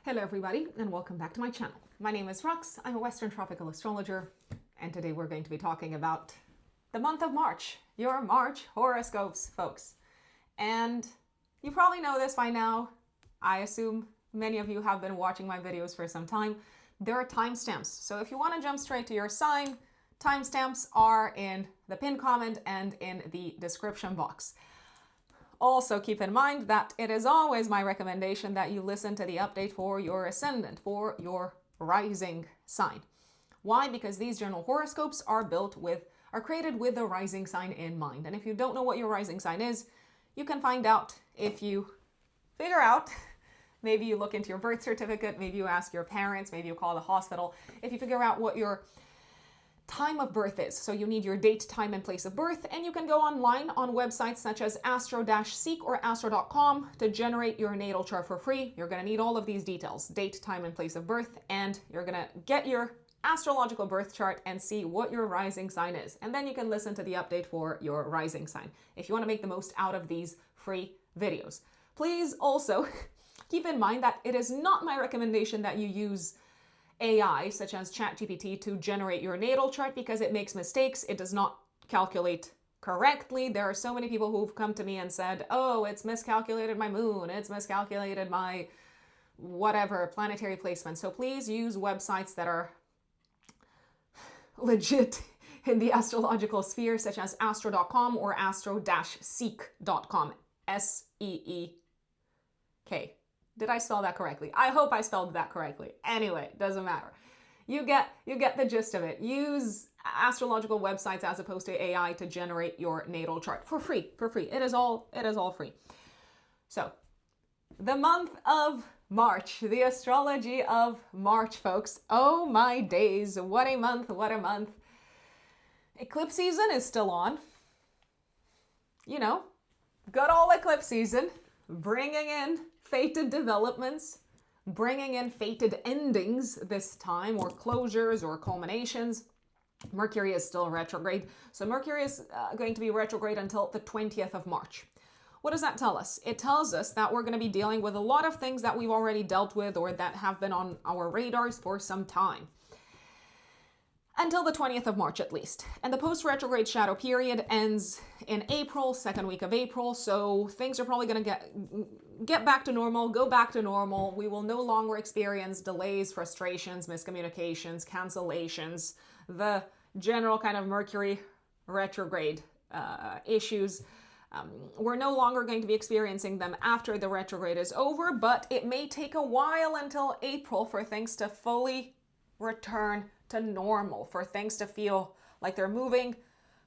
Hello everybody and welcome back to my channel. My name is Rox, I'm a Western tropical astrologer, and today we're going to be talking about the month of March, your March horoscopes, folks. And you probably know this by now. I assume many of you have been watching my videos for some time. There are timestamps, so if you want to jump straight to your sign, timestamps are in the pinned comment and in the description box. Also, keep in mind that it is always my recommendation that you listen to the update for your ascendant, for your rising sign. Why? Because these general horoscopes are created with the rising sign in mind. And if you don't know what your rising sign is, you can find out if you figure out, maybe you look into your birth certificate, maybe you ask your parents, maybe you call the hospital. If you figure out what your time of birth is. So you need your date, time, and place of birth, and you can go online on websites such as astro-seek or astro.com to generate your natal chart for free. You're going to need all of these details, date, time, and place of birth, and you're going to get your astrological birth chart and see what your rising sign is. And then you can listen to the update for your rising sign if you want to make the most out of these free videos. Please also keep in mind that it is not my recommendation that you use AI, such as ChatGPT, to generate your natal chart because it makes mistakes. It does not calculate correctly. There are so many people who've come to me and said, oh, it's miscalculated my moon, it's miscalculated my whatever planetary placement. So please use websites that are legit in the astrological sphere, such as astro.com or astro-seek.com. S-E-E-K. Did I spell that correctly? I hope I spelled that correctly. Anyway, doesn't matter. You get the gist of it. Use astrological websites as opposed to AI to generate your natal chart for free. It is all free. So, the month of March, the astrology of March, folks. Oh my days, what a month, what a month. Eclipse season is still on. You know, good old eclipse season, bringing in fated developments, bringing in fated endings this time, or closures or culminations. Mercury is still retrograde. So Mercury is going to be retrograde until the 20th of March. What does that tell us? It tells us that we're going to be dealing with a lot of things that we've already dealt with or that have been on our radars for some time. Until the 20th of March, at least. And the post-retrograde shadow period ends in April, second week of April. So things are probably going to get back to normal, go back to normal. We will no longer experience delays, frustrations, miscommunications, cancellations, the general kind of Mercury retrograde issues. We're no longer going to be experiencing them after the retrograde is over, but it may take a while until April for things to fully return to normal, for things to feel like they're moving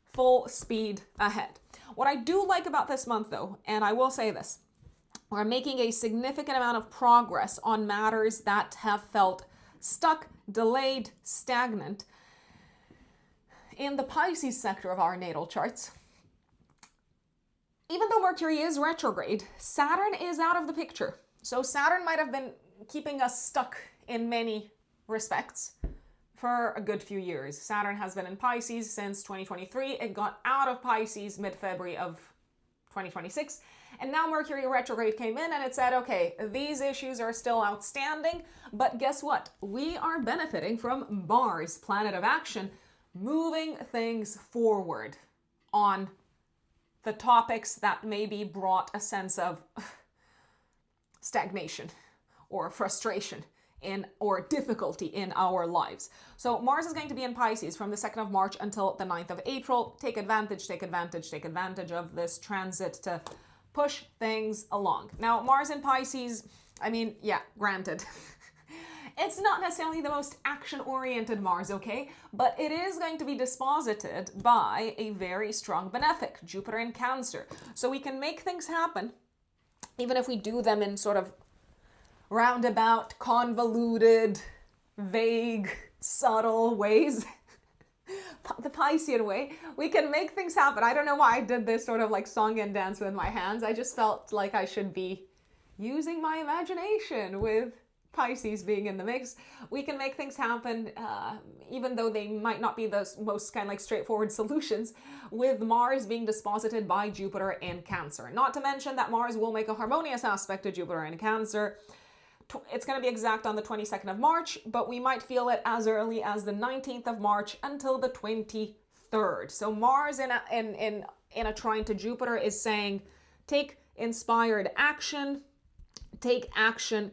full speed ahead. What I do like about this month, though, and I will say this, we're making a significant amount of progress on matters that have felt stuck, delayed, stagnant. In the Pisces sector of our natal charts, even though Mercury is retrograde, Saturn is out of the picture. So Saturn might have been keeping us stuck in many respects for a good few years. Saturn has been in Pisces since 2023. It got out of Pisces mid-February of 2026. And now Mercury retrograde came in and it said, okay, these issues are still outstanding, but guess what? We are benefiting from Mars, planet of action, moving things forward on the topics that maybe brought a sense of stagnation or frustration or difficulty in our lives. So Mars is going to be in Pisces from the 2nd of March until the 9th of April. Take advantage of this transit to push things along. Now, Mars in Pisces, I mean, yeah, granted. It's not necessarily the most action-oriented Mars, okay? But it is going to be disposited by a very strong benefic, Jupiter in Cancer. So we can make things happen, even if we do them in sort of roundabout, convoluted, vague, subtle ways. The Piscean way, we can make things happen. I don't know why I did this sort of like song and dance with my hands. I just felt like I should be using my imagination with Pisces being in the mix. We can make things happen, even though they might not be the most kind of like straightforward solutions, with Mars being disposited by Jupiter in Cancer. Not to mention that Mars will make a harmonious aspect to Jupiter in Cancer it's going to be exact on the 22nd of March, but we might feel it as early as the 19th of March until the 23rd. So Mars in a trine to Jupiter is saying, take inspired action, take action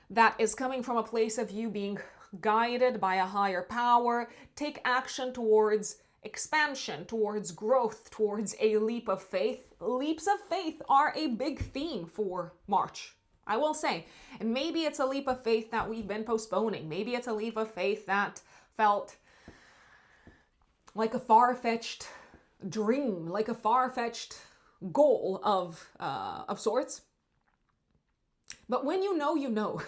that is coming from a place of you being guided by a higher power. Take action towards expansion, towards growth, towards a leap of faith. Leaps of faith are a big theme for March, I will say. And maybe it's a leap of faith that we've been postponing. Maybe it's a leap of faith that felt like a far-fetched dream, like a far-fetched goal of sorts. But when you know, you know.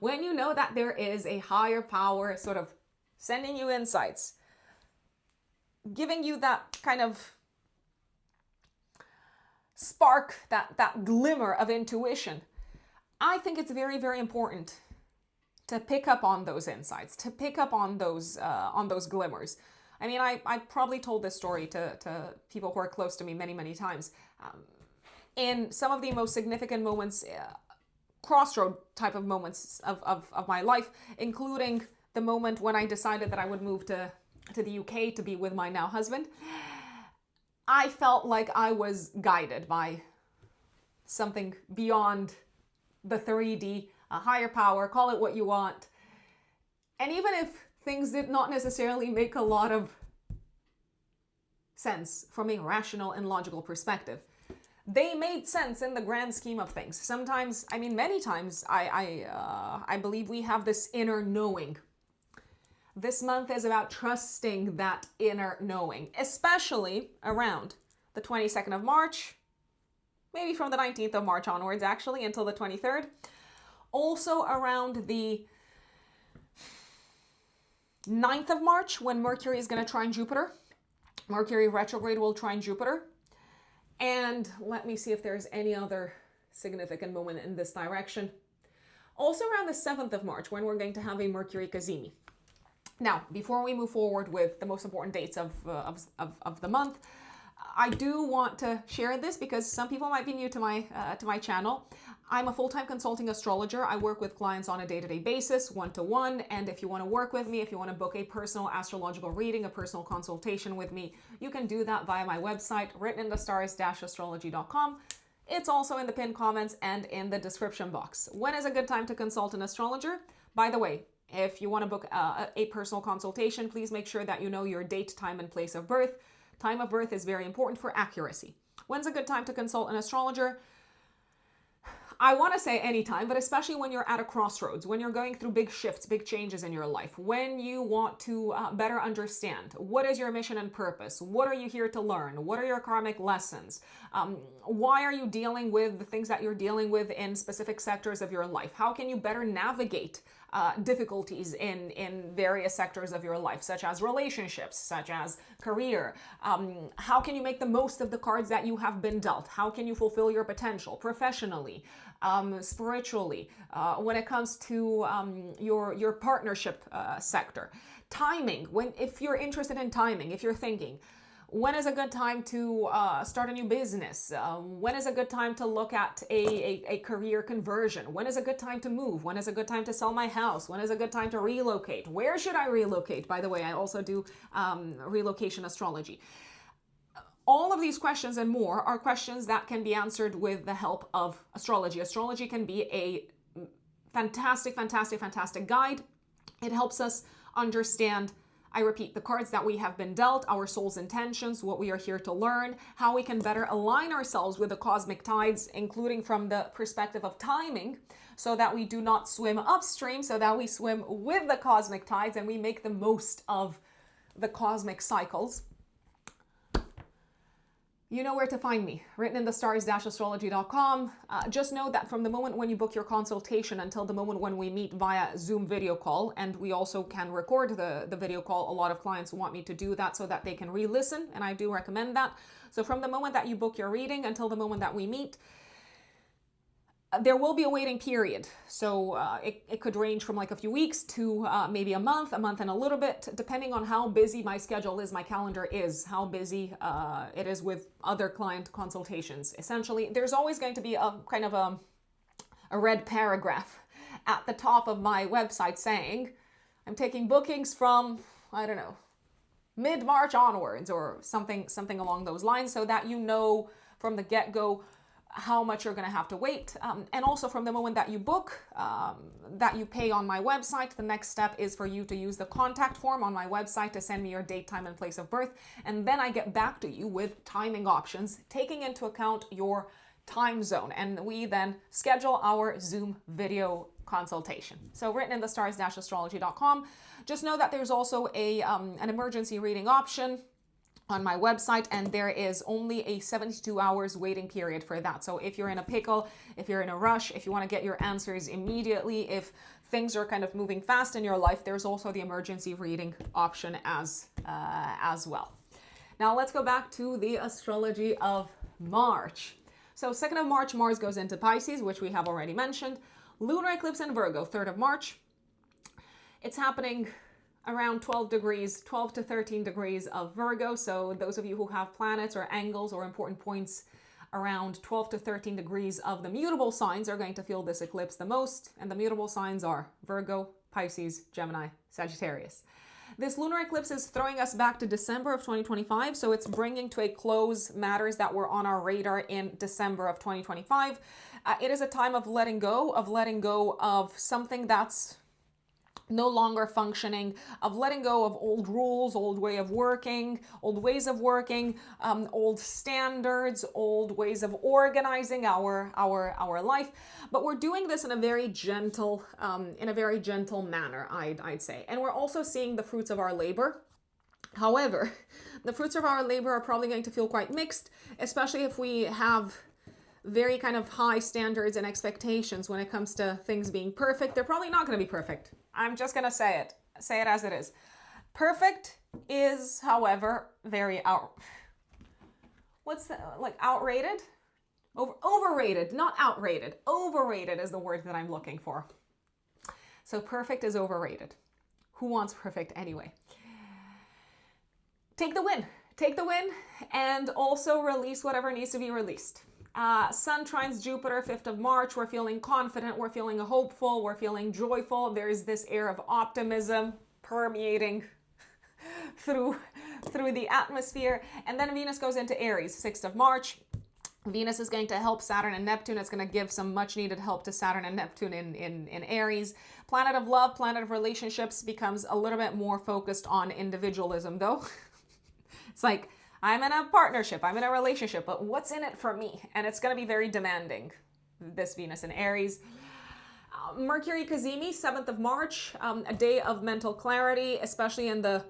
When you know that there is a higher power sort of sending you insights, giving you that kind of spark, that glimmer of intuition, I think it's very, very important to pick up on those insights, to pick up on those glimmers. I mean, I probably told this story to people who are close to me many, many times. In some of the most significant moments, crossroad type of moments of my life, including the moment when I decided that I would move to the UK to be with my now husband, I felt like I was guided by something beyond the 3D, a higher power, call it what you want. And even if things did not necessarily make a lot of sense from a rational and logical perspective, they made sense in the grand scheme of things. Sometimes, I mean, many times, I believe we have this inner knowing. This month is about trusting that inner knowing, especially around the 22nd of March, maybe from the 19th of March onwards, actually, until the 23rd. Also around the 9th of March, when Mercury is going to trine Jupiter. Mercury retrograde will trine Jupiter. And let me see if there's any other significant moment in this direction. Also around the 7th of March, when we're going to have a Mercury cazimi. Now, before we move forward with the most important dates of the month, I do want to share this because some people might be new to my channel. I'm a full-time consulting astrologer. I work with clients on a day-to-day basis, one-to-one. And if you want to work with me, if you want to book a personal astrological reading, a personal consultation with me, you can do that via my website, writteninthestars-astrology.com. It's also in the pinned comments and in the description box. When is a good time to consult an astrologer? By the way, if you want to book a personal consultation, please make sure that you know your date, time, and place of birth. Time of birth is very important for accuracy. When's a good time to consult an astrologer? I want to say anytime, but especially when you're at a crossroads, when you're going through big shifts, big changes in your life, when you want to better understand what is your mission and purpose, what are you here to learn, what are your karmic lessons, why are you dealing with the things that you're dealing with in specific sectors of your life, how can you better navigate difficulties in various sectors of your life, such as relationships, such as career. How can you make the most of the cards that you have been dealt? How can you fulfill your potential professionally, spiritually, when it comes to your partnership sector? Timing, if you're interested in timing, if you're thinking, when is a good time to start a new business? When is a good time to look at a career conversion? When is a good time to move? When is a good time to sell my house? When is a good time to relocate? Where should I relocate? By the way, I also do relocation astrology. All of these questions and more are questions that can be answered with the help of astrology. Astrology can be a fantastic, fantastic, fantastic guide. It helps us understand, I repeat, the cards that we have been dealt, our soul's intentions, what we are here to learn, how we can better align ourselves with the cosmic tides, including from the perspective of timing, so that we do not swim upstream, so that we swim with the cosmic tides and we make the most of the cosmic cycles. You know where to find me, writteninthestars-astrology.com. Just know that from the moment when you book your consultation until the moment when we meet via Zoom video call, and we also can record the video call, a lot of clients want me to do that so that they can re-listen, and I do recommend that. So from the moment that you book your reading until the moment that we meet, there will be a waiting period. So it could range from like a few weeks to maybe a month and a little bit, depending on how busy my schedule is, my calendar is, how busy it is with other client consultations. Essentially, there's always going to be a kind of a a red paragraph at the top of my website saying, I'm taking bookings from, I don't know, mid-March onwards or something along those lines, so that you know from the get-go how much you're going to have to wait. And also from the moment that you book, that you pay on my website, the next step is for you to use the contact form on my website to send me your date, time, and place of birth. And then I get back to you with timing options, taking into account your time zone. And we then schedule our Zoom video consultation. So written in the stars-astrology.com. Just know that there's also an emergency reading option on my website, and there is only a 72 hours waiting period for that. So if you're in a pickle, if you're in a rush, if you want to get your answers immediately, if things are kind of moving fast in your life, there's also the emergency reading option as well. Now let's go back to the astrology of March. So 2nd of March, Mars goes into Pisces, which we have already mentioned. Lunar eclipse in Virgo, 3rd of March. It's happening around 12 to 13 degrees of Virgo. So those of you who have planets or angles or important points around 12 to 13 degrees of the mutable signs are going to feel this eclipse the most. And the mutable signs are Virgo, Pisces, Gemini, Sagittarius. This lunar eclipse is throwing us back to December of 2025. So it's bringing to a close matters that were on our radar in December of 2025. It is a time of letting go of something that's no longer functioning, of letting go of old rules, old ways of working, old standards, old ways of organizing our life. But we're doing this in a very gentle manner, I'd say. And we're also seeing the fruits of our labor. However, the fruits of our labor are probably going to feel quite mixed, especially if we have very kind of high standards and expectations when it comes to things being perfect. They're probably not going to be perfect. I'm just going to say it as it is. Perfect is, however, very outrated? Overrated, not outrated. Overrated is the word that I'm looking for. So perfect is overrated. Who wants perfect anyway? Take the win, and also release whatever needs to be released. Sun trines Jupiter, 5th of March. We're feeling confident, we're feeling hopeful, we're feeling joyful. There's this air of optimism permeating through the atmosphere. And then Venus goes into Aries, 6th of March. Venus is going to help Saturn and Neptune. It's going to give some much needed help to Saturn and Neptune in Aries. Planet of love, planet of relationships becomes a little bit more focused on individualism though. It's like, I'm in a partnership, I'm in a relationship, but what's in it for me? And it's going to be very demanding, this Venus in Aries. Mercury Cazimi, 7th of March, a day of mental clarity, especially in the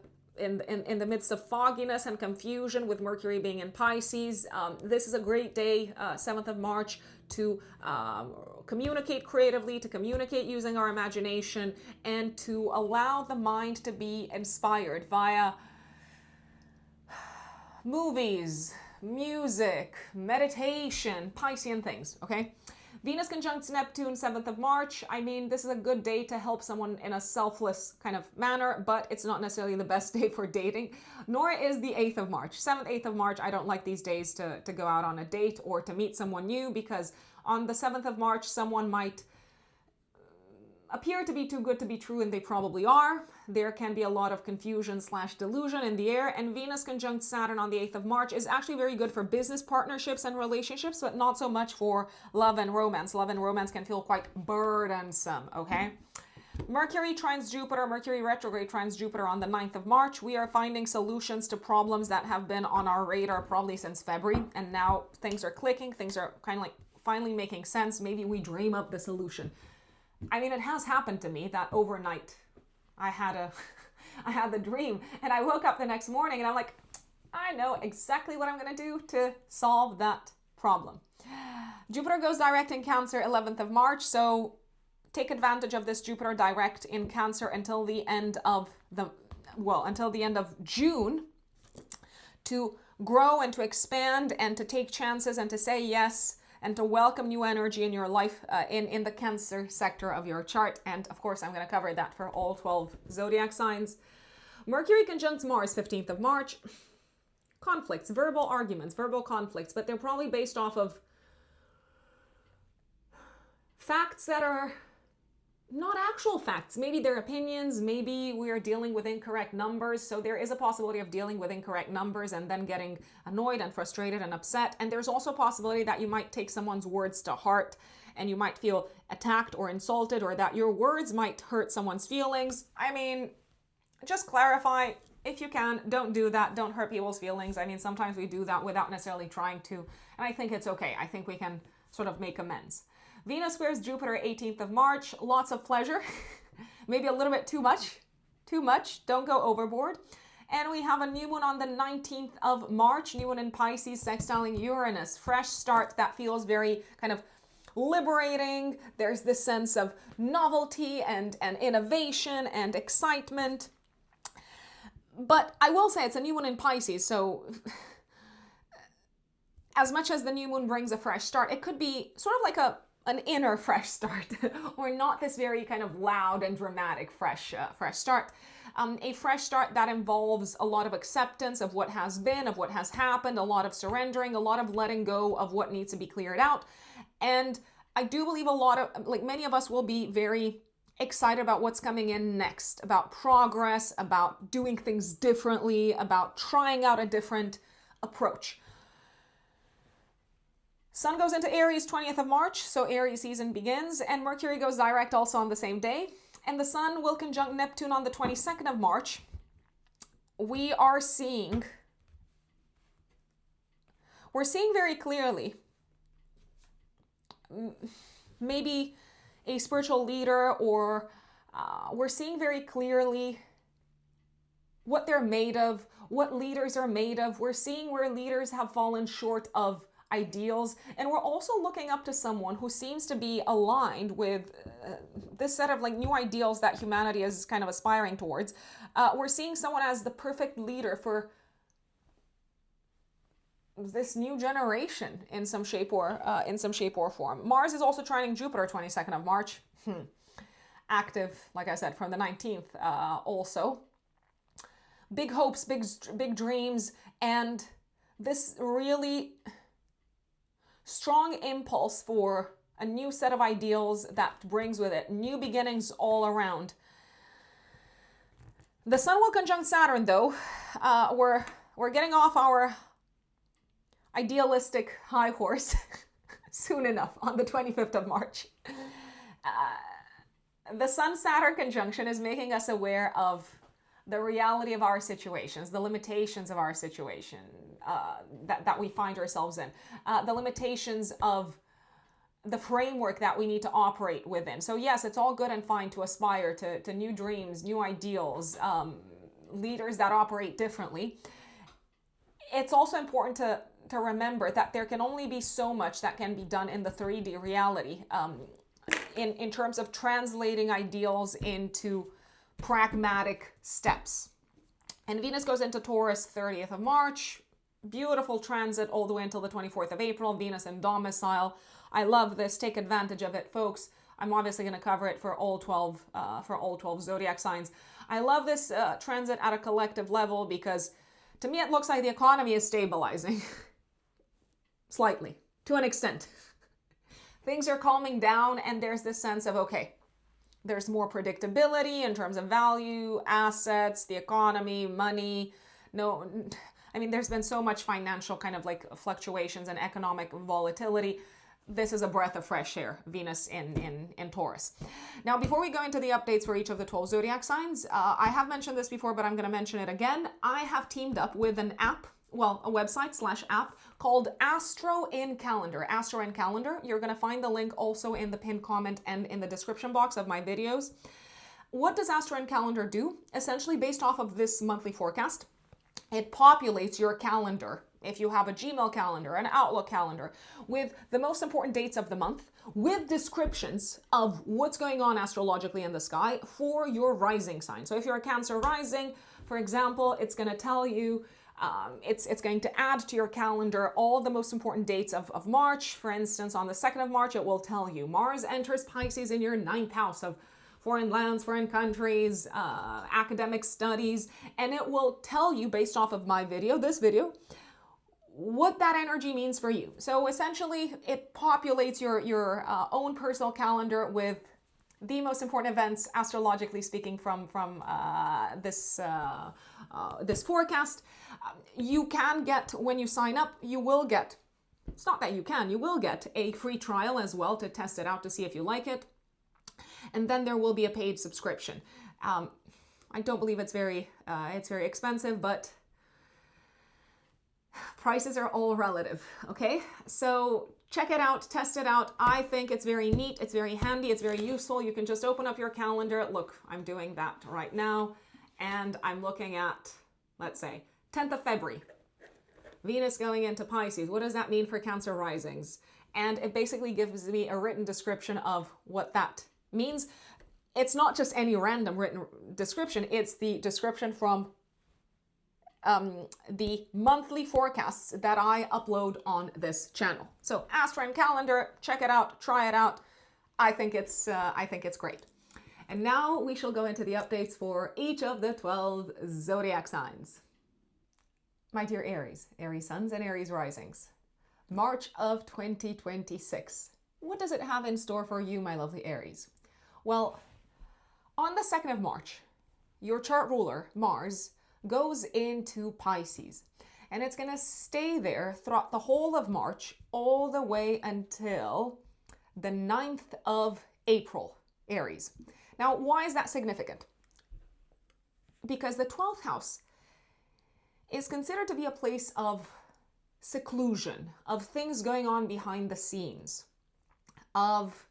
midst of fogginess and confusion with Mercury being in Pisces. This is a great day, 7th of March, to communicate creatively, to communicate using our imagination, and to allow the mind to be inspired via movies, music, meditation, Piscean things, okay? Venus conjunct Neptune, 7th of March. I mean, this is a good day to help someone in a selfless kind of manner, but it's not necessarily the best day for dating, nor is the 8th of March. 7th, 8th of March, I don't like these days to go out on a date or to meet someone new, because on the 7th of March, someone might appear to be too good to be true, and they probably are. There can be a lot of confusion/delusion in the air, and Venus conjunct Saturn on the 8th of March is actually very good for business partnerships and relationships, but not so much for love and romance. Love and romance can feel quite burdensome, okay? Mercury trines Jupiter, Mercury retrograde trines Jupiter on the 9th of March. We are finding solutions to problems that have been on our radar probably since February, and now things are clicking, things are kind of like finally making sense. Maybe we dream up the solution. I mean, it has happened to me that overnight I had the dream, and I woke up the next morning and I'm like, I know exactly what I'm going to do to solve that problem. Jupiter goes direct in Cancer, 11th of March. So take advantage of this Jupiter direct in Cancer until the end of June, to grow and to expand and to take chances and to say yes and to welcome new energy in your life in the Cancer sector of your chart. And of course, I'm going to cover that for all 12 zodiac signs. Mercury conjuncts Mars, 15th of March. Conflicts, verbal arguments, verbal conflicts, but they're probably based off of facts that are not actual facts. Maybe they're opinions, maybe we are dealing with incorrect numbers. So there is a possibility of dealing with incorrect numbers and then getting annoyed and frustrated and upset. And there's also a possibility that you might take someone's words to heart and you might feel attacked or insulted, or that your words might hurt someone's feelings. I mean, just clarify if you can, don't do that. Don't hurt people's feelings. I mean, sometimes we do that without necessarily trying to. And I think it's okay. I think we can sort of make amends. Venus squares Jupiter 18th of March. Lots of pleasure. Maybe a little bit too much. Too much. Don't go overboard. And we have a new moon on the 19th of March. New moon in Pisces sextiling Uranus. Fresh start that feels very kind of liberating. There's this sense of novelty and innovation and excitement. But I will say it's a new moon in Pisces, so as much as the new moon brings a fresh start, it could be sort of like an inner fresh start, or not this very kind of loud and dramatic fresh start. A fresh start that involves a lot of acceptance of what has been, of what has happened, a lot of surrendering, a lot of letting go of what needs to be cleared out. And I do believe many of us will be very excited about what's coming in next, about progress, about doing things differently, about trying out a different approach. Sun goes into Aries 20th of March, so Aries season begins, and Mercury goes direct also on the same day. And the Sun will conjunct Neptune on the 22nd of March. We're seeing very clearly, maybe a spiritual leader, or we're seeing very clearly what they're made of, what leaders are made of. We're seeing where leaders have fallen short of ideals, and we're also looking up to someone who seems to be aligned with this set of like new ideals that humanity is kind of aspiring towards. We're seeing someone as the perfect leader for this new generation in some shape or form. Mars is also trining Jupiter 22nd of March. Active, like I said, from the 19th also. Big hopes, big dreams, and this really strong impulse for a new set of ideals that brings with it new beginnings all around. The Sun will conjunct Saturn, though. We're getting off our idealistic high horse soon enough on the 25th of March. The Sun-Saturn conjunction is making us aware of the reality of our situations, the limitations of our situation that we find ourselves in, the limitations of the framework that we need to operate within. So yes, it's all good and fine to aspire to new dreams, new ideals, leaders that operate differently. It's also important to remember that there can only be so much that can be done in the 3D reality in terms of translating ideals into pragmatic steps. And Venus goes into Taurus 30th of March. Beautiful transit all the way until the 24th of April. Venus in domicile. I love this. Take advantage of it, folks. I'm obviously going to cover it for all 12 zodiac signs. I love this transit at a collective level because to me it looks like the economy is stabilizing. Slightly, to an extent. Things are calming down and there's this sense of, okay, there's more predictability in terms of value, assets, the economy, money. There's been so much financial kind of like fluctuations and economic volatility. This is a breath of fresh air, Venus in Taurus. Now, before we go into the updates for each of the 12 zodiac signs, I have mentioned this before, but I'm going to mention it again. I have teamed up with an app, a website/app called Astro in Calendar. Astro in Calendar. You're going to find the link also in the pinned comment and in the description box of my videos. What does Astro in Calendar do? Essentially, based off of this monthly forecast, it populates your calendar. If you have a Gmail calendar, an Outlook calendar, with the most important dates of the month, with descriptions of what's going on astrologically in the sky for your rising sign. So if you're a Cancer rising, for example, it's going to tell you, it's going to add to your calendar all the most important dates of March. For instance, on the 2nd of March, it will tell you Mars enters Pisces in your 9th house of foreign lands, foreign countries, academic studies, and it will tell you based off of my video, this video, what that energy means for you. So essentially, it populates your own personal calendar with the most important events, astrologically speaking, from this forecast. You can get, when you sign up, you will get, it's not that you can, you will get a free trial as well to test it out to see if you like it. And then there will be a paid subscription. I don't believe it's very expensive, but prices are all relative, okay? So check it out, test it out. I think it's very neat, it's very handy, it's very useful. You can just open up your calendar. Look, I'm doing that right now. And I'm looking at, let's say, 10th of February. Venus going into Pisces. What does that mean for Cancer risings? And it basically gives me a written description of what that means. It's not just any random written description. It's the description from the monthly forecasts that I upload on this channel. So Astro and Calendar, check it out, try it out. I think it's great. And now we shall go into the updates for each of the 12 zodiac signs. My dear Aries, Aries suns and Aries risings. March of 2026. What does it have in store for you, my lovely Aries? Well, on the 2nd of March, your chart ruler, Mars, goes into Pisces. And it's going to stay there throughout the whole of March, all the way until the 9th of April, Aries. Now, why is that significant? Because the 12th house is considered to be a place of seclusion, of things going on behind the scenes, of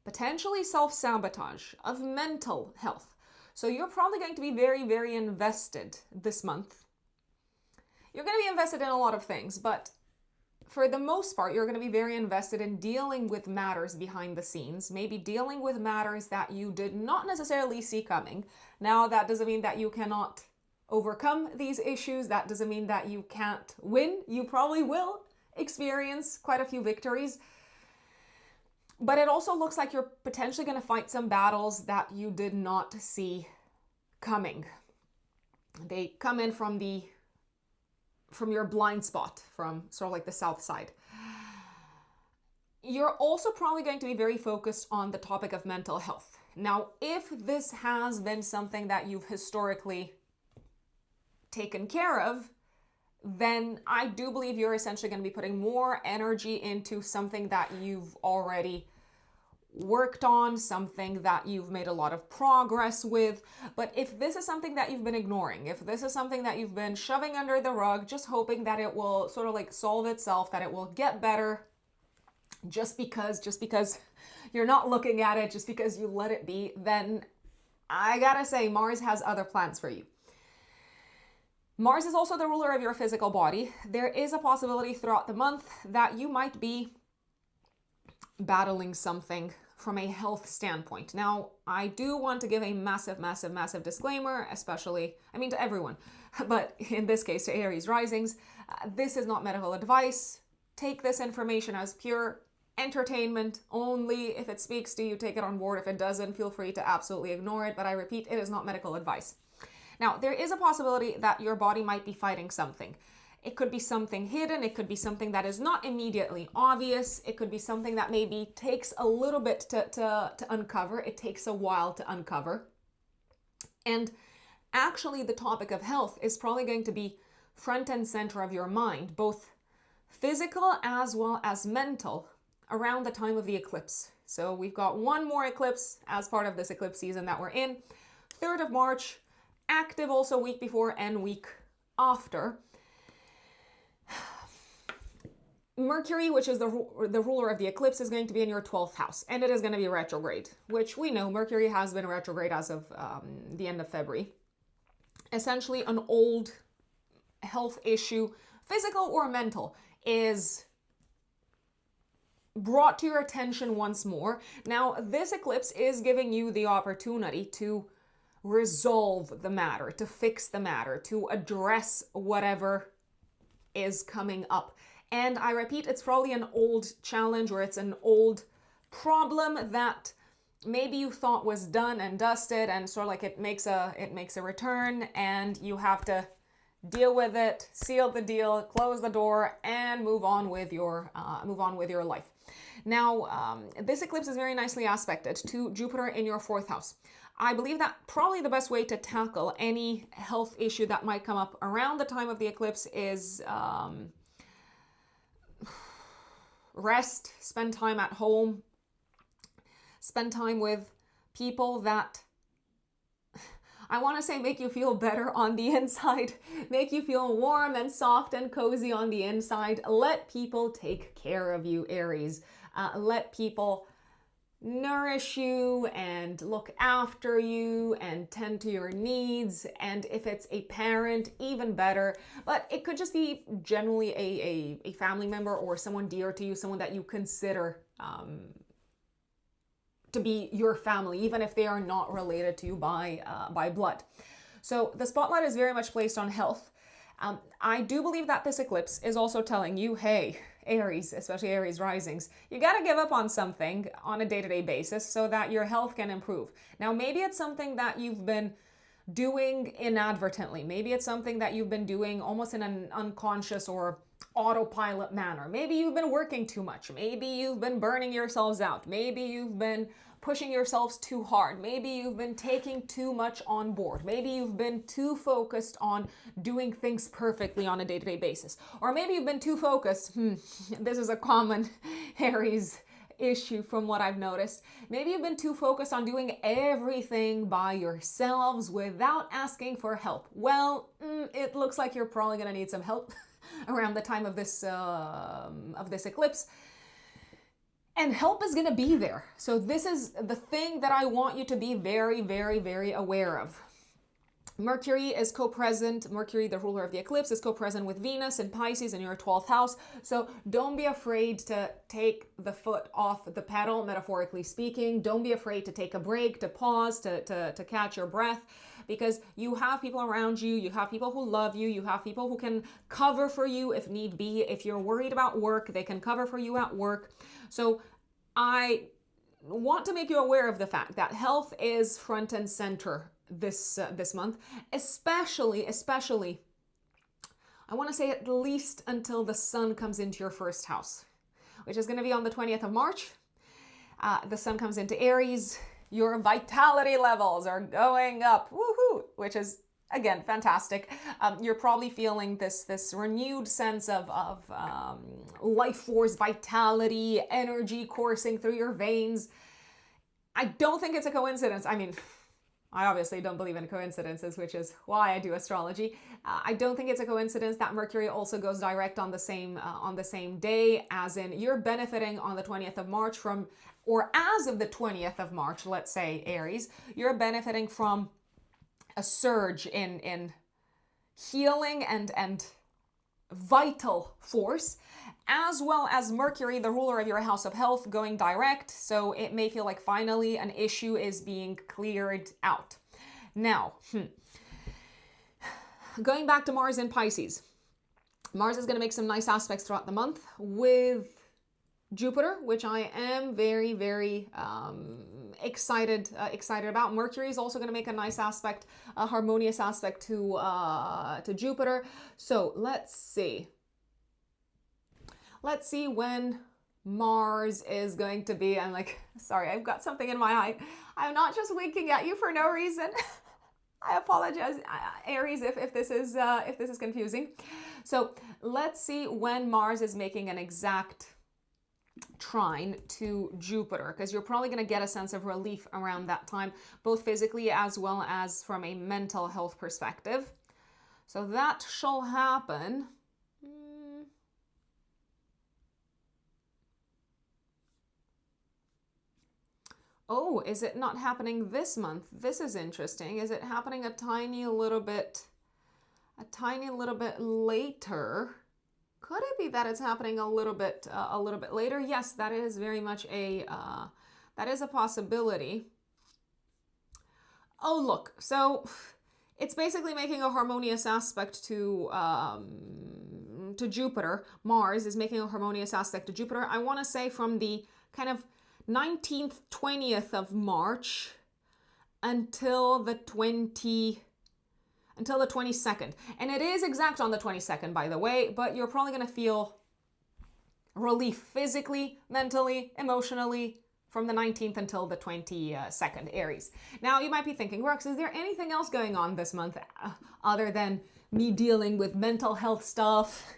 potentially self-sabotage, of mental health. So you're probably going to be very, very invested this month. You're going to be invested in a lot of things, but for the most part, you're going to be very invested in dealing with matters behind the scenes, maybe dealing with matters that you did not necessarily see coming. Now, that doesn't mean that you cannot overcome these issues. That doesn't mean that you can't win. You probably will experience quite a few victories. But it also looks like you're potentially going to fight some battles that you did not see coming. They come in from your blind spot, from sort of like the south side. You're also probably going to be very focused on the topic of mental health. Now, if this has been something that you've historically taken care of, then I do believe you're essentially going to be putting more energy into something that you've already worked on, something that you've made a lot of progress with. But if this is something that you've been ignoring, if this is something that you've been shoving under the rug, just hoping that it will sort of like solve itself, that it will get better, just because you're not looking at it, just because you let it be, then I gotta say, Mars has other plans for you. Mars is also the ruler of your physical body. There is a possibility throughout the month that you might be battling something from a health standpoint. Now, I do want to give a massive, massive, massive disclaimer, especially, to everyone, but in this case, to Aries risings, this is not medical advice. Take this information as pure entertainment only. If it speaks to you, take it on board. If it doesn't, feel free to absolutely ignore it. But I repeat, it is not medical advice. Now, there is a possibility that your body might be fighting something. It could be something hidden. It could be something that is not immediately obvious. It could be something that maybe takes a little bit to uncover. It takes a while to uncover. And actually, the topic of health is probably going to be front and center of your mind, both physical as well as mental, around the time of the eclipse. So we've got one more eclipse as part of this eclipse season that we're in. 3rd of March, active also week before and week after. Mercury, which is the ruler of the eclipse, is going to be in your 12th house, and it is going to be retrograde, which we know Mercury has been retrograde as of the end of February. Essentially, an old health issue, physical or mental, is brought to your attention once more. Now, this eclipse is giving you the opportunity to resolve the matter, to fix the matter, to address whatever is coming up. And I repeat, it's probably an old challenge, or it's an old problem that maybe you thought was done and dusted, and sort of like it makes a return, and you have to deal with it, seal the deal, close the door, and move on with your life. Now, this eclipse is very nicely aspected to Jupiter in your fourth house. I believe that probably the best way to tackle any health issue that might come up around the time of the eclipse is rest, spend time at home, spend time with people that, I want to say, make you feel better on the inside, make you feel warm and soft and cozy on the inside. Let people take care of you, Aries. Let people nourish you and look after you and tend to your needs. And if it's a parent, even better. But it could just be generally a family member or someone dear to you, someone that you consider to be your family, even if they are not related to you by blood. So the spotlight is very much placed on health. I do believe that this eclipse is also telling you, hey, Aries, especially Aries risings, you got to give up on something on a day-to-day basis so that your health can improve. Now, maybe it's something that you've been doing inadvertently. Maybe it's something that you've been doing almost in an unconscious or autopilot manner. Maybe you've been working too much. Maybe you've been burning yourselves out. Maybe you've been pushing yourselves too hard. Maybe you've been taking too much on board. Maybe you've been too focused on doing things perfectly on a day-to-day basis. Or maybe you've been too focused. This is a common Aries issue from what I've noticed. Maybe you've been too focused on doing everything by yourselves without asking for help. Well, it looks like you're probably going to need some help around the time of this eclipse. And help is going to be there. So this is the thing that I want you to be very, very, very aware of. Mercury is co-present. Mercury, the ruler of the eclipse, is co-present with Venus in Pisces in your 12th house. So don't be afraid to take the foot off the pedal, metaphorically speaking. Don't be afraid to take a break, to pause, to catch your breath, because you have people around you. You have people who love you. You have people who can cover for you if need be. If you're worried about work, they can cover for you at work. So I want to make you aware of the fact that health is front and center this month, especially I want to say at least until the sun comes into your first house, which is going to be on the 20th of March. The sun comes into Aries. Your vitality levels are going up, woohoo, which is, again, fantastic. You're probably feeling this renewed sense of life force, vitality, energy coursing through your veins. I don't think it's a coincidence. I mean, I obviously don't believe in coincidences, which is why I do astrology. I don't think it's a coincidence that Mercury also goes direct on the same day, as in you're benefiting on the 20th of March from, or as of the 20th of March, let's say, Aries, you're benefiting from a surge in healing and vital force, as well as Mercury, the ruler of your house of health, going direct. So it may feel like finally an issue is being cleared out. Now, going back to Mars in Pisces. Mars is going to make some nice aspects throughout the month with Jupiter, which I am very, very excited about. Mercury is also going to make a nice aspect, a harmonious aspect to Jupiter. So let's see when Mars is going to be. I'm like, sorry, I've got something in my eye. I'm not just winking at you for no reason. I apologize, Aries, if this is confusing. So let's see when Mars is making an exact trine to Jupiter, because you're probably going to get a sense of relief around that time, both physically as well as from a mental health perspective. So that shall happen. Oh, is it not happening this month? This is interesting. Is it happening a tiny little bit later? Could it be that it's happening a little bit later? Yes, that is very much that is a possibility. Oh, look. So it's basically making a harmonious aspect to Jupiter. Mars is making a harmonious aspect to Jupiter. I want to say from the kind of 19th, 20th of March until the until the 22nd. And it is exact on the 22nd, by the way, but you're probably going to feel relief physically, mentally, emotionally from the 19th until the 22nd, Aries. Now, you might be thinking, Rox, is there anything else going on this month other than me dealing with mental health stuff,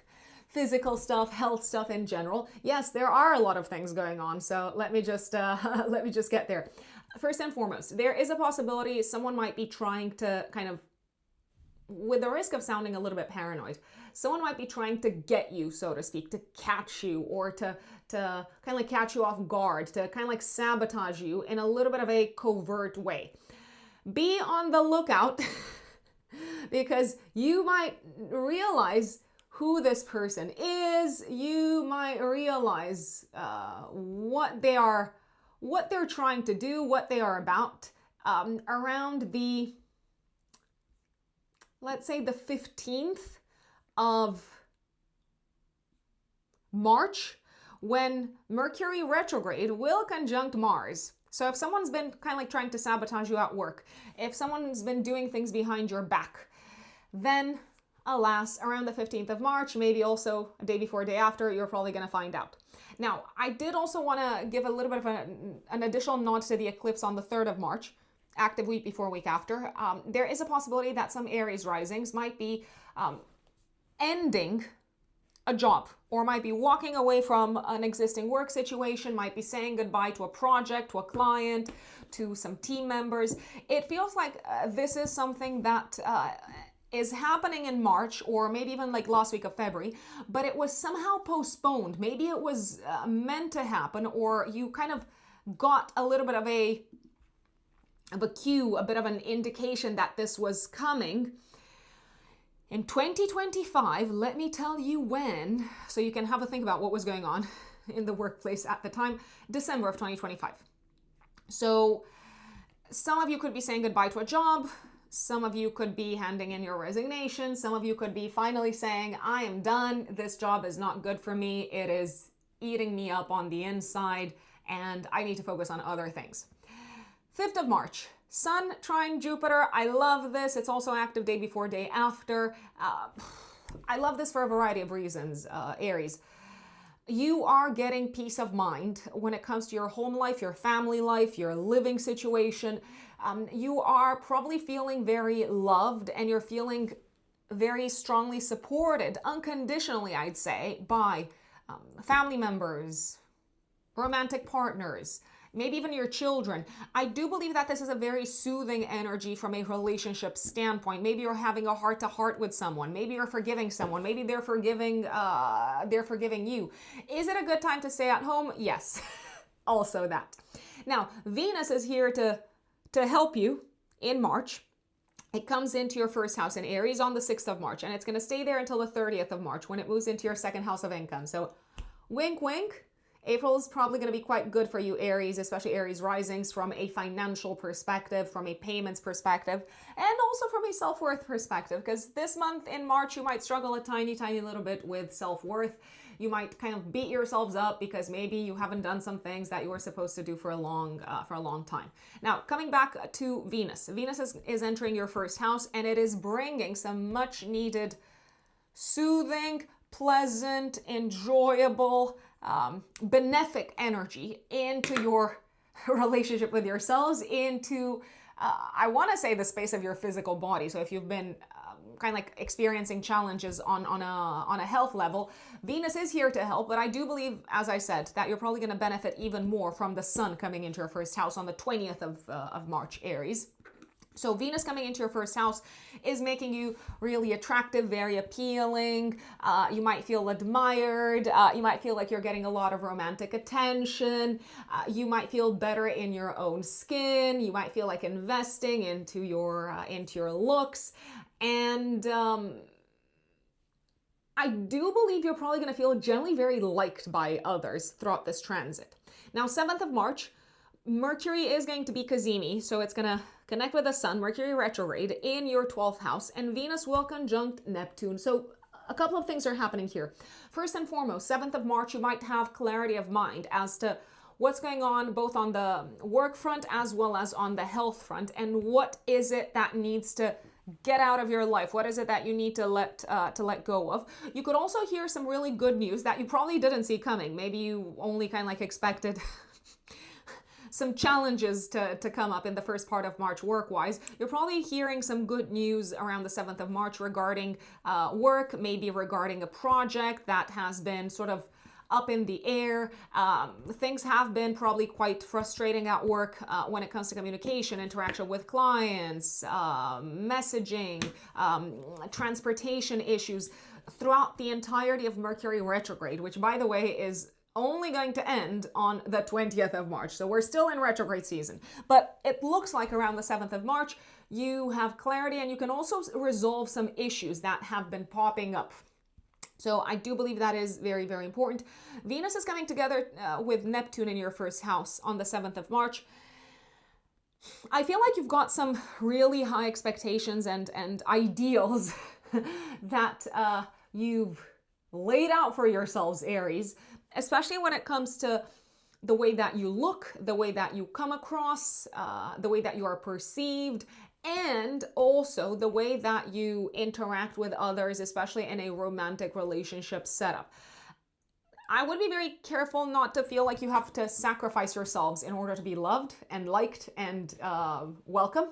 physical stuff, health stuff in general? Yes, there are a lot of things going on. So let me just get there. First and foremost, there is a possibility someone might be trying to kind of, with the risk of sounding a little bit paranoid, someone might be trying to get you, so to speak, to catch you, or to kind of like catch you off guard, to kind of like sabotage you in a little bit of a covert way. Be on the lookout because you might realize who this person is. You might realize what they're trying to do, what they are about, around the, let's say, the 15th of March, when Mercury retrograde will conjunct Mars. So if someone's been kind of like trying to sabotage you at work, if someone's been doing things behind your back, then alas, around the 15th of March, maybe also a day before, day after, you're probably going to find out. Now, I did also want to give a little bit of an additional nod to the eclipse on the 3rd of March, active week before, week after. There is a possibility that some Aries risings might be ending a job, or might be walking away from an existing work situation, might be saying goodbye to a project, to a client, to some team members. It feels like this is something that is happening in March, or maybe even like last week of February, but it was somehow postponed. Maybe it was meant to happen, or you kind of got a little bit of a cue, a bit of an indication that this was coming. In 2025, let me tell you when, so you can have a think about what was going on in the workplace at the time, December of 2025. So some of you could be saying goodbye to a job. Some of you could be handing in your resignation. Some of you could be finally saying, I am done. This job is not good for me. It is eating me up on the inside, and I need to focus on other things. 5th of March. Sun trine Jupiter. I love this. It's also active day before, day after. I love this for a variety of reasons, Aries. You are getting peace of mind when it comes to your home life, your family life, your living situation. You are probably feeling very loved, and you're feeling very strongly supported, unconditionally, I'd say, by family members, romantic partners, maybe even your children. I do believe that this is a very soothing energy from a relationship standpoint. Maybe you're having a heart-to-heart with someone. Maybe you're forgiving someone. Maybe they're forgiving you. Is it a good time to stay at home? Yes, also that. Now, Venus is here to help you in March. It comes into your first house in Aries on the 6th of March, and it's going to stay there until the 30th of March when it moves into your second house of income. So wink, wink. April is probably going to be quite good for you, Aries, especially Aries risings, from a financial perspective, from a payments perspective, and also from a self-worth perspective, because this month in March, you might struggle a tiny little bit with self-worth. You might kind of beat yourselves up because maybe you haven't done some things that you were supposed to do for a long time. Now, coming back to Venus. Venus is entering your first house, and it is bringing some much needed soothing, pleasant, enjoyable, benefic energy into your relationship with yourselves, into, I want to say, the space of your physical body. So if you've been kind of like experiencing challenges on a health level, Venus is here to help. But I do believe, as I said, that you're probably going to benefit even more from the sun coming into your first house on the 20th of March, Aries. So Venus coming into your first house is making you really attractive, very appealing. You might feel admired. You might feel like you're getting a lot of romantic attention. You might feel better in your own skin. You might feel like investing into your looks. And I do believe you're probably going to feel generally very liked by others throughout this transit. Now, 7th of March, Mercury is going to be cazimi, so it's going to connect with the sun, Mercury retrograde, in your 12th house, and Venus will conjunct Neptune. So a couple of things are happening here. First and foremost, 7th of March, you might have clarity of mind as to what's going on both on the work front as well as on the health front, and what is it that needs to get out of your life? What is it that you need to let go of? You could also hear some really good news that you probably didn't see coming. Maybe you only kind of like expected some challenges to come up in the first part of March work-wise. You're probably hearing some good news around the 7th of March regarding work, maybe regarding a project that has been sort of up in the air. Things have been probably quite frustrating at work when it comes to communication, interaction with clients, messaging, transportation issues throughout the entirety of Mercury retrograde, which, by the way, is only going to end on the 20th of March. So we're still in retrograde season. But it looks like around the 7th of March, you have clarity and you can also resolve some issues that have been popping up. So I do believe that is very, very important. Venus is coming together with Neptune in your first house on the 7th of March. I feel like you've got some really high expectations and ideals that you've laid out for yourselves, Aries, especially when it comes to the way that you look, the way that you come across, the way that you are perceived, and also the way that you interact with others, especially in a romantic relationship setup. I would be very careful not to feel like you have to sacrifice yourselves in order to be loved and liked and welcome.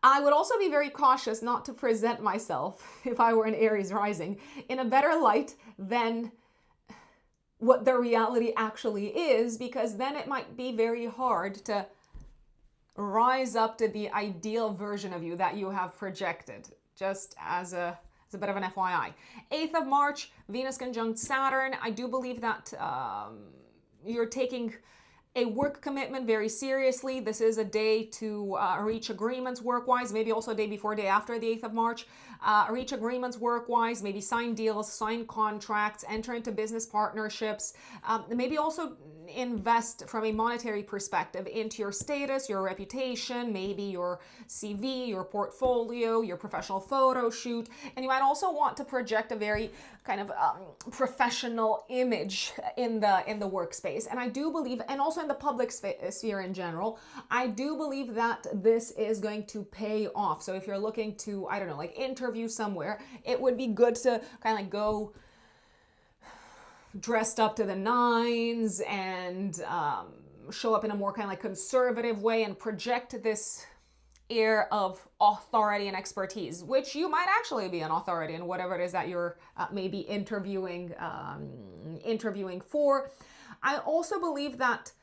I would also be very cautious not to present myself, if I were an Aries rising, in a better light than what the reality actually is, because then it might be very hard to rise up to the ideal version of you that you have projected, just as a bit of an FYI. 8th of March, Venus conjunct Saturn. I do believe that you're taking a work commitment very seriously. This is a day to reach agreements work-wise, maybe also a day before, day after the 8th of March. Reach agreements work-wise, maybe sign deals, sign contracts, enter into business partnerships, maybe also invest from a monetary perspective into your status, your reputation, maybe your CV, your portfolio, your professional photo shoot. And you might also want to project a very kind of professional image in the workspace. And I do believe, and also in the public sphere in general, I do believe that this is going to pay off. So if you're looking to, I don't know, like interview somewhere, it would be good to kind of like go dressed up to the nines and show up in a more kind of like conservative way and project this air of authority and expertise, which you might actually be an authority in whatever it is that you're maybe interviewing for. I also believe that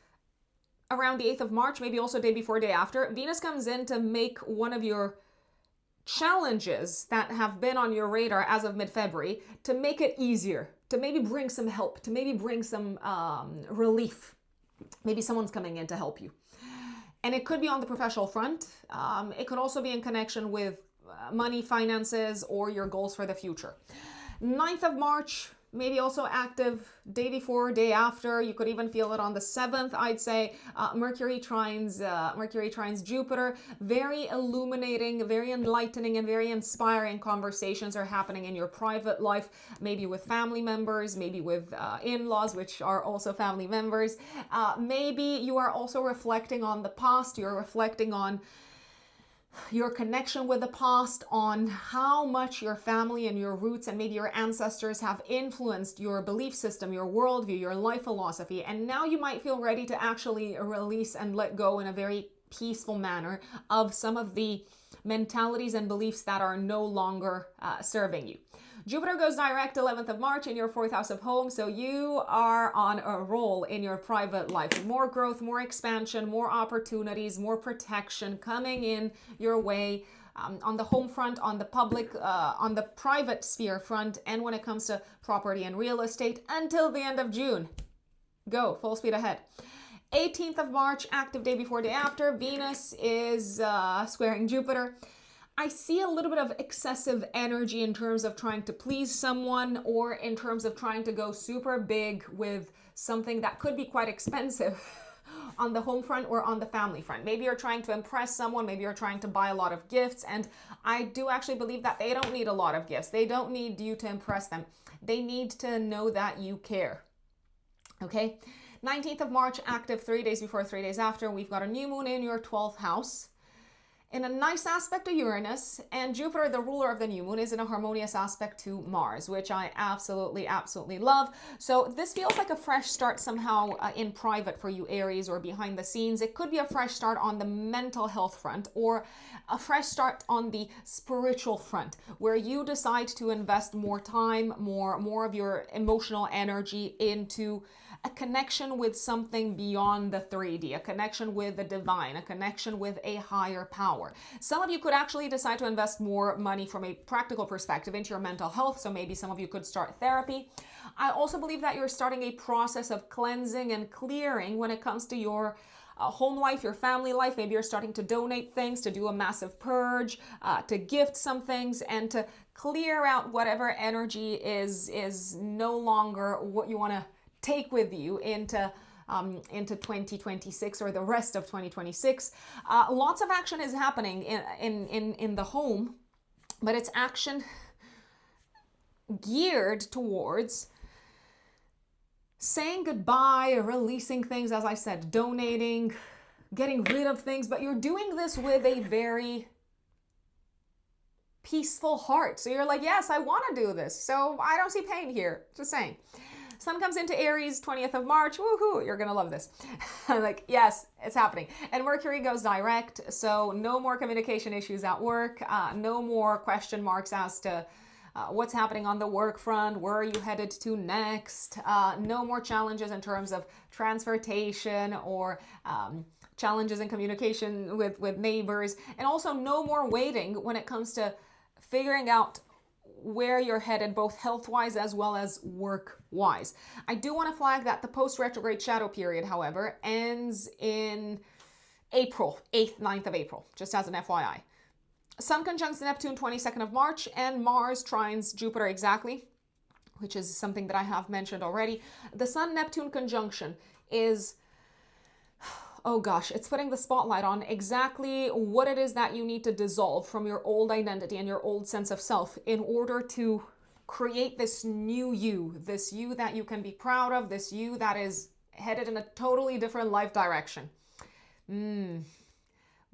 around the 8th of March, maybe also day before, day after, Venus comes in to make one of your challenges that have been on your radar as of mid-February, to make it easier, to maybe bring some help, to maybe bring some relief. Maybe someone's coming in to help you. And it could be on the professional front. It could also be in connection with money, finances, or your goals for the future. 9th of March, maybe also active day before, day after. You could even feel it on the 7th, I'd say. Mercury trines Jupiter. Very illuminating, very enlightening, and very inspiring conversations are happening in your private life, maybe with family members, maybe with in-laws, which are also family members. Maybe you are also reflecting on the past. You're reflecting on your connection with the past, on how much your family and your roots and maybe your ancestors have influenced your belief system, your worldview, your life philosophy. And now you might feel ready to actually release and let go in a very peaceful manner of some of the mentalities and beliefs that are no longer serving you. Jupiter goes direct 11th of March in your 4th house of home, so you are on a roll in your private life. More growth, more expansion, more opportunities, more protection coming in your way on the home front, on the public, on the private sphere front, and when it comes to property and real estate until the end of June. Go, full speed ahead. 18th of March, active day before, day after, Venus is squaring Jupiter. I see a little bit of excessive energy in terms of trying to please someone, or in terms of trying to go super big with something that could be quite expensive on the home front or on the family front. Maybe you're trying to impress someone, maybe you're trying to buy a lot of gifts, and I do actually believe that they don't need a lot of gifts. They don't need you to impress them. They need to know that you care. Okay? 19th of March, active 3 days before, 3 days after, we've got a new moon in your 12th house. in a nice aspect to Uranus, and Jupiter, the ruler of the new moon, is in a harmonious aspect to Mars, which I absolutely, absolutely love. So this feels like a fresh start somehow in private for you, Aries, or behind the scenes. It could be a fresh start on the mental health front, or a fresh start on the spiritual front, where you decide to invest more time, more of your emotional energy into a connection with something beyond the 3D, a connection with the divine, a connection with a higher power. Some of you could actually decide to invest more money from a practical perspective into your mental health, so maybe some of you could start therapy. I also believe that you're starting a process of cleansing and clearing when it comes to your home life, your family life. Maybe you're starting to donate things, to do a massive purge, to gift some things, and to clear out whatever energy is no longer what you want to take with you into 2026 or the rest of 2026. Lots of action is happening in the home, but it's action geared towards saying goodbye, releasing things, as I said, donating, getting rid of things, but you're doing this with a very peaceful heart. So you're like, yes, I want to do this, so I don't see pain here. Just saying. Sun comes into Aries 20th of March. Woohoo, you're gonna love this. Like, yes, it's happening. And Mercury goes direct, so no more communication issues at work, no more question marks as to what's happening on the work front, where are you headed to next, no more challenges in terms of transportation or challenges in communication with neighbors, and also no more waiting when it comes to figuring out where you're headed, both health-wise as well as work-wise. I do want to flag that the post-retrograde shadow period, however, ends in April, 8th, 9th of April, just as an FYI. Sun conjuncts Neptune 22nd of March, and Mars trines Jupiter exactly, which is something that I have mentioned already. The Sun-Neptune conjunction is, oh gosh, it's putting the spotlight on exactly what it is that you need to dissolve from your old identity and your old sense of self in order to create this new you that you can be proud of, this you that is headed in a totally different life direction.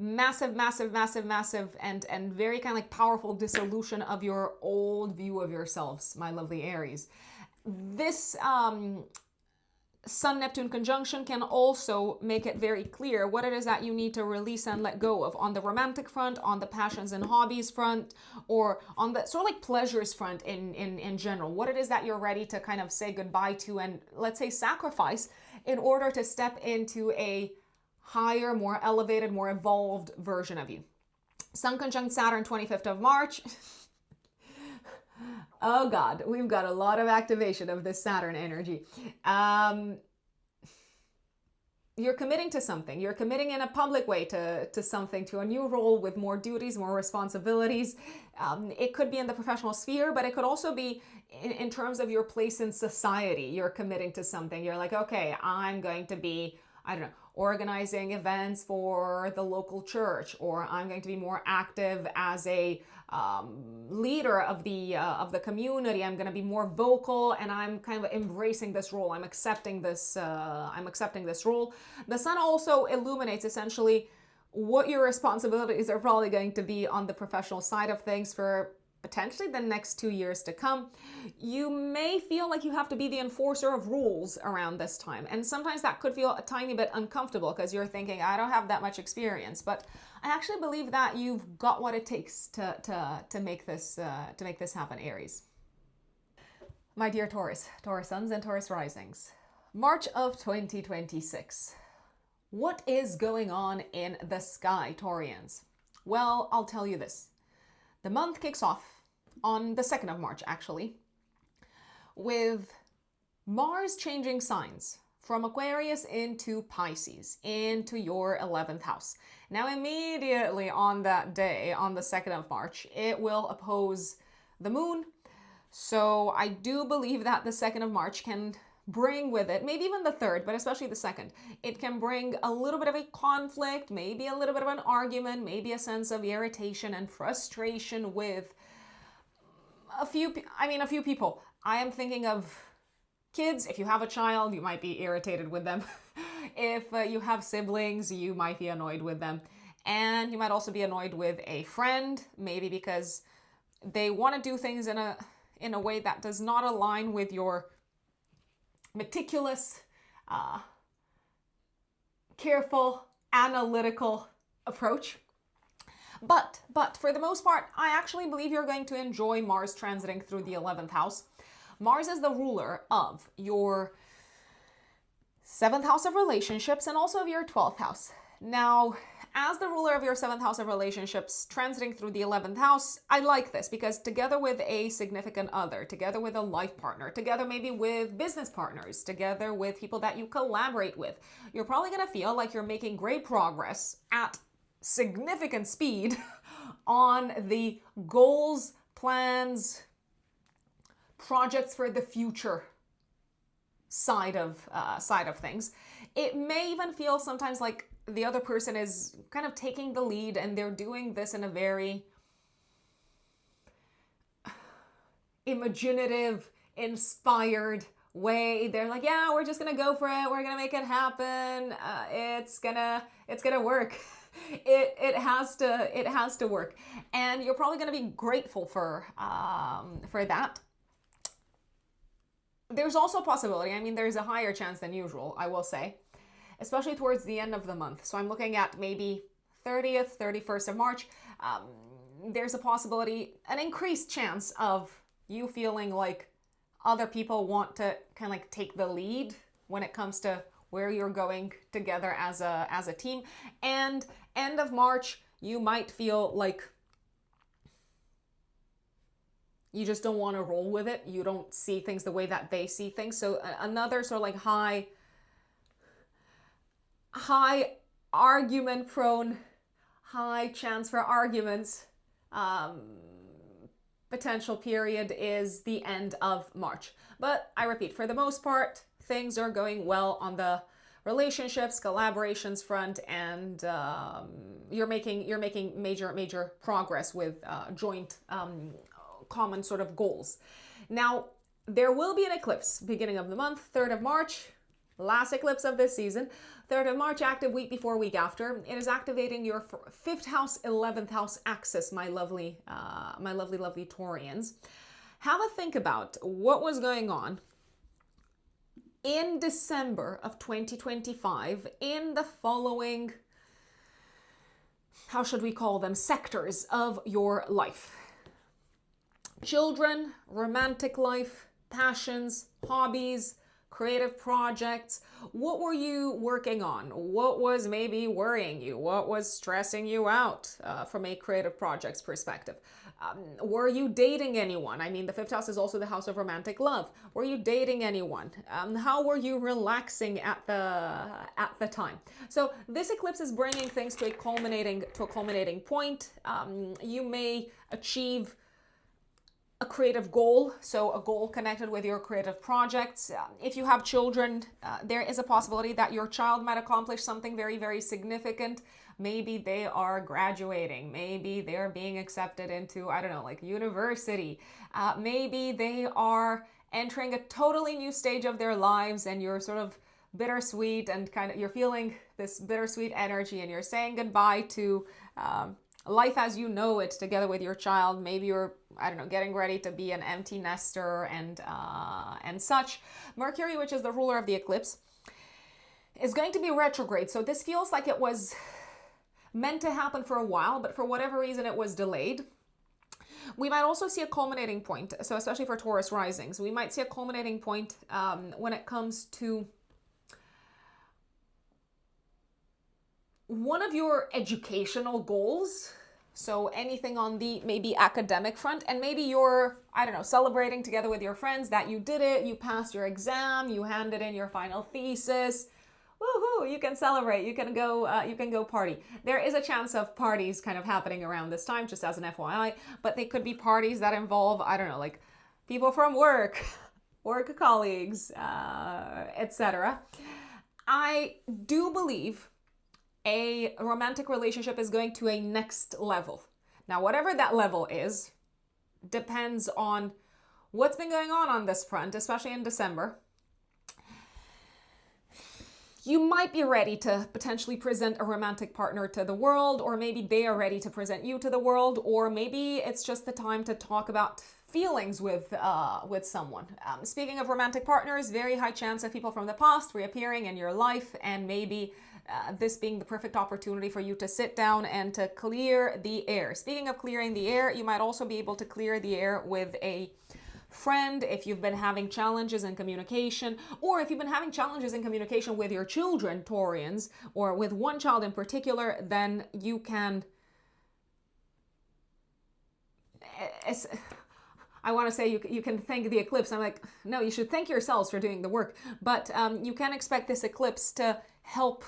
Massive, massive, massive, massive, and very kind of like powerful dissolution of your old view of yourselves, my lovely Aries. This Sun-Neptune conjunction can also make it very clear what it is that you need to release and let go of on the romantic front, on the passions and hobbies front, or on the sort of like pleasures front in general. What it is that you're ready to kind of say goodbye to and, let's say, sacrifice in order to step into a higher, more elevated, more evolved version of you. Sun conjunct Saturn 25th of March. Oh God, we've got a lot of activation of this Saturn energy. You're committing to something. You're committing in a public way to something, to a new role with more duties, more responsibilities. It could be in the professional sphere, but it could also be in terms of your place in society. You're committing to something. You're like, okay, I'm going to be, I don't know, organizing events for the local church, or I'm going to be more active as a leader of the community. I'm going to be more vocal, and I'm kind of embracing this role. I'm accepting this role. The Sun also illuminates essentially what your responsibilities are probably going to be on the professional side of things for potentially the next 2 years to come. You may feel like you have to be the enforcer of rules around this time, and sometimes that could feel a tiny bit uncomfortable because you're thinking, I don't have that much experience, but I actually believe that you've got what it takes to make this happen, Aries. My dear Taurus suns and Taurus risings, March of 2026. What is going on in the sky, Taurians? Well, I'll tell you this. The month kicks off on the 2nd of March, actually, with Mars changing signs from Aquarius into Pisces, into your 11th house. Now, immediately on that day, on the 2nd of March, it will oppose the moon. So I do believe that the 2nd of March can bring with it, maybe even the 3rd, but especially the 2nd, it can bring a little bit of a conflict, maybe a little bit of an argument, maybe a sense of irritation and frustration with a few people. I am thinking of kids. If you have a child, you might be irritated with them. If you have siblings, you might be annoyed with them. And you might also be annoyed with a friend, maybe because they want to do things in a way that does not align with your meticulous, careful, analytical approach. But for the most part, I actually believe you're going to enjoy Mars transiting through the 11th house. Mars is the ruler of your 7th house of relationships and also of your 12th house. Now, as the ruler of your 7th house of relationships transiting through the 11th house, I like this because together with a significant other, together with a life partner, together maybe with business partners, together with people that you collaborate with, you're probably going to feel like you're making great progress at significant speed on the goals, plans, projects for the future side of things. It may even feel sometimes like the other person is kind of taking the lead and they're doing this in a very imaginative, inspired way. They're like, yeah, we're just gonna go for it. We're gonna make it happen. It's gonna work. It has to work, and you're probably gonna be grateful for that. There's also a possibility. I mean, there's a higher chance than usual, I will say, especially towards the end of the month. So I'm looking at maybe 30th, 31st of March. There's a possibility, an increased chance of you feeling like other people want to kind of like take the lead when it comes to where you're going together as a team. And end of March, you might feel like you just don't want to roll with it. You don't see things the way that they see things. So another sort of like high argument prone, high chance for arguments potential period is the end of March. But I repeat, for the most part, things are going well on the relationships, collaborations front, and you're making major progress with joint common sort of goals. Now, there will be an eclipse beginning of the month, 3rd of March, last eclipse of this season. 3rd of March, active week before, week after. It is activating your 5th house, 11th house axis, my lovely Taurians. Have a think about what was going on in December of 2025 in the following, how should we call them, sectors of your life. Children, romantic life, passions, hobbies, creative projects. What were you working on? What was maybe worrying you? What was stressing you out from a creative projects perspective? Were you dating anyone? I mean, the 5th house is also the house of romantic love. Were you dating anyone? How were you relaxing at the time? So this eclipse is bringing things to a culminating point. You may achieve a creative goal, so a goal connected with your creative projects. If you have children, there is a possibility that your child might accomplish something very, very significant. Maybe they are graduating. Maybe they're being accepted into, I don't know, like university. Maybe they are entering a totally new stage of their lives and you're sort of bittersweet and you're feeling this bittersweet energy and you're saying goodbye to life as you know it together with your child. Maybe you're, I don't know, getting ready to be an empty nester and such. Mercury, which is the ruler of the eclipse, is going to be retrograde. So this feels like it was meant to happen for a while, but for whatever reason it was delayed. We might also see a culminating point. So especially for Taurus risings, we might see a culminating point when it comes to one of your educational goals. So anything on the maybe academic front, and maybe you're, I don't know, celebrating together with your friends that you did it, you passed your exam, you handed in your final thesis. Woohoo, you can celebrate, you can go party. There is a chance of parties kind of happening around this time, just as an FYI, but they could be parties that involve, I don't know, like people from work colleagues, etc. I do believe a romantic relationship is going to a next level. Now, whatever that level is, depends on what's been going on this front, especially in December. you might be ready to potentially present a romantic partner to the world, or maybe they are ready to present you to the world, or maybe it's just the time to talk about feelings with someone. Speaking of romantic partners, very high chance of people from the past reappearing in your life, and maybe this being the perfect opportunity for you to sit down and to clear the air. Speaking of clearing the air, you might also be able to clear the air with a friend if you've been having challenges in communication, or if you've been having challenges in communication with your children, Taurians, or with one child in particular, then you can... I want to say you can thank the eclipse. I'm like, no, you should thank yourselves for doing the work. But you can expect this eclipse to help,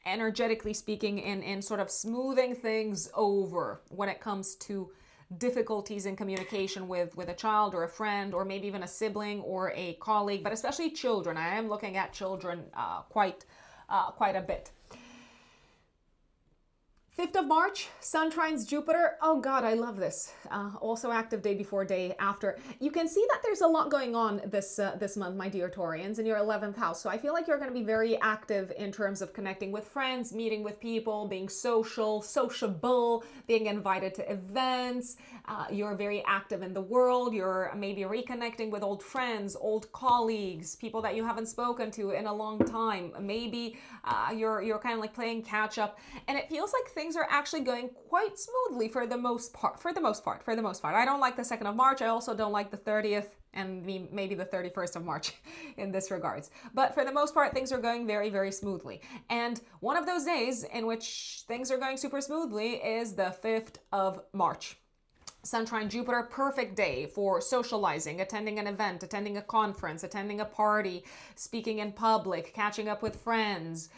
energetically speaking, in sort of smoothing things over when it comes to difficulties in communication with a child or a friend, or maybe even a sibling or a colleague, but especially children. I am looking at children quite a bit. 5th of March, Sun trines Jupiter. Oh God, I love this. Also active day before, day after. You can see that there's a lot going on this month, my dear Taurians, in your 11th house. So I feel like you're going to be very active in terms of connecting with friends, meeting with people, being sociable, being invited to events. You're very active in the world. You're maybe reconnecting with old friends, old colleagues, people that you haven't spoken to in a long time. Maybe you're kind of like playing catch up, and it feels like things are actually going quite smoothly for the most part. I don't like the 2nd of March. I also don't like the 30th and maybe the 31st of March in this regards. But for the most part, things are going very, very smoothly. And one of those days in which things are going super smoothly is the 5th of March. Sun trine Jupiter, perfect day for socializing, attending an event, attending a conference, attending a party, speaking in public, catching up with friends.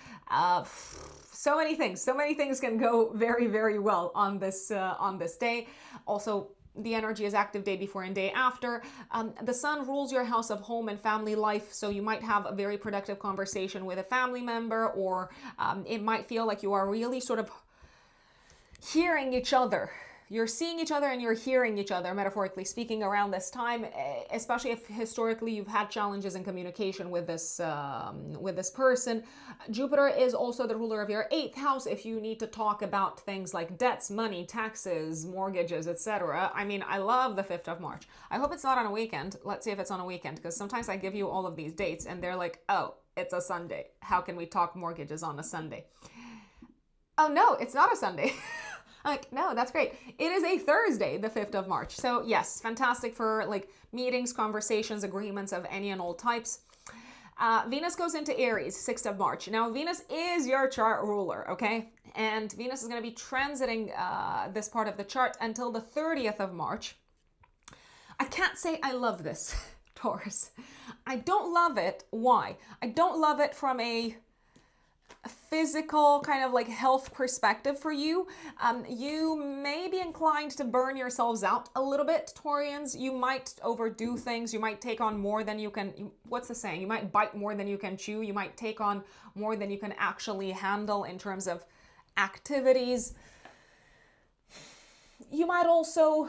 So many things can go very, very well on this day. Also, the energy is active day before and day after. The sun rules your house of home and family life, so you might have a very productive conversation with a family member, or it might feel like you are really sort of hearing each other. You're seeing each other and you're hearing each other, metaphorically speaking, around this time, especially if historically you've had challenges in communication with this person. Jupiter is also the ruler of your 8th house if you need to talk about things like debts, money, taxes, mortgages, etc. I mean, I love the 5th of March. I hope it's not on a weekend. Let's see if it's on a weekend, because sometimes I give you all of these dates and they're like, oh, it's a Sunday. How can we talk mortgages on a Sunday? Oh no, it's not a Sunday. Like, no, that's great. It is a Thursday, the 5th of March. So yes, fantastic for like meetings, conversations, agreements of any and all types. Venus goes into Aries, 6th of March. Now, Venus is your chart ruler, okay? And Venus is going to be transiting this part of the chart until the 30th of March. I can't say I love this, Taurus. I don't love it. Why? I don't love it from a physical kind of like health perspective for you. You may be inclined to burn yourselves out a little bit, Taurians. You might overdo things. You might take on more than you can. What's the saying? You might bite more than you can chew. You might take on more than you can actually handle in terms of activities. You might also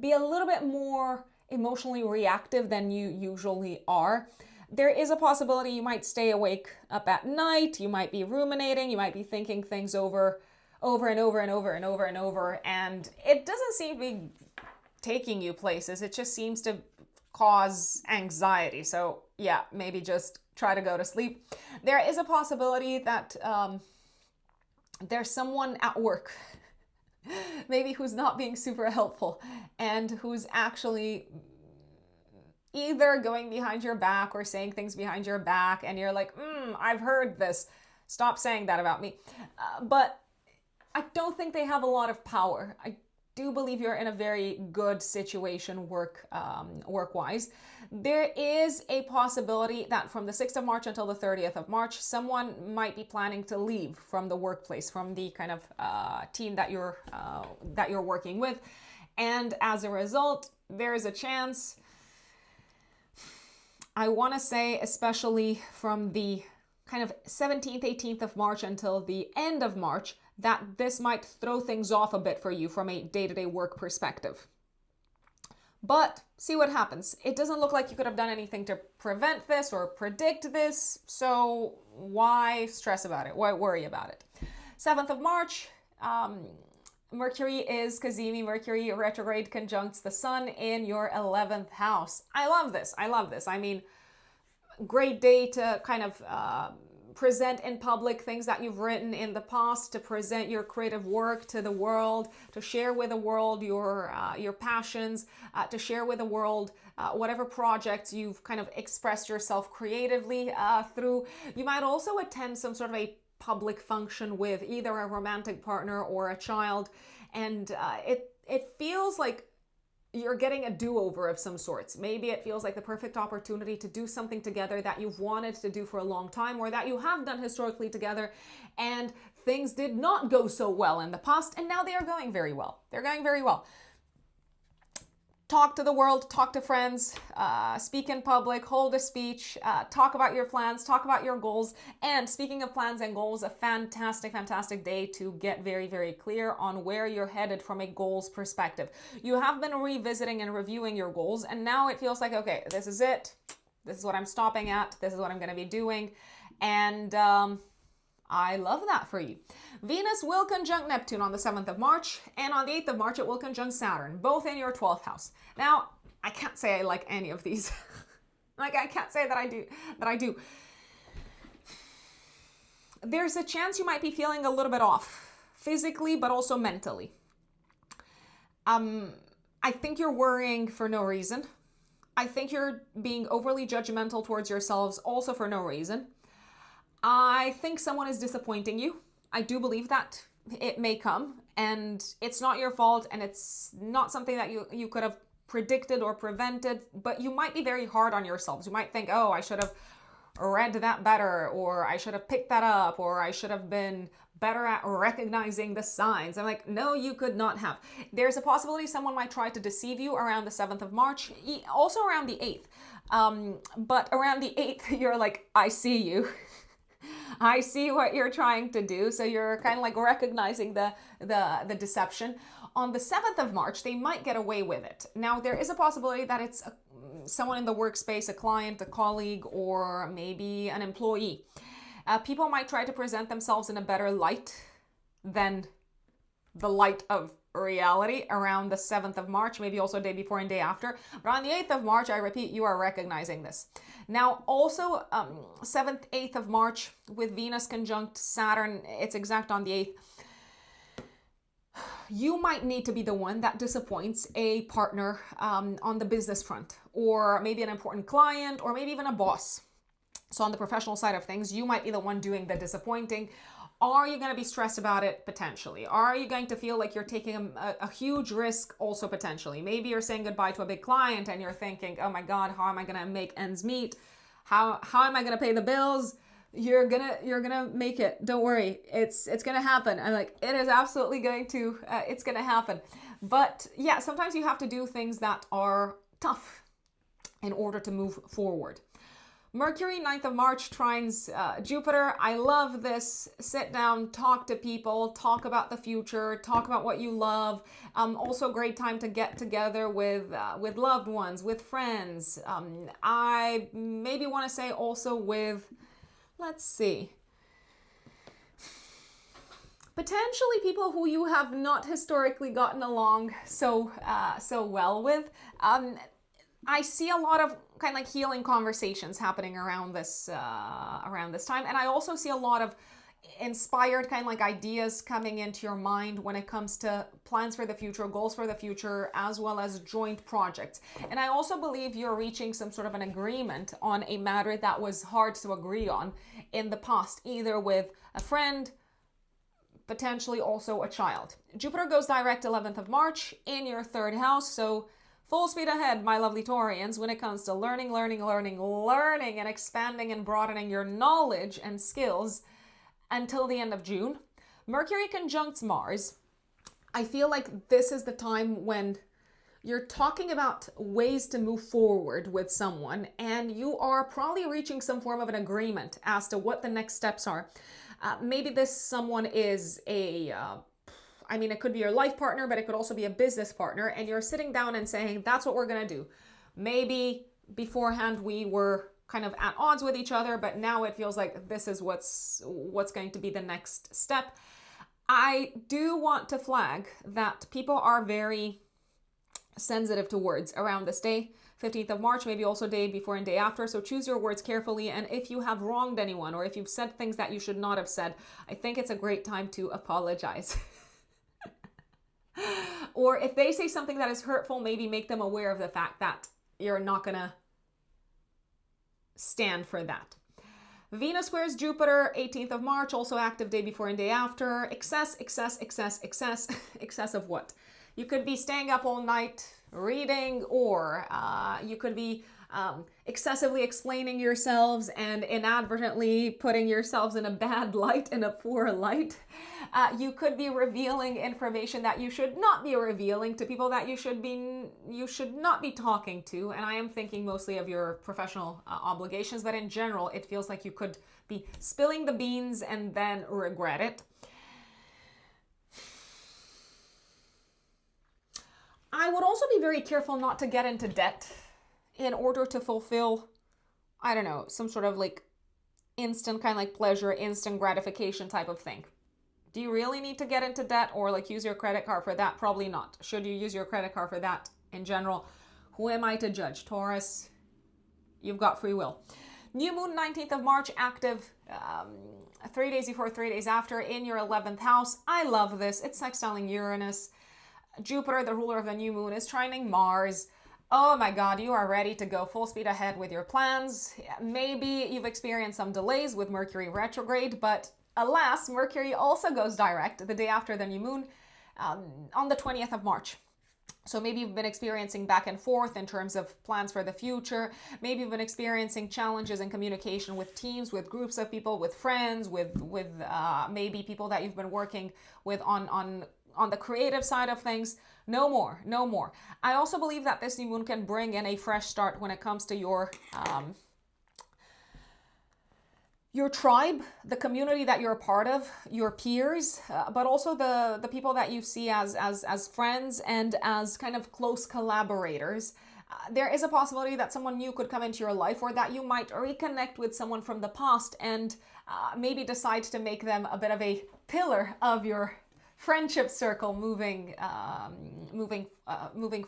be a little bit more emotionally reactive than you usually are. There is a possibility you might stay awake up at night. You might be ruminating. You might be thinking things over and over, and it doesn't seem to be taking you places. It just seems to cause anxiety. So yeah, maybe just try to go to sleep. There is a possibility that there's someone at work maybe who's not being super helpful and who's actually either going behind your back or saying things behind your back, and you're like, I've heard this. Stop saying that about me. But I don't think they have a lot of power. I do believe you're in a very good situation work-wise. There is a possibility that from the 6th of March until the 30th of March, someone might be planning to leave from the workplace, from the kind of team that you're working with. And as a result, there is a chance, I want to say, especially from the kind of 17th, 18th of March until the end of March, that this might throw things off a bit for you from a day-to-day work perspective. But see what happens. It doesn't look like you could have done anything to prevent this or predict this, so why stress about it? Why worry about it? 7th of March, Mercury is Kazemi. Mercury retrograde conjuncts the sun in your 11th house. I love this. I love this. I mean, great day to kind of present in public things that you've written in the past, to present your creative work to the world, to share with the world your passions, to share with the world whatever projects you've kind of expressed yourself creatively through. You might also attend some sort of a public function with either a romantic partner or a child, and it feels like you're getting a do-over of some sorts. Maybe it feels like the perfect opportunity to do something together that you've wanted to do for a long time, or that you have done historically together, and things did not go so well in the past, and now they are going very well. They're going very well. Talk to the world, talk to friends, speak in public, hold a speech, talk about your plans, talk about your goals. And speaking of plans and goals, a fantastic, fantastic day to get very, very clear on where you're headed from a goals perspective. You have been revisiting and reviewing your goals, and now it feels like, okay, this is it. This is what I'm stopping at. This is what I'm going to be doing. And I love that for you. Venus will conjunct Neptune on the 7th of March, and on the 8th of March, it will conjunct Saturn, both in your 12th house. Now, I can't say I like any of these. I can't say that I do. There's a chance you might be feeling a little bit off, physically, but also mentally. I think you're worrying for no reason. I think you're being overly judgmental towards yourselves, also for no reason. I think someone is disappointing you. I do believe that it may come, and it's not your fault, and it's not something that you could have predicted or prevented, but you might be very hard on yourselves. You might think, oh, I should have read that better, or I should have picked that up, or I should have been better at recognizing the signs. I'm like, no, you could not have. There's a possibility someone might try to deceive you around the 7th of March, also around the 8th. But around the 8th, you're like, I see you. I see what you're trying to do. So you're kind of like recognizing the deception. On the 7th of March, they might get away with it. Now, there is a possibility that it's someone in the workspace, a client, a colleague, or maybe an employee. People might try to present themselves in a better light than the light of reality around the 7th of March, maybe also day before and day after. But on the 8th of March, I repeat, you are recognizing this. Now, also 7th, 8th of March with Venus conjunct Saturn, it's exact on the 8th. You might need to be the one that disappoints a partner on the business front, or maybe an important client, or maybe even a boss. So on the professional side of things, you might be the one doing the disappointing. Are you going to be stressed about it? Potentially. Are you going to feel like you're taking a huge risk? Also potentially. Maybe you're saying goodbye to a big client and you're thinking, oh my God, how am I going to make ends meet? How am I going to pay the bills? You're gonna make it. Don't worry. It's gonna happen. I'm like, it is absolutely going to. It's gonna happen. But yeah, sometimes you have to do things that are tough in order to move forward. Mercury, 9th of March, trines Jupiter. I love this. Sit down, talk to people, talk about the future, talk about what you love. Also a great time to get together with loved ones, with friends. I maybe want to say also with, let's see, potentially people who you have not historically gotten along so well with. I see a lot of kind of like healing conversations happening around this time, and I also see a lot of inspired kind of like ideas coming into your mind when it comes to plans for the future, goals for the future, as well as joint projects. And I also believe you're reaching some sort of an agreement on a matter that was hard to agree on in the past, either with a friend, potentially also a child. Jupiter goes direct 11th of March in your 3rd house, so full speed ahead, my lovely Taurians, when it comes to learning, and expanding and broadening your knowledge and skills until the end of June. Mercury conjuncts Mars. I feel like this is the time when you're talking about ways to move forward with someone, and you are probably reaching some form of an agreement as to what the next steps are. Maybe this someone is a I mean, it could be your life partner, but it could also be a business partner. And you're sitting down and saying, that's what we're going to do. Maybe beforehand we were kind of at odds with each other, but now it feels like this is what's going to be the next step. I do want to flag that people are very sensitive to words around this day, 15th of March, maybe also day before and day after. So choose your words carefully. And if you have wronged anyone or if you've said things that you should not have said, I think it's a great time to apologize. Or if they say something that is hurtful, maybe make them aware of the fact that you're not going to stand for that. Venus squares Jupiter, 18th of March, also active day before and day after. Excess of what? You could be staying up all night reading, or you could be excessively explaining yourselves and inadvertently putting yourselves in a bad light, in a poor light. You could be revealing information that you should not be revealing to people that you should not be talking to. And I am thinking mostly of your professional obligations, but in general, it feels like you could be spilling the beans and then regret it. I would also be very careful not to get into debt in order to fulfill, I don't know, some sort of like instant kind of like pleasure, instant gratification type of thing. Do you really need to get into debt or like use your credit card for that? Probably not. Should you use your credit card for that in general? Who am I to judge? Taurus, you've got free will. New moon, 19th of March, active 3 days before, 3 days after in your 11th house. I love this. It's sextiling Uranus. Jupiter, the ruler of the new moon, is trining Mars. Oh my God, you are ready to go full speed ahead with your plans. Maybe you've experienced some delays with Mercury retrograde, but alas, Mercury also goes direct the day after the new moon on the 20th of March. So maybe you've been experiencing back and forth in terms of plans for the future. Maybe you've been experiencing challenges in communication with teams, with groups of people, with friends, with maybe people that you've been working with on the creative side of things. No more. I also believe that this new moon can bring in a fresh start when it comes to your tribe, the community that you're a part of, your peers, but also the people that you see as friends and as kind of close collaborators. There is a possibility that someone new could come into your life, or that you might reconnect with someone from the past and maybe decide to make them a bit of a pillar of your friendship circle moving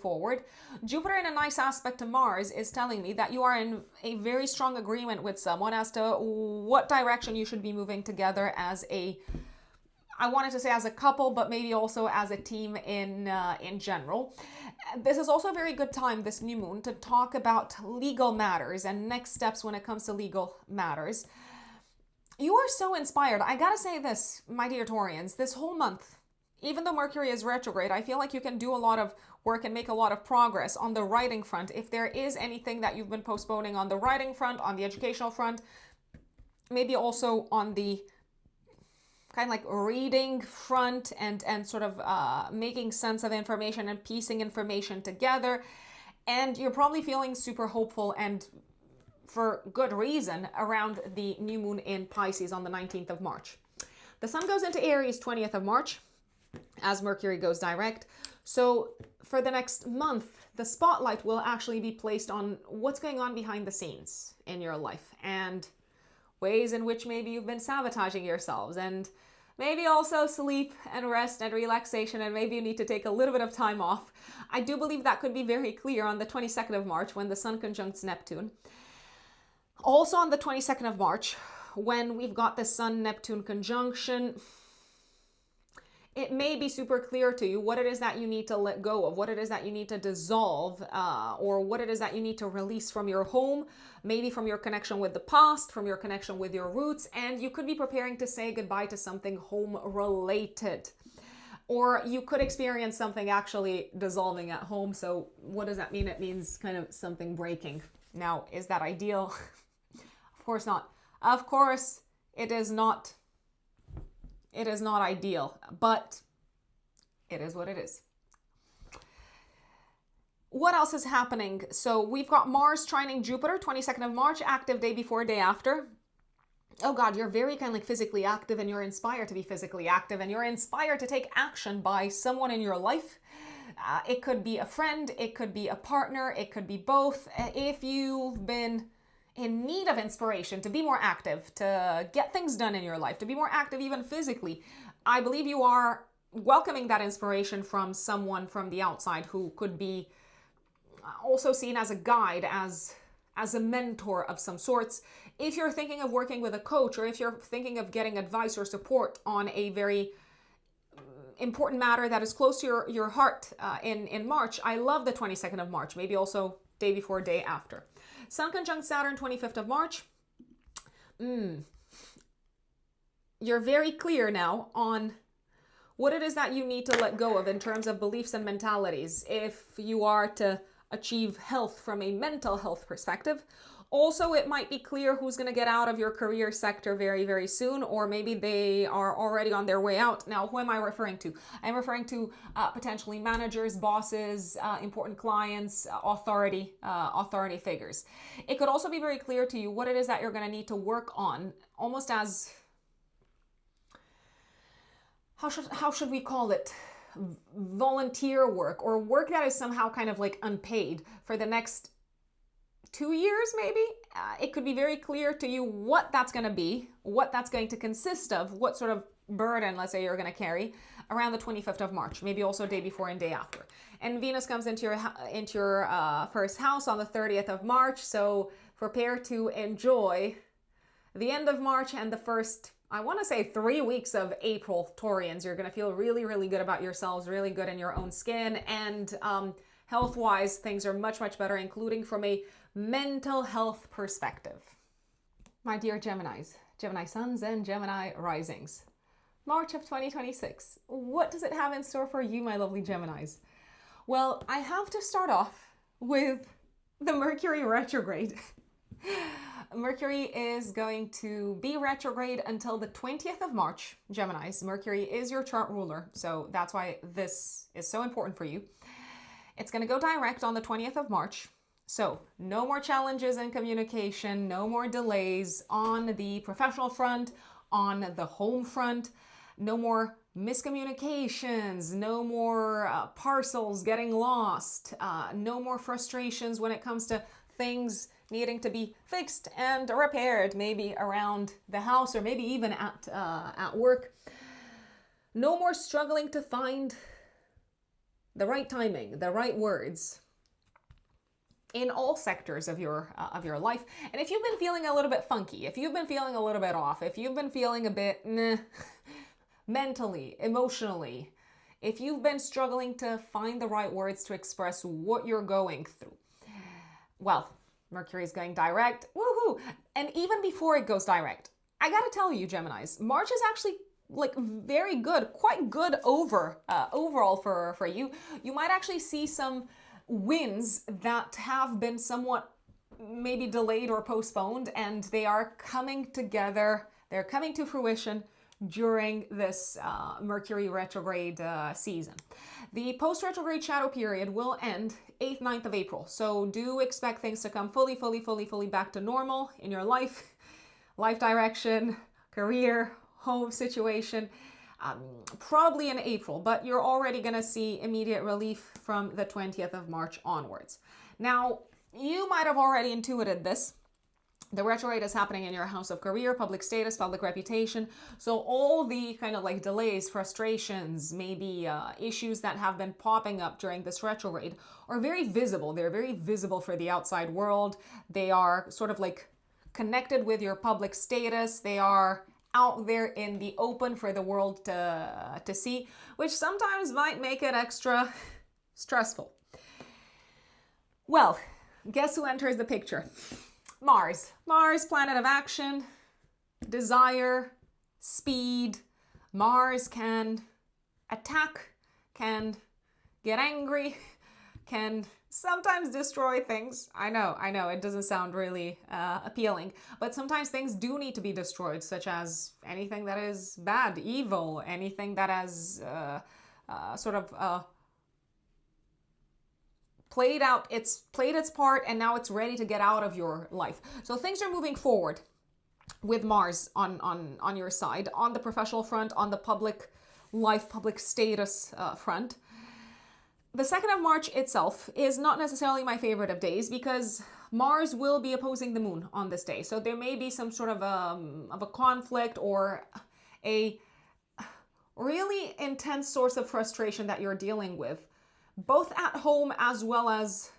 forward. Jupiter in a nice aspect to Mars is telling me that you are in a very strong agreement with someone as to what direction you should be moving together as I wanted to say as a couple, but maybe also as a team in general. This is also a very good time, this new moon, to talk about legal matters and next steps when it comes to legal matters. You are so inspired. I gotta say this, my dear Taurians, this whole month, even though Mercury is retrograde, I feel like you can do a lot of work and make a lot of progress on the writing front. If there is anything that you've been postponing on the writing front, on the educational front, maybe also on the kind of like reading front and sort of making sense of information and piecing information together. And you're probably feeling super hopeful, and for good reason, around the new moon in Pisces on the 19th of March. The sun goes into Aries 20th of March as Mercury goes direct. So for the next month, the spotlight will actually be placed on what's going on behind the scenes in your life and ways in which maybe you've been sabotaging yourselves, and maybe also sleep and rest and relaxation, and maybe you need to take a little bit of time off. I do believe that could be very clear on the 22nd of March when the sun conjuncts Neptune. Also on the 22nd of March, when we've got the Sun-Neptune conjunction, it may be super clear to you what it is that you need to let go of, what it is that you need to dissolve, or what it is that you need to release from your home, maybe from your connection with the past, from your connection with your roots, and you could be preparing to say goodbye to something home-related. Or you could experience something actually dissolving at home. So what does that mean? It means kind of something breaking. Now, is that ideal? Of course not. Of course, it is not. It is not ideal, but it is what it is. What else is happening? So we've got Mars trining Jupiter, 22nd of March, active day before, day after. oh God, you're very kind of like physically active, and you're inspired to be physically active, and you're inspired to take action by someone in your life. It could be a friend, it could be a partner, it could be both. If you've been in need of inspiration to be more active, to get things done in your life, to be more active even physically, I believe you are welcoming that inspiration from someone from the outside who could be also seen as a guide, as a mentor of some sorts. If you're thinking of working with a coach, or if you're thinking of getting advice or support on a very important matter that is close to your heart in March, I love the 22nd of March, maybe also day before, day after. Sun conjunct Saturn, 25th of March. You're very clear now on what it is that you need to let go of in terms of beliefs and mentalities if you are to achieve health from a mental health perspective. Also, it might be clear who's going to get out of your career sector very, very soon, or maybe they are already on their way out. Now, who am I referring to? I'm referring to potentially managers, bosses, important clients, authority figures. It could also be very clear to you what it is that you're going to need to work on, almost as, how should we call it? Volunteer work, or work that is somehow kind of like unpaid for the next 2 years, maybe. It could be very clear to you what that's going to be, what that's going to consist of, what sort of burden, let's say, you're going to carry around the 25th of March, maybe also day before and day after. And Venus comes into your first house on the 30th of March, so prepare to enjoy the end of March and the first, I want to say, 3 weeks of April, Taurians. You're going to feel really, really good about yourselves, really good in your own skin, and health-wise, things are much, much better, including from a mental health perspective. My dear Geminis, Gemini suns and Gemini risings. March of 2026. What does it have in store for you, my lovely Geminis? Well, I have to start off with the Mercury retrograde. Mercury is going to be retrograde until the 20th of March, Geminis. Mercury is your chart ruler, so that's why this is so important for you. It's going to go direct on the 20th of March. So no more challenges in communication, no more delays on the professional front, on the home front, no more miscommunications, no more parcels getting lost, no more frustrations when it comes to things needing to be fixed and repaired, maybe around the house or maybe even at work. No more struggling to find the right timing, the right words in all sectors of your life. And if you've been feeling a little bit funky, if you've been feeling a little bit off, if you've been feeling a bit mentally, emotionally, if you've been struggling to find the right words to express what you're going through, well, Mercury is going direct, woohoo! And even before it goes direct, I gotta tell you, Geminis, March is actually like very good, quite good overall for you. You might actually see some wins that have been somewhat maybe delayed or postponed, and they are coming together, they're coming to fruition during this Mercury retrograde season. The post-retrograde shadow period will end 8th, 9th of April. So do expect things to come fully back to normal in your life direction, career, home situation, probably in April, but you're already going to see immediate relief from the 20th of March onwards. Now, you might have already intuited this. The retrograde is happening in your house of career, public status, public reputation. So all the kind of like delays, frustrations, maybe issues that have been popping up during this retrograde are very visible. They're very visible for the outside world. They are sort of like connected with your public status. They are out there in the open for the world to see, which sometimes might make it extra stressful. Well, guess who enters the picture? Mars, planet of action, desire, speed. Mars can attack, can get angry, can sometimes destroy things. I know, it doesn't sound really appealing, but sometimes things do need to be destroyed, such as anything that is bad, evil, anything that has played its part and now it's ready to get out of your life. So things are moving forward with Mars on your side, on the professional front, on the public life, public status front. The 2nd of March itself is not necessarily my favorite of days because Mars will be opposing the moon on this day. So there may be some sort of a conflict or a really intense source of frustration that you're dealing with, both at home as well as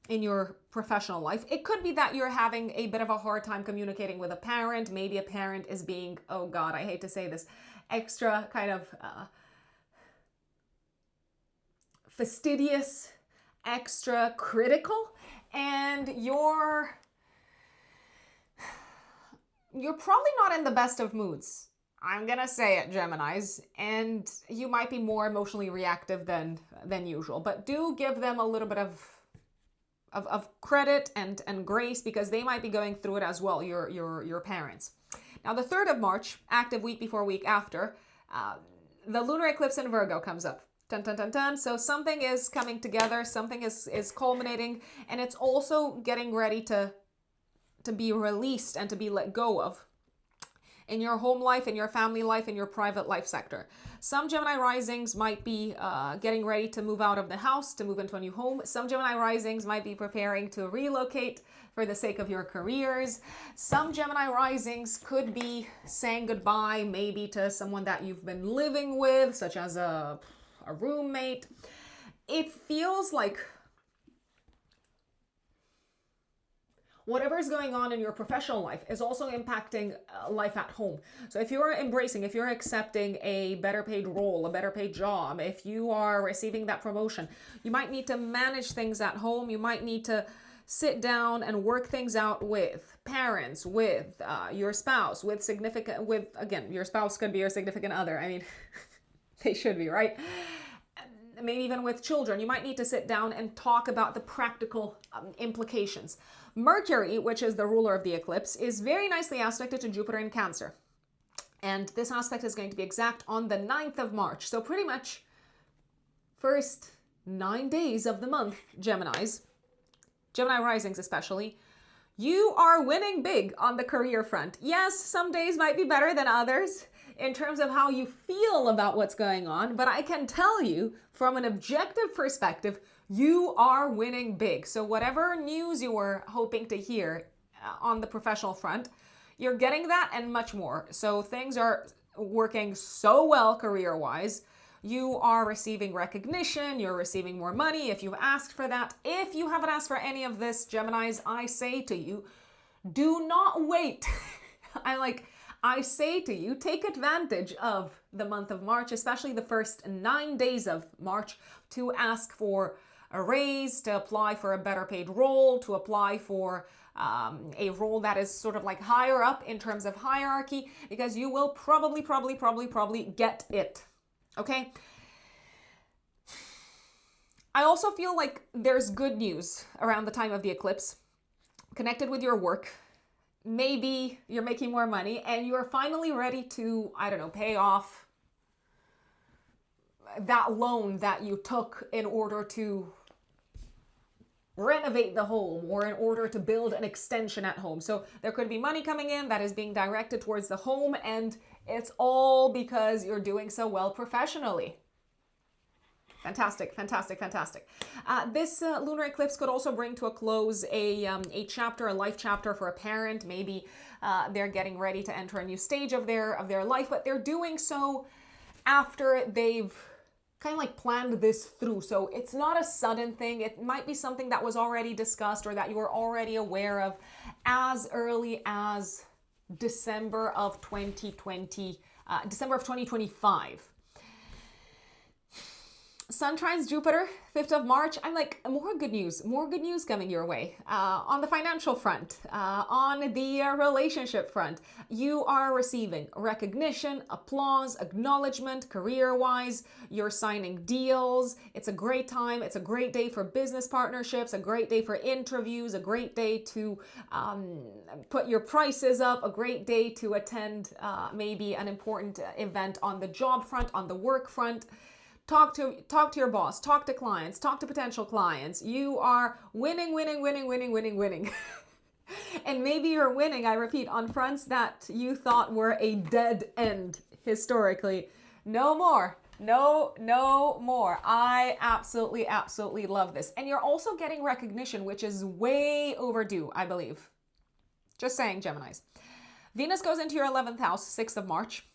in your professional life. It could be that you're having a bit of a hard time communicating with a parent. Maybe a parent is being, oh God, I hate to say this, extra kind of fastidious, extra critical, and you're probably not in the best of moods. I'm gonna say it, Geminis, and you might be more emotionally reactive than usual, but do give them a little bit of credit and grace because they might be going through it as well, your parents. Now, the 3rd of March, active week before week after, the lunar eclipse in Virgo comes up. Dun, dun, dun, dun. So something is coming together, something is culminating, and it's also getting ready to be released and to be let go of in your home life, in your family life, in your private life sector. Some Gemini risings might be getting ready to move out of the house, to move into a new home. Some Gemini risings might be preparing to relocate for the sake of your careers. Some Gemini risings could be saying goodbye maybe to someone that you've been living with, such as a roommate. It feels like whatever is going on in your professional life is also impacting life at home. So if you're accepting a better paid role, a better paid job, if you are receiving that promotion, you might need to manage things at home. You might need to sit down and work things out with parents, with your spouse, again, your spouse could be your significant other. I mean, they should be, right? Maybe even with children. You might need to sit down and talk about the practical implications. Mercury, which is the ruler of the eclipse, is very nicely aspected to Jupiter in Cancer. And this aspect is going to be exact on the 9th of March. So pretty much first 9 days of the month, Gemini risings especially, you are winning big on the career front. Yes, some days might be better than others in terms of how you feel about what's going on, but I can tell you from an objective perspective, you are winning big. So whatever news you were hoping to hear on the professional front, you're getting that and much more. So things are working so well career-wise. You are receiving recognition, you're receiving more money if you've asked for that. If you haven't asked for any of this, Geminis, I say to you, do not wait. I say to you, take advantage of the month of March, especially the first 9 days of March, to ask for a raise, to apply for a better paid role, to apply for a role that is sort of like higher up in terms of hierarchy, because you will probably get it. Okay? I also feel like there's good news around the time of the eclipse connected with your work. Maybe you're making more money and you're finally ready to, pay off that loan that you took in order to renovate the home or in order to build an extension at home. So there could be money coming in that is being directed towards the home, and it's all because you're doing so well professionally. Fantastic, fantastic, fantastic. This lunar eclipse could also bring to a close a life chapter for a parent. Maybe they're getting ready to enter a new stage of their life, but they're doing so after they've kind of like planned this through. So it's not a sudden thing. It might be something that was already discussed or that you were already aware of as early as December of 2025. Sun trines Jupiter, 5th of March. I'm like, more good news coming your way. On the financial front, on the relationship front, you are receiving recognition, applause, acknowledgement, career-wise. You're signing deals. It's a great time. It's a great day for business partnerships, a great day for interviews, a great day to put your prices up, a great day to attend maybe an important event on the job front, on the work front. Talk to your boss, talk to clients, talk to potential clients. You are winning. And maybe you're winning, I repeat, on fronts that you thought were a dead end historically. No more. No more. I absolutely love this. And you're also getting recognition, which is way overdue, I believe. Just saying, Geminis. Venus goes into your 11th house, 6th of March,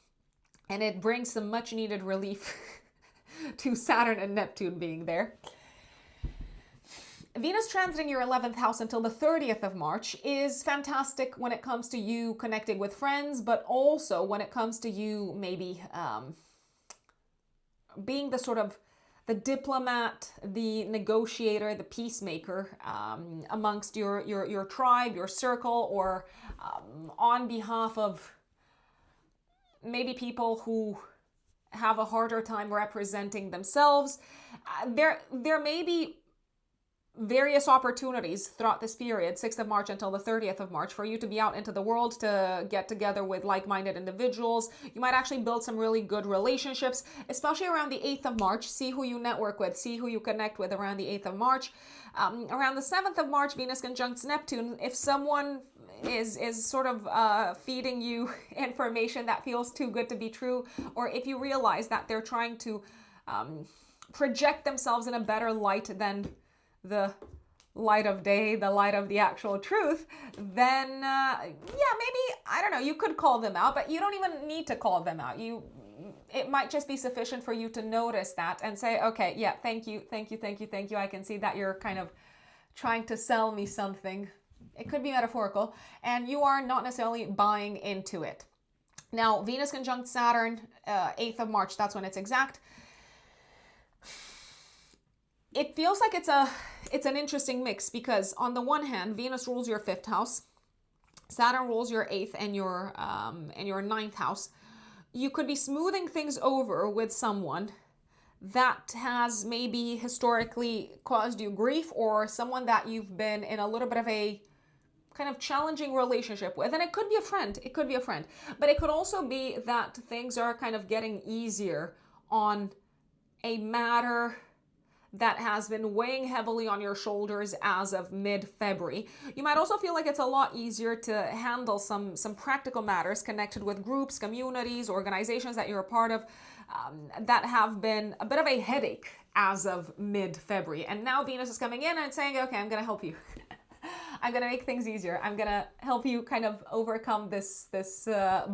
and it brings some much needed relief to Saturn and Neptune being there. Venus transiting your 11th house until the 30th of March is fantastic when it comes to you connecting with friends, but also when it comes to you maybe being the sort of the diplomat, the negotiator, the peacemaker amongst your tribe, your circle, or on behalf of maybe people who have a harder time representing themselves. There may be various opportunities throughout this period, 6th of March until the 30th of March, for you to be out into the world, to get together with like-minded individuals. You might actually build some really good relationships, especially around the 8th of March. See who you network with, see who you connect with around the 8th of March. Around the 7th of March, Venus conjuncts Neptune. If someone is sort of feeding you information that feels too good to be true, or if you realize that they're trying to project themselves in a better light than the light of day, the light of the actual truth, then yeah, maybe, I don't know, you could call them out, but you don't even need to call them out. It might just be sufficient for you to notice that and say, okay, yeah, thank you. I can see that you're kind of trying to sell me something. It could be metaphorical, and you are not necessarily buying into it. Now, Venus conjunct Saturn, 8th of March, that's when it's exact. It feels like it's an interesting mix, because on the one hand, Venus rules your 5th house, Saturn rules your 8th and your 9th house. You could be smoothing things over with someone that has maybe historically caused you grief, or someone that you've been in a little bit of a kind of challenging relationship with. And it could be a friend, but it could also be that things are kind of getting easier on a matter that has been weighing heavily on your shoulders as of mid-February. You might also feel like it's a lot easier to handle some practical matters connected with groups, communities, organizations that you're a part of that have been a bit of a headache as of mid-February. And now Venus is coming in and saying, okay, I'm going to help you. I'm going to make things easier. I'm going to help you kind of overcome this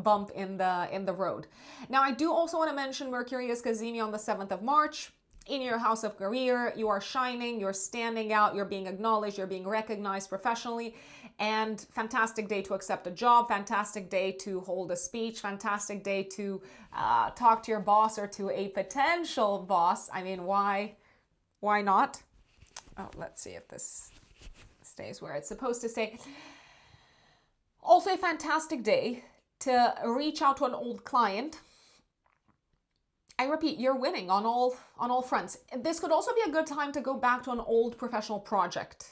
bump in the road. Now, I do also want to mention Mercury is Cazimi on the 7th of March. In your house of career, you are shining, you're standing out, you're being acknowledged, you're being recognized professionally, and fantastic day to accept a job, fantastic day to hold a speech, fantastic day to talk to your boss or to a potential boss. I mean, why not? Oh, let's see if this stays where it's supposed to stay. Also a fantastic day to reach out to an old client. I repeat, you're winning on all fronts. This could also be a good time to go back to an old professional project.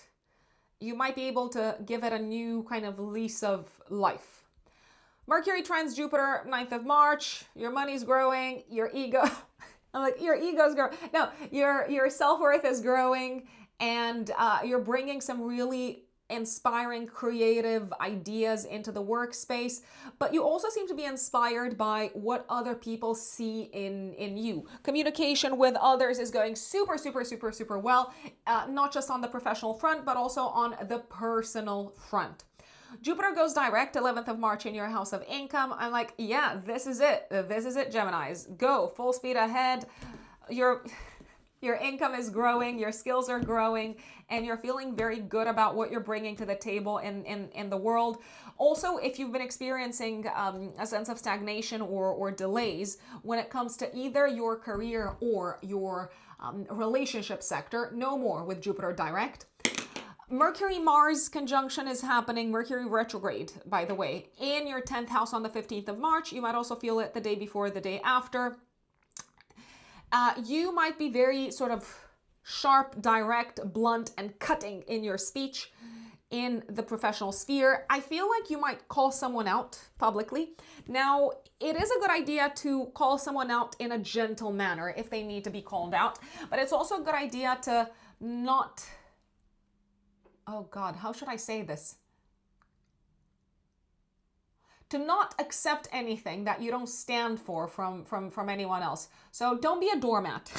You might be able to give it a new kind of lease of life. Mercury trines Jupiter, 9th of March. Your money's growing, your ego, I'm like, your ego's growing. No, your self-worth is growing, and you're bringing some really inspiring creative ideas into the workspace, but you also seem to be inspired by what other people see in you. Communication with others is going super well, not just on the professional front, but also on the personal front. Jupiter goes direct 11th of March in your house of income. I'm like, yeah, this is it, Geminis. Go full speed ahead. Your income is growing, your skills are growing, and you're feeling very good about what you're bringing to the table in the world. Also, if you've been experiencing a sense of stagnation or delays when it comes to either your career or your relationship sector, no more with Jupiter direct. Mercury-Mars conjunction is happening, Mercury retrograde, by the way, in your 10th house on the 15th of March. You might also feel it the day before, the day after. You might be very sort of sharp, direct, blunt, and cutting in your speech in the professional sphere. I feel like you might call someone out publicly. Now, it is a good idea to call someone out in a gentle manner if they need to be called out, but it's also a good idea to not, oh God, how should I say this? to not accept anything that you don't stand for from anyone else. So don't be a doormat,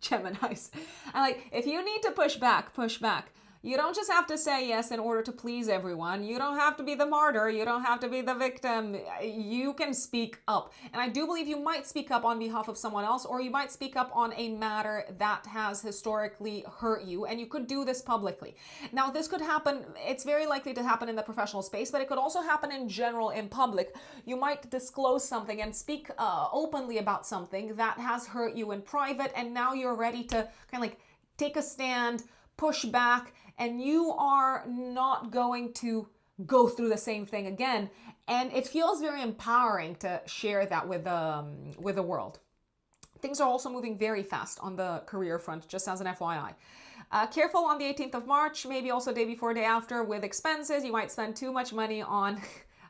Geminis. And like, if you need to push back, push back. You don't just have to say yes in order to please everyone. You don't have to be the martyr. You don't have to be the victim. You can speak up. And I do believe you might speak up on behalf of someone else, or you might speak up on a matter that has historically hurt you. And you could do this publicly. Now, this could happen. It's very likely to happen in the professional space, but it could also happen in general in public. You might disclose something and speak openly about something that has hurt you in private. And now you're ready to kind of like take a stand, push back, and you are not going to go through the same thing again. And it feels very empowering to share that with the world. Things are also moving very fast on the career front, just as an FYI. Careful on the 18th of March, maybe also day before, day after with expenses. You might spend too much money on,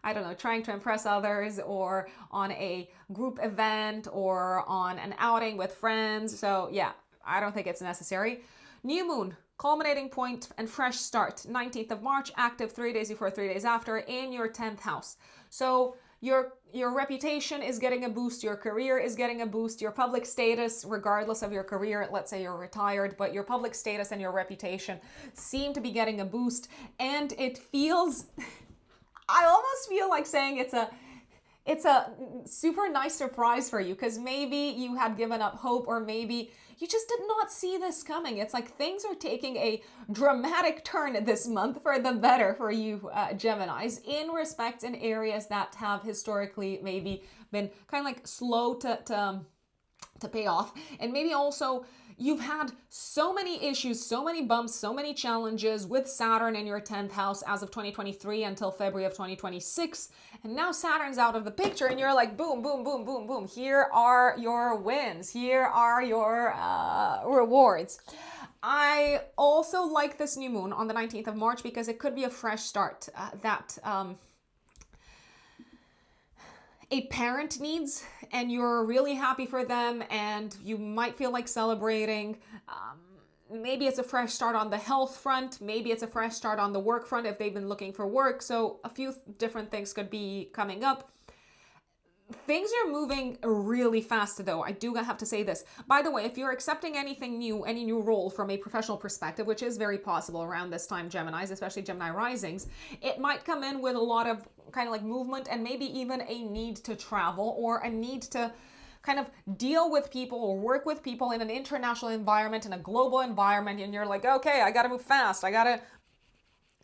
I don't know, trying to impress others, or on a group event, or on an outing with friends. So yeah, I don't think it's necessary. New moon, culminating point and fresh start. 19th of March, active 3 days before, 3 days after in your 10th house. So your reputation is getting a boost, your career is getting a boost, your public status, regardless of your career, let's say you're retired, but your public status and your reputation seem to be getting a boost. And it feels, I almost feel like saying it's a super nice surprise for you, because maybe you had given up hope, or maybe you just did not see this coming. It's like things are taking a dramatic turn this month for the better for you, Geminis, in respects in areas that have historically maybe been kind of like slow to pay off. And maybe also you've had so many issues, so many bumps, so many challenges with Saturn in your 10th house as of 2023 until February of 2026. And now Saturn's out of the picture and you're like, boom, boom, boom, boom, boom. Here are your wins. Here are your rewards. I also like this new moon on the 19th of March because it could be a fresh start that a parent needs, and you're really happy for them and you might feel like celebrating. Maybe it's a fresh start on the health front. Maybe it's a fresh start on the work front if they've been looking for work. So a few different things could be coming up. Things are moving really fast though. I do have to say this. By the way, if you're accepting anything new, any new role from a professional perspective, which is very possible around this time, Geminis, especially Gemini risings, it might come in with a lot of kind of like movement and maybe even a need to travel or a need to kind of deal with people or work with people in an international environment, in a global environment. And you're like, okay, I got to move fast. I got to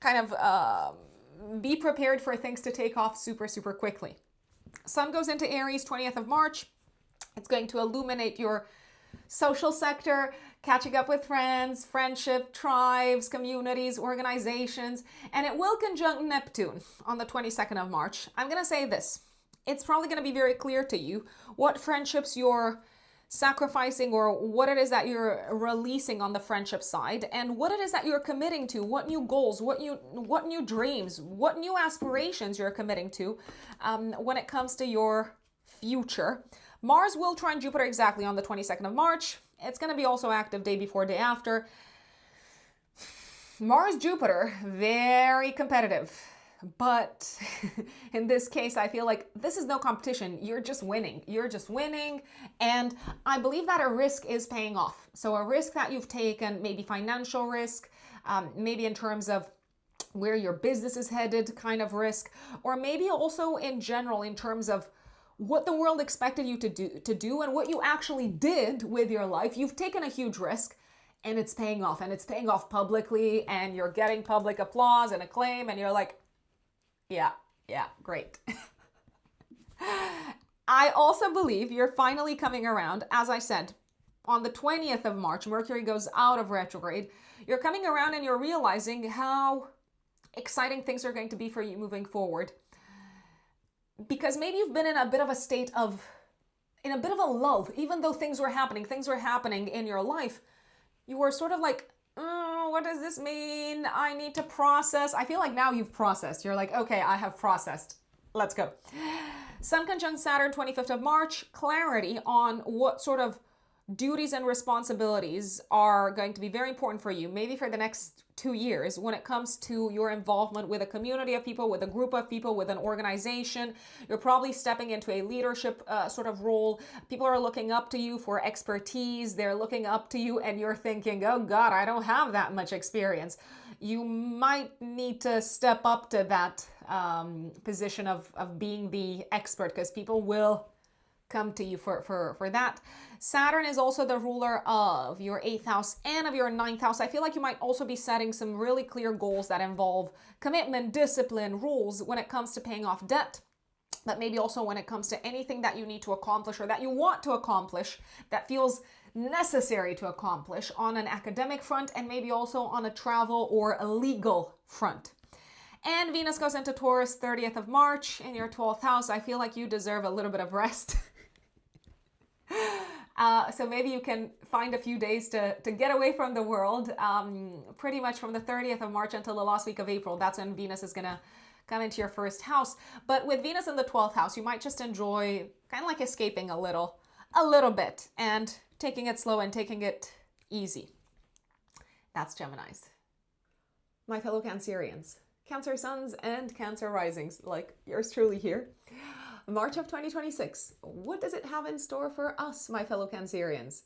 kind of be prepared for things to take off super, super quickly. Sun goes into Aries 20th of March. It's going to illuminate your social sector, catching up with friends, friendship, tribes, communities, organizations, and it will conjunct Neptune on the 22nd of March. I'm going to say this. It's probably going to be very clear to you what friendships you're sacrificing or what it is that you're releasing on the friendship side and what it is that you're committing to, what new goals, what new dreams, what new aspirations you're committing to when it comes to your future. Mars will trine Jupiter exactly on the 22nd of March. It's going to be also active day before, day after. Mars, Jupiter, very competitive. But in this case, I feel like this is no competition. You're just winning. You're just winning. And I believe that a risk is paying off. So a risk that you've taken, maybe financial risk, maybe in terms of where your business is headed kind of risk, or maybe also in general in terms of what the world expected you to do and what you actually did with your life. You've taken a huge risk and it's paying off, and it's paying off publicly, and you're getting public applause and acclaim, and you're like, yeah, great. I also believe you're finally coming around. As I said, on the 20th of March, Mercury goes out of retrograde. You're coming around and you're realizing how exciting things are going to be for you moving forward. Because maybe you've been in a bit of a state of, in a bit of a lull, even though things were happening in your life. You were sort of like, what does this mean? I need to process. I feel like now you've processed. You're like, okay, I have processed. Let's go. Sun conjunct Saturn, 25th of March. Clarity on what sort of duties and responsibilities are going to be very important for you, maybe for the next 2 years when it comes to your involvement with a community of people, with a group of people, with an organization. You're probably stepping into a leadership sort of role. People are looking up to you for expertise. They're looking up to you and you're thinking, oh God, I don't have that much experience. You might need to step up to that position of being the expert, because people will come to you for that. Saturn is also the ruler of your 8th house and of your 9th house. I feel like you might also be setting some really clear goals that involve commitment, discipline, rules when it comes to paying off debt, but maybe also when it comes to anything that you need to accomplish or that you want to accomplish that feels necessary to accomplish on an academic front, and maybe also on a travel or a legal front. And Venus goes into Taurus 30th of March in your 12th house. I feel like you deserve a little bit of rest. So maybe you can find a few days to get away from the world, pretty much from the 30th of March until the last week of April. That's when Venus is going to come into your first house. But with Venus in the 12th house, you might just enjoy kind of like escaping a little bit and taking it slow and taking it easy. That's Geminis. My fellow Cancerians, Cancer suns and Cancer risings, like yours truly here. March of 2026. What does it have in store for us, my fellow Cancerians?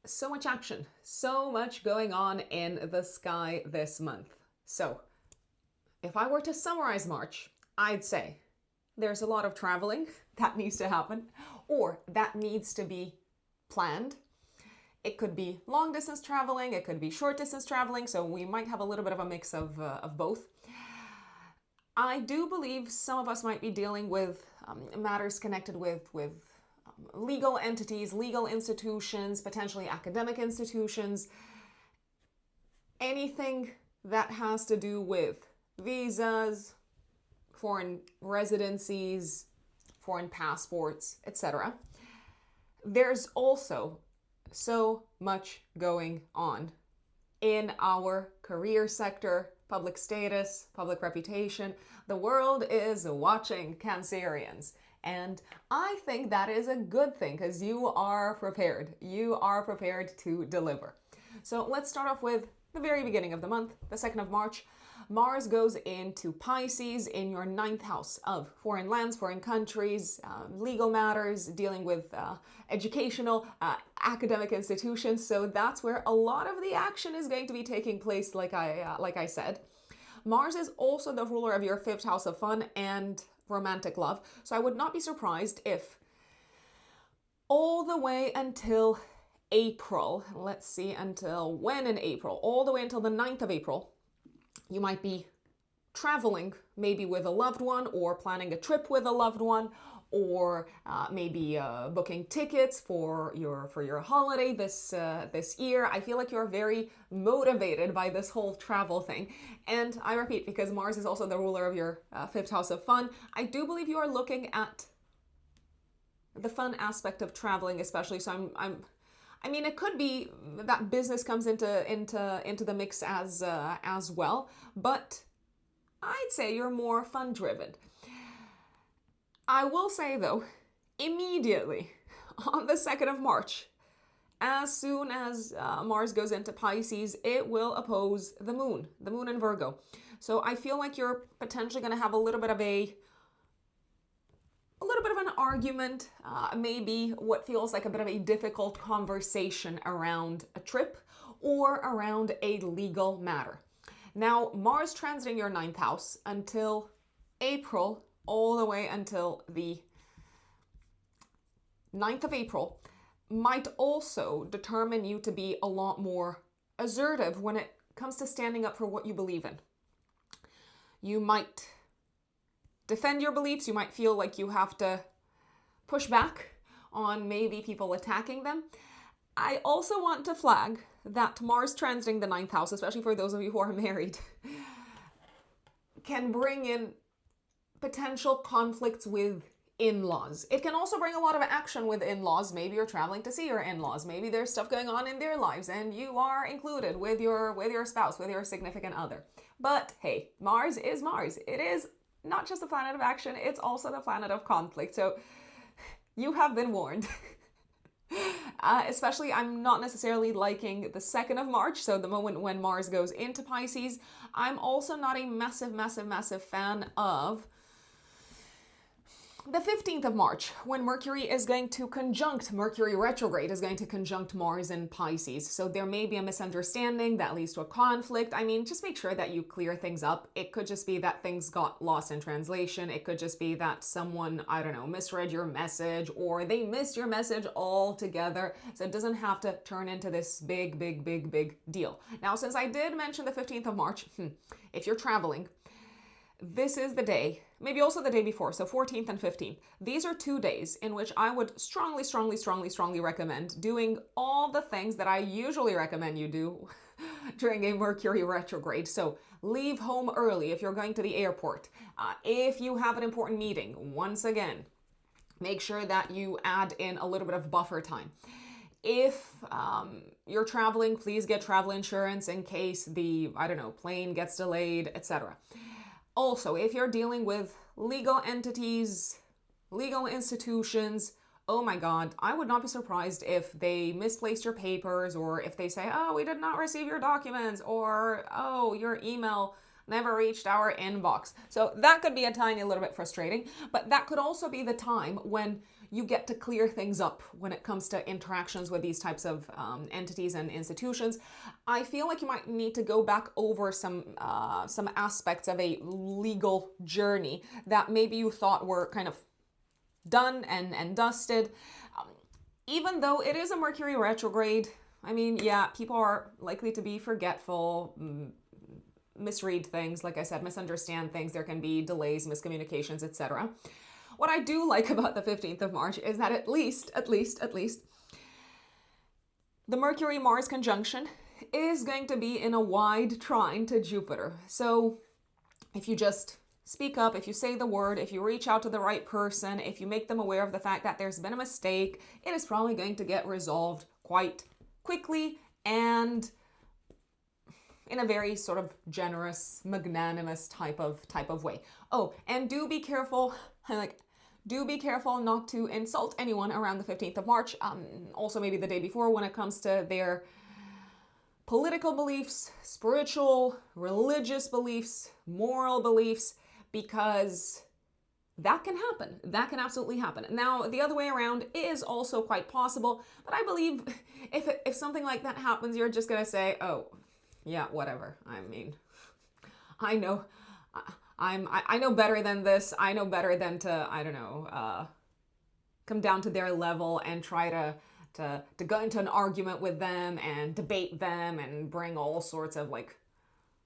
So much action, so much going on in the sky this month. So if I were to summarize March, I'd say there's a lot of traveling that needs to happen, or that needs to be planned. It could be long distance traveling, it could be short distance traveling, so we might have a little bit of a mix of both. I do believe some of us might be dealing with matters connected with legal entities, legal institutions, potentially academic institutions, anything that has to do with visas, foreign residencies, foreign passports, etc. There's also so much going on in our career sector, public status, public reputation. The world is watching, Cancerians. And I think that is a good thing, because you are prepared. You are prepared to deliver. So let's start off with the very beginning of the month, the 2nd of March. Mars goes into Pisces in your 9th house of foreign lands, foreign countries, legal matters, dealing with educational, academic institutions. So that's where a lot of the action is going to be taking place, like I said. Mars is also the ruler of your 5th house of fun and romantic love. So I would not be surprised if all the way until April, let's see, until when in April, all the way until the 9th of April, you might be traveling maybe with a loved one, or planning a trip with a loved one, or maybe booking tickets for your holiday this year. I feel like you're very motivated by this whole travel thing. And I repeat, because Mars is also the ruler of your 5th house of fun, I do believe you are looking at the fun aspect of traveling, especially. So I mean, it could be that business comes into the mix as well, but I'd say you're more fun driven. I will say though, immediately on the 2nd of March, as soon as Mars goes into Pisces, it will oppose the moon in Virgo. So I feel like you're potentially going to have a little bit of an argument, maybe what feels like a bit of a difficult conversation around a trip or around a legal matter. Now, Mars transiting your 9th house until April, all the way until the 9th of April, might also determine you to be a lot more assertive when it comes to standing up for what you believe in. You might defend your beliefs. You might feel like you have to push back on maybe people attacking them. I also want to flag that Mars transiting the 9th house, especially for those of you who are married, can bring in potential conflicts with in-laws. It can also bring a lot of action with in-laws. Maybe you're traveling to see your in-laws. Maybe there's stuff going on in their lives and you are included with your spouse, with your significant other. But hey, Mars is Mars. It is not just the planet of action, it's also the planet of conflict. So you have been warned. Especially, I'm not necessarily liking the 2nd of March, so the moment when Mars goes into Pisces. I'm also not a massive fan of the 15th of March, when Mercury is going to conjunct, Mercury retrograde is going to conjunct Mars in Pisces. So there may be a misunderstanding that leads to a conflict. I mean, just make sure that you clear things up. It could just be that things got lost in translation. It could just be that someone, I don't know, misread your message, or they missed your message altogether. So it doesn't have to turn into this big deal. Now, since I did mention the 15th of March, if you're traveling, this is the day, maybe also the day before, so 14th and 15th. These are 2 days in which I would strongly recommend doing all the things that I usually recommend you do during a Mercury retrograde. So leave home early if you're going to the airport. If you have an important meeting, once again, make sure that you add in a little bit of buffer time. If you're traveling, please get travel insurance in case the, I don't know, plane gets delayed, etc. Also, if you're dealing with legal entities, legal institutions, oh my God, I would not be surprised if they misplaced your papers, or if they say, oh, we did not receive your documents, or oh, your email never reached our inbox. So that could be a tiny little bit frustrating, but that could also be the time when you get to clear things up when it comes to interactions with these types of entities and institutions. I feel like you might need to go back over some aspects of a legal journey that maybe you thought were kind of done and dusted. Even though it is a Mercury retrograde, I mean, yeah, people are likely to be forgetful, misread things, like I said, misunderstand things. There can be delays, miscommunications, etc. What I do like about the 15th of March is that at least, the Mercury-Mars conjunction is going to be in a wide trine to Jupiter. So if you just speak up, if you say the word, if you reach out to the right person, if you make them aware of the fact that there's been a mistake, it is probably going to get resolved quite quickly and in a very sort of generous, magnanimous type of way. Oh, and do be careful, do be careful not to insult anyone around the 15th of March. Also maybe the day before, when it comes to their political beliefs, spiritual, religious beliefs, moral beliefs, because that can happen. That can absolutely happen. Now, the other way around is also quite possible, but I believe if something like that happens, you're just gonna say, oh, yeah, whatever. I mean, I know better than this. I know better than to, I don't know, come down to their level and try to go into an argument with them and debate them and bring all sorts of like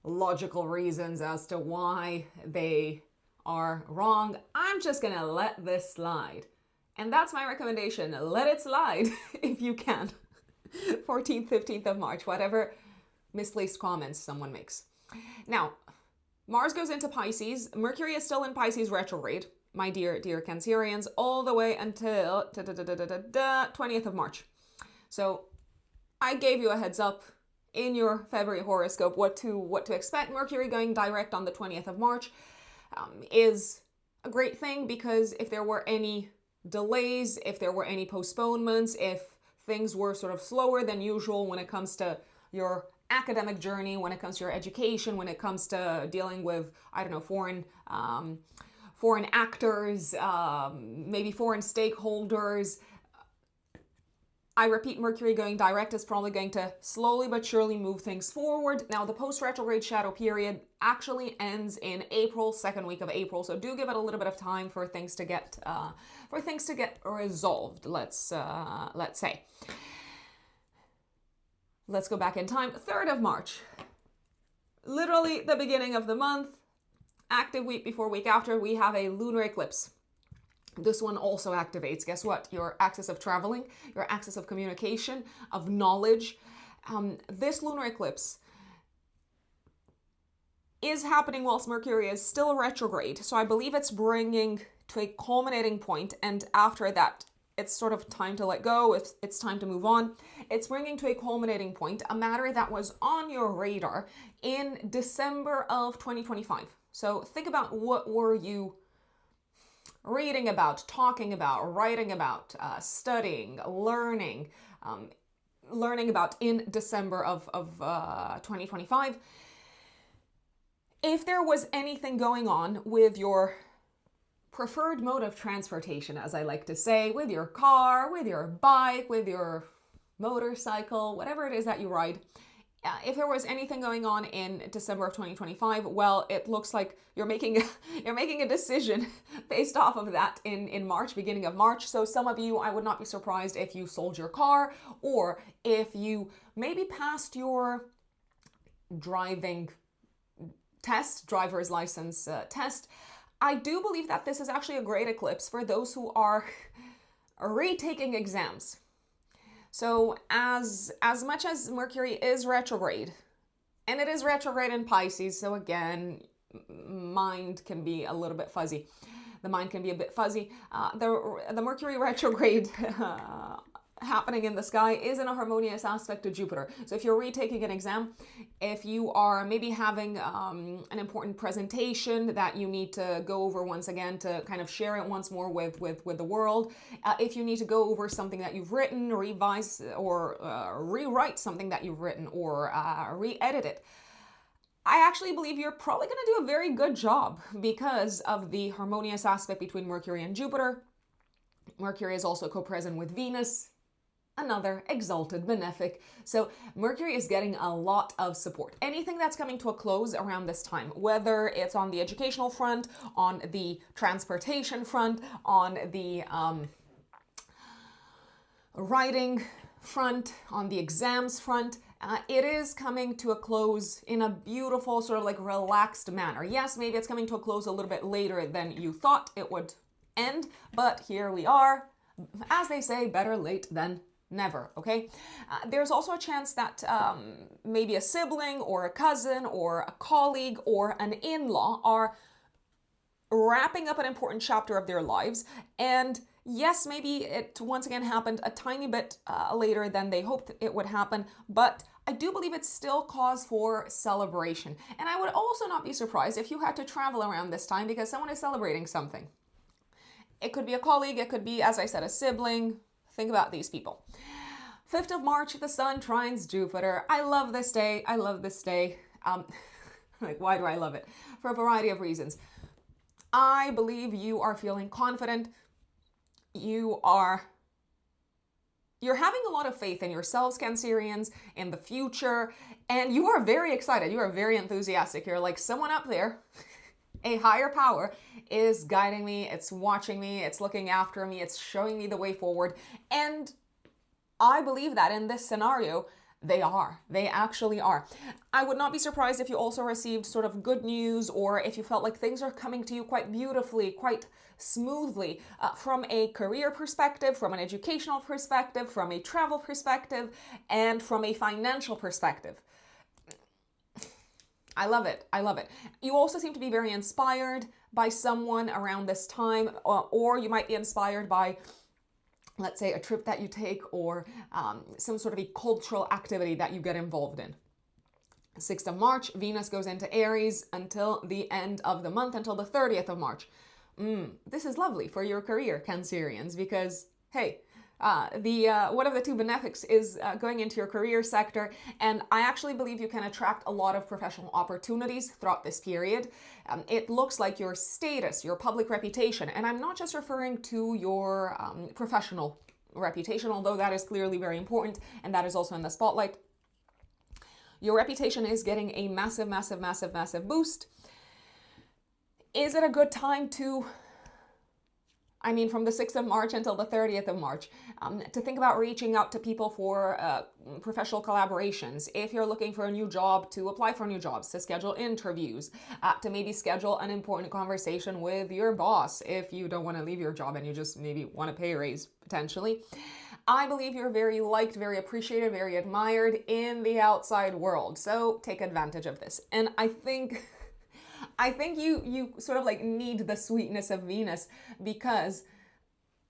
logical reasons as to why they are wrong. I'm just gonna let this slide. And that's my recommendation. Let it slide if you can. 14th, 15th of March, whatever misplaced comments someone makes. Now, Mars goes into Pisces. Mercury is still in Pisces retrograde, my dear Cancerians, all the way until 20th of March. So I gave you a heads up in your February horoscope what to expect. Mercury going direct on the 20th of March is a great thing, because if there were any delays, if there were any postponements, if things were sort of slower than usual when it comes to your academic journey, when it comes to your education, when it comes to dealing with, I don't know, foreign actors, maybe foreign stakeholders. I repeat, Mercury going direct is probably going to slowly but surely move things forward. Now, the post-retrograde shadow period actually ends in April, second week of April, so do give it a little bit of time for things to get resolved. Let's say. Let's go back in time. 3rd of March, literally the beginning of the month, active week before week after, we have a lunar eclipse. This one also activates, guess what? Your axis of traveling, your axis of communication, of knowledge. This lunar eclipse is happening whilst Mercury is still retrograde. So I believe it's bringing to a culminating point, and after that, it's sort of time to let go. It's time to move on. It's bringing to a culminating point a matter that was on your radar in December of 2025. So think about what were you reading about, talking about, writing about, studying, learning, learning about in December of 2025. If there was anything going on with your preferred mode of transportation, as I like to say, with your car, with your bike, with your motorcycle, whatever it is that you ride, if there was anything going on in December of 2025, well, it looks like you're making a decision based off of that in March, beginning of March. So some of you, I would not be surprised if you sold your car, or if you maybe passed your driving test, driver's license test. I do believe that this is actually a great eclipse for those who are retaking exams. So as much as Mercury is retrograde, and it is retrograde in Pisces, so again, mind can be a little bit fuzzy. The mind can be a bit fuzzy. The Mercury retrograde happening in the sky is in a harmonious aspect to Jupiter. So if you're retaking an exam, if you are maybe having an important presentation that you need to go over once again to kind of share it once more with the world, if you need to go over something that you've written, revise or rewrite something that you've written, or re-edit it, I actually believe you're probably going to do a very good job because of the harmonious aspect between Mercury and Jupiter. Mercury is also co-present with Venus, another exalted benefic. So Mercury is getting a lot of support. Anything that's coming to a close around this time, whether it's on the educational front, on the transportation front, on the writing front, on the exams front, it is coming to a close in a beautiful, sort of like relaxed manner. Yes, maybe it's coming to a close a little bit later than you thought it would end, but here we are. As they say, better late than never, okay? There's also a chance that maybe a sibling or a cousin or a colleague or an in-law are wrapping up an important chapter of their lives, and yes, maybe it once again happened a tiny bit later than they hoped it would happen, but I do believe it's still cause for celebration. And I would also not be surprised if you had to travel around this time because someone is celebrating something. It could be a colleague, it could be, as I said, a sibling. Think about these people. 5th of March, the Sun trines Jupiter. I love this day. I love this day. Like, why do I love it? For a variety of reasons. I believe you are feeling confident. You're having a lot of faith in yourselves, Cancerians, in the future, and you are very excited. You are very enthusiastic. You're like, someone up there, a higher power, is guiding me, it's watching me, it's looking after me, it's showing me the way forward. And I believe that in this scenario, they actually are. I would not be surprised if you also received sort of good news, or if you felt like things are coming to you quite beautifully, quite smoothly, from a career perspective, from an educational perspective, from a travel perspective, and from a financial perspective. I love it. I love it. You also seem to be very inspired by someone around this time, or you might be inspired by, let's say, a trip that you take, or some sort of a cultural activity that you get involved in. 6th of March, Venus goes into Aries until the end of the month, until the 30th of March. This is lovely for your career, Cancerians, because, hey, one of the two benefics is going into your career sector, and I actually believe you can attract a lot of professional opportunities throughout this period. It looks like your status, your public reputation, and I'm not just referring to your professional reputation, although that is clearly very important, and that is also in the spotlight. Your reputation is getting a massive, massive, massive, massive boost. Is it a good time to, from the 6th of March until the 30th of March, to think about reaching out to people for professional collaborations? If you're looking for a new job, to apply for new jobs, to schedule interviews, to maybe schedule an important conversation with your boss if you don't want to leave your job and you just maybe want a pay raise, potentially. I believe you're very liked, very appreciated, very admired in the outside world. So take advantage of this. And I think you sort of like need the sweetness of Venus, because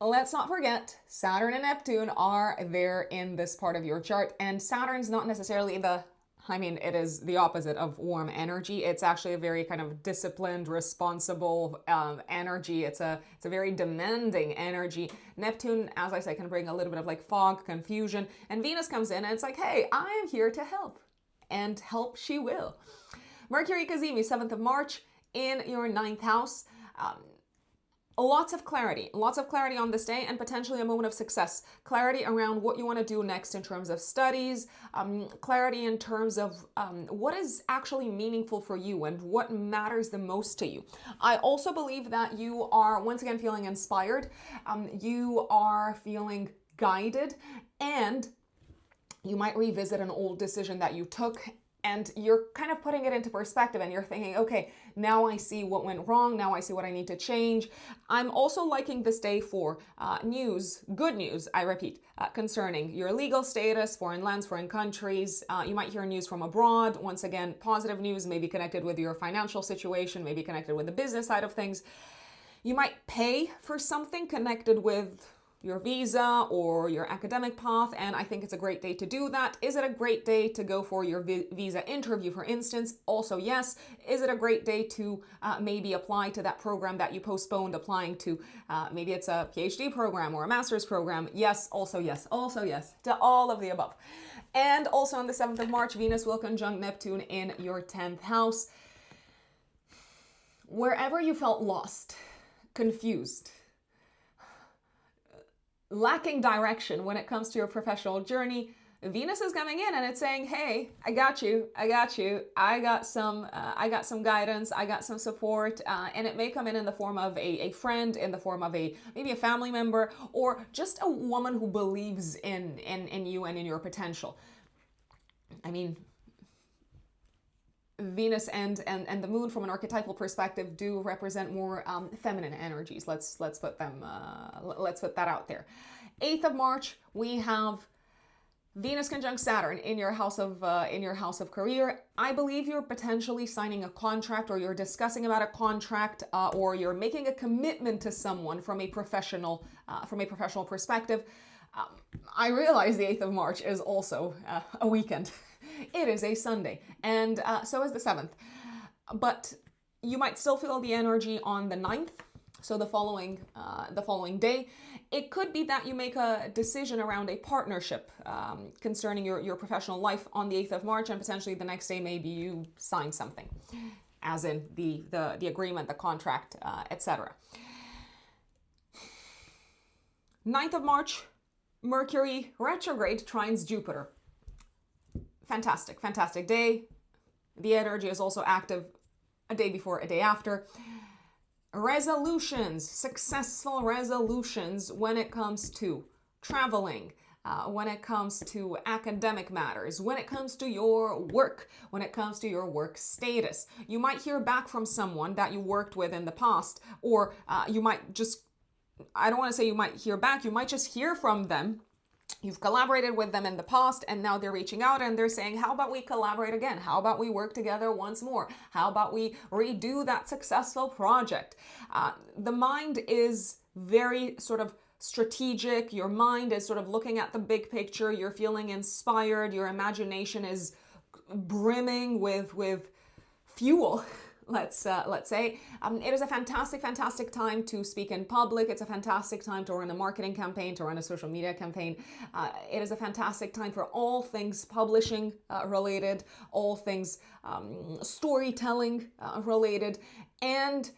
let's not forget, Saturn and Neptune are there in this part of your chart, and Saturn's not necessarily the I mean, it is the opposite of warm energy. It's actually a very kind of disciplined, responsible energy. It's a very demanding energy. Neptune, as I say, can bring a little bit of like fog, confusion, and Venus comes in and it's like, hey, I am here to help, and help she will. Mercury Cazimi, 7th of March in your 9th house. Lots of clarity on this day, and potentially a moment of success. Clarity around what you want to do next in terms of studies, clarity in terms of what is actually meaningful for you and what matters the most to you. I also believe that you are once again feeling inspired, you are feeling guided, and you might revisit an old decision that you took, and you're kind of putting it into perspective and you're thinking, okay, now I see what went wrong. Now I see what I need to change. I'm also liking this day for good news, I repeat, concerning your legal status, foreign lands, foreign countries. You might hear news from abroad. Once again, positive news, maybe connected with your financial situation, maybe connected with the business side of things. You might pay for something connected with your visa or your academic path, and I think it's a great day to do that. Is it a great day to go for your visa interview, for instance? Also, yes. Is it a great day to maybe apply to that program that you postponed applying to? Maybe it's a PhD program or a master's program. Yes, also yes, also yes to all of the above. And also on the 7th of March, Venus will conjunct Neptune in your 10th house. Wherever you felt lost, confused, lacking direction when it comes to your professional journey, Venus is coming in and it's saying, hey, I got you, I got some guidance, I got some support, and it may come in the form of a friend, in the form of maybe a family member, or just a woman who believes in you and in your potential. I mean, Venus and the moon from an archetypal perspective do represent more feminine energies. Let's put that out there. 8th of March, we have Venus conjunct Saturn in your house of career. I believe you're potentially signing a contract, or you're discussing about a contract, or you're making a commitment to someone from a professional perspective. I realize the 8th of March is also a weekend. It is a Sunday, and so is the 7th. But you might still feel the energy on the 9th, so the following day. It could be that you make a decision around a partnership concerning your professional life on the 8th of March, and potentially the next day maybe you sign something, as in the agreement, the contract, etc. 9th of March, Mercury retrograde trines Jupiter. Fantastic day. The energy is also active a day before, a day after. Resolutions, successful resolutions when it comes to traveling, when it comes to academic matters, when it comes to your work, when it comes to your work status. You might hear back from someone that you worked with in the past, or you might just, I don't want to say you might hear back, you might just hear from them. You've collaborated with them in the past, and now they're reaching out and they're saying, how about we collaborate again? How about we work together once more? How about we redo that successful project? The mind is very sort of strategic. Your mind is sort of looking at the big picture. You're feeling inspired. Your imagination is brimming with fuel. Let's say. It is a fantastic time to speak in public. It's a fantastic time to run a marketing campaign, to run a social media campaign. It is a fantastic time for all things publishing related, all things storytelling related. And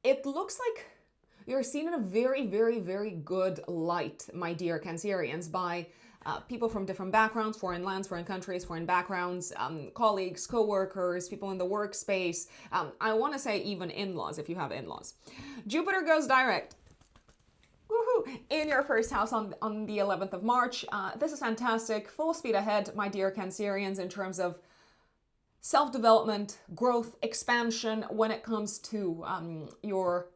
it looks like you're seen in a very good light, my dear Cancerians, by people from different backgrounds, foreign lands, foreign countries, foreign backgrounds, colleagues, co-workers, people in the workspace. I want to say even in-laws, if you have in-laws. Jupiter goes direct. Woohoo! In your first house on the 11th of March. This is fantastic. Full speed ahead, my dear Cancerians, in terms of self-development, growth, expansion when it comes to your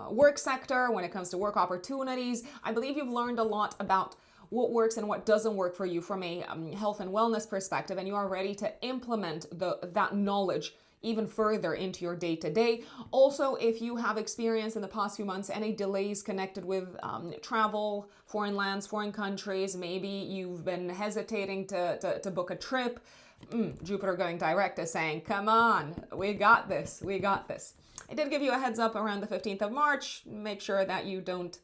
work sector, when it comes to work opportunities. I believe you've learned a lot about what works and what doesn't work for you from a health and wellness perspective, and you are ready to implement that knowledge even further into your day-to-day. Also, if you have experienced in the past few months any delays connected with travel, foreign lands, foreign countries, maybe you've been hesitating to book a trip, Jupiter going direct is saying, come on, we got this, we got this. I did give you a heads up around the 15th of March. Make sure that you don't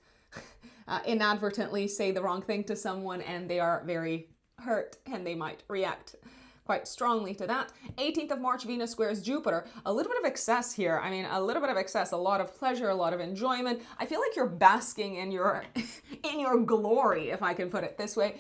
inadvertently say the wrong thing to someone and they are very hurt and they might react quite strongly to that. 18th of March, Venus squares Jupiter. A little bit of excess here. I mean, a little bit of excess, a lot of pleasure, a lot of enjoyment. I feel like you're basking in your in your glory, if I can put it this way.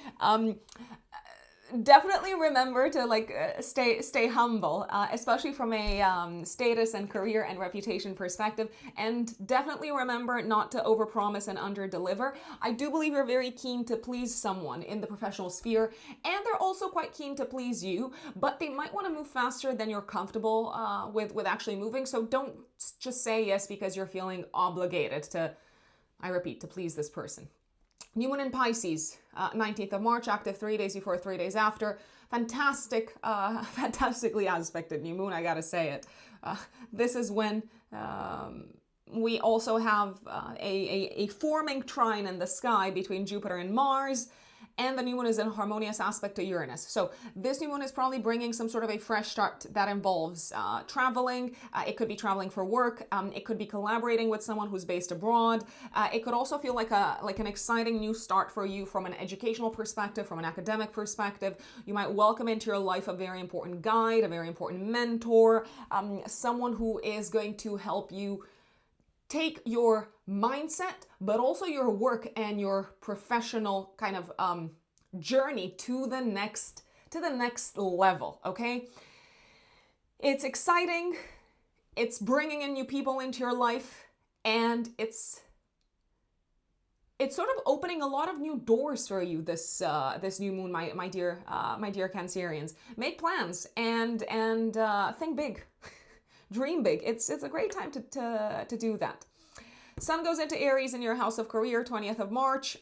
Definitely remember to stay humble, especially from a status and career and reputation perspective, and definitely remember not to overpromise and underdeliver. I do believe you're very keen to please someone in the professional sphere, and they're also quite keen to please you, but they might want to move faster than you're comfortable with actually moving. So don't just say yes because you're feeling obligated to, I repeat, to please this person. New moon in Pisces, 19th of March, active 3 days before, 3 days after. Fantastic, fantastically aspected new moon, I gotta say it. This is when we also have a forming trine in the sky between Jupiter and Mars, and the new moon is in harmonious aspect to Uranus. So this new moon is probably bringing some sort of a fresh start that involves traveling. It could be traveling for work. It could be collaborating with someone who's based abroad. It could also feel like an exciting new start for you from an educational perspective, from an academic perspective. You might welcome into your life a very important guide, a very important mentor, someone who is going to help you take your mindset, but also your work and your professional kind of journey to the next level, okay? It's exciting, it's bringing in new people into your life, and it's sort of opening a lot of new doors for you this new moon, my dear Cancerians. Make plans and think big. Dream big. It's a great time to do that. Sun goes into Aries in your house of career, 20th of March.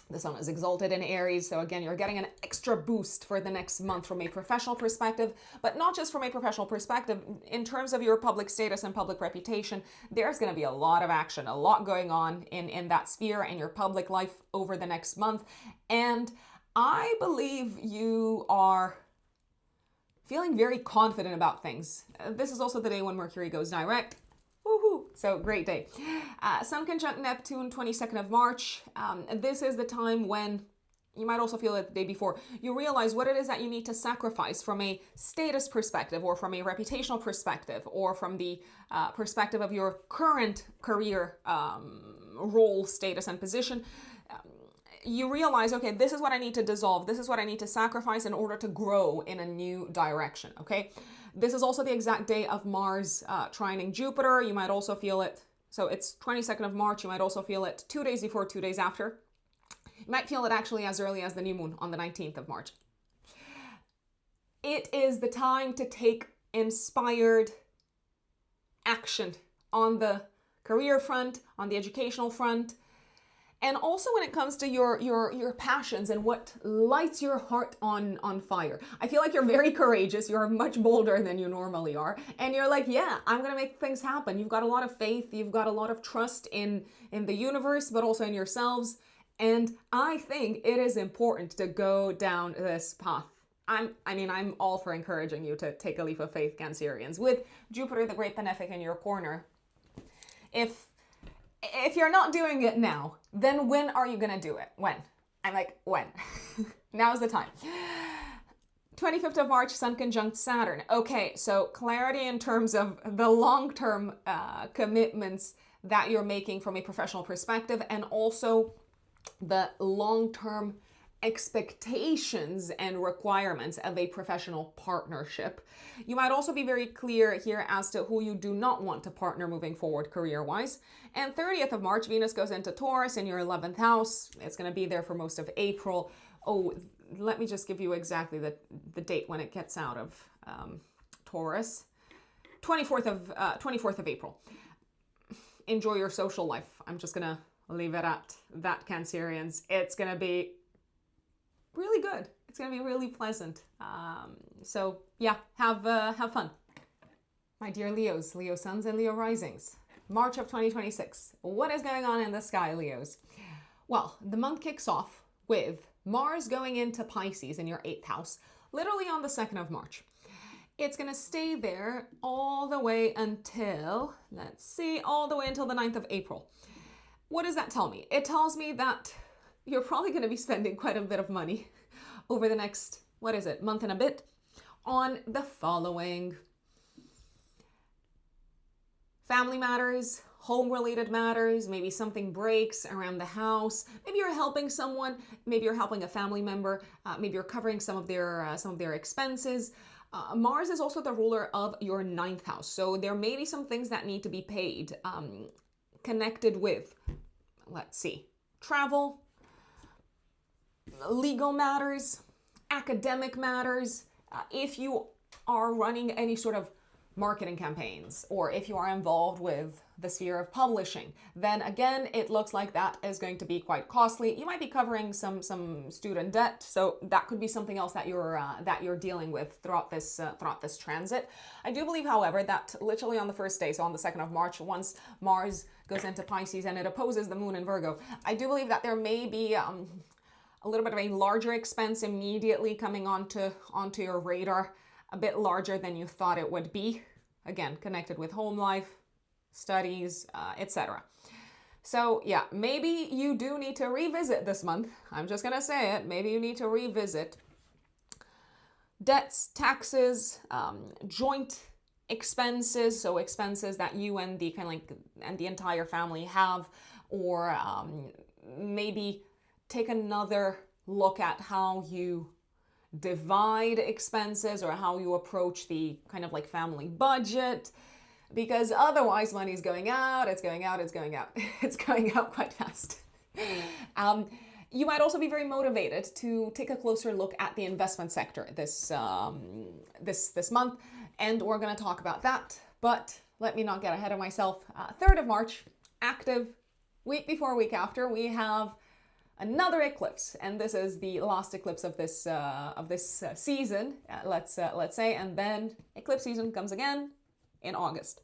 The sun is exalted in Aries, so again, you're getting an extra boost for the next month from a professional perspective, but not just from a professional perspective. In terms of your public status and public reputation, there's going to be a lot of action, a lot going on in that sphere and your public life over the next month. And I believe you are feeling very confident about things. This is also the day when Mercury goes direct. Woohoo! So great day. Sun conjunct Neptune, 22nd of March. This is the time when you might also feel it the day before. You realize what it is that you need to sacrifice from a status perspective, or from a reputational perspective, or from the perspective of your current career role, status, and position. You realize, okay, this is what I need to dissolve. This is what I need to sacrifice in order to grow in a new direction, okay? This is also the exact day of Mars trining Jupiter. You might also feel it, so it's 22nd of March. You might also feel it 2 days before, 2 days after. You might feel it actually as early as the new moon on the 19th of March. It is the time to take inspired action on the career front, on the educational front, and also when it comes to your passions and what lights your heart on fire. I feel like you're very courageous. You're much bolder than you normally are. And you're like, yeah, I'm going to make things happen. You've got a lot of faith. You've got a lot of trust in the universe, but also in yourselves. And I think it is important to go down this path. I'm all for encouraging you to take a leap of faith, Cancerians. With Jupiter, the Great Benefic, in your corner, if you're not doing it now, then when are you going to do it? When? I'm like, when? Now's the time. 25th of March, Sun conjunct Saturn. Okay, so clarity in terms of the long-term commitments that you're making from a professional perspective, and also the long-term expectations and requirements of a professional partnership. You might also be very clear here as to who you do not want to partner moving forward career-wise. And 30th of March, Venus goes into Taurus in your 11th house. It's going to be there for most of April. Oh, let me just give you exactly the date when it gets out of Taurus. 24th of April. Enjoy your social life. I'm just going to leave it at that, Cancerians. It's going to be really good. It's going to be really pleasant. So yeah, have fun. My dear Leos, Leo suns and Leo risings. March of 2026. What is going on in the sky, Leos? Well, the month kicks off with Mars going into Pisces in your 8th house, literally on the 2nd of March. It's going to stay there all the way until, let's see, all the way until the 9th of April. What does that tell me? It tells me that you're probably going to be spending quite a bit of money over the next, month and a bit on the following: family matters, home-related matters, maybe something breaks around the house, maybe you're helping someone, maybe you're helping a family member, maybe you're covering some of their expenses. Mars is also the ruler of your 9th house, so there may be some things that need to be paid, connected with, let's see, travel, legal matters, academic matters. If you are running any sort of marketing campaigns, or if you are involved with the sphere of publishing, then again, it looks like that is going to be quite costly. You might be covering some student debt, so that could be something else that you're dealing with throughout this transit. I do believe, however, that literally on the first day, so on the 2nd of March, once Mars goes into Pisces and it opposes the moon in Virgo, I do believe that there may be a little bit of a larger expense immediately coming onto your radar, a bit larger than you thought it would be. Again, connected with home life, studies, etc. So yeah, maybe you do need to revisit this month. I'm just gonna say it. Maybe you need to revisit debts, taxes, joint expenses, so expenses that you and the and the entire family have, or maybe take another look at how you divide expenses or how you approach the kind of like family budget, because otherwise money's going out, it's going out, it's going out, it's going out quite fast. You might also be very motivated to take a closer look at the investment sector this month, and we're going to talk about that. But let me not get ahead of myself. 3rd of March, active. Week before, week after, we have another eclipse, and this is the last eclipse of this season, let's say, and then eclipse season comes again in August.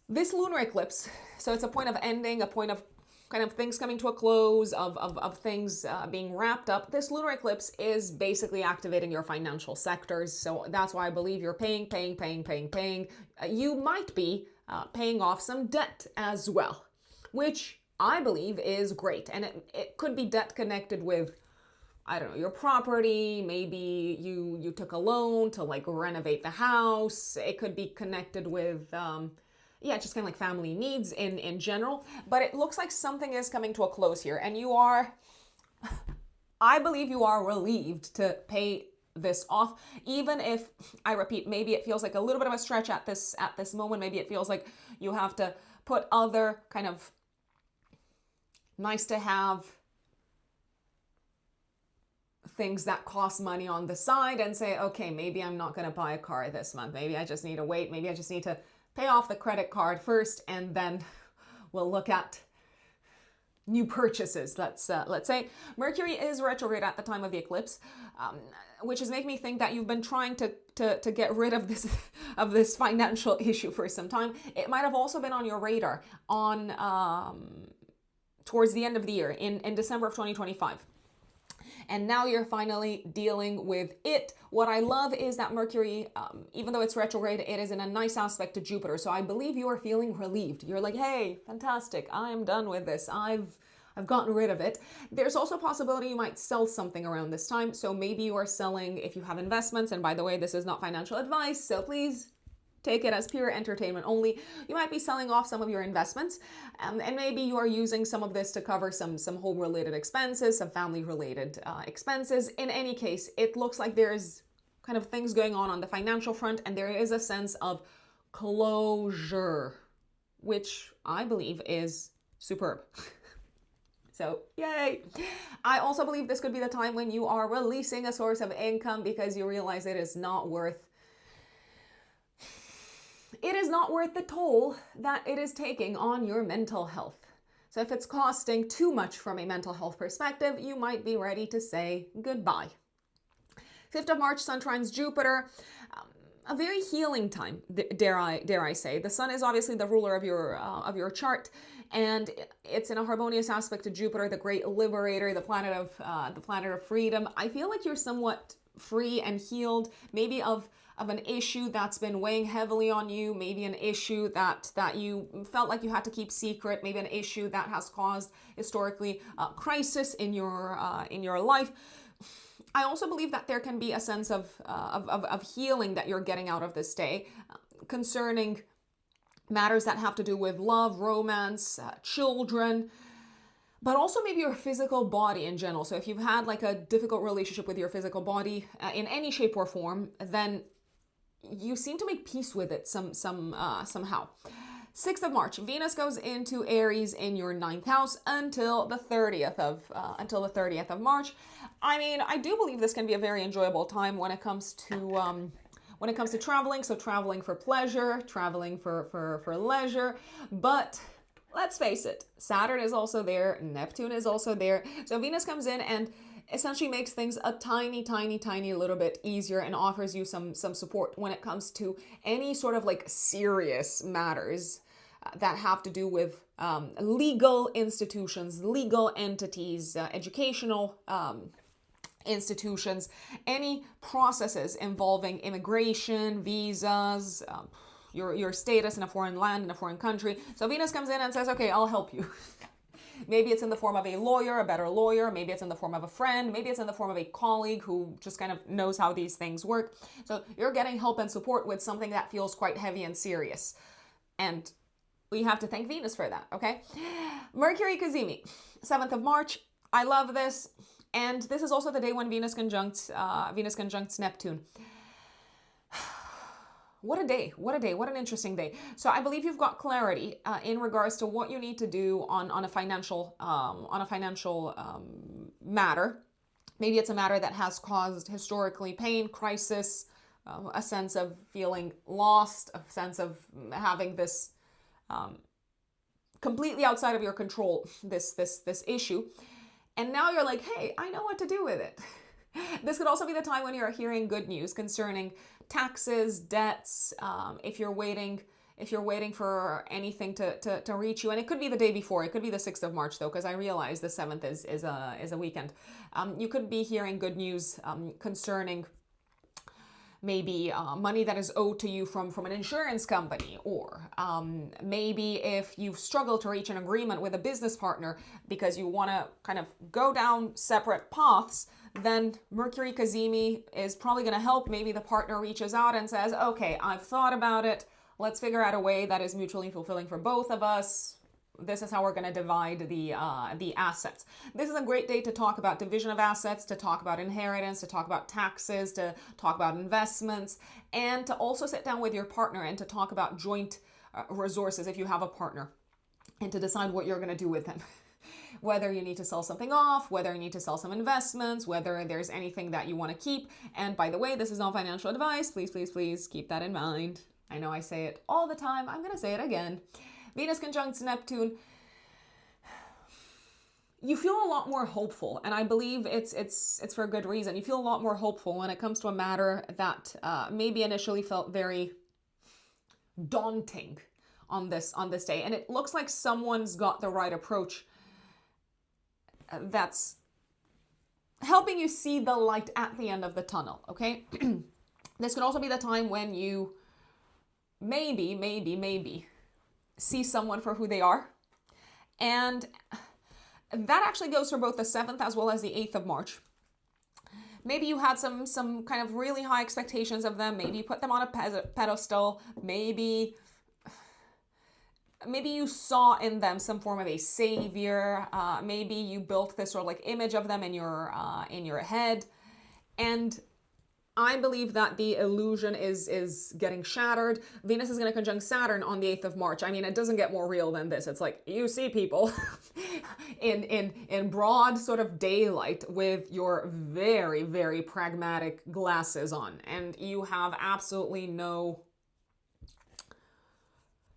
This lunar eclipse, so it's a point of ending, a point of kind of things coming to a close, of things being wrapped up. This lunar eclipse is basically activating your financial sectors, so that's why I believe you're paying. You might be paying off some debt as well, which I believe is great. And it could be debt connected with, I don't know, your property. Maybe you took a loan to like renovate the house. It could be connected with, just kind of like family needs in general. But it looks like something is coming to a close here. And I believe you are relieved to pay this off, even if, I repeat, maybe it feels like a little bit of a stretch at this moment. Maybe it feels like you have to put other kind of nice to have things that cost money on the side and say, okay, maybe I'm not going to buy a car this month. Maybe I just need to wait. Maybe I just need to pay off the credit card first, and then we'll look at new purchases. Let's say Mercury is retrograde at the time of the eclipse, which is making me think that you've been trying to get rid of this financial issue for some time. It might have also been on your radar towards the end of the year, in December of 2025. And now you're finally dealing with it. What I love is that Mercury, even though it's retrograde, it is in a nice aspect to Jupiter. So I believe you are feeling relieved. You're like, hey, fantastic, I am done with this. I've gotten rid of it. There's also a possibility you might sell something around this time. So maybe you are selling, if you have investments, and by the way, this is not financial advice, so please take it as pure entertainment only. You might be selling off some of your investments, and maybe you are using some of this to cover some home-related expenses, some family-related expenses. In any case, it looks like there's kind of things going on the financial front, and there is a sense of closure, which I believe is superb. So, yay! I also believe this could be the time when you are releasing a source of income because you realize it is not worth the toll that it is taking on your mental health. So if it's costing too much from a mental health perspective, you might be ready to say goodbye. 5th of March, Sun trines Jupiter. A very healing time, dare I say. The Sun is obviously the ruler of your chart, and it's in a harmonious aspect to Jupiter, the great liberator, the planet of freedom. I feel like you're somewhat free and healed, maybe of an issue that's been weighing heavily on you, maybe an issue that you felt like you had to keep secret, maybe an issue that has caused historically crisis in your life. I also believe that there can be a sense of healing that you're getting out of this day concerning matters that have to do with love, romance, children, but also maybe your physical body in general. So if you've had like a difficult relationship with your physical body in any shape or form, then you seem to make peace with it somehow. 6th of March, Venus goes into Aries in your 9th house until the 30th of March. I mean, I do believe this can be a very enjoyable time when it comes to traveling. So traveling for pleasure, traveling for leisure, but let's face it, Saturn is also there, Neptune is also there. So Venus comes in and essentially makes things a tiny little bit easier and offers you some support when it comes to any sort of like serious matters that have to do with legal institutions, legal entities, educational institutions, any processes involving immigration, visas, your status in a foreign land, in a foreign country. So Venus comes in and says, okay, I'll help you. Maybe it's in the form of a lawyer, a better lawyer. Maybe it's in the form of a friend. Maybe it's in the form of a colleague who just kind of knows how these things work. So you're getting help and support with something that feels quite heavy and serious. And we have to thank Venus for that, okay? Mercury Cazimi, 7th of March. I love this. And this is also the day when Venus conjuncts Neptune. What a day, what an interesting day. So I believe you've got clarity in regards to what you need to do on a financial matter. Maybe it's a matter that has caused historically pain, crisis, a sense of feeling lost, a sense of having this completely outside of your control, this issue. And now you're like, hey, I know what to do with it. This could also be the time when you're hearing good news concerning taxes, debts, if you're waiting for anything to reach you. And it could be the day before. It could be the 6th of March, though, because I realize the 7th is a weekend. You could be hearing good news concerning maybe money that is owed to you from an insurance company, or maybe if you've struggled to reach an agreement with a business partner because you want to kind of go down separate paths, then Mercury Cazimi is probably going to help. Maybe the partner reaches out and says, okay, I've thought about it. Let's figure out a way that is mutually fulfilling for both of us. This is how we're going to divide the assets. This is a great day to talk about division of assets, to talk about inheritance, to talk about taxes, to talk about investments, and to also sit down with your partner and to talk about joint resources if you have a partner, and to decide what you're going to do with them. Whether you need to sell something off, whether you need to sell some investments, whether there's anything that you want to keep. And by the way, this is not financial advice. Please keep that in mind. I know I say it all the time. I'm going to say it again. Venus conjuncts Neptune. You feel a lot more hopeful, and I believe it's for a good reason. You feel a lot more hopeful when it comes to a matter that maybe initially felt very daunting on this day. And it looks like someone's got the right approach that's helping you see the light at the end of the tunnel, okay? This could also be the time when you maybe see someone for who they are. And that actually goes for both the 7th as well as the 8th of March. Maybe you had some kind of really high expectations of them. Maybe you put them on a pedestal. Maybe you saw in them some form of a savior. Maybe you built this sort of like image of them in your head. And I believe that the illusion is getting shattered. Venus is going to conjunct Saturn on the 8th of March. I mean, it doesn't get more real than this. It's like you see people in broad sort of daylight with your very pragmatic glasses on, and you have absolutely no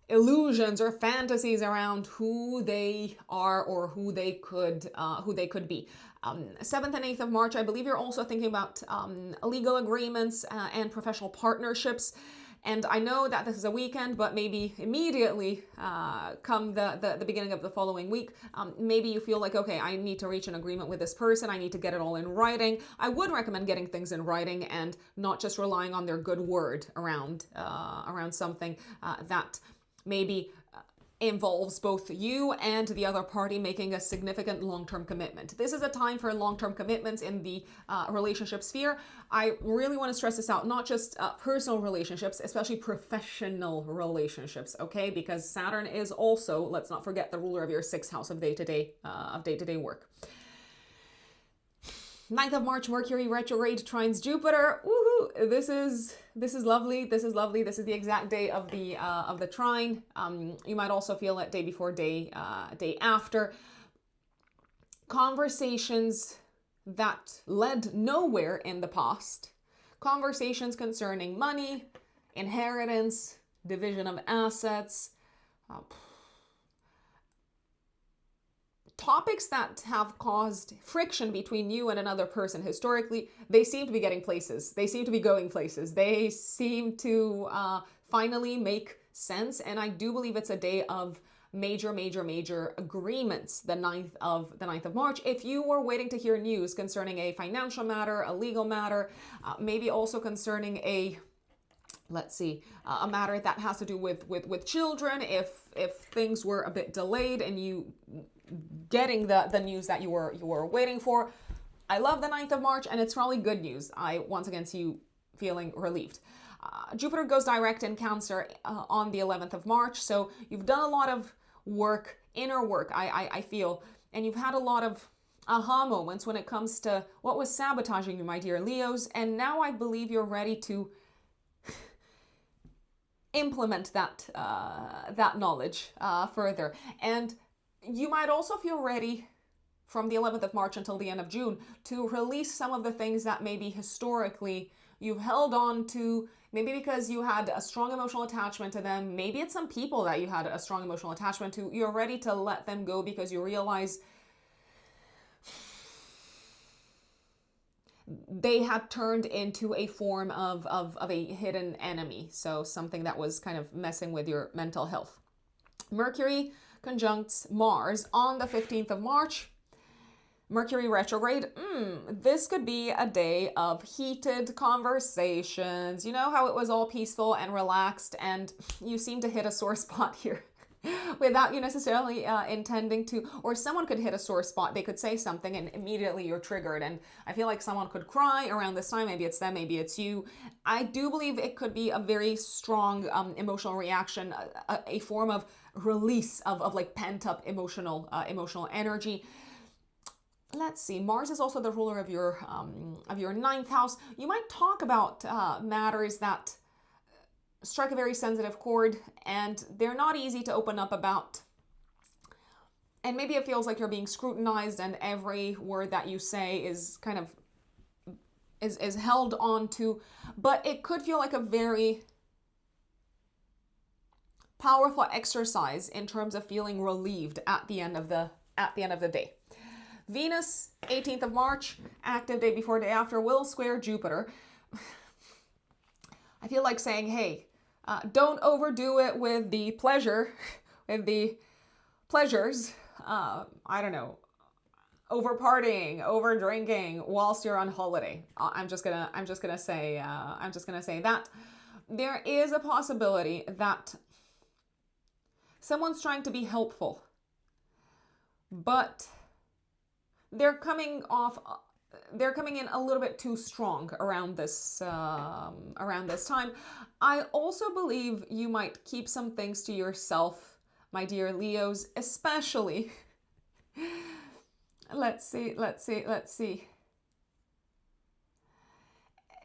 illusions or fantasies around who they are or who they could be. 7th and 8th of March, I believe you're also thinking about legal agreements and professional partnerships. And I know that this is a weekend, but maybe immediately come the beginning of the following week, maybe you feel like, okay, I need to reach an agreement with this person. I need to get it all in writing. I would recommend getting things in writing and not just relying on their good word around something that maybe involves both you and the other party making a significant long-term commitment. This is a time for long-term commitments in the relationship sphere. I really want to stress this out, not just personal relationships, especially professional relationships, okay? Because Saturn is also, let's not forget, the ruler of your 6th house of day-to-day work. 9th of March, Mercury retrograde trines Jupiter. Woohoo! This is lovely. This is lovely. This is the exact day of the trine. You might also feel it day before, day after. Conversations that led nowhere in the past. Conversations concerning money, inheritance, division of assets. Topics that have caused friction between you and another person historically, they seem to be getting places. They seem to be going places. They seem to finally make sense. And I do believe it's a day of major agreements, the 9th of March. If you were waiting to hear news concerning a financial matter, a legal matter, maybe also concerning a matter that has to do with children, if things were a bit delayed and you getting the news that you were waiting for, I love the 9th of March, and it's probably good news. I once again see you feeling relieved. Jupiter goes direct in Cancer on the 11th of March, so you've done a lot of work, inner work, I feel, and you've had a lot of aha moments when it comes to what was sabotaging you, my dear Leos, and now I believe you're ready to implement that knowledge further. And you might also feel ready from the 11th of March until the end of June to release some of the things that maybe historically you've held on to, maybe because you had a strong emotional attachment to them. Maybe it's some people that you had a strong emotional attachment to. You're ready to let them go because you realize they had turned into a form of a hidden enemy. So something that was kind of messing with your mental health. Mercury conjuncts Mars on the 15th of March. Mercury retrograde. This could be a day of heated conversations. You know how it was all peaceful and relaxed, and you seem to hit a sore spot here without you necessarily intending to, or someone could hit a sore spot. They could say something and immediately you're triggered. And I feel like someone could cry around this time. Maybe it's them, maybe it's you. I do believe it could be a very strong emotional reaction, a form of release of like pent up emotional energy. Let's see. Mars is also the ruler of your 9th house. You might talk about matters that strike a very sensitive chord, and they're not easy to open up about. And maybe it feels like you're being scrutinized, and every word that you say is kind of is held on to. But it could feel like a very powerful exercise in terms of feeling relieved at the end of the day. Venus, 18th of March, active day before, day after, will square Jupiter. I feel like saying, hey, don't overdo it with the pleasures. I don't know, over partying, over drinking whilst you're on holiday. I'm just gonna say that there is a possibility that someone's trying to be helpful, but they're coming in a little bit too strong around this time. I also believe you might keep some things to yourself, my dear Leos, especially, let's see.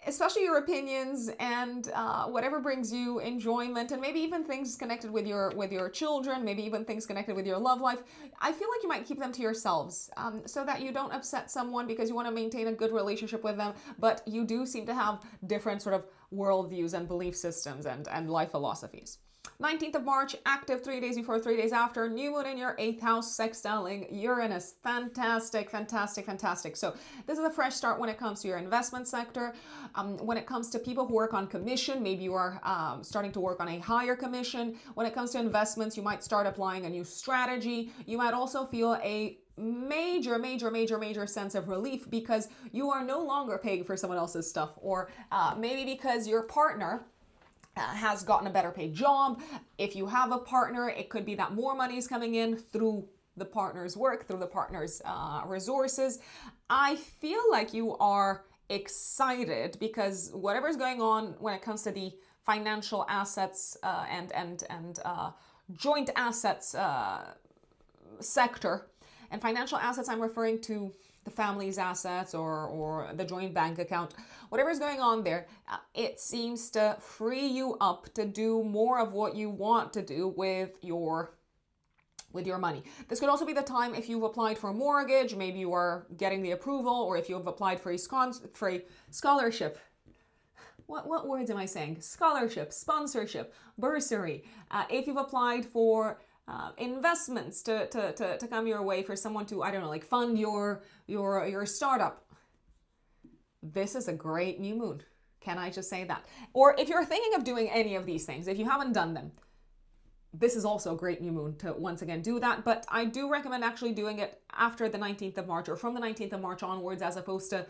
Especially your opinions and whatever brings you enjoyment, and maybe even things connected with your children, maybe even things connected with your love life. I feel like you might keep them to yourselves so that you don't upset someone, because you want to maintain a good relationship with them, but you do seem to have different sort of worldviews and belief systems and life philosophies. 19th of March, active 3 days before, 3 days after, new moon in your 8th house, sextiling Uranus. Fantastic, fantastic, fantastic. So this is a fresh start when it comes to your investment sector. When it comes to people who work on commission, maybe you are starting to work on a higher commission. When it comes to investments, you might start applying a new strategy. You might also feel a major sense of relief because you are no longer paying for someone else's stuff, or maybe because your partner has gotten a better paid job. If you have a partner, it could be that more money is coming in through the partner's work, through the partner's resources. I feel like you are excited because whatever's going on when it comes to the financial assets and joint assets sector. And financial assets, I'm referring to the family's assets or the joint bank account, whatever's going on there, it seems to free you up to do more of what you want to do with your money. This could also be the time if you've applied for a mortgage, maybe you are getting the approval, or if you've applied for a scholarship. What words am I saying? Scholarship, sponsorship, bursary. If you've applied for investments to come your way for someone to, I don't know, like fund your startup. This is a great new moon. Can I just say that? Or if you're thinking of doing any of these things, if you haven't done them, this is also a great new moon to once again do that. But I do recommend actually doing it after the 19th of March or from the 19th of March onwards, as opposed to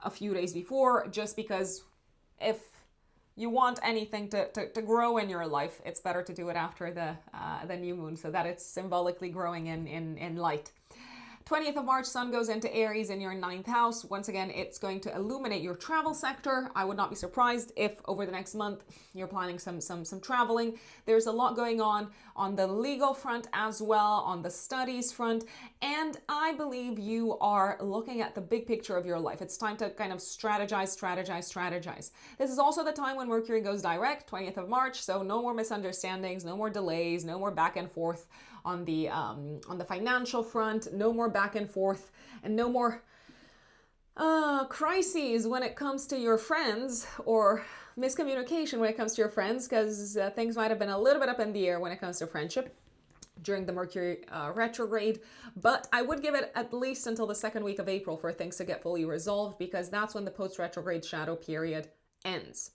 a few days before, just because if you want anything to grow in your life, it's better to do it after the new moon so that it's symbolically growing in light. 20th of March, Sun goes into Aries in your 9th house. Once again, it's going to illuminate your travel sector. I would not be surprised if over the next month you're planning some traveling. There's a lot going on the legal front as well, on the studies front, and I believe you are looking at the big picture of your life. It's time to kind of strategize. This is also the time when Mercury goes direct, 20th of March, so no more misunderstandings, no more delays, no more back and forth on the financial front, no more back and forth, and no more crises when it comes to your friends, or miscommunication when it comes to your friends, because things might have been a little bit up in the air when it comes to friendship during the Mercury retrograde. But I would give it at least until the second week of April for things to get fully resolved, because that's when the post-retrograde shadow period ends.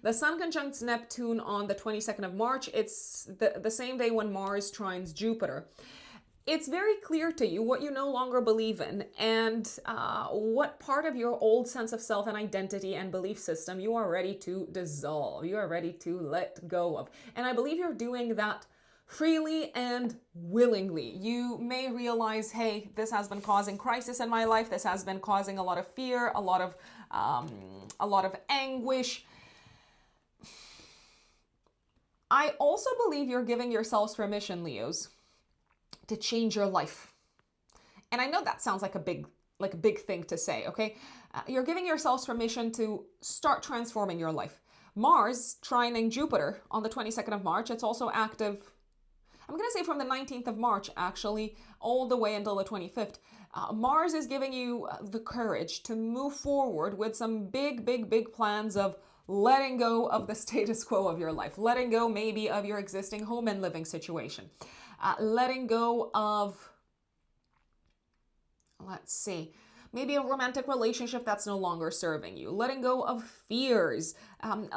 The Sun conjuncts Neptune on the 22nd of March. It's the same day when Mars trines Jupiter. It's very clear to you what you no longer believe in, and what part of your old sense of self and identity and belief system you are ready to dissolve, you are ready to let go of. And I believe you're doing that freely and willingly. You may realize, hey, this has been causing crisis in my life. This has been causing a lot of fear, a lot of anguish. I also believe you're giving yourselves permission, Leos, to change your life. And I know that sounds like a big thing to say, okay? You're giving yourselves permission to start transforming your life. Mars trining Jupiter on the 22nd of March. It's also active, I'm going to say from the 19th of March, actually, all the way until the 25th. Mars is giving you the courage to move forward with some big plans of letting go of the status quo of your life, letting go maybe of your existing home and living situation, letting go of, let's see, maybe a romantic relationship that's no longer serving you, letting go of fears,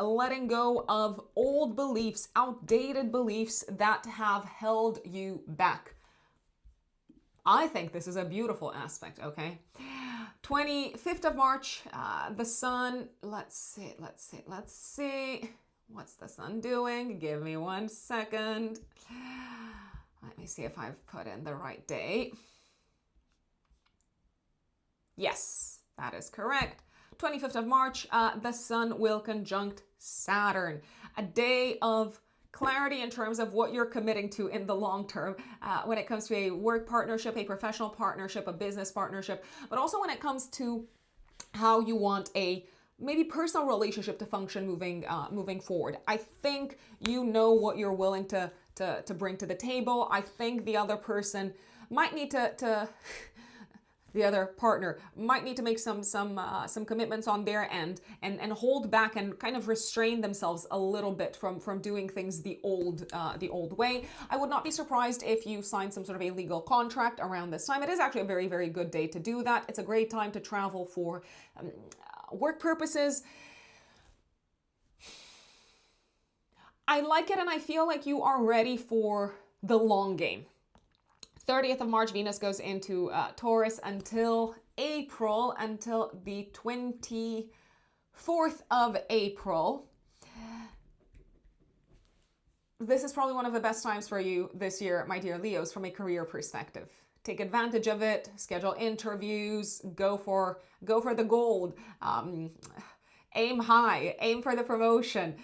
letting go of old beliefs, outdated beliefs that have held you back. I think this is a beautiful aspect, okay? 25th of March, the Sun, let's see. What's the Sun doing? Give me 1 second. Let me see if I've put in the right date. Yes, that is correct. 25th of March, the Sun will conjunct Saturn. A day of clarity in terms of what you're committing to in the long term when it comes to a work partnership, a professional partnership, a business partnership, but also when it comes to how you want a maybe personal relationship to function moving forward. I think you know what you're willing to bring to the table. I think the other person might need to other partner might need to make some commitments on their end and hold back and kind of restrain themselves a little bit from doing things the old way. I would not be surprised if you sign some sort of a legal contract around this time. It is actually a very, very good day to do that. It's a great time to travel for work purposes. I like it, and I feel like you are ready for the long game. 30th of March, Venus goes into Taurus until April, until the 24th of April. This is probably one of the best times for you this year, my dear Leos, from a career perspective. Take advantage of it, schedule interviews, go for the gold. Aim high, aim for the promotion,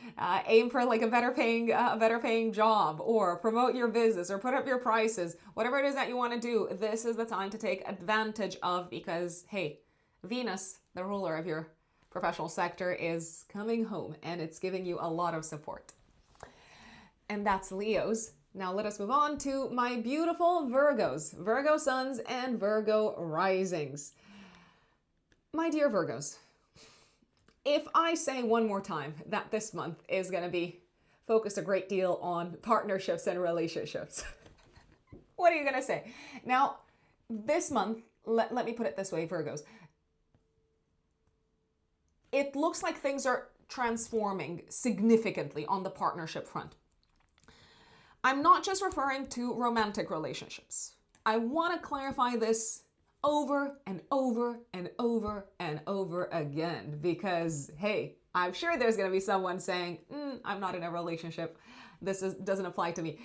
aim for like a better paying job, or promote your business, or put up your prices. Whatever it is that you want to do, this is the time to take advantage of, because hey, Venus, the ruler of your professional sector, is coming home and it's giving you a lot of support. And that's Leos. Now let us move on to my beautiful Virgos, Virgo suns and Virgo risings. My dear Virgos, if I say one more time that this month is going to be focused a great deal on partnerships and relationships, what are you going to say? Now, this month, let me put it this way, Virgos. It looks like things are transforming significantly on the partnership front. I'm not just referring to romantic relationships. I want to clarify this over and over and over and over again, because hey, I'm sure there's going to be someone saying, I'm not in a relationship. Doesn't apply to me.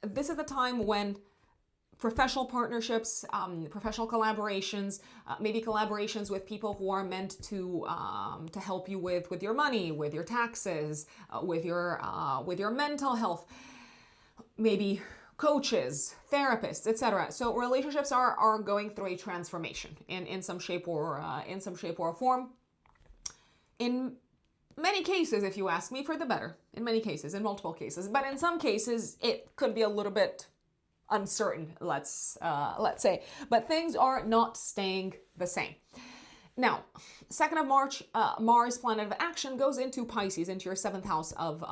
This is the time when professional partnerships, professional collaborations, maybe collaborations with people who are meant to help you with your money, with your taxes, with your mental health, maybe coaches, therapists, etc. So relationships are going through a transformation in some shape or form. In many cases, if you ask me, for the better. In many cases, in multiple cases, but in some cases, it could be a little bit uncertain. Let's say, but things are not staying the same. Now, 2nd of March, Mars, planet of action, goes into Pisces, into your 7th house of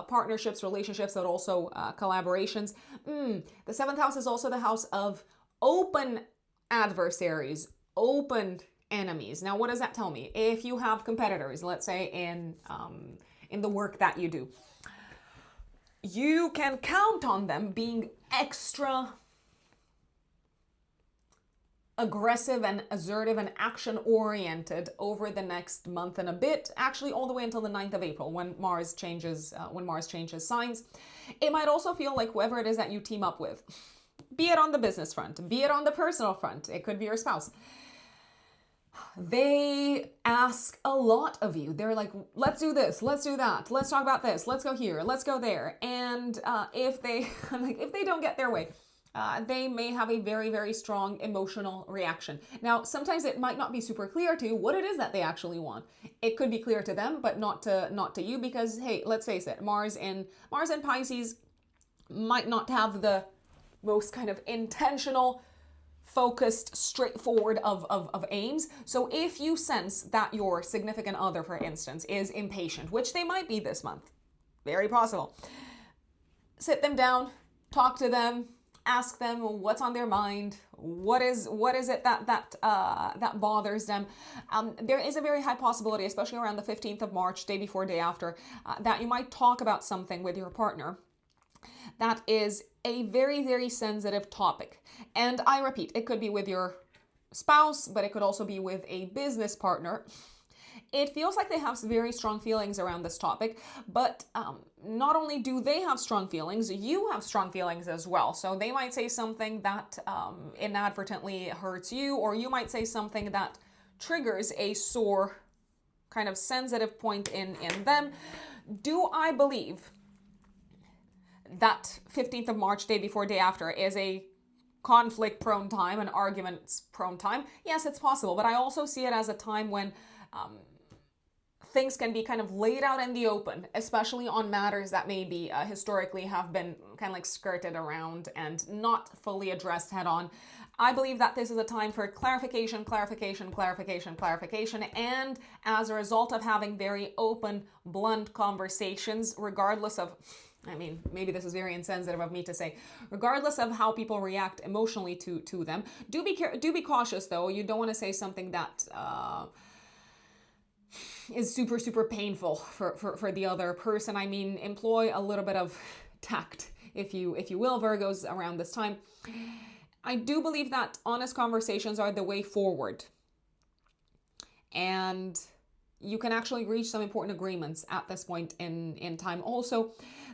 partnerships, relationships, but also collaborations. The 7th house is also the house of open adversaries, open enemies. Now, what does that tell me? If you have competitors, let's say in the work that you do, you can count on them being extra aggressive and assertive and action-oriented over the next month and a bit, actually all the way until the 9th of April when Mars changes signs. It might also feel like whoever it is that you team up with, be it on the business front, be it on the personal front, it could be your spouse, they ask a lot of you. They're like, let's do this, let's do that, let's talk about this, let's go here, let's go there. And if they don't get their way, they may have a very, very strong emotional reaction. Now, sometimes it might not be super clear to you what it is that they actually want. It could be clear to them, but not to you, because hey, let's face it, Mars in Pisces might not have the most kind of intentional, focused, straightforward of aims. So if you sense that your significant other, for instance, is impatient, which they might be this month, very possible, sit them down, talk to them, ask them what's on their mind, what is it that bothers them. There is a very high possibility, especially around the 15th of March, day before, day after, that you might talk about something with your partner that is a very, very sensitive topic. And I repeat, it could be with your spouse, but it could also be with a business partner. It feels like they have very strong feelings around this topic, but not only do they have strong feelings, you have strong feelings as well. So they might say something that inadvertently hurts you, or you might say something that triggers a sore, kind of sensitive point in them. Do I believe that 15th of March, day before, day after, is a conflict-prone time, an arguments-prone time? Yes, it's possible, but I also see it as a time when things can be kind of laid out in the open, especially on matters that maybe historically have been kind of like skirted around and not fully addressed head on. I believe that this is a time for clarification, clarification, clarification, clarification. And as a result of having very open, blunt conversations, regardless of, I mean, maybe this is very insensitive of me to say, regardless of how people react emotionally to them, do be cautious though. You don't want to say something that is super, super painful for the other person. I mean, employ a little bit of tact, if you will, Virgos, around this time. I do believe that honest conversations are the way forward. And you can actually reach some important agreements at this point in time. Also,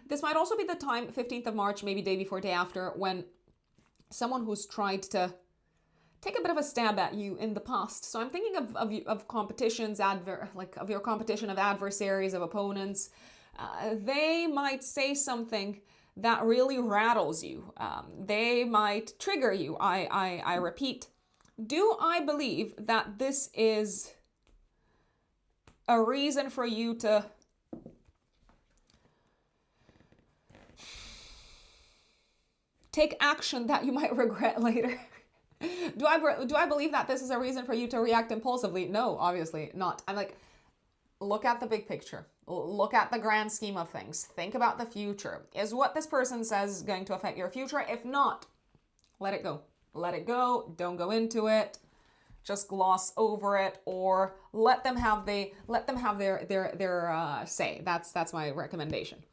this might also be the time, 15th of March, maybe day before, day after, when someone who's tried to take a bit of a stab at you in the past. So I'm thinking of competitions, of your competition, of adversaries, of opponents. They might say something that really rattles you. They might trigger you. I repeat, do I believe that this is a reason for you to take action that you might regret later? Do I believe that this is a reason for you to react impulsively? No, obviously not. I'm like, look at the big picture. Look at the grand scheme of things. Think about the future. Is what this person says going to affect your future? If not, let it go. Let it go. Don't go into it. Just gloss over it, or let them have their say. That's my recommendation.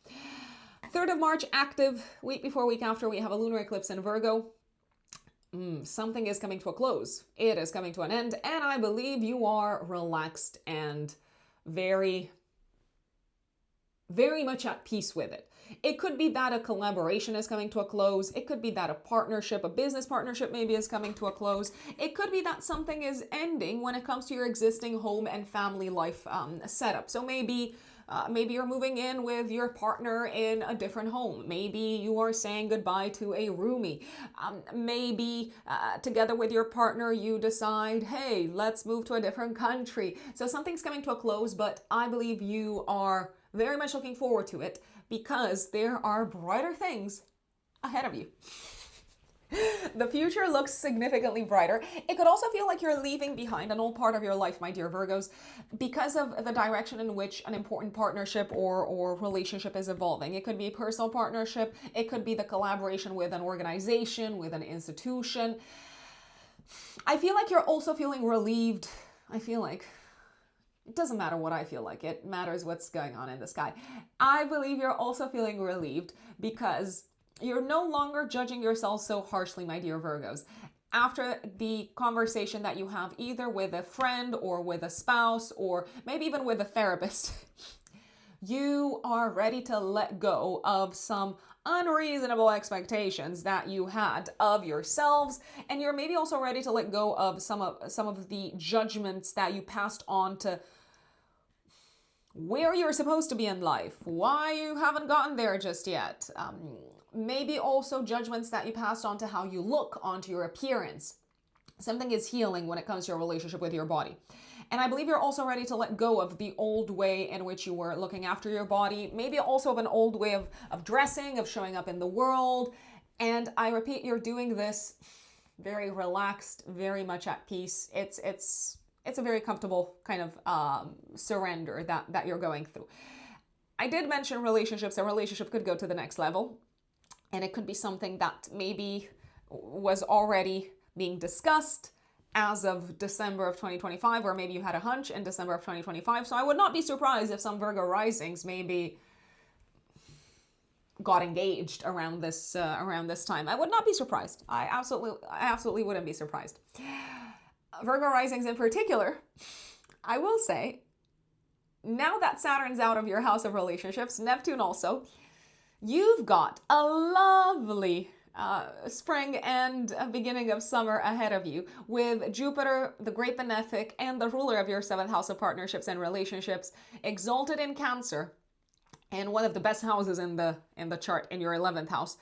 3rd of March, active. Week before, week after, we have a lunar eclipse in Virgo. Something is coming to a close. It is coming to an end, and I believe you are relaxed and very, very much at peace with it. It could be that a collaboration is coming to a close. It could be that a partnership, a business partnership maybe, is coming to a close. It could be that something is ending when it comes to your existing home and family life setup. So maybe you're moving in with your partner in a different home. Maybe you are saying goodbye to a roomie. Maybe together with your partner, you decide, hey, let's move to a different country. So something's coming to a close, but I believe you are very much looking forward to it because there are brighter things ahead of you. The future looks significantly brighter. It could also feel like you're leaving behind an old part of your life, my dear Virgos, because of the direction in which an important partnership or relationship is evolving. It could be a personal partnership. It could be the collaboration with an organization, with an institution. I feel like you're also feeling relieved. I feel like it doesn't matter what I feel like. It matters what's going on in the sky. I believe you're also feeling relieved because you're no longer judging yourself so harshly, my dear Virgos. After the conversation that you have either with a friend or with a spouse or maybe even with a therapist, you are ready to let go of some unreasonable expectations that you had of yourselves, and you're maybe also ready to let go of some of the judgments that you passed on to where you're supposed to be in life, why you haven't gotten there just yet. Maybe also judgments that you passed on to how you look, onto your appearance. Something is healing when it comes to your relationship with your body. And I believe you're also ready to let go of the old way in which you were looking after your body, maybe also of an old way of dressing, of showing up in the world. And I repeat, you're doing this very relaxed, very much at peace. It's a very comfortable kind of surrender that you're going through. I did mention relationships. A relationship could go to the next level, and it could be something that maybe was already being discussed as of December of 2025, or maybe you had a hunch in December of 2025. So I would not be surprised if some Virgo risings maybe got engaged around this time. I would not be surprised. I absolutely wouldn't be surprised. Virgo risings in particular, I will say, now that Saturn's out of your house of relationships, Neptune also, you've got a lovely spring and a beginning of summer ahead of you, with Jupiter, the great benefic and the ruler of your 7th house of partnerships and relationships, exalted in Cancer, and one of the best houses in the chart, in your 11th house.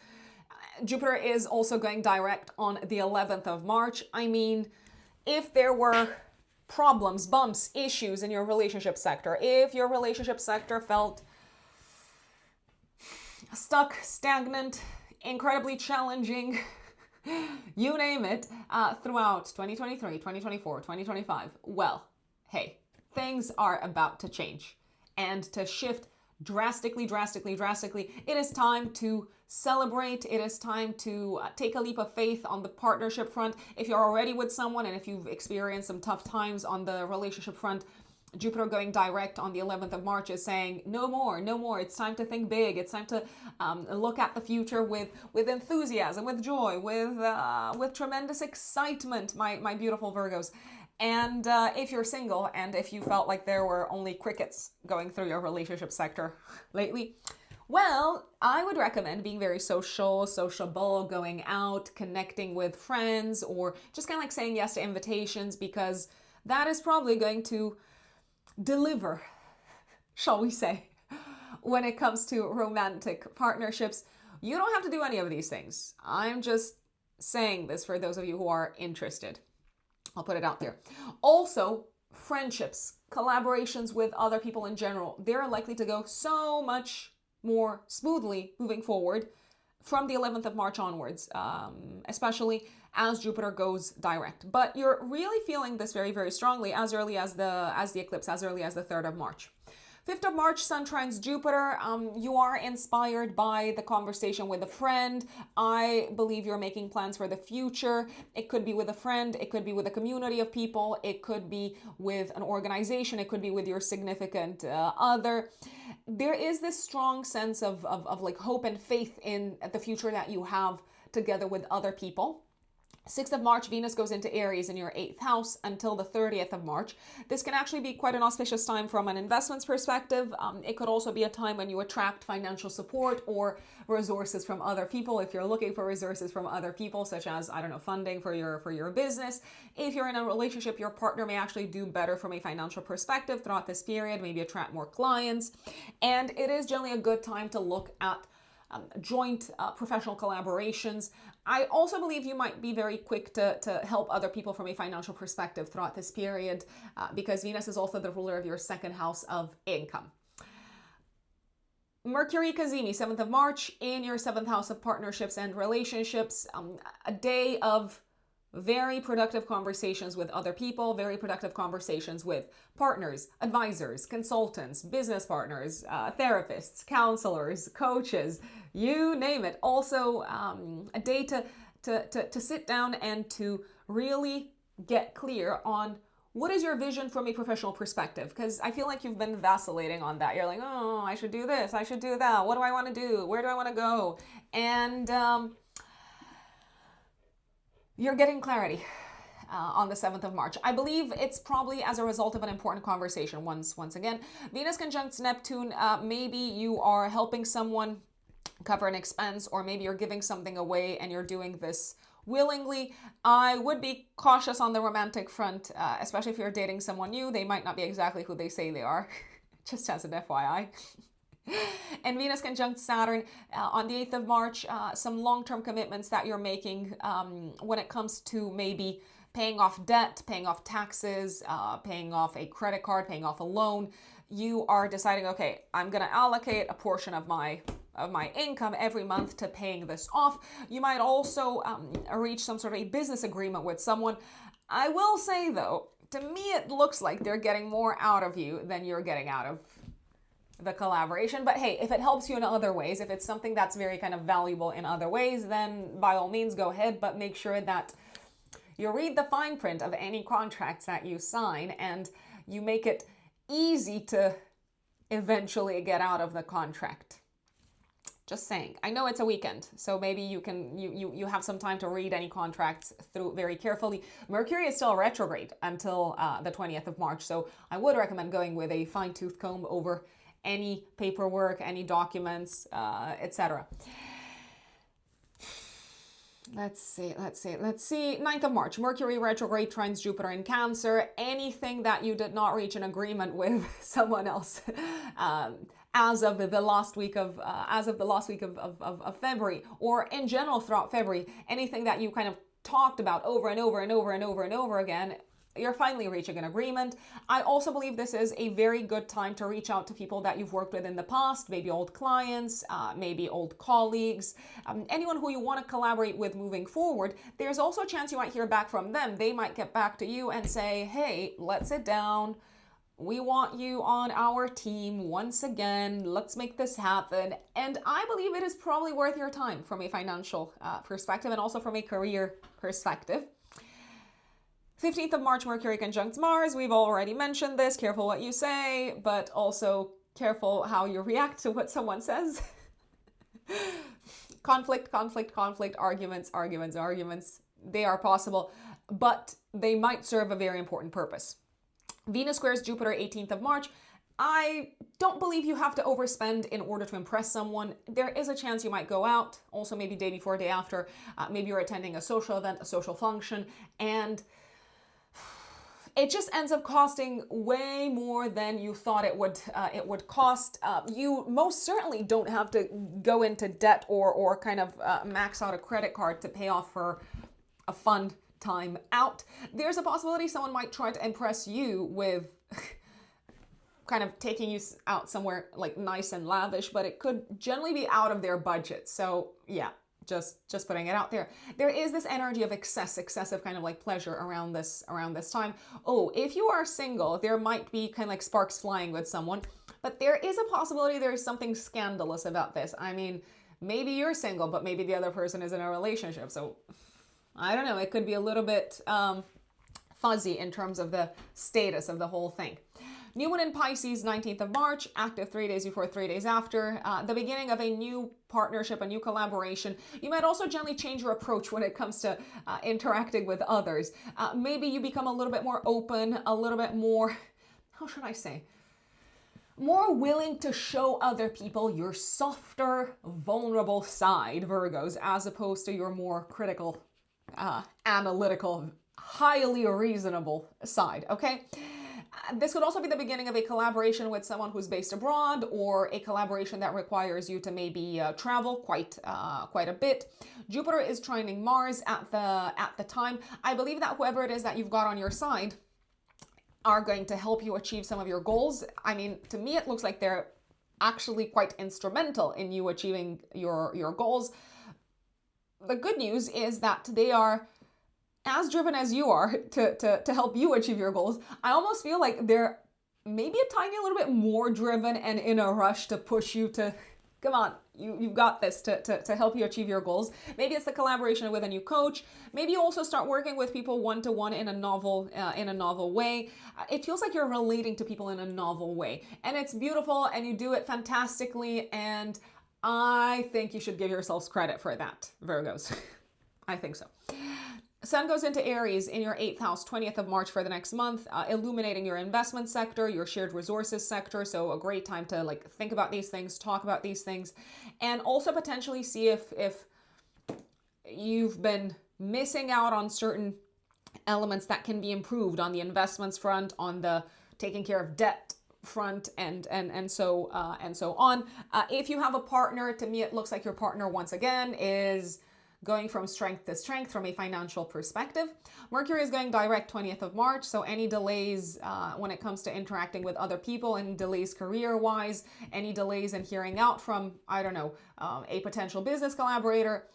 Jupiter is also going direct on the 11th of March. I mean, if there were problems, bumps, issues in your relationship sector, if your relationship sector felt stuck, stagnant, incredibly challenging, you name it, throughout 2023, 2024, 2025. Well, hey, things are about to change and to shift drastically. It is time to celebrate. It is time to take a leap of faith on the partnership front. If you're already with someone and if you've experienced some tough times on the relationship front, Jupiter going direct on the 11th of March is saying no more. It's time to think big. It's time to look at the future with enthusiasm, with joy, with tremendous excitement, my beautiful Virgos. And if you're single and if you felt like there were only crickets going through your relationship sector lately, well, I would recommend being very sociable, going out, connecting with friends, or just kind of like saying yes to invitations, because that is probably going to deliver, shall we say, when it comes to romantic partnerships. You don't have to do any of these things. I'm just saying this for those of you who are interested. I'll put it out there. Also, friendships, collaborations with other people in general, they're likely to go so much more smoothly moving forward from the 11th of March onwards, especially as Jupiter goes direct. But you're really feeling this very strongly as early as the eclipse, as early as the 3rd of March. 5th of March, Sun trines Jupiter. You are inspired by the conversation with a friend. I believe you're making plans for the future. It could be with a friend. It could be with a community of people. It could be with an organization. It could be with your significant other. There is this strong sense of like hope and faith in the future that you have together with other people. 6th of March, Venus goes into Aries in your 8th house until the 30th of March. This can actually be quite an auspicious time from an investments perspective. It could also be a time when you attract financial support or resources from other people. If you're looking for resources from other people, such as, I don't know, funding for your business. If you're in a relationship, your partner may actually do better from a financial perspective throughout this period, maybe attract more clients. And it is generally a good time to look at joint professional collaborations. I also believe you might be very quick to help other people from a financial perspective throughout this period, because Venus is also the ruler of your 2nd house of income. Mercury Cazimi, 7th of March, in your 7th house of partnerships and relationships. A day of very productive conversations with other people, very productive conversations with partners, advisors, consultants, business partners, therapists, counselors, coaches, you name it. Also, a day to sit down and to really get clear on what is your vision from a professional perspective, because I feel like you've been vacillating on that. You're like, oh, I should do this, I should do that. What do I want to do? Where do I want to go? And you're getting clarity on the 7th of March. I believe it's probably as a result of an important conversation. Once again, Venus conjuncts Neptune. Maybe you are helping someone cover an expense, or maybe you're giving something away and you're doing this willingly. I would be cautious on the romantic front, especially if you're dating someone new. They might not be exactly who they say they are, just as an FYI. And Venus conjunct Saturn on the 8th of March, some long-term commitments that you're making when it comes to maybe paying off debt, paying off taxes, paying off a credit card, paying off a loan. You are deciding, okay, I'm going to allocate a portion of my income every month to paying this off. You might also reach some sort of a business agreement with someone. I will say though, to me it looks like they're getting more out of you than you're getting out of the collaboration. But hey, if it helps you in other ways, if it's something that's very kind of valuable in other ways, then by all means go ahead, but make sure that you read the fine print of any contracts that you sign and you make it easy to eventually get out of the contract. Just saying. I know it's a weekend, so maybe you have some time to read any contracts through very carefully. Mercury is still retrograde until the 20th of March, so I would recommend going with a fine-tooth comb over any paperwork, any documents, etc. Let's see. 9th of March, Mercury retrograde trines Jupiter in Cancer. Anything that you did not reach an agreement with someone else as of the last week of February, or in general throughout February, anything that you kind of talked about over and over again, you're finally reaching an agreement. I also believe this is a very good time to reach out to people that you've worked with in the past, maybe old clients, maybe old colleagues, anyone who you want to collaborate with moving forward. There's also a chance you might hear back from them. They might get back to you and say, hey, let's sit down. We want you on our team once again. Let's make this happen. And I believe it is probably worth your time from a financial perspective and also from a career perspective. 15th of March, Mercury conjuncts Mars. We've already mentioned this. Careful what you say, but also careful how you react to what someone says. Conflict, arguments. They are possible, but they might serve a very important purpose. Venus squares Jupiter, 18th of March. I don't believe you have to overspend in order to impress someone. There is a chance you might go out, also maybe day before, day after. Maybe you're attending a social event, a social function, and it just ends up costing way more than you thought it would cost. You most certainly don't have to go into debt or kind of max out a credit card to pay off for a fun time out. There's a possibility someone might try to impress you with kind of taking you out somewhere like nice and lavish, but it could generally be out of their budget. So yeah. Just putting it out there. There is this energy of excessive kind of like pleasure around this time. Oh, if you are single, there might be kind of like sparks flying with someone, but there is a possibility there's something scandalous about this. I mean, maybe you're single, but maybe the other person is in a relationship. So I don't know. It could be a little bit fuzzy in terms of the status of the whole thing. New moon in Pisces, 19th of March, active 3 days before, 3 days after. The beginning of a new partnership, a new collaboration. You might also gently change your approach when it comes to interacting with others. Maybe you become a little bit more open, a little bit more, how should I say? More willing to show other people your softer, vulnerable side, Virgos, as opposed to your more critical, analytical, highly reasonable side, okay? This could also be the beginning of a collaboration with someone who's based abroad, or a collaboration that requires you to maybe travel quite a bit. Jupiter is trining Mars at the time. I believe that whoever it is that you've got on your side are going to help you achieve some of your goals. I mean, to me, it looks like they're actually quite instrumental in you achieving your goals. The good news is that they are as driven as you are to help you achieve your goals. I almost feel like they're maybe a tiny little bit more driven and in a rush to push you to, come on, you've got this, to help you achieve your goals. Maybe it's the collaboration with a new coach. Maybe you also start working with people one-to-one in a novel way. It feels like you're relating to people in a novel way. And it's beautiful, and you do it fantastically, and I think you should give yourselves credit for that, Virgos. I think so. Sun goes into Aries in your 8th house, 20th of March for the next month, illuminating your investment sector, your shared resources sector. So a great time to like think about these things, talk about these things, and also potentially see if you've been missing out on certain elements that can be improved on the investments front, on the taking care of debt front, and so on. If you have a partner, to me it looks like your partner once again is going from strength to strength from a financial perspective. Mercury is going direct 20th of March, so any delays when it comes to interacting with other people, any delays career-wise, any delays in hearing out from, I don't know, a potential business collaborator,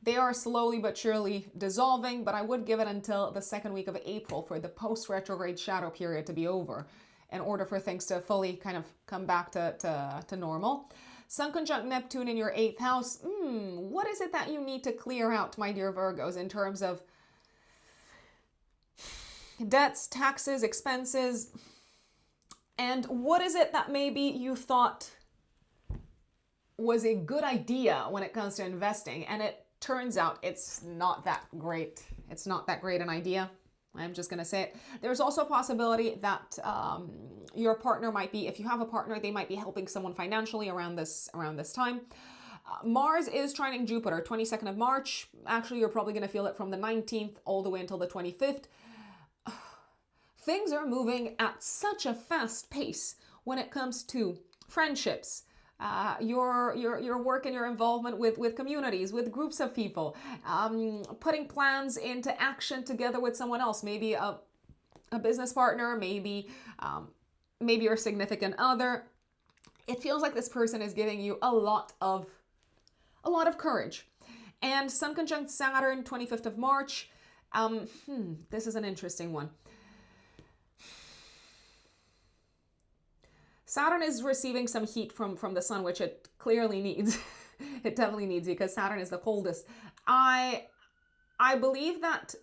they are slowly but surely dissolving, but I would give it until the second week of April for the post-retrograde shadow period to be over in order for things to fully kind of come back to normal. Sun conjunct Neptune in your 8th house. What is it that you need to clear out, my dear Virgos, in terms of debts, taxes, expenses? And what is it that maybe you thought was a good idea when it comes to investing, and it turns out it's not that great. It's not that great an idea. I'm just going to say it. There's also a possibility that your partner might be, if you have a partner, they might be helping someone financially around this time. Mars is trining Jupiter, 22nd of March. Actually, you're probably going to feel it from the 19th all the way until the 25th. Things are moving at such a fast pace when it comes to friendships, your work and your involvement with communities, with groups of people, putting plans into action together with someone else, maybe a a business partner, maybe your significant other. It feels like this person is giving you a lot of courage. And Sun conjunct Saturn, 25th of March. This is an interesting one. Saturn is receiving some heat from the Sun, which it clearly needs. It definitely needs, because Saturn is the coldest. I believe that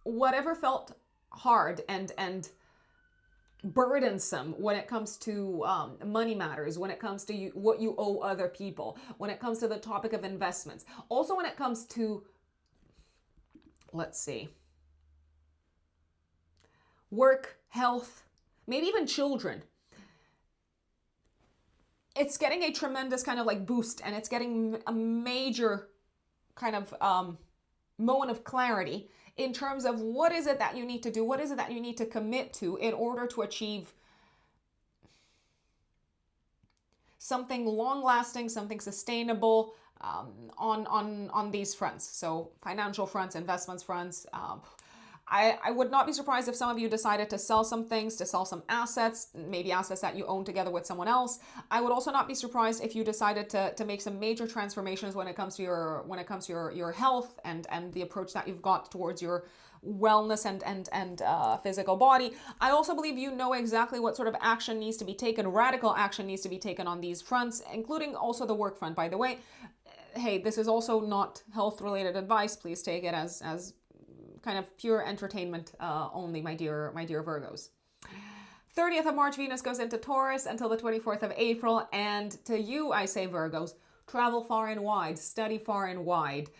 whatever felt hard and burdensome when it comes to money matters, when it comes to what you owe other people, when it comes to the topic of investments, also when it comes to, let's see, work, health, maybe even children. It's getting a tremendous kind of like boost, and it's getting a major kind of moment of clarity in terms of what is it that you need to do, what is it that you need to commit to in order to achieve something long-lasting, something sustainable on these fronts. So financial fronts, investments fronts. I would not be surprised if some of you decided to sell some things, to sell some assets, maybe assets that you own together with someone else. I would also not be surprised if you decided to make some major transformations when it comes to your health and the approach that you've got towards your wellness and physical body. I also believe you know exactly what sort of action needs to be taken, radical action needs to be taken on these fronts, including also the work front, by the way. Hey, this is also not health related advice. Please take it as kind of pure entertainment only, my dear Virgos. 30th of March, Venus goes into Taurus until the 24th of April. And to you, I say, Virgos, travel far and wide, study far and wide.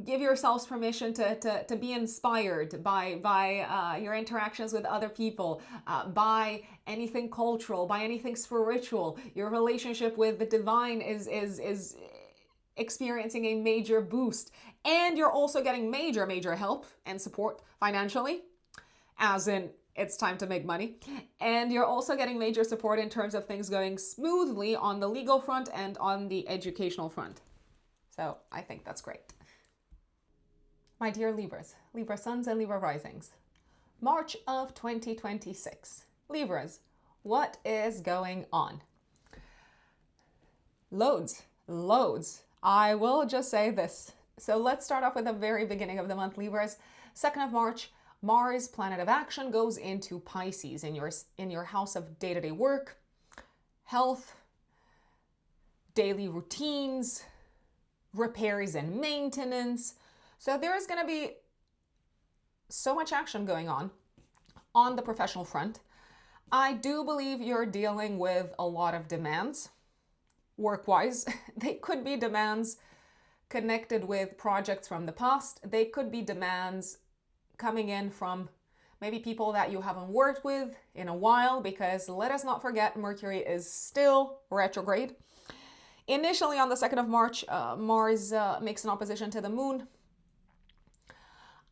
Give yourselves permission to be inspired by your interactions with other people, by anything cultural, by anything spiritual. Your relationship with the divine is experiencing a major boost, and you're also getting major help and support financially, as in it's time to make money, and you're also getting major support in terms of things going smoothly on the legal front and on the educational front. So I think that's great. My dear Libras, Libra suns and Libra risings, March of 2026. Libras, what is going on? Loads. I will just say this. So let's start off with the very beginning of the month, Libras. 2nd of March, Mars, planet of action, goes into Pisces in your house of day-to-day work, health, daily routines, repairs and maintenance. So there is going to be so much action going on the professional front. I do believe you're dealing with a lot of demands. Work-wise, they could be demands connected with projects from the past. They could be demands coming in from maybe people that you haven't worked with in a while, because let us not forget, Mercury is still retrograde. Initially on the 2nd of March, Mars makes an opposition to the moon.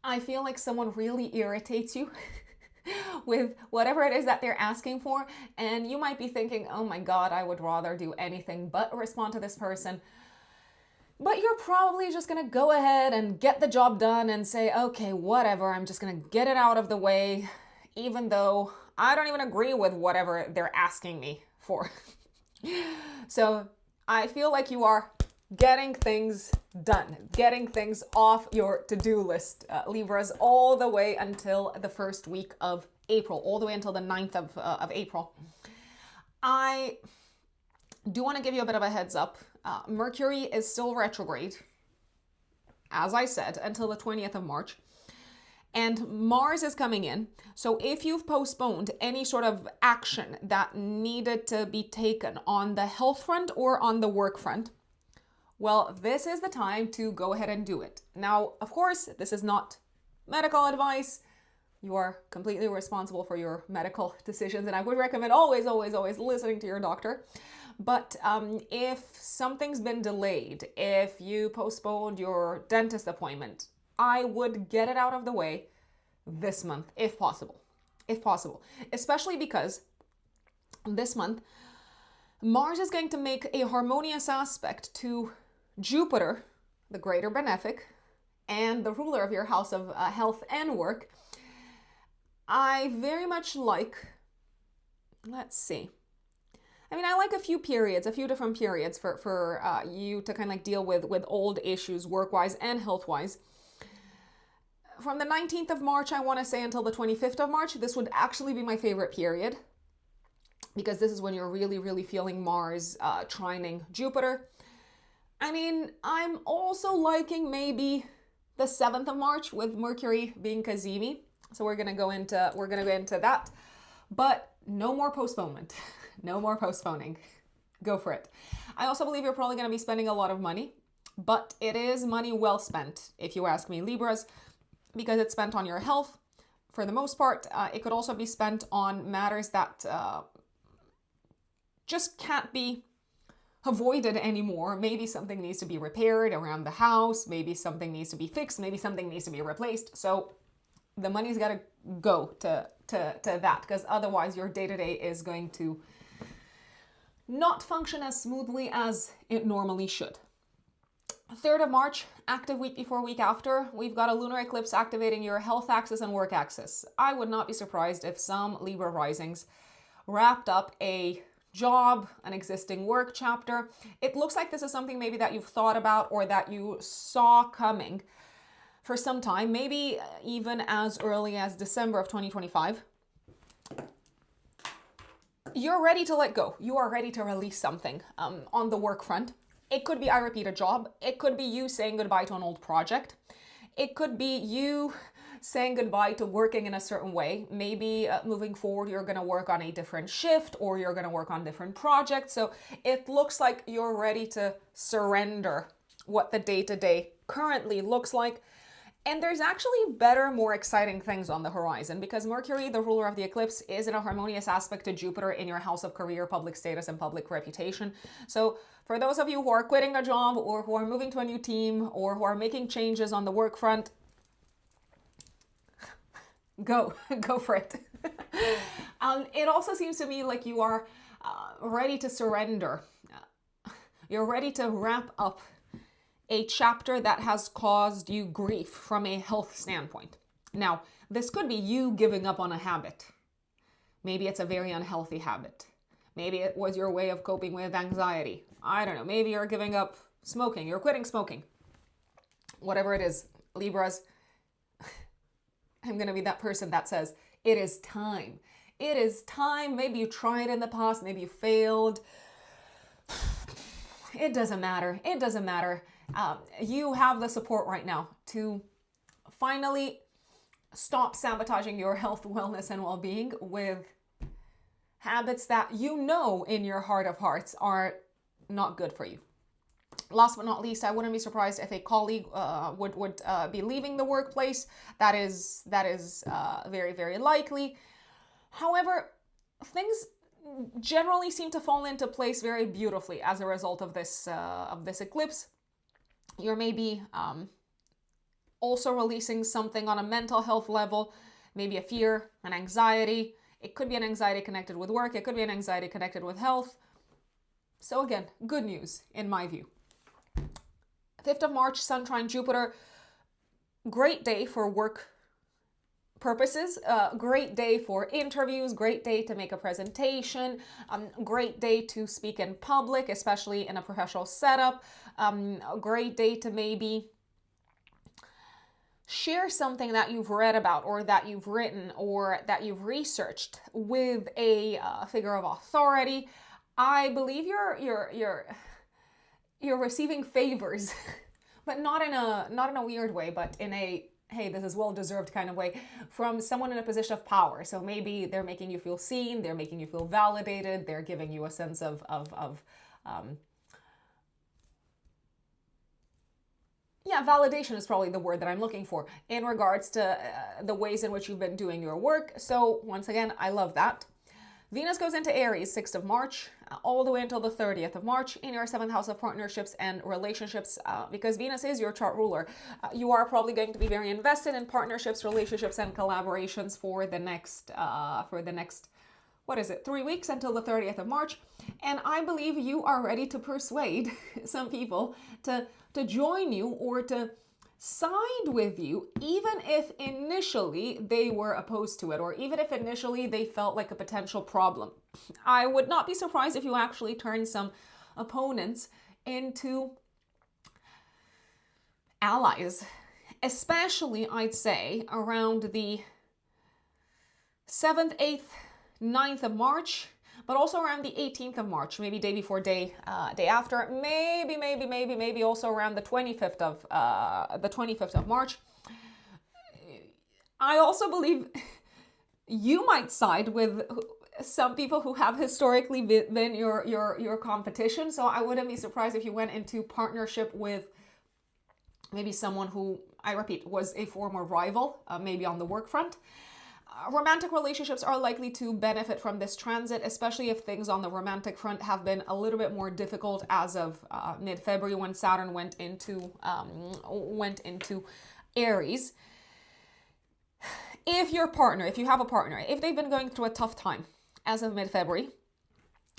I feel like someone really irritates you with whatever it is that they're asking for, and you might be thinking, oh my God, I would rather do anything but respond to this person. But you're probably just gonna go ahead and get the job done and say, okay, whatever, I'm just gonna get it out of the way, even though I don't even agree with whatever they're asking me for. So I feel like you are getting things done, getting things off your to-do list, Libras, all the way until the first week of April, all the way until the 9th of April. I do want to give you a bit of a heads up. Mercury is still retrograde, as I said, until the 20th of March. And Mars is coming in. So if you've postponed any sort of action that needed to be taken on the health front or on the work front, well, this is the time to go ahead and do it. Now, of course, this is not medical advice. You are completely responsible for your medical decisions, and I would recommend always listening to your doctor. But if something's been delayed, if you postponed your dentist appointment, I would get it out of the way this month, if possible, especially because this month, Mars is going to make a harmonious aspect to Jupiter, the greater benefic, and the ruler of your house of health and work. I very much like, let's see. I mean, I like a few different periods for you to kind of like deal with old issues work-wise and health-wise. From the 19th of March, I want to say, until the 25th of March, this would actually be my favorite period, because this is when you're really, really feeling Mars trining Jupiter. I mean, I'm also liking maybe the 7th of March with Mercury being Cazimi. So we're gonna go into that. But no more postponement. No more postponing. Go for it. I also believe you're probably gonna be spending a lot of money, but it is money well spent, if you ask me, Libras, because it's spent on your health for the most part. It could also be spent on matters that just can't be avoided anymore. Maybe something needs to be repaired around the house. Maybe something needs to be fixed. Maybe something needs to be replaced. So the money's got to go to that, because otherwise your day-to-day is going to not function as smoothly as it normally should. 3rd of March, active week before, week after, we've got a lunar eclipse activating your health axis and work axis. I would not be surprised if some Libra risings wrapped up a job, an existing work chapter. It looks like this is something maybe that you've thought about or that you saw coming for some time, maybe even as early as December of 2025. You're ready to let go. You are ready to release something on the work front. It could be, I repeat, a job. It could be you saying goodbye to an old project. It could be you saying goodbye to working in a certain way. Maybe moving forward, you're going to work on a different shift, or you're going to work on different projects. So it looks like you're ready to surrender what the day-to-day currently looks like. And there's actually better, more exciting things on the horizon, because Mercury, the ruler of the eclipse, is in a harmonious aspect to Jupiter in your house of career, public status, and public reputation. So for those of you who are quitting a job, or who are moving to a new team, or who are making changes on the work front, go for it. It also seems to me like you are ready to surrender. You're ready to wrap up a chapter that has caused you grief from a health standpoint. Now, this could be you giving up on a habit. Maybe it's a very unhealthy habit. Maybe it was your way of coping with anxiety. I don't know. Maybe you're giving up smoking. You're quitting smoking. Whatever it is, Libras, I'm going to be that person that says, it is time. It is time. Maybe you tried in the past. Maybe you failed. It doesn't matter. It doesn't matter. You have the support right now to finally stop sabotaging your health, wellness, and well-being with habits that you know in your heart of hearts are not good for you. Last but not least, I wouldn't be surprised if a colleague would be leaving the workplace. That is very, very likely. However, things generally seem to fall into place very beautifully as a result of this eclipse. You're maybe also releasing something on a mental health level, maybe a fear, an anxiety. It could be an anxiety connected with work. It could be an anxiety connected with health. So again, good news in my view. 5th of March, Sun trine Jupiter. Great day for work purposes. Great day for interviews. Great day to make a presentation. Great day to speak in public, especially in a professional setup. A great day to maybe share something that you've read about, or that you've written, or that you've researched with a figure of authority. I believe you're receiving favors, but not in a weird way, but in a, hey, this is well-deserved kind of way, from someone in a position of power. So maybe they're making you feel seen, they're making you feel validated, they're giving you a sense of validation is probably the word that I'm looking for in regards to the ways in which you've been doing your work. So once again, I love that. Venus goes into Aries 6th of March, all the way until the 30th of March in your 7th house of partnerships and relationships, because Venus is your chart ruler. You are probably going to be very invested in partnerships, relationships, and collaborations for the next, 3 weeks until the 30th of March. And I believe you are ready to persuade some people to join you, or to side with you, even if initially they were opposed to it, or even if initially they felt like a potential problem. I would not be surprised if you actually turn some opponents into allies, especially I'd say around the 7th, 8th, 9th of March, but also around the 18th of March, maybe day before, day after, maybe also around the 25th of March. I also believe you might side with some people who have historically been your competition. So I wouldn't be surprised if you went into partnership with maybe someone who, I repeat, was a former rival, maybe on the work front. Romantic relationships are likely to benefit from this transit, especially if things on the romantic front have been a little bit more difficult as of mid-February, when Saturn went into Aries. If your partner, if you have a partner, if they've been going through a tough time as of mid-February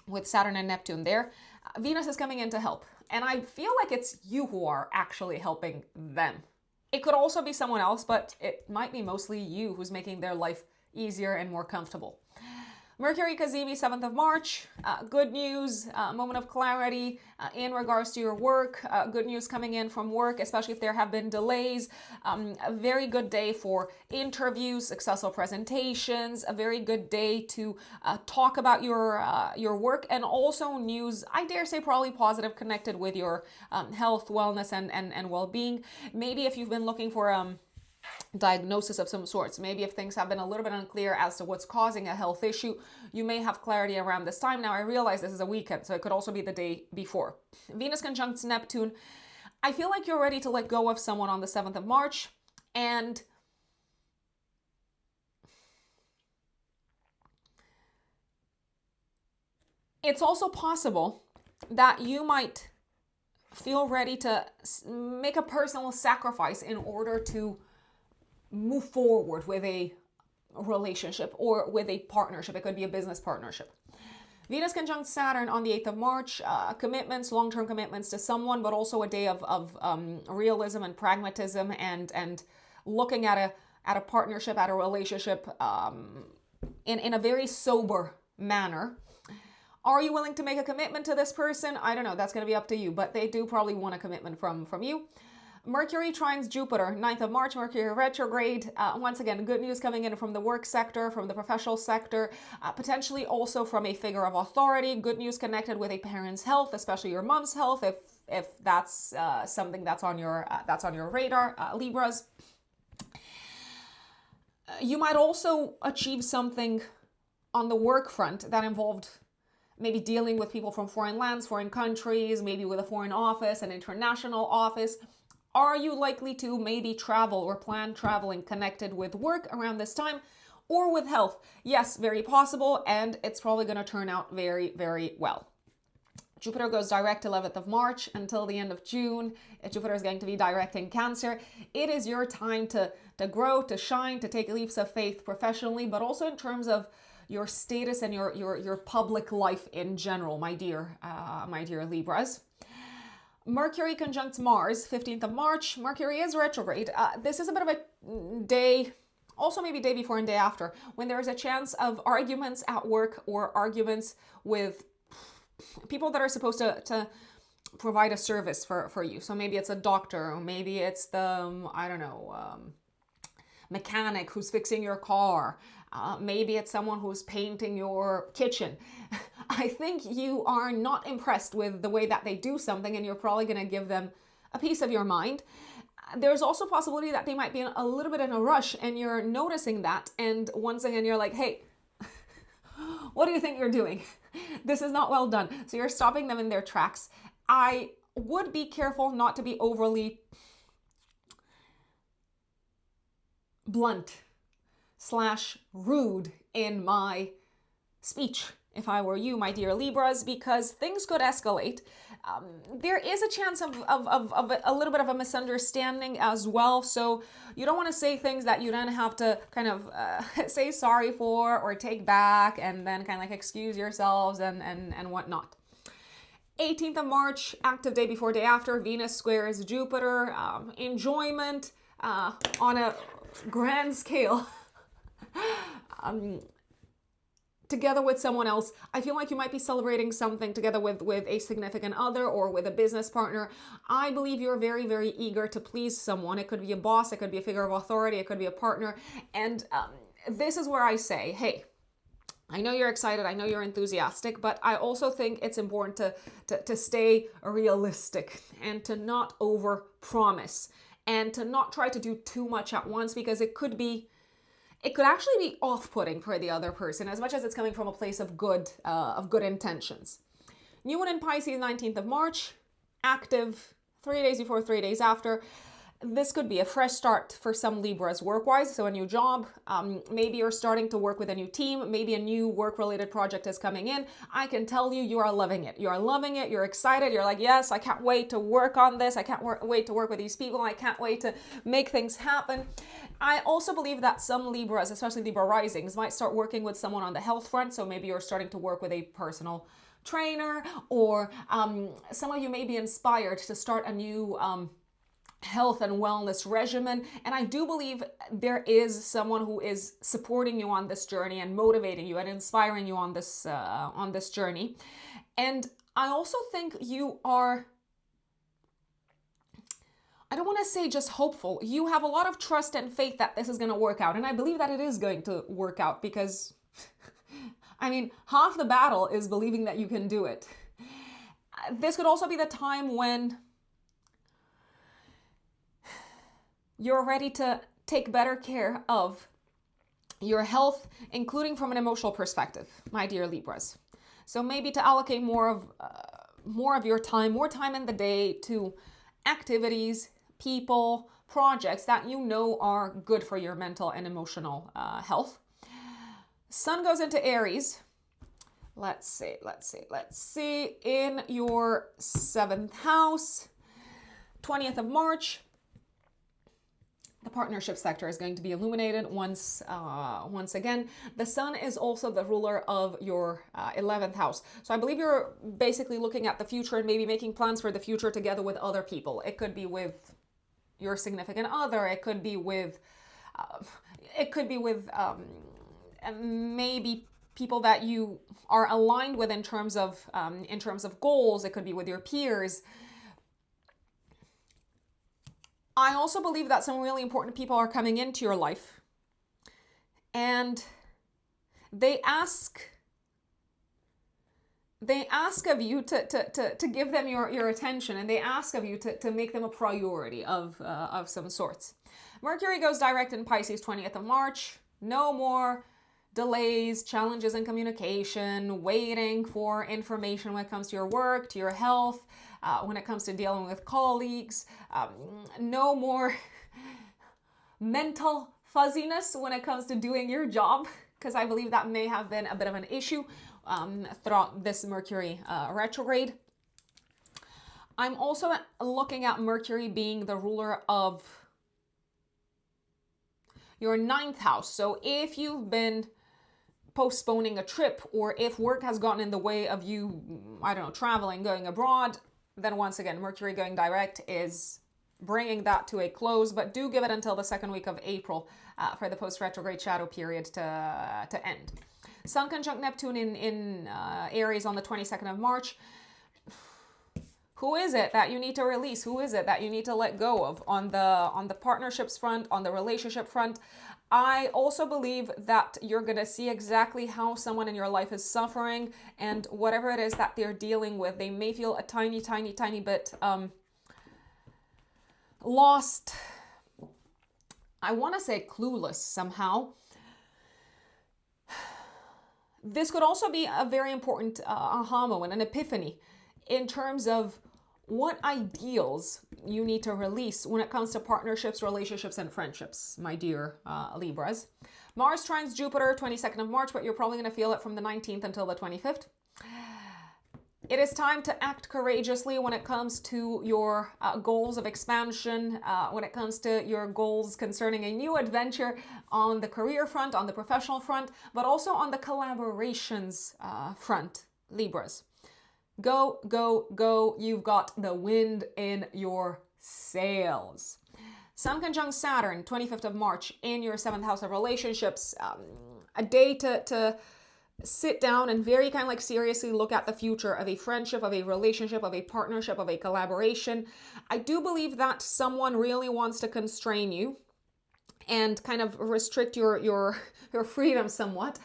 with Saturn and Neptune there, Venus is coming in to help. And I feel like it's you who are actually helping them. It could also be someone else, but it might be mostly you who's making their life easier and more comfortable. Mercury Cazimi, 7th of March. Good news, moment of clarity in regards to your work. Good news coming in from work, especially if there have been delays. A very good day for interviews, successful presentations. A very good day to talk about your work, and also news, I dare say probably positive, connected with your health, wellness, and well-being. Maybe if you've been looking for diagnosis of some sorts, maybe if things have been a little bit unclear as to what's causing a health issue, you may have clarity around this time. Now, I realize this is a weekend, so it could also be the day before. Venus conjuncts Neptune. I feel like you're ready to let go of someone on the 7th of March, and it's also possible that you might feel ready to make a personal sacrifice in order to move forward with a relationship or with a partnership. It could be a business partnership. Venus conjunct Saturn on the 8th of March. Commitments, long-term commitments to someone, but also a day of realism and pragmatism, and looking at a partnership, at a relationship in a very sober manner. Are you willing to make a commitment to this person? I don't know. That's going to be up to you, but they do probably want a commitment from you. Mercury trines Jupiter, 9th of March, Mercury retrograde. Once again, good news coming in from the work sector, from the professional sector, potentially also from a figure of authority. Good news connected with a parent's health, especially your mom's health, if that's something that's on your radar, Libras. You might also achieve something on the work front that involved maybe dealing with people from foreign lands, foreign countries, maybe with a foreign office, an international office. Are you likely to maybe travel or plan traveling connected with work around this time, or with health? Yes, very possible, and it's probably going to turn out very, very well. Jupiter goes direct 11th of March until the end of June. Jupiter is going to be direct in Cancer. It is your time to grow, to shine, to take leaps of faith professionally, but also in terms of your status and your public life in general, my dear Libras. Mercury conjuncts Mars, 15th of March. Mercury is retrograde. This is a bit of a day, also maybe day before and day after, when there is a chance of arguments at work or arguments with people that are supposed to provide a service for you. So maybe it's a doctor, or maybe it's the, mechanic who's fixing your car. Maybe it's someone who's painting your kitchen. I think you are not impressed with the way that they do something, and you're probably going to give them a piece of your mind. There's also a possibility that they might be a little bit in a rush, and you're noticing that. And once again, you're like, hey, what do you think you're doing? This is not well done. So you're stopping them in their tracks. I would be careful not to be overly blunt / rude in my speech if I were you, my dear Libras, because things could escalate. There is a chance of a little bit of a misunderstanding as well. So you don't want to say things that you then have to kind of say sorry for or take back, and then kind of like excuse yourselves and whatnot. 18th of March, active day before day after, Venus squares Jupiter, enjoyment on a grand scale. Together with someone else. I feel like you might be celebrating something together with a significant other or with a business partner. I believe you're very, very eager to please someone. It could be a boss, it could be a figure of authority, it could be a partner. And this is where I say, hey, I know you're excited, I know you're enthusiastic, but I also think it's important to stay realistic and to not over promise and to not try to do too much at once, because it could actually be off-putting for the other person, as much as it's coming from a place of good intentions. New one in Pisces, 19th of March, active 3 days before, 3 days after. This could be a fresh start for some Libras work-wise, so a new job. Maybe you're starting to work with a new team. Maybe a new work-related project is coming in. I can tell you, you are loving it. You are loving it. You're excited. You're like, yes, I can't wait to work on this. I can't wait to work with these people. I can't wait to make things happen. I also believe that some Libras, especially Libra risings, might start working with someone on the health front. So maybe you're starting to work with a personal trainer, or some of you may be inspired to start a new health and wellness regimen. And I do believe there is someone who is supporting you on this journey and motivating you and inspiring you on this journey. And I also think you are, I don't want to say just hopeful. You have a lot of trust and faith that this is going to work out. And I believe that it is going to work out, because I mean, half the battle is believing that you can do it. This could also be the time when you're ready to take better care of your health, including from an emotional perspective, my dear Libras. So maybe to allocate more of your time, more time in the day to activities, people, projects that you know are good for your mental and emotional health. Sun goes into Aries. Let's see. In your 7th house, 20th of March. The partnership sector is going to be illuminated once again. The sun is also the ruler of your 11th house. So I believe you're basically looking at the future and maybe making plans for the future together with other people. It could be with your significant other. It could be with maybe people that you are aligned with in terms of goals. It could be with your peers. I also believe that some really important people are coming into your life, and they ask of you to give them your attention, and they ask of you to make them a priority of some sorts. Mercury goes direct in Pisces, 20th of March. No more delays, challenges in communication, waiting for information when it comes to your work, to your health, when it comes to dealing with colleagues. No more mental fuzziness when it comes to doing your job, because I believe that may have been a bit of an issue throughout this Mercury retrograde. I'm also looking at Mercury being the ruler of your 9th house. So if you've been postponing a trip, or if work has gotten in the way of you, I don't know, traveling, going abroad, then once again, Mercury going direct is bringing that to a close. But do give it until the second week of April for the post-retrograde shadow period to end. Sun conjunct Neptune in Aries on the 22nd of March. Who is it that you need to release? Who is it that you need to let go of on the partnerships front, on the relationship front? I also believe that you're going to see exactly how someone in your life is suffering, and whatever it is that they're dealing with, they may feel a tiny bit lost. I want to say clueless somehow. This could also be a very important aha moment, an epiphany, in terms of what ideals you need to release when it comes to partnerships, relationships, and friendships, my dear Libras. Mars trines Jupiter, 22nd of March, but you're probably going to feel it from the 19th until the 25th. It is time to act courageously when it comes to your goals of expansion, when it comes to your goals concerning a new adventure on the career front, on the professional front, but also on the collaborations front, Libras. Go, go, go. You've got the wind in your sails. Sun conjunct Saturn, 25th of March, in your 7th house of relationships. A day to sit down and very kind of like seriously look at the future of a friendship, of a relationship, of a partnership, of a collaboration. I do believe that someone really wants to constrain you and kind of restrict your freedom somewhat.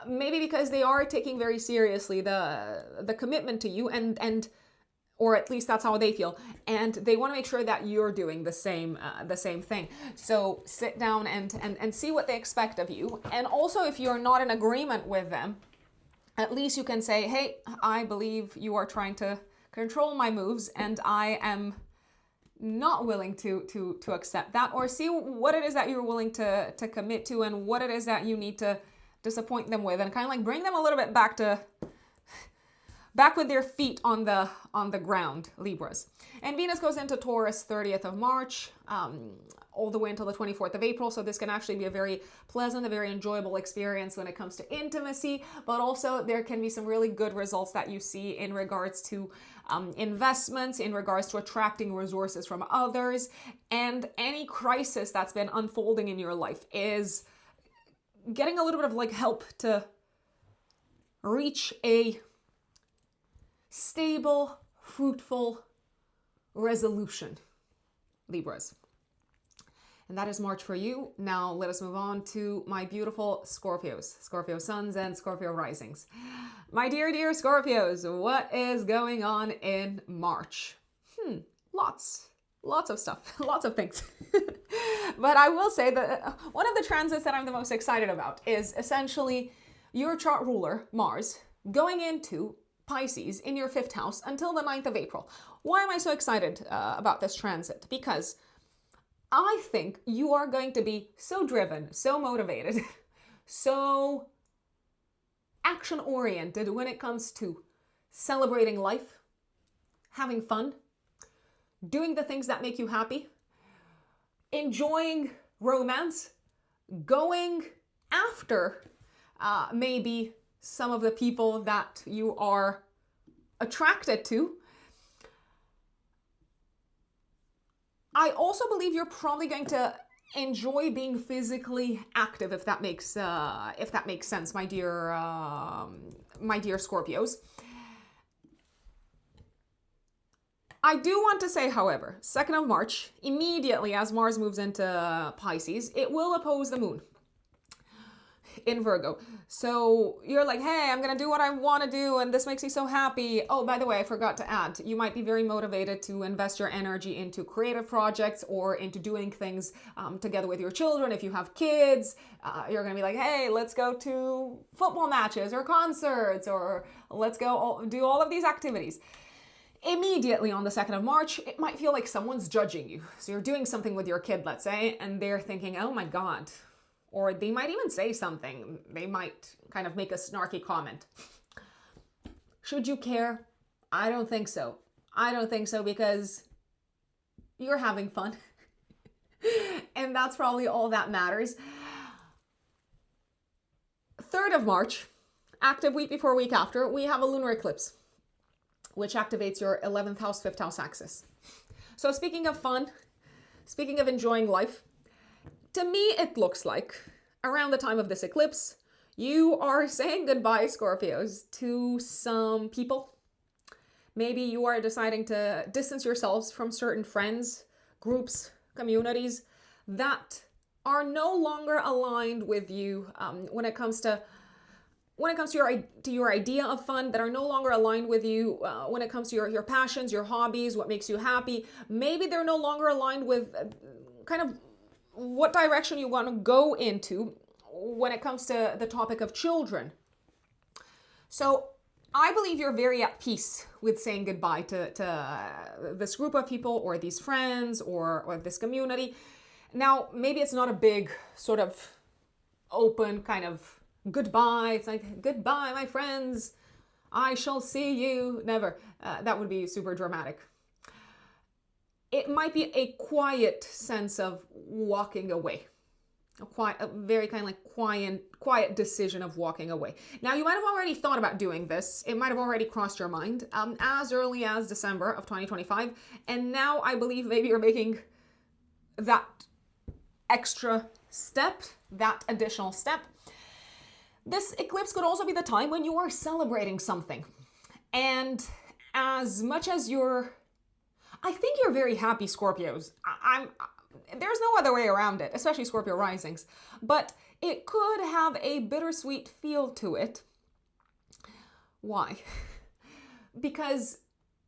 Maybe because they are taking very seriously the commitment to you, and or at least that's how they feel, and they want to make sure that you're doing the same thing. So sit down and see what they expect of you. And also, if you're not in agreement with them, at least you can say, hey, I believe you are trying to control my moves, and I am not willing to accept that. Or see what it is that you're willing to commit to, and what it is that you need to disappoint them with, and kind of like bring them a little bit back with their feet on the ground, Libras. And Venus goes into Taurus 30th of March, all the way until the 24th of April. So this can actually be a very pleasant, a very enjoyable experience when it comes to intimacy, but also there can be some really good results that you see in regards to investments, in regards to attracting resources from others. And any crisis that's been unfolding in your life is getting a little bit of like help to reach a stable, fruitful resolution, Libras. And that is March for you. Now let us move on to my beautiful Scorpios, Scorpio suns and Scorpio risings. My dear Scorpios, what is going on in March? Lots of stuff, lots of things. But I will say that one of the transits that I'm the most excited about is essentially your chart ruler, Mars, going into Pisces in your 5th house until the 9th of April. Why am I so excited about this transit? Because I think you are going to be so driven, so motivated, so action-oriented when it comes to celebrating life, having fun, doing the things that make you happy, enjoying romance, going after maybe some of the people that you are attracted to. I also believe you're probably going to enjoy being physically active, if that makes sense, my dear Scorpios. I do want to say, however, 2nd of March, immediately as Mars moves into Pisces, it will oppose the moon in Virgo. So you're like, hey, I'm going to do what I want to do, and this makes me so happy. Oh, by the way, I forgot to add, you might be very motivated to invest your energy into creative projects or into doing things together with your children. If you have kids, you're going to be like, hey, let's go to football matches or concerts, or let's go do all of these activities. Immediately on the 2nd of March, it might feel like someone's judging you. So you're doing something with your kid, let's say, and they're thinking, oh my God. Or they might even say something. They might kind of make a snarky comment. Should you care? I don't think so. I don't think so, because you're having fun. And that's probably all that matters. 3rd of March, active week before, week after, we have a lunar eclipse, which activates your 11th house, 5th house axis. So speaking of fun, speaking of enjoying life, to me, it looks like around the time of this eclipse, you are saying goodbye, Scorpios, to some people. Maybe you are deciding to distance yourselves from certain friends, groups, communities that are no longer aligned with you when it comes to your idea of fun, that are no longer aligned with you when it comes to your passions, your hobbies, what makes you happy. Maybe they're no longer aligned with kind of what direction you want to go into when it comes to the topic of children. So I believe you're very at peace with saying goodbye to this group of people, or these friends, or this community. Now, maybe it's not a big sort of open kind of goodbye. It's like, goodbye, my friends. I shall see you never. That would be super dramatic. It might be a quiet sense of walking away. a very kind of like quiet decision of walking away. Now, you might have already thought about doing this. It might have already crossed your mind as early as December of 2025. And now I believe maybe you're making that extra step, that additional step. This eclipse could also be the time when you are celebrating something. And as much as I think you're very happy, Scorpios. There's no other way around it, especially Scorpio risings. But it could have a bittersweet feel to it. Why? Because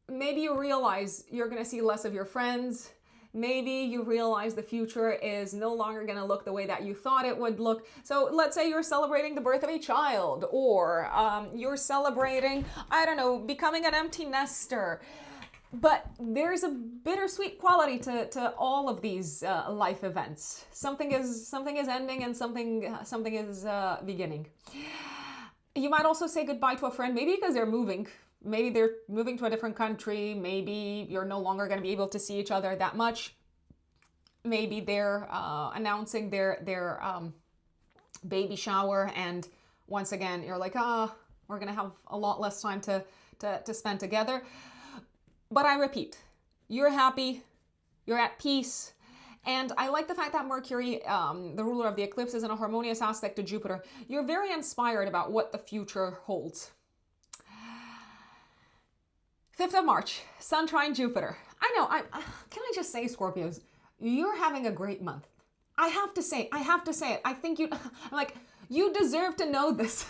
maybe you realize you're going to see less of your friends. Maybe you realize the future is no longer going to look the way that you thought it would look. So let's say you're celebrating the birth of a child, or you're celebrating, I don't know, becoming an empty nester. But there's a bittersweet quality to all of these life events. Something is ending and something is beginning. You might also say goodbye to a friend, maybe because they're moving. Maybe they're moving to a different country. Maybe you're no longer going to be able to see each other that much. Maybe they're announcing their baby shower, and once again you're like, we're going to have a lot less time to spend together. But I repeat, you're happy, you're at peace. And I like the fact that Mercury, the ruler of the eclipse, is in a harmonious aspect to Jupiter. You're very inspired about what the future holds. 5th of March, Sun trine Jupiter. I know, can I just say, Scorpios, you're having a great month. I have to say it. I think you deserve to know this.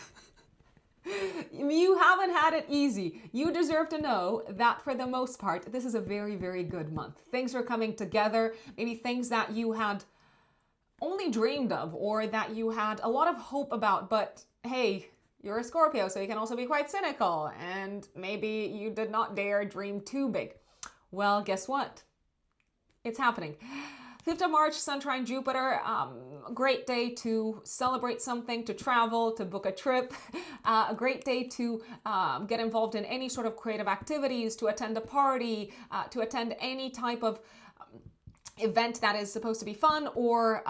You haven't had it easy. You deserve to know that for the most part, this is a very, very good month. Things are coming together, maybe things that you had only dreamed of or that you had a lot of hope about, but hey, you're a Scorpio, so you can also be quite cynical, and maybe you did not dare dream too big. Well, guess what? It's happening. 5th of March, Sun trine Jupiter, great day to celebrate something, to travel, to book a trip, a great day to get involved in any sort of creative activities, to attend a party, to attend any type of event that is supposed to be fun or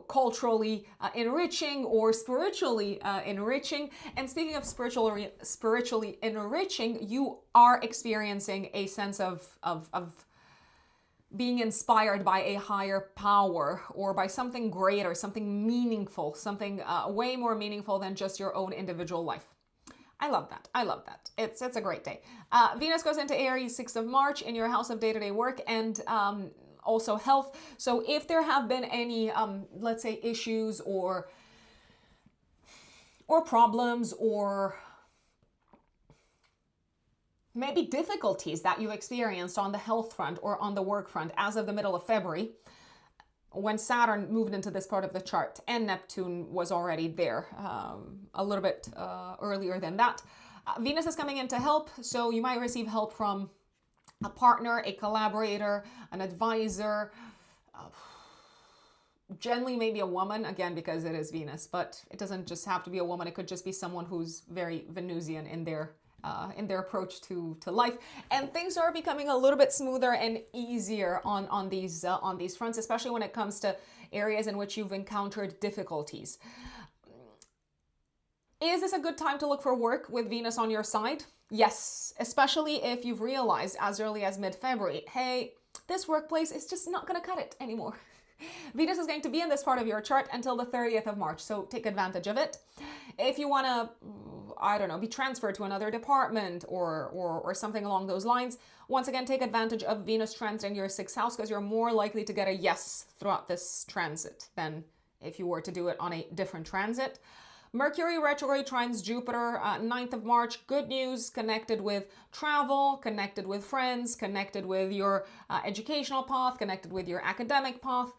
culturally enriching or spiritually enriching. And speaking of spiritually enriching, you are experiencing a sense of being inspired by a higher power or by something greater, something meaningful, something way more meaningful than just your own individual life. I love that. I love that. It's a great day. Venus goes into Aries 6th of March in your house of day-to-day work and also health. So if there have been any, let's say, issues or problems or maybe difficulties that you experienced on the health front or on the work front as of the middle of February, when Saturn moved into this part of the chart and Neptune was already there a little bit earlier than that. Venus is coming in to help, so you might receive help from a partner, a collaborator, an advisor, generally maybe a woman, again, because it is Venus, but it doesn't just have to be a woman. It could just be someone who's very Venusian in their approach to life, and things are becoming a little bit smoother and easier on these fronts, especially when it comes to areas in which you've encountered difficulties. Is this a good time to look for work with Venus on your side? Yes, especially if you've realized as early as mid-February, hey, this workplace is just not going to cut it anymore. Venus is going to be in this part of your chart until the 30th of March, so take advantage of it. If you want to, I don't know, be transferred to another department or something along those lines, once again, take advantage of Venus transiting your 6th house, because you're more likely to get a yes throughout this transit than if you were to do it on a different transit. Mercury retrograde trines Jupiter, 9th of March. Good news connected with travel, connected with friends, connected with your educational path, connected with your academic path.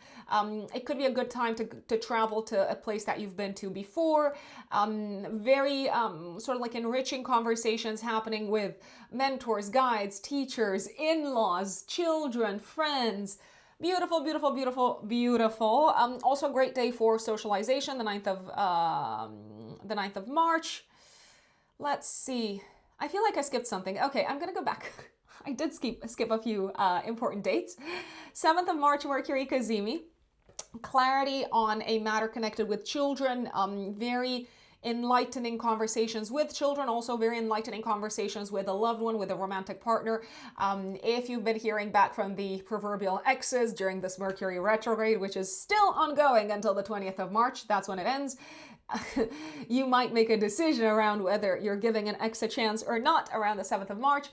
It could be a good time to travel to a place that you've been to before. Very sort of like enriching conversations happening with mentors, guides, teachers, in-laws, children, friends. Beautiful, beautiful, beautiful, beautiful. Also a great day for socialization, the 9th of March. Let's see. I feel like I skipped something. Okay, I'm going to go back. I did skip a few important dates. 7th of March, Mercury Cazimi. clarity on a matter connected with children, very enlightening conversations with children, also very enlightening conversations with a loved one, with a romantic partner. If you've been hearing back from the proverbial exes during this Mercury retrograde, which is still ongoing until the 20th of March, that's when it ends. You might make a decision around whether you're giving an ex a chance or not around the 7th of March.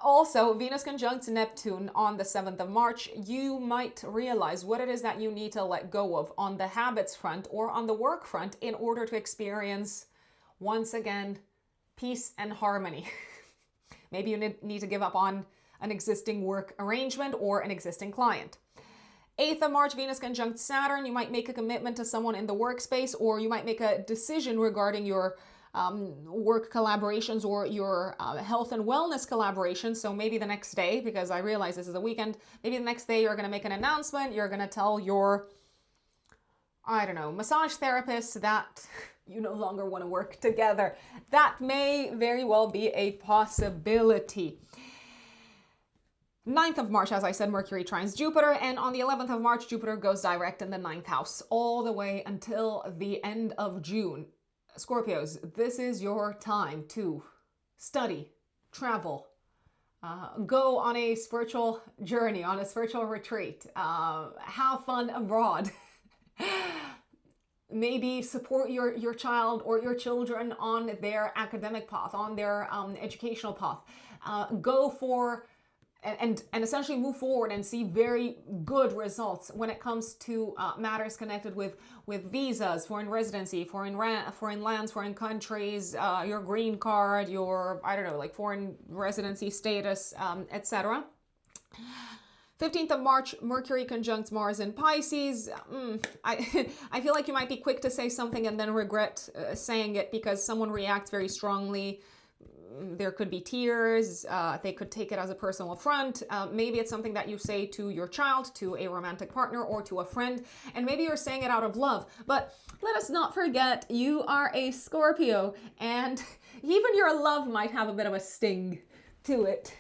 Also, Venus conjuncts Neptune on the 7th of March. You might realize what it is that you need to let go of on the habits front or on the work front in order to experience, once again, peace and harmony. Maybe you need to give up on an existing work arrangement or an existing client. 8th of March, Venus conjunct Saturn. You might make a commitment to someone in the workspace, or you might make a decision regarding your work collaborations or your health and wellness collaborations. So maybe the next day, because I realize this is a weekend, maybe the next day you're going to make an announcement. You're going to tell your, I don't know, massage therapist that you no longer want to work together. That may very well be a possibility. 9th of March, as I said, Mercury trines Jupiter, and on the 11th of March, Jupiter goes direct in the 9th house all the way until the end of June. Scorpios, this is your time to study, travel, go on a spiritual journey, on a spiritual retreat, have fun abroad. Maybe support your child or your children on their academic path, on their educational path. Go for and essentially move forward and see very good results when it comes to matters connected with visas, foreign residency, foreign lands, foreign countries, your green card, your, I don't know, like foreign residency status, etc. 15th of March, Mercury conjuncts Mars in Pisces. I feel like you might be quick to say something and then regret saying it because someone reacts very strongly. There could be tears. They could take it as a personal affront. Maybe it's something that you say to your child, to a romantic partner, or to a friend, and maybe you're saying it out of love. But let us not forget, you are a Scorpio, and even your love might have a bit of a sting to it.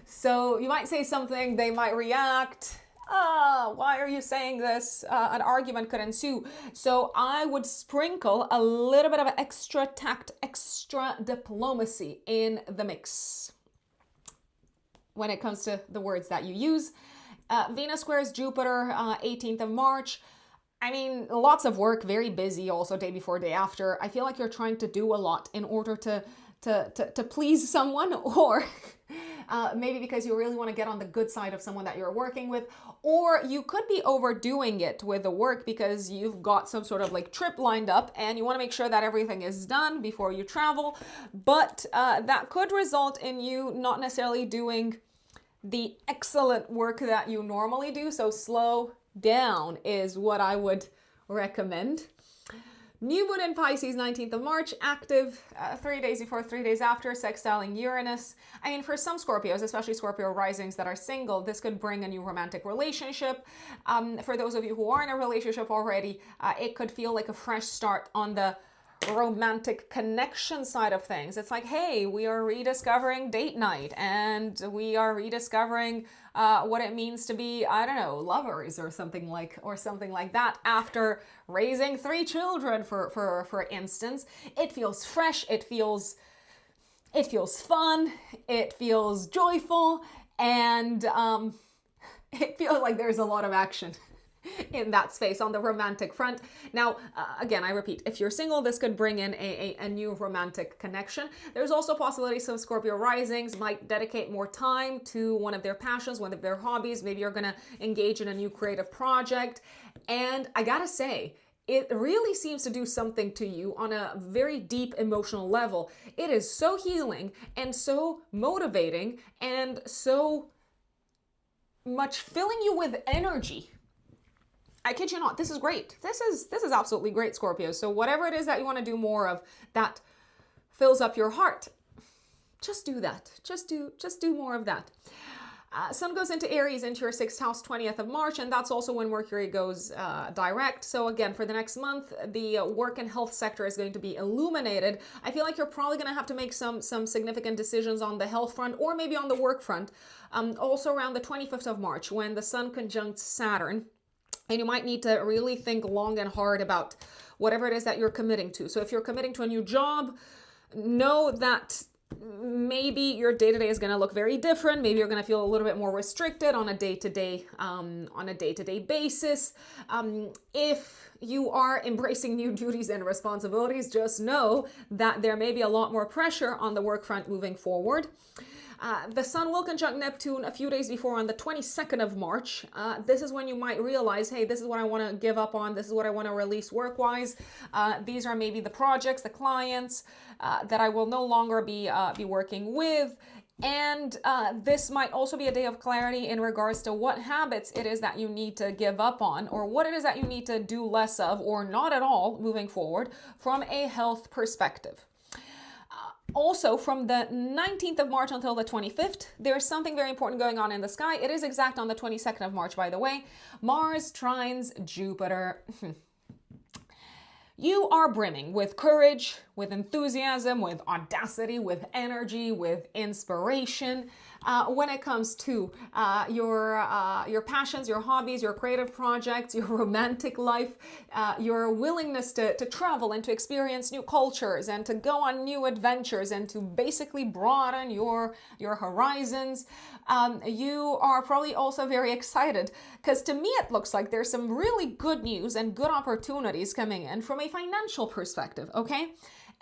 So you might say something, they might react. Why are you saying this? An argument could ensue. So I would sprinkle a little bit of extra tact, extra diplomacy in the mix when it comes to the words that you use. Venus squares Jupiter, 18th of March. I mean, lots of work, very busy also day before, day after. I feel like you're trying to do a lot in order to please someone, or maybe because you really want to get on the good side of someone that you're working with, or you could be overdoing it with the work because you've got some sort of like trip lined up and you want to make sure that everything is done before you travel. But that could result in you not necessarily doing the excellent work that you normally do. So slow down is what I would recommend. New moon in Pisces, 19th of March, active 3 days before, 3 days after, sextiling Uranus. I mean, for some Scorpios, especially Scorpio risings that are single, this could bring a new romantic relationship. For those of you who are in a relationship already, it could feel like a fresh start on the romantic connection side of things. It's like, hey, we are rediscovering date night, and we are rediscovering what it means to be, I don't know, lovers or something like that after raising 3 children, for instance. It feels fresh, it feels fun, it feels joyful, and it feels like there's a lot of action in that space on the romantic front. Now, again, I repeat, if you're single, this could bring in a new romantic connection. There's also possibilities some Scorpio risings might dedicate more time to one of their passions, one of their hobbies. Maybe you're going to engage in a new creative project. And I gotta say, it really seems to do something to you on a very deep emotional level. It is so healing and so motivating and so much filling you with energy. I kid you not, this is great. This is absolutely great, Scorpio. So whatever it is that you want to do more of that fills up your heart, just do that. Just do more of that. Sun goes into Aries, into your 6th house, 20th of March, and that's also when Mercury goes direct. So again, for the next month, the work and health sector is going to be illuminated. I feel like you're probably going to have to make some significant decisions on the health front or maybe on the work front. Also around the 25th of March, when the Sun conjuncts Saturn And you might need to really think long and hard about whatever it is that you're committing to. So if you're committing to a new job, know that maybe your day-to-day is going to look very different. Maybe you're going to feel a little bit more restricted on a day-to-day basis. If you are embracing new duties and responsibilities, just know that there may be a lot more pressure on the work front moving forward. The Sun will conjunct Neptune a few days before on the 22nd of March. This is when you might realize, hey, this is what I want to give up on. This is what I want to release work-wise. These are maybe the projects, the clients that I will no longer be working with. And this might also be a day of clarity in regards to what habits it is that you need to give up on, or what it is that you need to do less of or not at all moving forward from a health perspective. Also, from the 19th of March until the 25th, there's something very important going on in the sky. It is exact on the 22nd of March, by the way. Mars trines Jupiter. You are brimming with courage, with enthusiasm, with audacity, with energy, with inspiration. When it comes to your passions, your hobbies, your creative projects, your romantic life, your willingness to travel and to experience new cultures and to go on new adventures and to basically broaden your horizons. You are probably also very excited because to me it looks like there's some really good news and good opportunities coming in from a financial perspective, okay?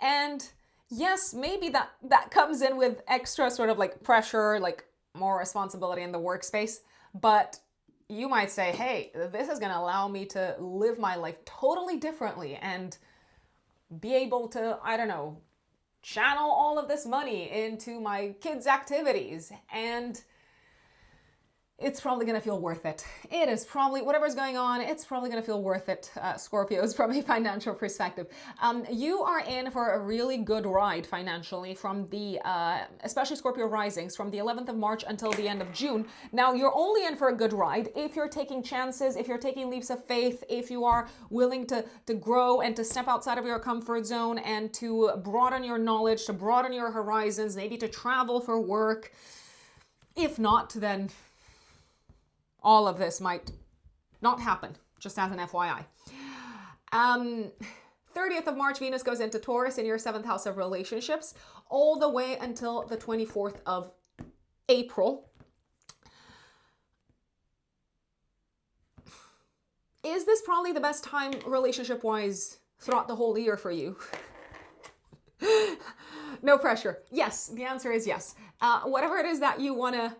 And yes, maybe that comes in with extra sort of like pressure, like more responsibility in the workspace. But you might say, hey, this is going to allow me to live my life totally differently and be able to, I don't know, channel all of this money into my kids' activities. And it's probably going to feel worth it. It is probably, whatever's going on, it's probably going to feel worth it, Scorpios, from a financial perspective. You are in for a really good ride financially from the, especially Scorpio risings, from the 11th of March until the end of June. Now, you're only in for a good ride if you're taking chances, if you're taking leaps of faith, if you are willing to grow and to step outside of your comfort zone and to broaden your knowledge, to broaden your horizons, maybe to travel for work. If not, then all of this might not happen, just as an FYI. 30th of March, Venus goes into Taurus in your 7th house of relationships, all the way until the 24th of April. Is this probably the best time relationship-wise throughout the whole year for you? No pressure. Yes, the answer is yes. Whatever it is that you want to,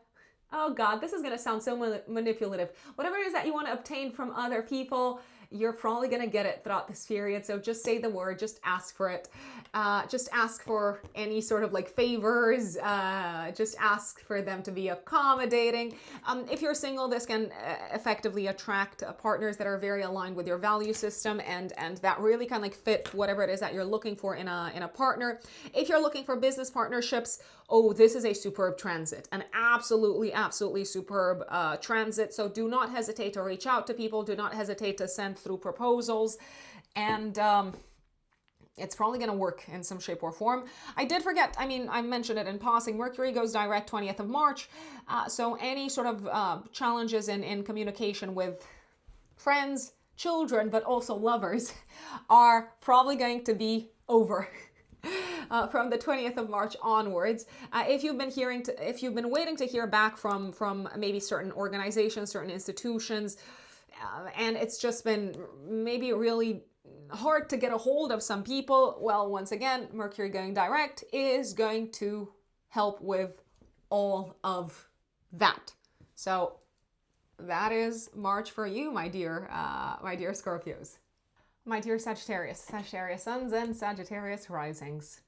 oh God, this is going to sound so manipulative. Whatever it is that you want to obtain from other people, you're probably going to get it throughout this period. So just say the word, just ask for it. Just ask for any sort of like favors. Just ask for them to be accommodating. If you're single, this can effectively attract partners that are very aligned with your value system and that really kind of like fit whatever it is that you're looking for in a partner. If you're looking for business partnerships, oh, this is a superb transit, an absolutely superb transit. So do not hesitate to reach out to people. Do not hesitate to send through proposals, and it's probably going to work in some shape or form. I did forget, I mean, I mentioned it in passing, Mercury goes direct 20th of March, so any sort of challenges in communication with friends, children, but also lovers are probably going to be over. From the 20th of March onwards. If you've been waiting to hear back from maybe certain organizations, certain institutions, and it's just been maybe really hard to get a hold of some people, well, once again, Mercury going direct is going to help with all of that. So that is March for you, my dear Scorpios. My dear Sagittarius suns and Sagittarius risings.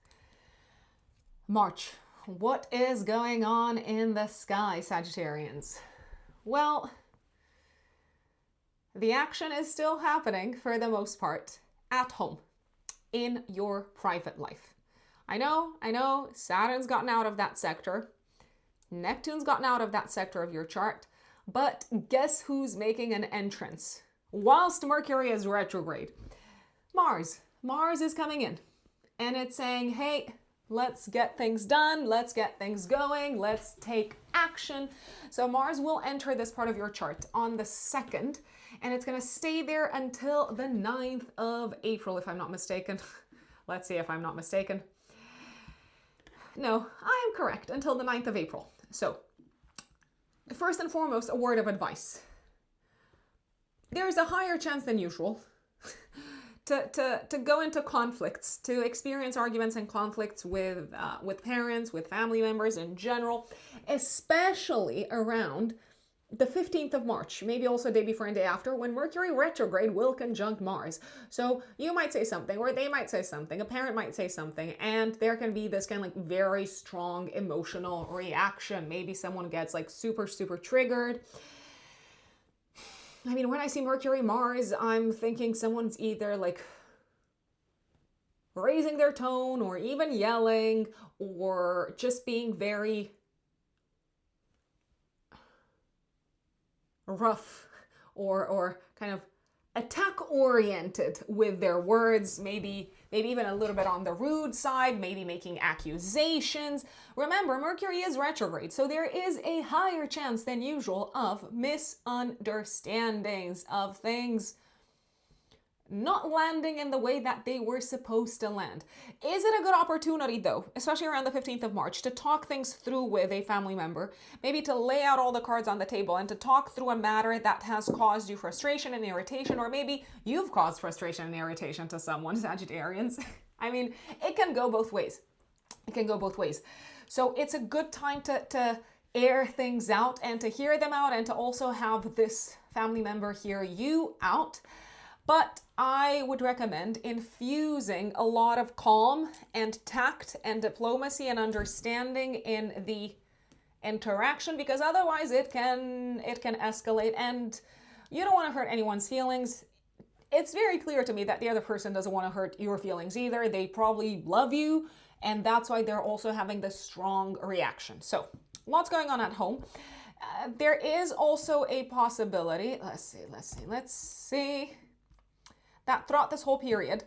March, what is going on in the sky, Sagittarians? Well, the action is still happening for the most part at home, in your private life. I know, Saturn's gotten out of that sector. Neptune's gotten out of that sector of your chart. But guess who's making an entrance? Whilst Mercury is retrograde, Mars is coming in. And it's saying, hey, let's get things done. Let's get things going. Let's take action. So Mars will enter this part of your chart on the 2nd. and it's going to stay there until the 9th of April, if I'm not mistaken. Let's see if I'm not mistaken. No, I am correct, until the 9th of April. So, first and foremost, a word of advice. There's a higher chance than usual to go into conflicts, to experience arguments and conflicts with parents, with family members in general, especially around the 15th of March, maybe also a day before and day after, when Mercury retrograde will conjunct Mars. So you might say something, or they might say something, a parent might say something, and there can be this kind of like very strong emotional reaction. Maybe someone gets like super, super triggered. I mean, when I see Mercury, Mars, I'm thinking someone's either like raising their tone or even yelling or just being very rough or kind of attack oriented with their words, maybe even a little bit on the rude side, maybe making accusations. Remember, Mercury is retrograde, so there is a higher chance than usual of misunderstandings, of things not landing in the way that they were supposed to land. Is it a good opportunity though, especially around the 15th of March, to talk things through with a family member, maybe to lay out all the cards on the table and to talk through a matter that has caused you frustration and irritation, or maybe you've caused frustration and irritation to someone, Sagittarians? I mean, it can go both ways. It can go both ways. So it's a good time to air things out and to hear them out, and to also have this family member hear you out. But I would recommend infusing a lot of calm and tact and diplomacy and understanding in the interaction, because otherwise it can escalate, and you don't want to hurt anyone's feelings. It's very clear to me that the other person doesn't want to hurt your feelings either. They probably love you, and that's why they're also having this strong reaction. So lots going on at home. There is also a possibility, let's see, that throughout this whole period,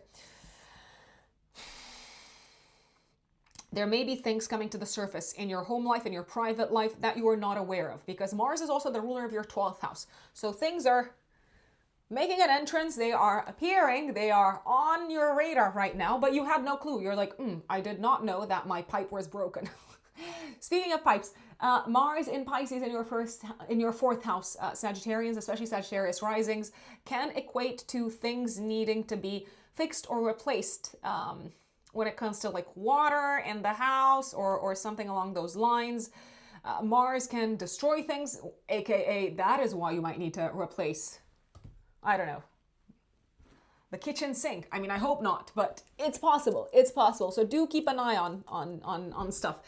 there may be things coming to the surface in your home life, in your private life, that you are not aware of, because Mars is also the ruler of your 12th house. So things are making an entrance, they are appearing, they are on your radar right now, but you had no clue. You're like, I did not know that my pipe was broken. Speaking of pipes, Mars in Pisces in your 4th house, Sagittarians, especially Sagittarius risings, can equate to things needing to be fixed or replaced when it comes to like water in the house or something along those lines. Mars can destroy things, aka that is why you might need to replace, I don't know, the kitchen sink. I mean, I hope not, but it's possible. It's possible. So do keep an eye on stuff.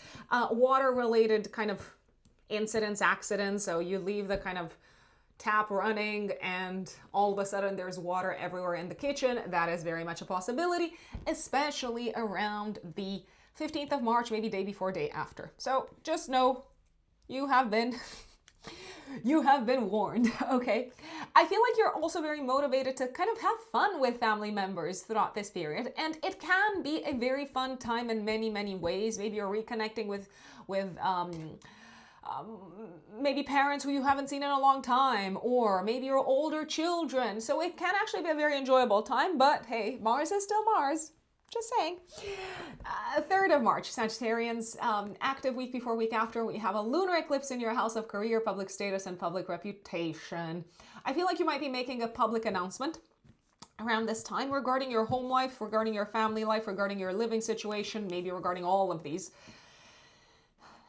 Water related kind of incidents, accidents. So you leave the kind of tap running and all of a sudden there's water everywhere in the kitchen. That is very much a possibility, especially around the 15th of March, maybe day before, day after. So just know you have been warned, okay? I feel like you're also very motivated to kind of have fun with family members throughout this period, and it can be a very fun time in many, many ways. Maybe you're reconnecting with maybe parents who you haven't seen in a long time, or maybe your older children. So it can actually be a very enjoyable time, but hey, Mars is still Mars. Just saying. 3rd of March, Sagittarians, active week before, week after, we have a lunar eclipse in your house of career, public status, and public reputation. I feel like you might be making a public announcement around this time regarding your home life, regarding your family life, regarding your living situation, maybe regarding all of these.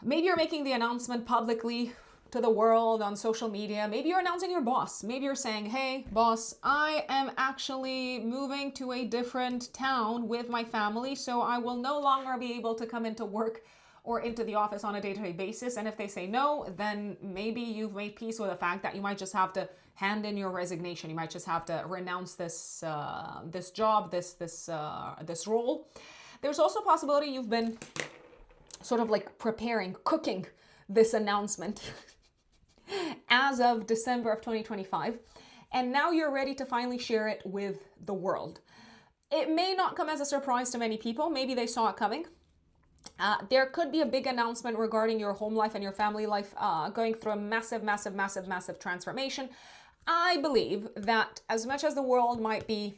Maybe you're making the announcement publicly to the world on social media. Maybe you're announcing your boss. Maybe you're saying, hey, boss, I am actually moving to a different town with my family, so I will no longer be able to come into work or into the office on a day-to-day basis. And if they say no, then maybe you've made peace with the fact that you might just have to hand in your resignation. You might just have to renounce this job, this role. There's also a possibility you've been sort of like cooking this announcement as of December of 2025, and now you're ready to finally share it with the world. It may not come as a surprise to many people. Maybe they saw it coming. There could be a big announcement regarding your home life and your family life going through a massive transformation. I believe that as much as the world might be,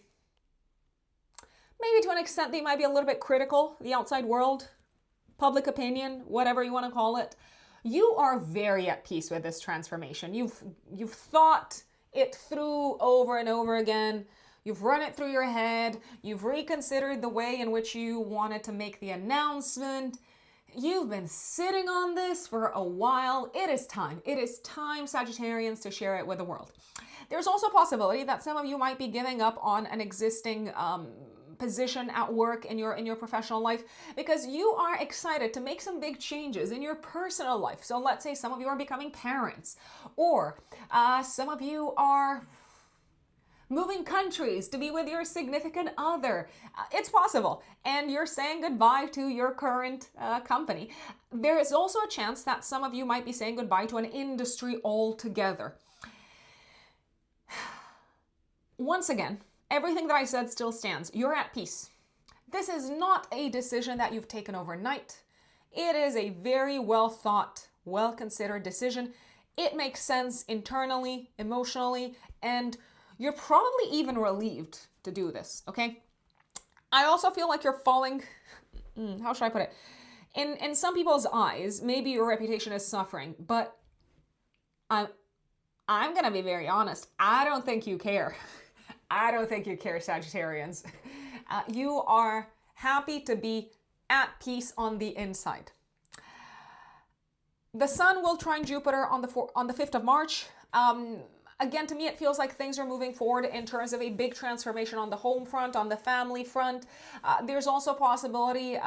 maybe to an extent, they might be a little bit critical, the outside world, public opinion, whatever you want to call it, you are very at peace with this transformation. You've thought it through over and over again. You've run it through your head. You've reconsidered the way in which you wanted to make the announcement. You've been sitting on this for a while. It is time. It is time, Sagittarians, to share it with the world. There's also a possibility that some of you might be giving up on an existing position at work in your professional life because you are excited to make some big changes in your personal life. So let's say some of you are becoming parents, or some of you are moving countries to be with your significant other. It's possible. And you're saying goodbye to your current company. There is also a chance that some of you might be saying goodbye to an industry altogether. Once again, everything that I said still stands. You're at peace. This is not a decision that you've taken overnight. It is a very well thought, well considered decision. It makes sense internally, emotionally, and you're probably even relieved to do this, okay? I also feel like you're falling, how should I put it? In some people's eyes, maybe your reputation is suffering, but I'm gonna be very honest. I don't think you care. I don't think you care, Sagittarians. You are happy to be at peace on the inside. The Sun will trine Jupiter on the 5th of March. Again, to me, it feels like things are moving forward in terms of a big transformation on the home front, on the family front. There's also a possibility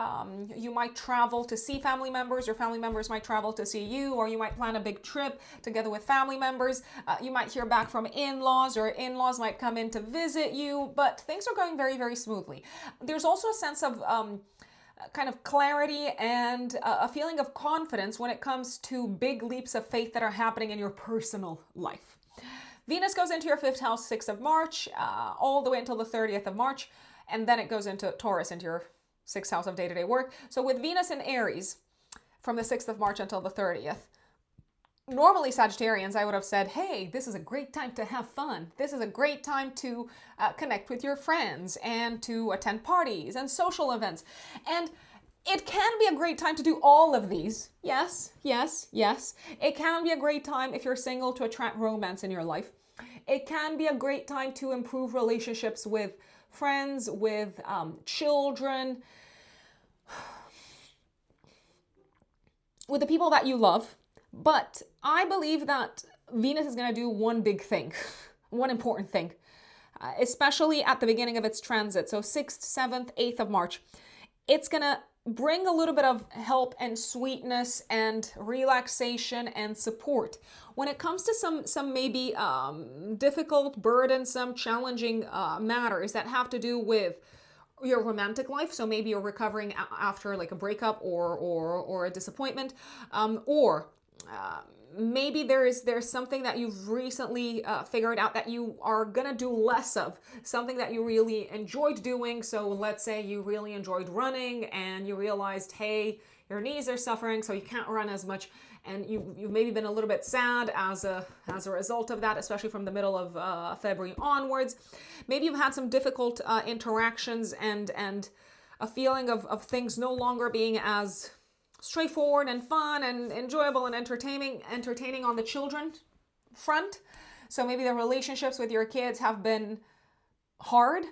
you might travel to see family members, or family members might travel to see you, or you might plan a big trip together with family members. You might hear back from in-laws, or in-laws might come in to visit you, but things are going very, very smoothly. There's also a sense of kind of clarity and a feeling of confidence when it comes to big leaps of faith that are happening in your personal life. Venus goes into your 5th house 6th of March, all the way until the 30th of March, and then it goes into Taurus, into your 6th house of day-to-day work. So with Venus in Aries, from the 6th of March until the 30th, normally Sagittarians, I would have said, hey, this is a great time to have fun. This is a great time to connect with your friends and to attend parties and social events. And it can be a great time to do all of these. Yes, yes, yes. It can be a great time if you're single to attract romance in your life. It can be a great time to improve relationships with friends, with children, with the people that you love. But I believe that Venus is going to do one big thing, one important thing, especially at the beginning of its transit. So 6th, 7th, 8th of March. It's going to bring a little bit of help and sweetness and relaxation and support when it comes to some maybe difficult, burdensome, challenging matters that have to do with your romantic life. So maybe you're recovering after like a breakup or a disappointment, or maybe there's something that you've recently figured out that you are gonna do less of, something that you really enjoyed doing. So let's say you really enjoyed running and you realized, hey, your knees are suffering, so you can't run as much, and you've maybe been a little bit sad as a result of that, especially from the middle of February onwards. Maybe you've had some difficult interactions and a feeling of things no longer being as straightforward and fun and enjoyable and entertaining on the children front. So maybe the relationships with your kids have been hard.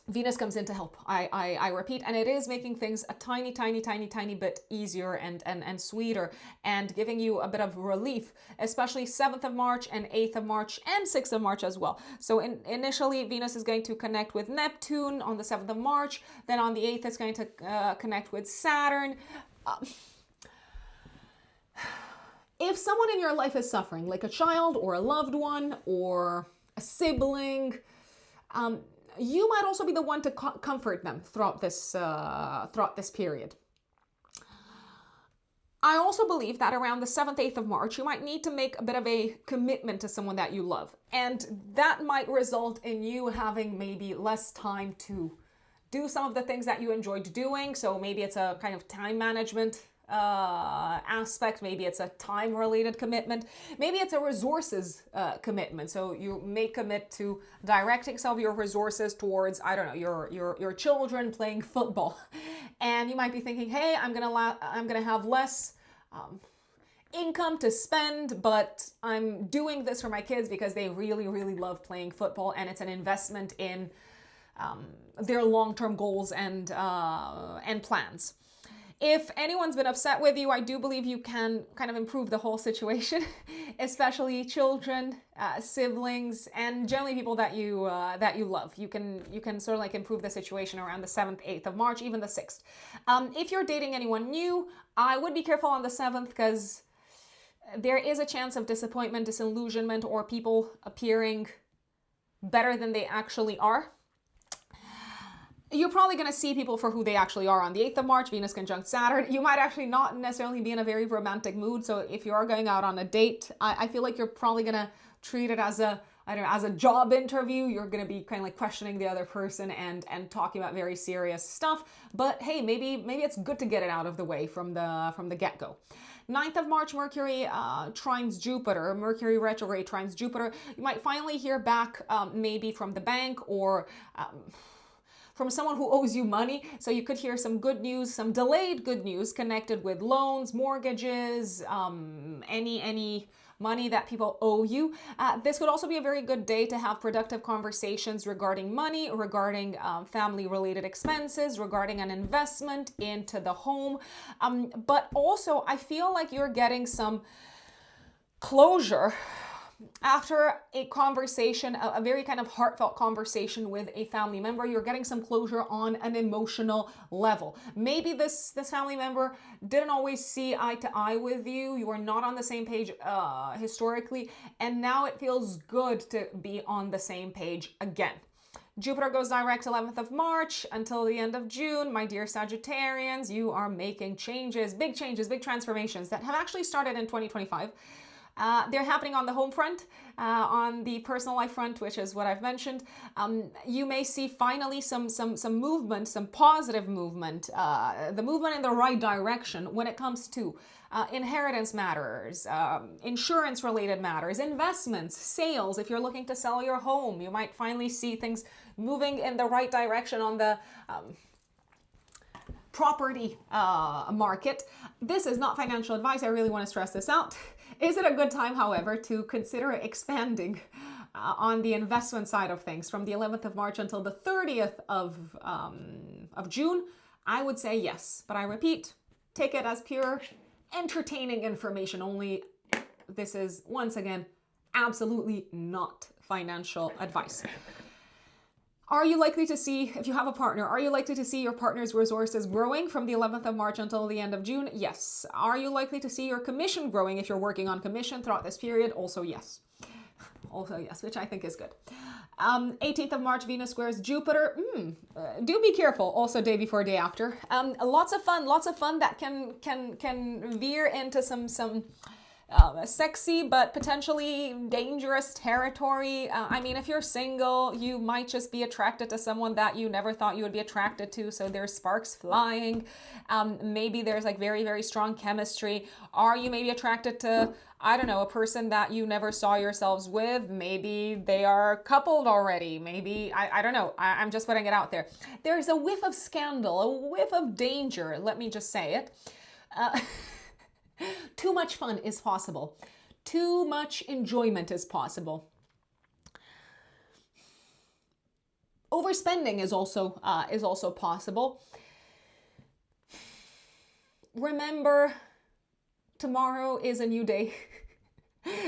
Venus comes in to help, I repeat, and it is making things a tiny bit easier and sweeter, and giving you a bit of relief, especially 7th of March and 8th of March and 6th of March as well. So initially, Venus is going to connect with Neptune on the 7th of March, then on the 8th it's going to connect with Saturn. If someone in your life is suffering, like a child or a loved one or a sibling, you might also be the one to comfort them throughout this period. I also believe that around the 7th, 8th of March, you might need to make a bit of a commitment to someone that you love. And that might result in you having maybe less time to do some of the things that you enjoyed doing. So maybe it's a kind of time management aspect. Maybe it's a time-related commitment. Maybe it's a resources commitment. So you may commit to directing some of your resources towards, I don't know, your children playing football, and you might be thinking, hey, I'm gonna have less income to spend, but I'm doing this for my kids because they really, really love playing football, and it's an investment in their long-term goals and plans. If anyone's been upset with you, I do believe you can kind of improve the whole situation, especially children, siblings, and generally people that you love. You can sort of like improve the situation around the 7th, 8th of March, even the 6th. If you're dating anyone new, I would be careful on the 7th because there is a chance of disappointment, disillusionment, or people appearing better than they actually are. You're probably going to see people for who they actually are on the 8th of March, Venus conjunct Saturn. You might actually not necessarily be in a very romantic mood. So if you are going out on a date, I feel like you're probably going to treat it as a, I don't know, as a job interview. You're going to be kind of like questioning the other person and talking about very serious stuff. But hey, maybe it's good to get it out of the way from the get-go. 9th of March, Mercury trines Jupiter, Mercury retrograde trines Jupiter. You might finally hear back maybe from the bank or from someone who owes you money. So you could hear some good news, some delayed good news connected with loans, mortgages, any money that people owe you. This could also be a very good day to have productive conversations regarding money, regarding family-related expenses, regarding an investment into the home. But also, I feel like you're getting some closure after a conversation, a very kind of heartfelt conversation with a family member. You're getting some closure on an emotional level. Maybe this family member didn't always see eye to eye with you. You were not on the same page historically, and now it feels good to be on the same page again. Jupiter goes direct 11th of March until the end of June. My dear Sagittarians, you are making changes, big transformations that have actually started in 2025. They're happening on the home front, on the personal life front, which is what I've mentioned. You may see finally some movement, some positive movement, the movement in the right direction when it comes to inheritance matters, insurance-related matters, investments, sales. If you're looking to sell your home, you might finally see things moving in the right direction on the property market. This is not financial advice. I really want to stress this out. Is it a good time, however, to consider expanding on the investment side of things from the 11th of March until the 30th of June? I would say yes, but I repeat, take it as pure entertaining information only. This is, once again, absolutely not financial advice. Are you likely to see, if you have a partner, are you likely to see your partner's resources growing from the 11th of March until the end of June? Yes. Are you likely to see your commission growing if you're working on commission throughout this period? Also yes. Also yes, which I think is good. 18th of March, Venus squares Jupiter. Do be careful. Also day before, day after. Lots of fun that can veer into some sexy but potentially dangerous territory. I mean, if you're single, you might just be attracted to someone that you never thought you would be attracted to, so there's sparks flying. Maybe there's like very, very strong chemistry. Are you maybe attracted to, I don't know, a person that you never saw yourselves with? Maybe they are coupled already. Maybe, I don't know. I'm just putting it out there. There's a whiff of scandal, a whiff of danger, let me just say it. Too much fun is possible. Too much enjoyment is possible. Overspending is also possible. Remember, tomorrow is a new day.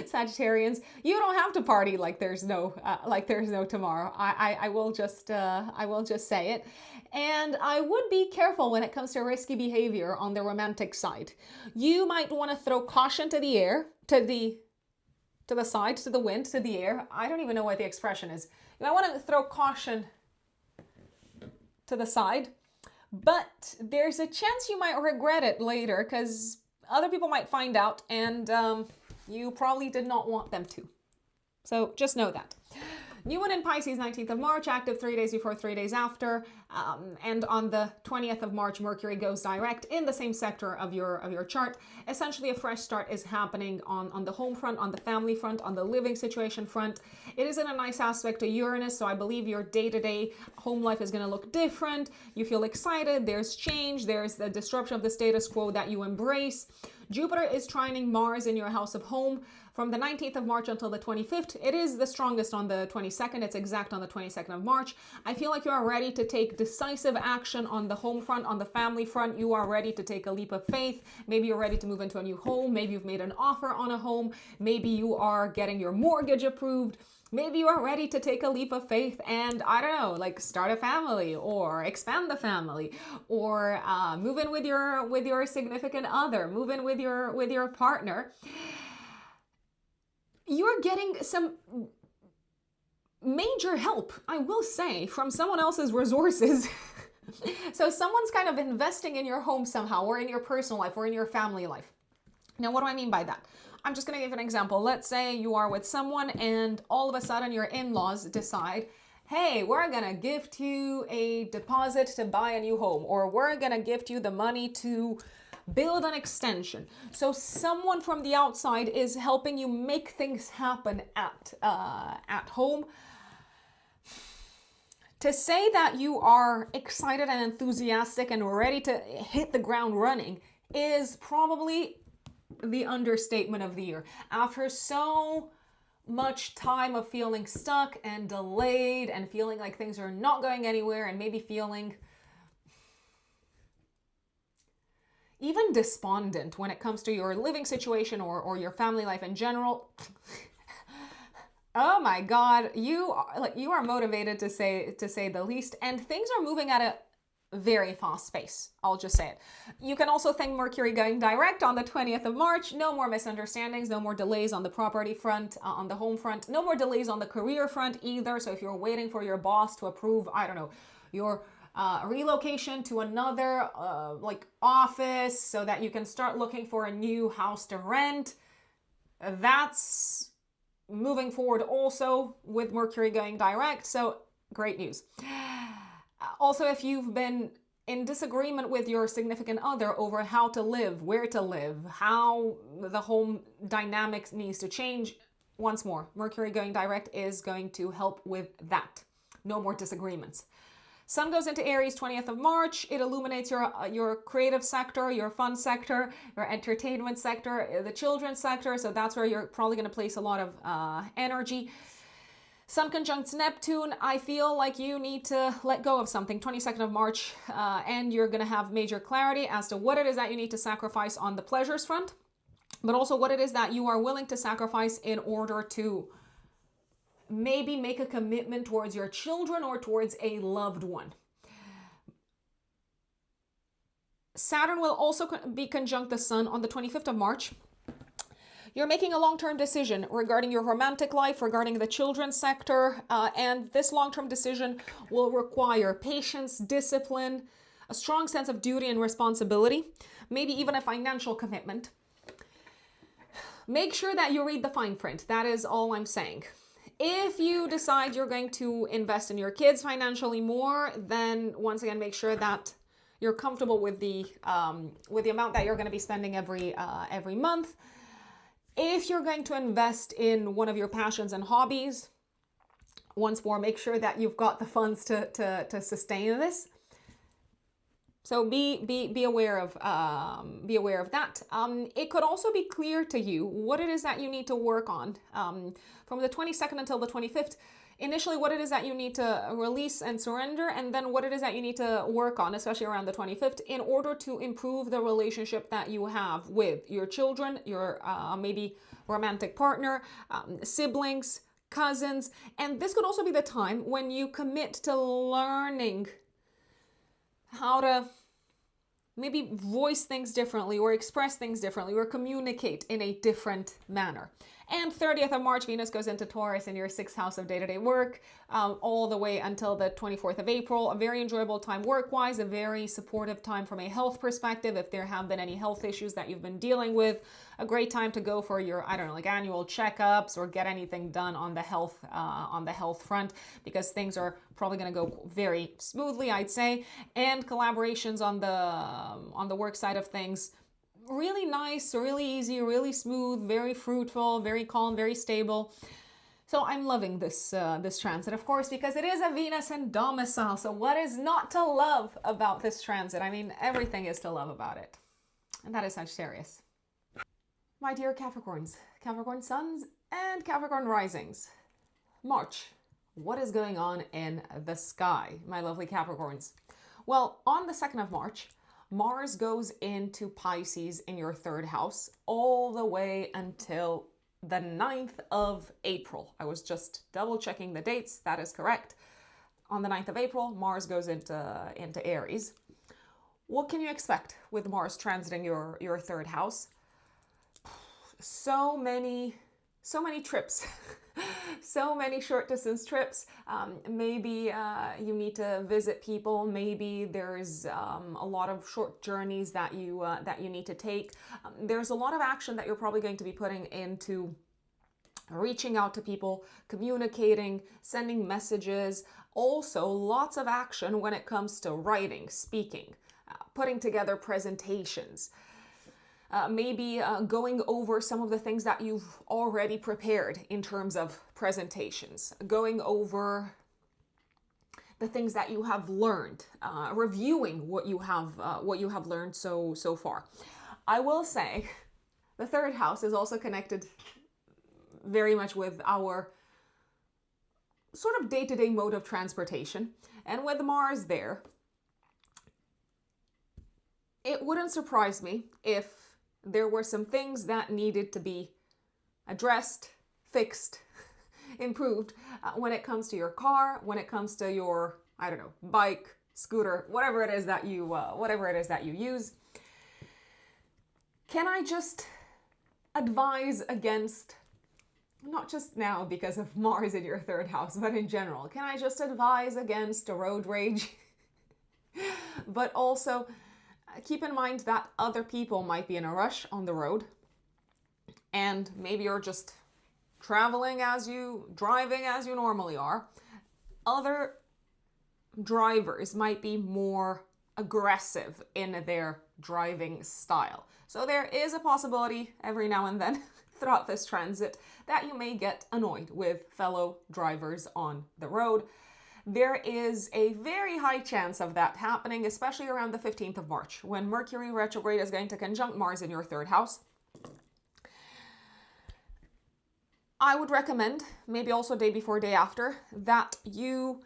Sagittarians, you don't have to party like there's no tomorrow. I will just say it. And I would be careful when it comes to risky behavior on the romantic side. You might want to throw caution to the air, to the side, to the wind, to the air. I don't even know what the expression is. You might want to throw caution to the side, but there's a chance you might regret it later because other people might find out and you probably did not want them to. So just know that. New one in Pisces, 19th of March, active 3 days before, 3 days after. And on the 20th of March, Mercury goes direct in the same sector of your chart. Essentially, a fresh start is happening on the home front, on the family front, on the living situation front. It is in a nice aspect to Uranus, so I believe your day-to-day home life is going to look different. You feel excited, there's change, there's the disruption of the status quo that you embrace. Jupiter is trining Mars in your house of home from the 19th of March until the 25th. It is the strongest on the 22nd. It's exact on the 22nd of March. I feel like you are ready to take decisive action on the home front, on the family front. You are ready to take a leap of faith. Maybe you're ready to move into a new home. Maybe you've made an offer on a home. Maybe you are getting your mortgage approved. Maybe you are ready to take a leap of faith and, I don't know, like start a family or expand the family or move in with your significant other, move in with your partner. You're getting some major help, I will say, from someone else's resources. So someone's kind of investing in your home somehow, or in your personal life, or in your family life. Now, what do I mean by that? I'm just going to give an example. Let's say you are with someone and all of a sudden your in-laws decide, hey, we're going to gift you a deposit to buy a new home, or we're going to gift you the money to build an extension. So someone from the outside is helping you make things happen at home. To say that you are excited and enthusiastic and ready to hit the ground running is probably the understatement of the year. After so much time of feeling stuck and delayed and feeling like things are not going anywhere, and maybe feeling even despondent when it comes to your living situation or your family life in general. Oh my God, you are motivated to say the least, and things are moving at a very fast pace. I'll just say it. You can also thank Mercury going direct on the 20th of March. No more misunderstandings, no more delays on the property front, on the home front, no more delays on the career front either. So if you're waiting for your boss to approve, I don't know, your relocation to another office so that you can start looking for a new house to rent, that's moving forward also with Mercury going direct. So great news. Also, if you've been in disagreement with your significant other over how to live, where to live, how the home dynamics needs to change, once more, Mercury going direct is going to help with that. No more disagreements. Sun goes into Aries 20th of March. It illuminates your creative sector, your fun sector, your entertainment sector, the children's sector. So that's where you're probably going to place a lot of energy. Sun conjuncts Neptune. I feel like you need to let go of something. 22nd of March, and you're going to have major clarity as to what it is that you need to sacrifice on the pleasures front, but also what it is that you are willing to sacrifice in order to maybe make a commitment towards your children or towards a loved one. Saturn will also be conjunct the Sun on the 25th of March. You're making a long-term decision regarding your romantic life, regarding the children's sector, and this long-term decision will require patience, discipline, a strong sense of duty and responsibility, maybe even a financial commitment. Make sure that you read the fine print. That is all I'm saying. If you decide you're going to invest in your kids financially more, then once again, make sure that you're comfortable with the amount that you're going to be spending every month. If you're going to invest in one of your passions and hobbies, once more, make sure that you've got the funds to sustain this. So be aware of that. It could also be clear to you what it is that you need to work on from the 22nd until the 25th. Initially, what it is that you need to release and surrender, and then what it is that you need to work on, especially around the 25th, in order to improve the relationship that you have with your children, your maybe romantic partner, siblings, cousins. And this could also be the time when you commit to learning how to maybe voice things differently or express things differently or communicate in a different manner. And 30th of March, Venus goes into Taurus in your 6th house of day-to-day work, all the way until the 24th of April. A very enjoyable time work-wise, a very supportive time from a health perspective. If there have been any health issues that you've been dealing with, a great time to go for your, I don't know, like annual checkups or get anything done on the health front, because things are probably going to go very smoothly, I'd say. And collaborations on the work side of things, really nice, really easy, really smooth, very fruitful, very calm, very stable. So I'm loving this this transit, of course, because it is a Venus in domicile. So what is not to love about this transit? I mean, everything is to love about it. And that is Sagittarius. My dear Capricorns, Capricorn suns and Capricorn risings. March. What is going on in the sky, my lovely Capricorns? Well, on the 2nd of March, Mars goes into Pisces in your 3rd house all the way until the 9th of April. I was just double checking the dates. That is correct. On the 9th of April, Mars goes into Aries. What can you expect with Mars transiting your 3rd house? So many trips. So many short distance trips. Maybe you need to visit people. Maybe there's a lot of short journeys that you need to take. There's a lot of action that you're probably going to be putting into reaching out to people, communicating, sending messages. Also, lots of action when it comes to writing, speaking, putting together presentations. Maybe going over some of the things that you've already prepared in terms of presentations, going over the things that you have learned, reviewing what you have learned so far. I will say the 3rd house is also connected very much with our sort of day-to-day mode of transportation, and with Mars there, it wouldn't surprise me if there were some things that needed to be addressed, fixed, improved when it comes to your car, when it comes to your, I don't know, bike, scooter, whatever it is that you use. Can I just advise against, not just now because of Mars in your 3rd house, but in general, can I just advise against road rage? But also, keep in mind that other people might be in a rush on the road, and maybe you're just driving as you normally are. Other drivers might be more aggressive in their driving style. So there is a possibility every now and then throughout this transit that you may get annoyed with fellow drivers on the road. There is a very high chance of that happening, especially around the 15th of March, when Mercury retrograde is going to conjunct Mars in your 3rd house. I would recommend, maybe also day before, day after, that you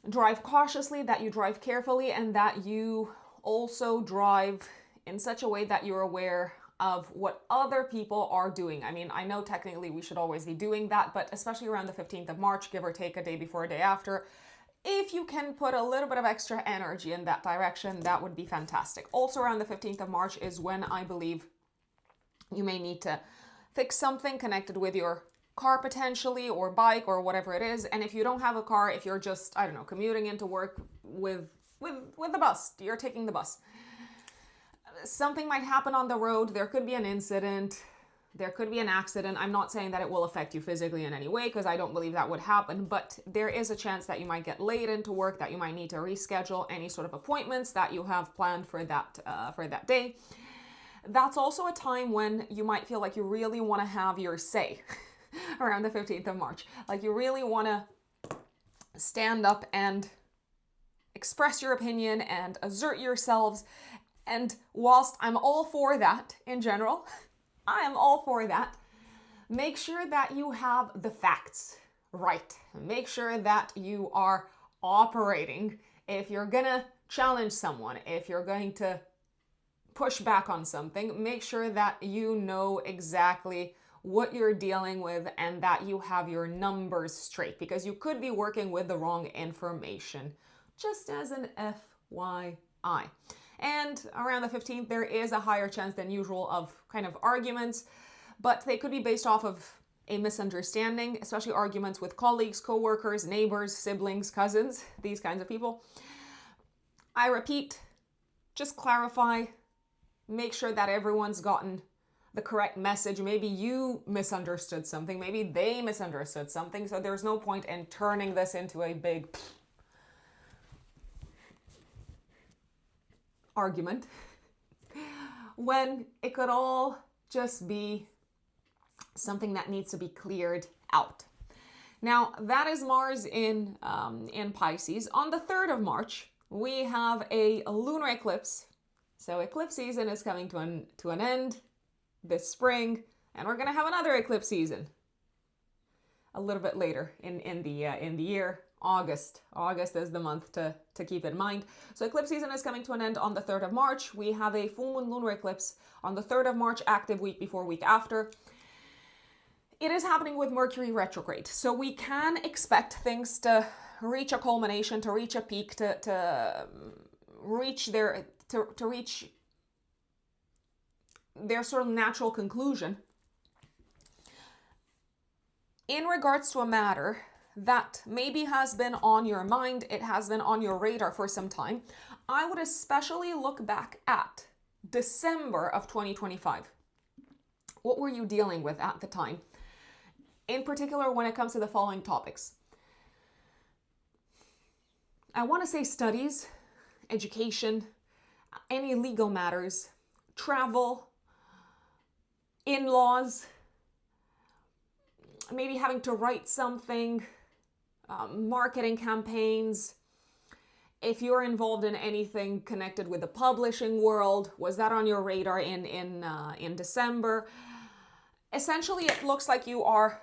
drive cautiously, that you drive carefully, and that you also drive in such a way that you're aware of what other people are doing. I mean, I know technically we should always be doing that, but especially around the 15th of March, give or take a day before, a day after, if you can put a little bit of extra energy in that direction, that would be fantastic. Also around the 15th of March is when I believe you may need to fix something connected with your car potentially, or bike, or whatever it is. And if you don't have a car, if you're just, I don't know, commuting into work with the bus, you're taking the bus, something might happen on the road. There could be an incident. There could be an accident. I'm not saying that it will affect you physically in any way, because I don't believe that would happen, but there is a chance that you might get late into work, that you might need to reschedule any sort of appointments that you have planned for that day. That's also a time when you might feel like you really want to have your say around the 15th of March. Like you really want to stand up and express your opinion and assert yourselves. And whilst I'm all for that in general, I am all for that, make sure that you have the facts right. Make sure that you are operating. If you're gonna challenge someone, if you're going to push back on something, make sure that you know exactly what you're dealing with and that you have your numbers straight, because you could be working with the wrong information, just as an FYI. And around the 15th, there is a higher chance than usual of kind of arguments, but they could be based off of a misunderstanding, especially arguments with colleagues, co-workers, neighbors, siblings, cousins, these kinds of people. I repeat, just clarify, make sure that everyone's gotten the correct message. Maybe you misunderstood something, maybe they misunderstood something, so there's no point in turning this into a big argument when it could all just be something that needs to be cleared out. Now, that is Mars in Pisces. On the 3rd of March, we have a lunar eclipse. So eclipse season is coming to an end this spring, and we're going to have another eclipse season a little bit later in the year. August is the month to keep in mind. So eclipse season is coming to an end on the 3rd of March. We have a full moon lunar eclipse on the 3rd of March, active week before, week after. It is happening with Mercury retrograde. So we can expect things to reach a culmination, to reach a peak, to reach their sort of natural conclusion in regards to a matter that maybe has been on your mind, it has been on your radar for some time. I would especially look back at December of 2025. What were you dealing with at the time? In particular, when it comes to the following topics. I want to say studies, education, any legal matters, travel, in-laws, maybe having to write something, marketing campaigns. If you're involved in anything connected with the publishing world, was that on your radar in December? Essentially, it looks like you are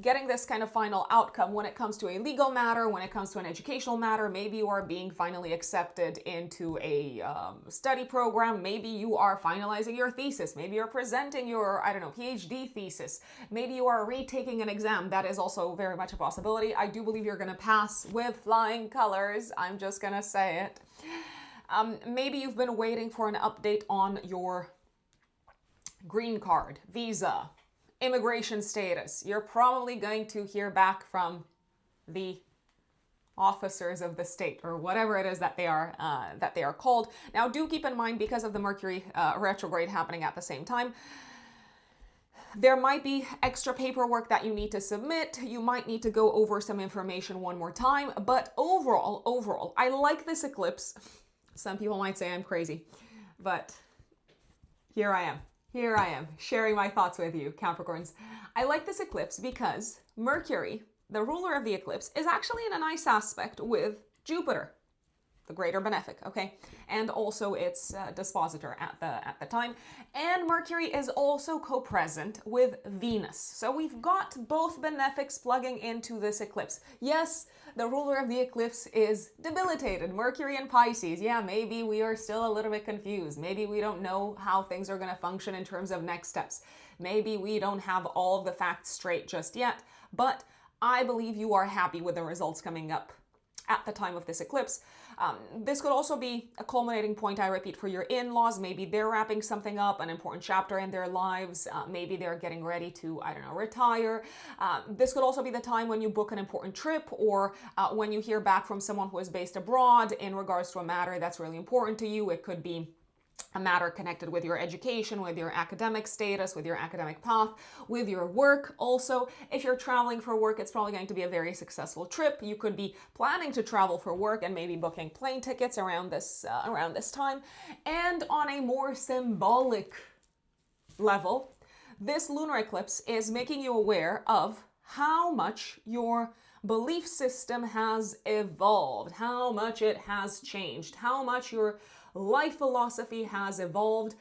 getting this kind of final outcome when it comes to a legal matter, when it comes to an educational matter. Maybe you are being finally accepted into a study program. Maybe you are finalizing your thesis. Maybe you're presenting your, PhD thesis. Maybe you are retaking an exam. That is also very much a possibility. I do believe you're going to pass with flying colors. I'm just going to say it. Maybe you've been waiting for an update on your green card, visa, immigration status. You're probably going to hear back from the officers of the state, or whatever it is that they are called. Now, do keep in mind, because of the Mercury retrograde happening at the same time, there might be extra paperwork that you need to submit. You might need to go over some information one more time. But overall, I like this eclipse. Some people might say I'm crazy, but here I am, sharing my thoughts with you, Capricorns. I like this eclipse because Mercury, the ruler of the eclipse, is actually in a nice aspect with Jupiter, the greater benefic, okay? And also its dispositor at the time. And Mercury is also co-present with Venus. So we've got both benefics plugging into this eclipse. Yes, the ruler of the eclipse is debilitated, Mercury in Pisces. Yeah, maybe we are still a little bit confused. Maybe we don't know how things are going to function in terms of next steps. Maybe we don't have all of the facts straight just yet. But I believe you are happy with the results coming up at the time of this eclipse. This could also be a culminating point, I repeat, for your in-laws. Maybe they're wrapping something up, an important chapter in their lives. Maybe they're getting ready to, retire. This could also be the time when you book an important trip, or when you hear back from someone who is based abroad in regards to a matter that's really important to you. It could be a matter connected with your education, with your academic status, with your academic path, with your work. Also, if you're traveling for work, it's probably going to be a very successful trip. You could be planning to travel for work and maybe booking plane tickets around this time. And on a more symbolic level, this lunar eclipse is making you aware of how much your belief system has evolved, how much it has changed, how much your life philosophy has evolved,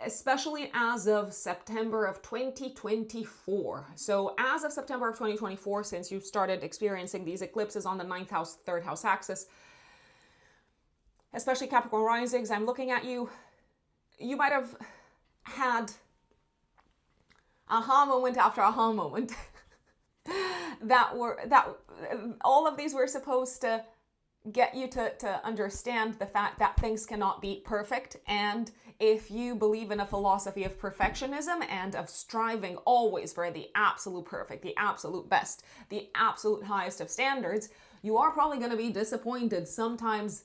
especially as of September of 2024. So as of September of 2024, since you started experiencing these eclipses on the 9th house, 3rd house axis, especially Capricorn risings, I'm looking at you, you might have had aha moment after aha moment that all of these were supposed to get you to understand the fact that things cannot be perfect. And if you believe in a philosophy of perfectionism and of striving always for the absolute perfect, the absolute best, the absolute highest of standards, you are probably going to be disappointed. Sometimes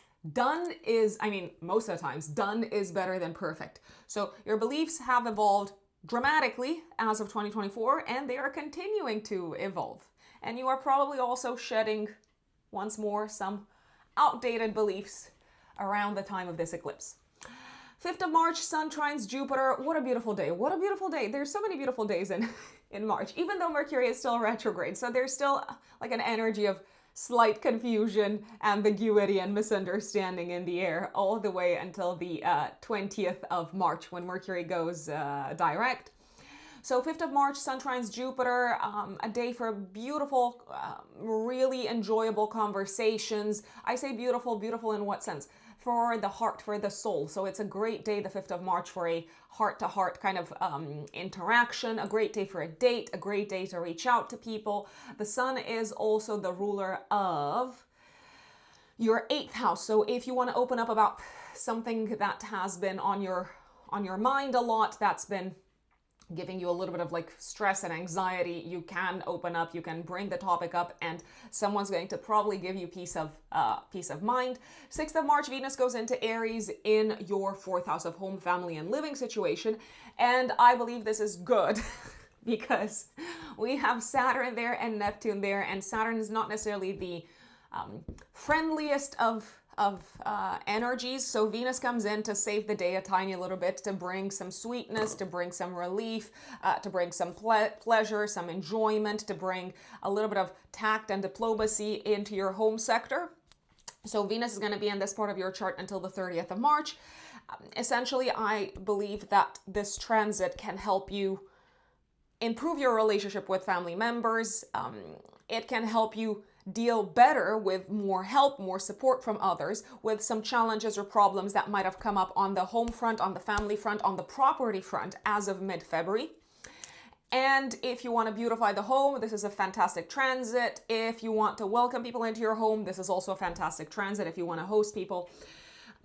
most of the times, done is better than perfect. So your beliefs have evolved dramatically as of 2024, and they are continuing to evolve. And you are probably also shedding, once more, some outdated beliefs around the time of this eclipse. 5th of March, Sun trines Jupiter. What a beautiful day. What a beautiful day. There's so many beautiful days in March, even though Mercury is still retrograde. So there's still like an energy of slight confusion, ambiguity, and misunderstanding in the air all the way until the 20th of March when Mercury goes direct. So 5th of March, Sun trines Jupiter, a day for beautiful, really enjoyable conversations. I say beautiful, beautiful in what sense? For the heart, for the soul. So it's a great day, the 5th of March, for a heart-to-heart kind of interaction, a great day for a date, a great day to reach out to people. The Sun is also the ruler of your 8th house. So if you want to open up about something that has been on your mind a lot, that's been giving you a little bit of like stress and anxiety, you can open up, you can bring the topic up, and someone's going to probably give you peace of mind. 6th of March, Venus goes into Aries in your 4th house of home, family, and living situation. And I believe this is good because we have Saturn there and Neptune there, and Saturn is not necessarily the friendliest of energies. So Venus comes in to save the day a tiny little bit, to bring some sweetness, to bring some relief, to bring some pleasure, some enjoyment, to bring a little bit of tact and diplomacy into your home sector. So Venus is going to be in this part of your chart until the 30th of March. Essentially, I believe that this transit can help you improve your relationship with family members. It can help you deal better with more help, more support from others, with some challenges or problems that might have come up on the home front, on the family front, on the property front as of mid-February. And if you want to beautify the home, this is a fantastic transit. If you want to welcome people into your home, this is also a fantastic transit. If you want to host people,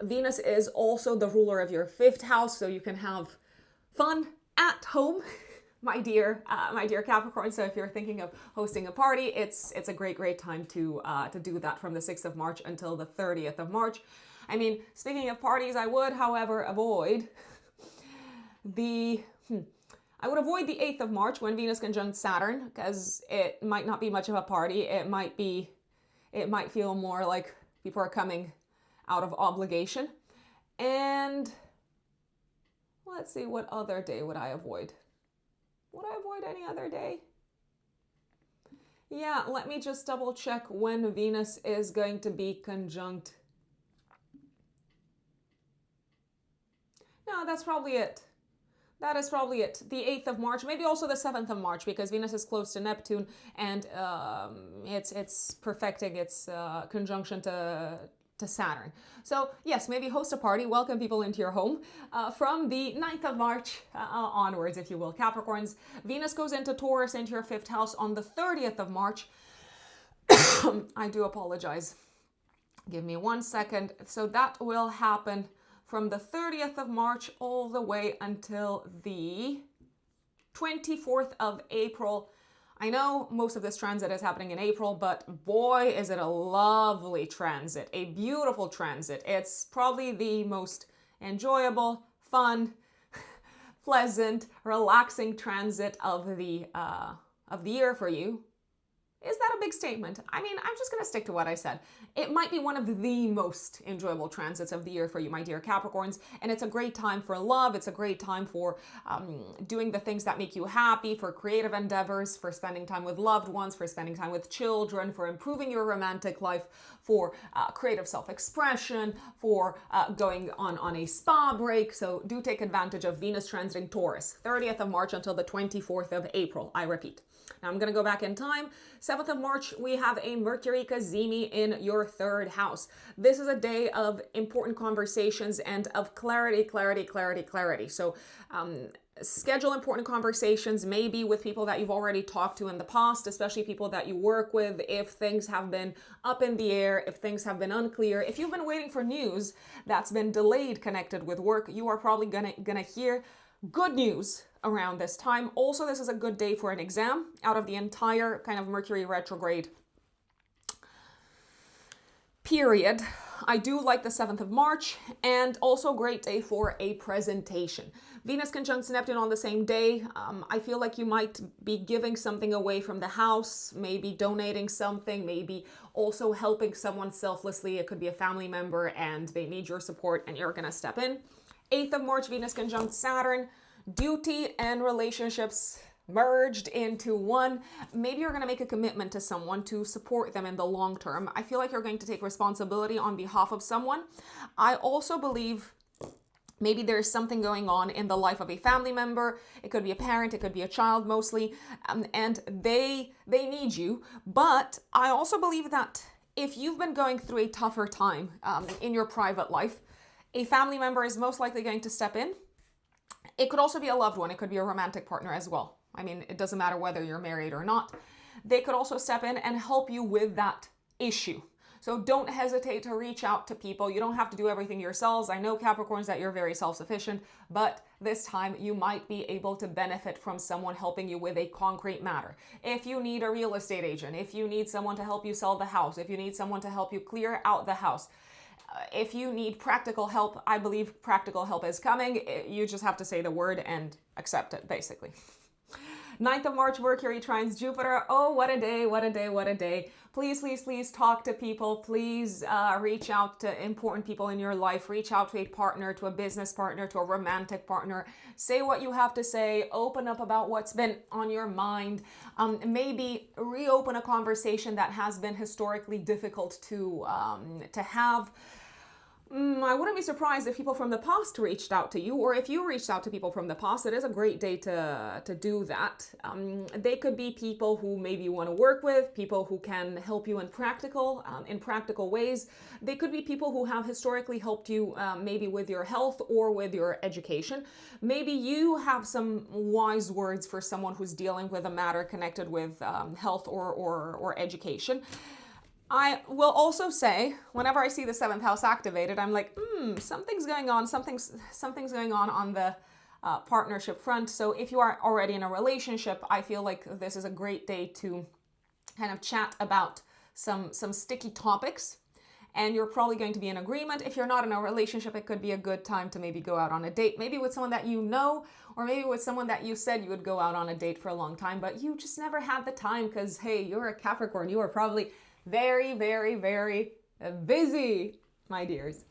Venus is also the ruler of your 5th house, so you can have fun at home. My dear Capricorn. So if you're thinking of hosting a party, it's a great time to do that from the 6th of March until the 30th of March. I mean, speaking of parties, I would, however, avoid the 8th of March when Venus conjunct Saturn, because it might not be much of a party. It might feel more like people are coming out of obligation. And let's see, what other day would I avoid? Would I avoid any other day? Yeah, let me just double check when Venus is going to be conjunct. No, that's probably it. That is probably it. The 8th of March, maybe also the 7th of March, because Venus is close to Neptune, and it's perfecting its conjunction to Saturn. So yes, maybe host a party, welcome people into your home from the 9th of March onwards, if you will, Capricorns. Venus goes into Taurus, into your 5th house on the 30th of March. I do apologize. Give me 1 second. So that will happen from the 30th of March all the way until the 24th of April. I know most of this transit is happening in April, but boy, is it a lovely transit, a beautiful transit. It's probably the most enjoyable, fun, pleasant, relaxing transit of the year for you. Is that a big statement? I mean, I'm just going to stick to what I said. It might be one of the most enjoyable transits of the year for you, my dear Capricorns, and it's a great time for love. It's a great time for doing the things that make you happy, for creative endeavors, for spending time with loved ones, for spending time with children, for improving your romantic life, for creative self-expression, for going on a spa break. So do take advantage of Venus transiting Taurus, 30th of March until the 24th of April. I repeat. Now I'm going to go back in time. 7th of March, we have a Mercury cazimi in your 3rd house. This is a day of important conversations and of clarity. So schedule important conversations, maybe with people that you've already talked to in the past, especially people that you work with. If things have been up in the air, if things have been unclear, if you've been waiting for news that's been delayed connected with work, you are probably gonna hear good news around this time. Also, this is a good day for an exam out of the entire kind of Mercury retrograde period. I do like the 7th of March, and also great day for a presentation. Venus conjuncts Neptune on the same day. I feel like you might be giving something away from the house, maybe donating something, maybe also helping someone selflessly. It could be a family member and they need your support and you're going to step in. 8th of March, Venus conjunct Saturn. Duty and relationships merged into one. Maybe you're going to make a commitment to someone to support them in the long term. I feel like you're going to take responsibility on behalf of someone. I also believe maybe there's something going on in the life of a family member. It could be a parent, it could be a child mostly, and they need you. But I also believe that if you've been going through a tougher time in your private life, a family member is most likely going to step in. It could also be a loved one. It could be a romantic partner as well. I mean, it doesn't matter whether you're married or not. They could also step in and help you with that issue. So don't hesitate to reach out to people. You don't have to do everything yourselves. I know, Capricorns, that you're very self-sufficient, but this time you might be able to benefit from someone helping you with a concrete matter. If you need a real estate agent, if you need someone to help you sell the house, if you need someone to help you clear out the house, if you need practical help, I believe practical help is coming. You just have to say the word and accept it, basically. 9th of March, Mercury trines Jupiter. Oh, what a day, what a day, what a day. Please, please, please talk to people. Please reach out to important people in your life. Reach out to a partner, to a business partner, to a romantic partner. Say what you have to say. Open up about what's been on your mind. Maybe reopen a conversation that has been historically difficult to have. I wouldn't be surprised if people from the past reached out to you, or if you reached out to people from the past. It is a great day to do that. They could be people who maybe you want to work with, people who can help you in practical ways. They could be people who have historically helped you maybe with your health or with your education. Maybe you have some wise words for someone who's dealing with a matter connected with health or education. I will also say, whenever I see the 7th house activated, I'm like, something's going on. Something's going on the partnership front. So if you are already in a relationship, I feel like this is a great day to kind of chat about some sticky topics. And you're probably going to be in agreement. If you're not in a relationship, it could be a good time to maybe go out on a date, maybe with someone that you know, or maybe with someone that you said you would go out on a date for a long time, but you just never had the time because, hey, you're a Capricorn. You are probably very, very, very busy, my dears.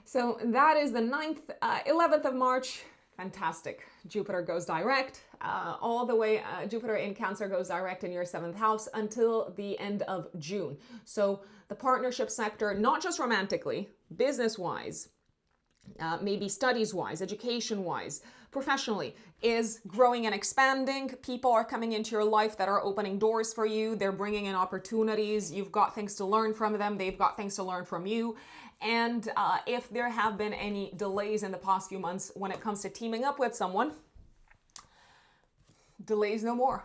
So that is the 11th of March. Fantastic. Jupiter goes direct all the way. Jupiter in Cancer goes direct in your 7th house until the end of June. So the partnership sector, not just romantically, business-wise, maybe studies-wise, education-wise, professionally, is growing and expanding. People are coming into your life that are opening doors for you. They're bringing in opportunities. You've got things to learn from them. They've got things to learn from you. And if there have been any delays in the past few months when it comes to teaming up with someone, delays no more.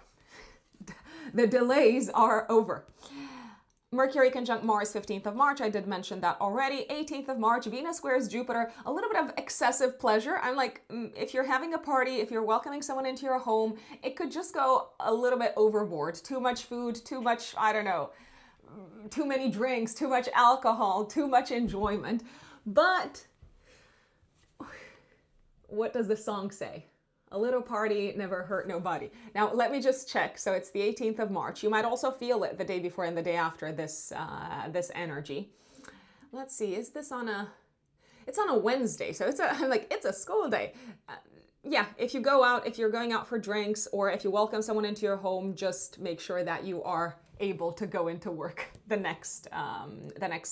The delays are over. Mercury conjunct Mars, 15th of March. I did mention that already. 18th of March, Venus squares Jupiter. A little bit of excessive pleasure. I'm like, if you're having a party, if you're welcoming someone into your home, it could just go a little bit overboard. Too much food, too much, I don't know, too many drinks, too much alcohol, too much enjoyment. But what does the song say? A little party never hurt nobody. Now, let me just check. So it's the 18th of March. You might also feel it the day before and the day after this energy. Let's see. Is this on a... It's on a Wednesday. So it's a school day. Yeah, if you go out, if you're going out for drinks, or if you welcome someone into your home, just make sure that you are able to go into work the next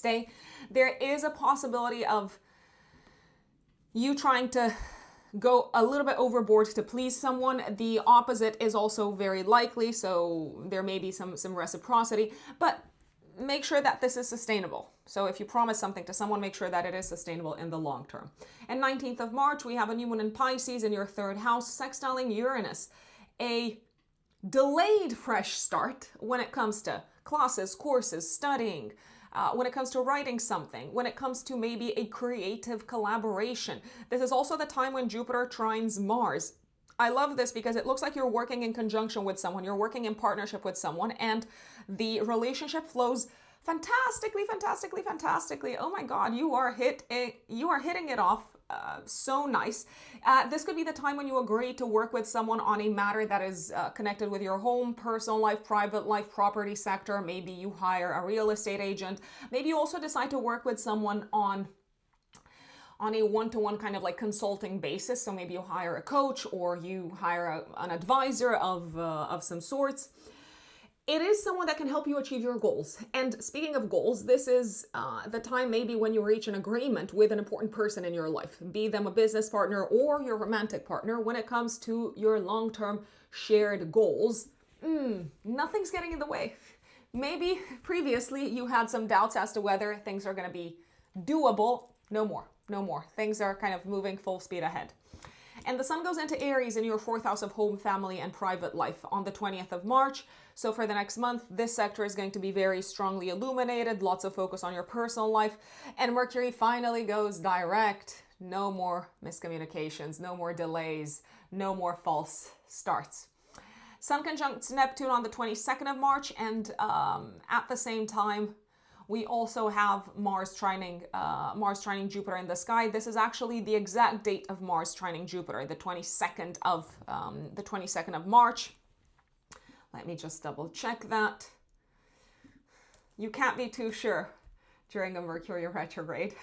day. There is a possibility of you trying to go a little bit overboard to please someone. The opposite is also very likely, so there may be some reciprocity, but make sure that this is sustainable. So if you promise something to someone, make sure that it is sustainable in the long term. And 19th of March, we have a new moon in Pisces in your third house, sextiling Uranus. A delayed fresh start when it comes to classes, courses, studying, when it comes to writing something, when it comes to maybe a creative collaboration. This is also the time when Jupiter trines Mars. I love this because it looks like you're working in conjunction with someone, you're working in partnership with someone, and the relationship flows fantastically, fantastically, fantastically. Oh my God, you are hitting it off. So nice. This could be the time when you agree to work with someone on a matter that is connected with your home, personal life, private life, property sector. Maybe you hire a real estate agent. Maybe you also decide to work with someone on a one-to-one kind of like consulting basis. So maybe you hire a coach or you hire an advisor of some sorts. It is someone that can help you achieve your goals. And speaking of goals, this is the time maybe when you reach an agreement with an important person in your life, be them a business partner or your romantic partner, when it comes to your long-term shared goals. Nothing's getting in the way. Maybe previously you had some doubts as to whether things are going to be doable. No more. No more. Things are kind of moving full speed ahead. And the sun goes into Aries in your fourth house of home, family, and private life on the 20th of March. So for the next month, this sector is going to be very strongly illuminated, lots of focus on your personal life. And Mercury finally goes direct. No more miscommunications, no more delays, no more false starts. Sun conjuncts Neptune on the 22nd of March, and at the same time, we also have Mars trining Jupiter in the sky. This is actually the exact date of Mars trining Jupiter, the 22nd of March. Let me just double check that. You can't be too sure during a Mercury retrograde.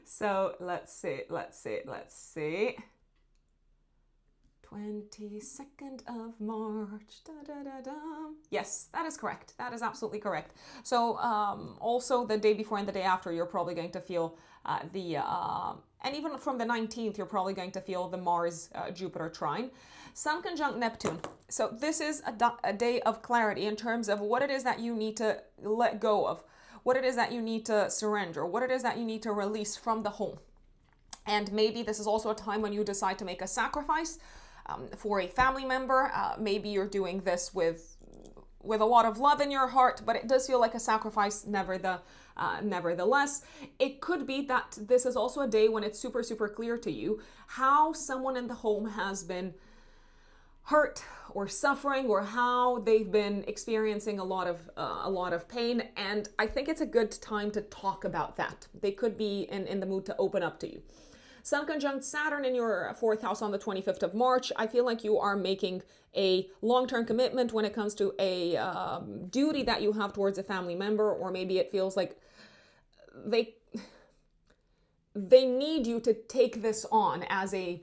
So let's see. 22nd of March. Yes, that is correct. That is absolutely correct. So also the day before and the day after, you're probably going to feel and even from the 19th, you're probably going to feel the Mars Jupiter trine. Sun conjunct Neptune. So this is a day of clarity in terms of what it is that you need to let go of, what it is that you need to surrender, what it is that you need to release from the home. And maybe this is also a time when you decide to make a sacrifice for a family member. Maybe you're doing this with a lot of love in your heart, but it does feel like a sacrifice nevertheless. It could be that this is also a day when it's super, super clear to you how someone in the home has been hurt or suffering, or how they've been experiencing a lot of pain. And I think it's a good time to talk about that. They could be in the mood to open up to you. Sun conjunct Saturn in your fourth house on the 25th of March. I feel like you are making a long-term commitment when it comes to a duty that you have towards a family member, or maybe it feels like they need you to take this on as a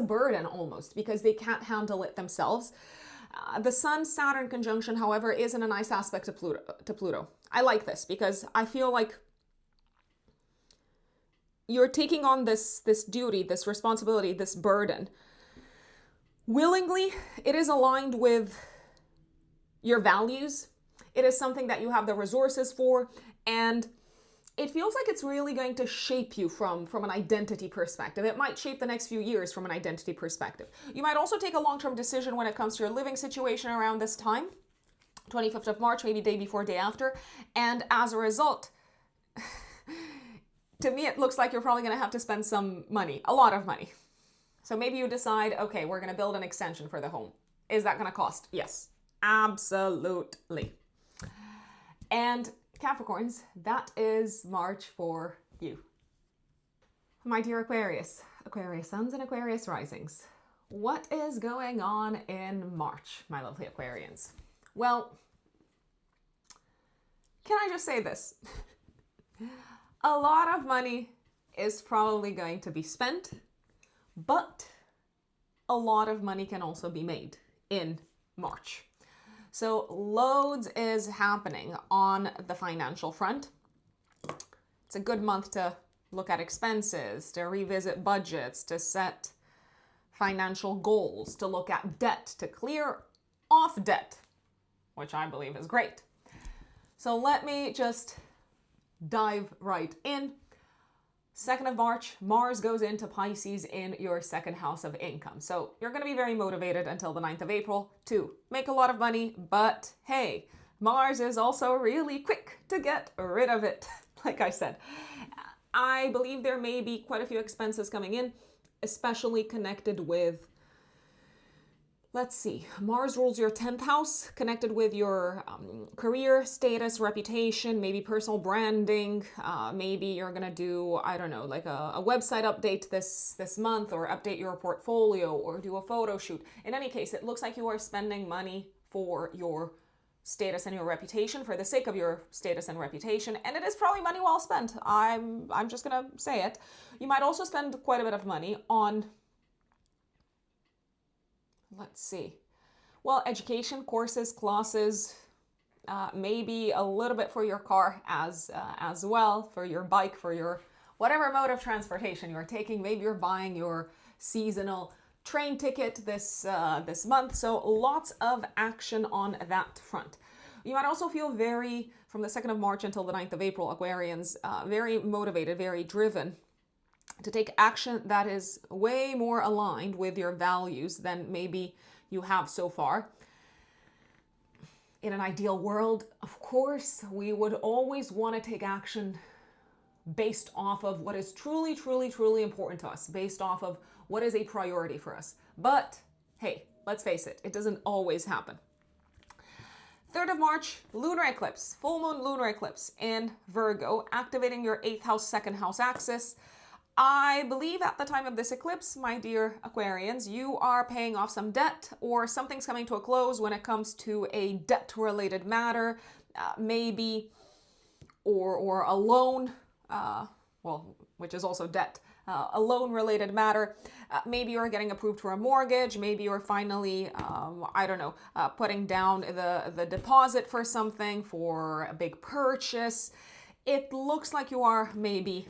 burden almost, because they can't handle it themselves. The Sun-Saturn conjunction, however, is in a nice aspect to Pluto. I like this because I feel like you're taking on this duty, this responsibility, this burden willingly. It is aligned with your values. It is something that you have the resources for, and it feels like it's really going to shape you from an identity perspective. It might shape the next few years from an identity perspective. You might also take a long-term decision when it comes to your living situation around this time, 25th of March, maybe day before, day after, and as a result, to me, it looks like you're probably going to have to spend some money, a lot of money. So maybe you decide, okay, we're going to build an extension for the home. Is that going to cost? Yes, absolutely. And Capricorns, that is March for you. My dear Aquarius, Aquarius suns and Aquarius risings. What is going on in March, my lovely Aquarians? Well, can I just say this? A lot of money is probably going to be spent, but a lot of money can also be made in March. So loads is happening on the financial front. It's a good month to look at expenses, to revisit budgets, to set financial goals, to look at debt, to clear off debt, which I believe is great. So let me just dive right in. 2nd of March, Mars goes into Pisces in your 2nd house of income. So you're going to be very motivated until the 9th of April to make a lot of money. But hey, Mars is also really quick to get rid of it. Like I said, I believe there may be quite a few expenses coming in, especially connected with, let's see, Mars rules your 10th house, connected with your career, status, reputation, maybe personal branding. Maybe you're going to do, I don't know, like a website update this month, or update your portfolio, or do a photo shoot. In any case, it looks like you are spending money for your status and your reputation, for the sake of your status and reputation, and it is probably money well spent. I'm just going to say it. You might also spend quite a bit of money on, let's see, well, education, courses, classes, maybe a little bit for your car as well, for your bike, for your whatever mode of transportation you're taking. Maybe you're buying your seasonal train ticket this month. So lots of action on that front. You might also feel from the 2nd of March until the 9th of April, Aquarians, very motivated, very driven to take action that is way more aligned with your values than maybe you have so far. In an ideal world, of course, we would always want to take action based off of what is truly, truly, truly important to us, based off of what is a priority for us. But hey, let's face it, it doesn't always happen. 3rd of March, lunar eclipse, full moon lunar eclipse in Virgo, activating your 8th house, 2nd house axis. I believe at the time of this eclipse, my dear Aquarians, you are paying off some debt, or something's coming to a close when it comes to a debt-related matter, maybe, or a loan, well, which is also debt, a loan-related matter. Maybe you're getting approved for a mortgage. Maybe you're finally, I don't know, putting down the deposit for something, for a big purchase. It looks like you are maybe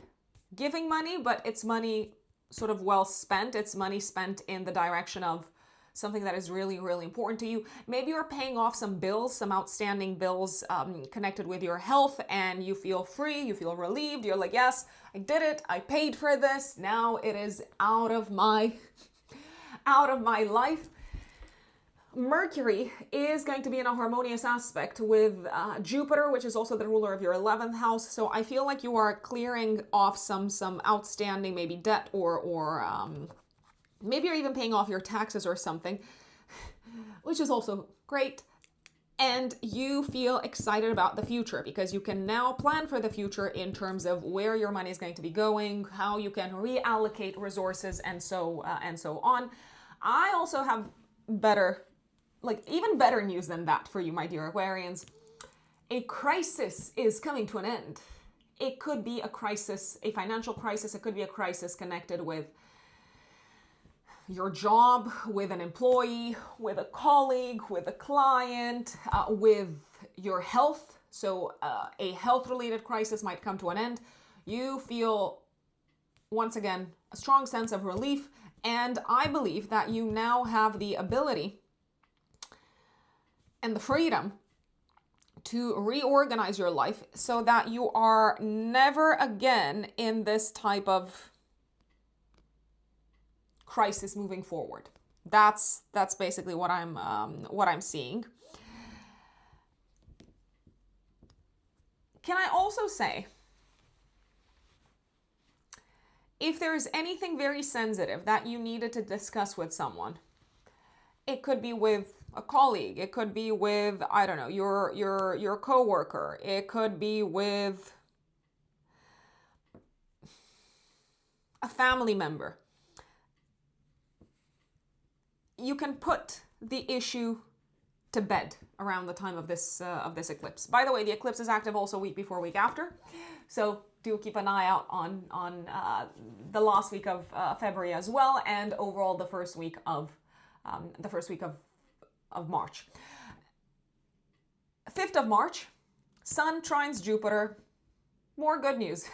giving money, but it's money sort of well spent. It's money spent in the direction of something that is really, really important to you. Maybe you're paying off some bills, some outstanding bills connected with your health, and you feel free, you feel relieved. You're like, yes, I did it. I paid for this. Now it is out of my life. Mercury is going to be in a harmonious aspect with Jupiter, which is also the ruler of your 11th house. So I feel like you are clearing off some outstanding maybe debt, or maybe you're even paying off your taxes or something, which is also great. And you feel excited about the future because you can now plan for the future in terms of where your money is going to be going, how you can reallocate resources, and so on. I also have even better news than that for you, my dear Aquarians. A crisis is coming to an end. It could be a crisis, a financial crisis. It could be a crisis connected with your job, with an employee, with a colleague, with a client, with your health. So a health-related crisis might come to an end. You feel, once again, a strong sense of relief. And I believe that you now have the ability and the freedom to reorganize your life so that you are never again in this type of crisis moving forward. That's basically what I'm seeing. Can I also say, if there's anything very sensitive that you needed to discuss with someone, it could be with a colleague, it could be with, I don't know, your coworker, it could be with a family member. You can put the issue to bed around the time of this eclipse. By the way, the eclipse is active also week before, week after, so do keep an eye out on the last week of February as well, and overall the first week of March. 5th of March, Sun trines Jupiter. More good news.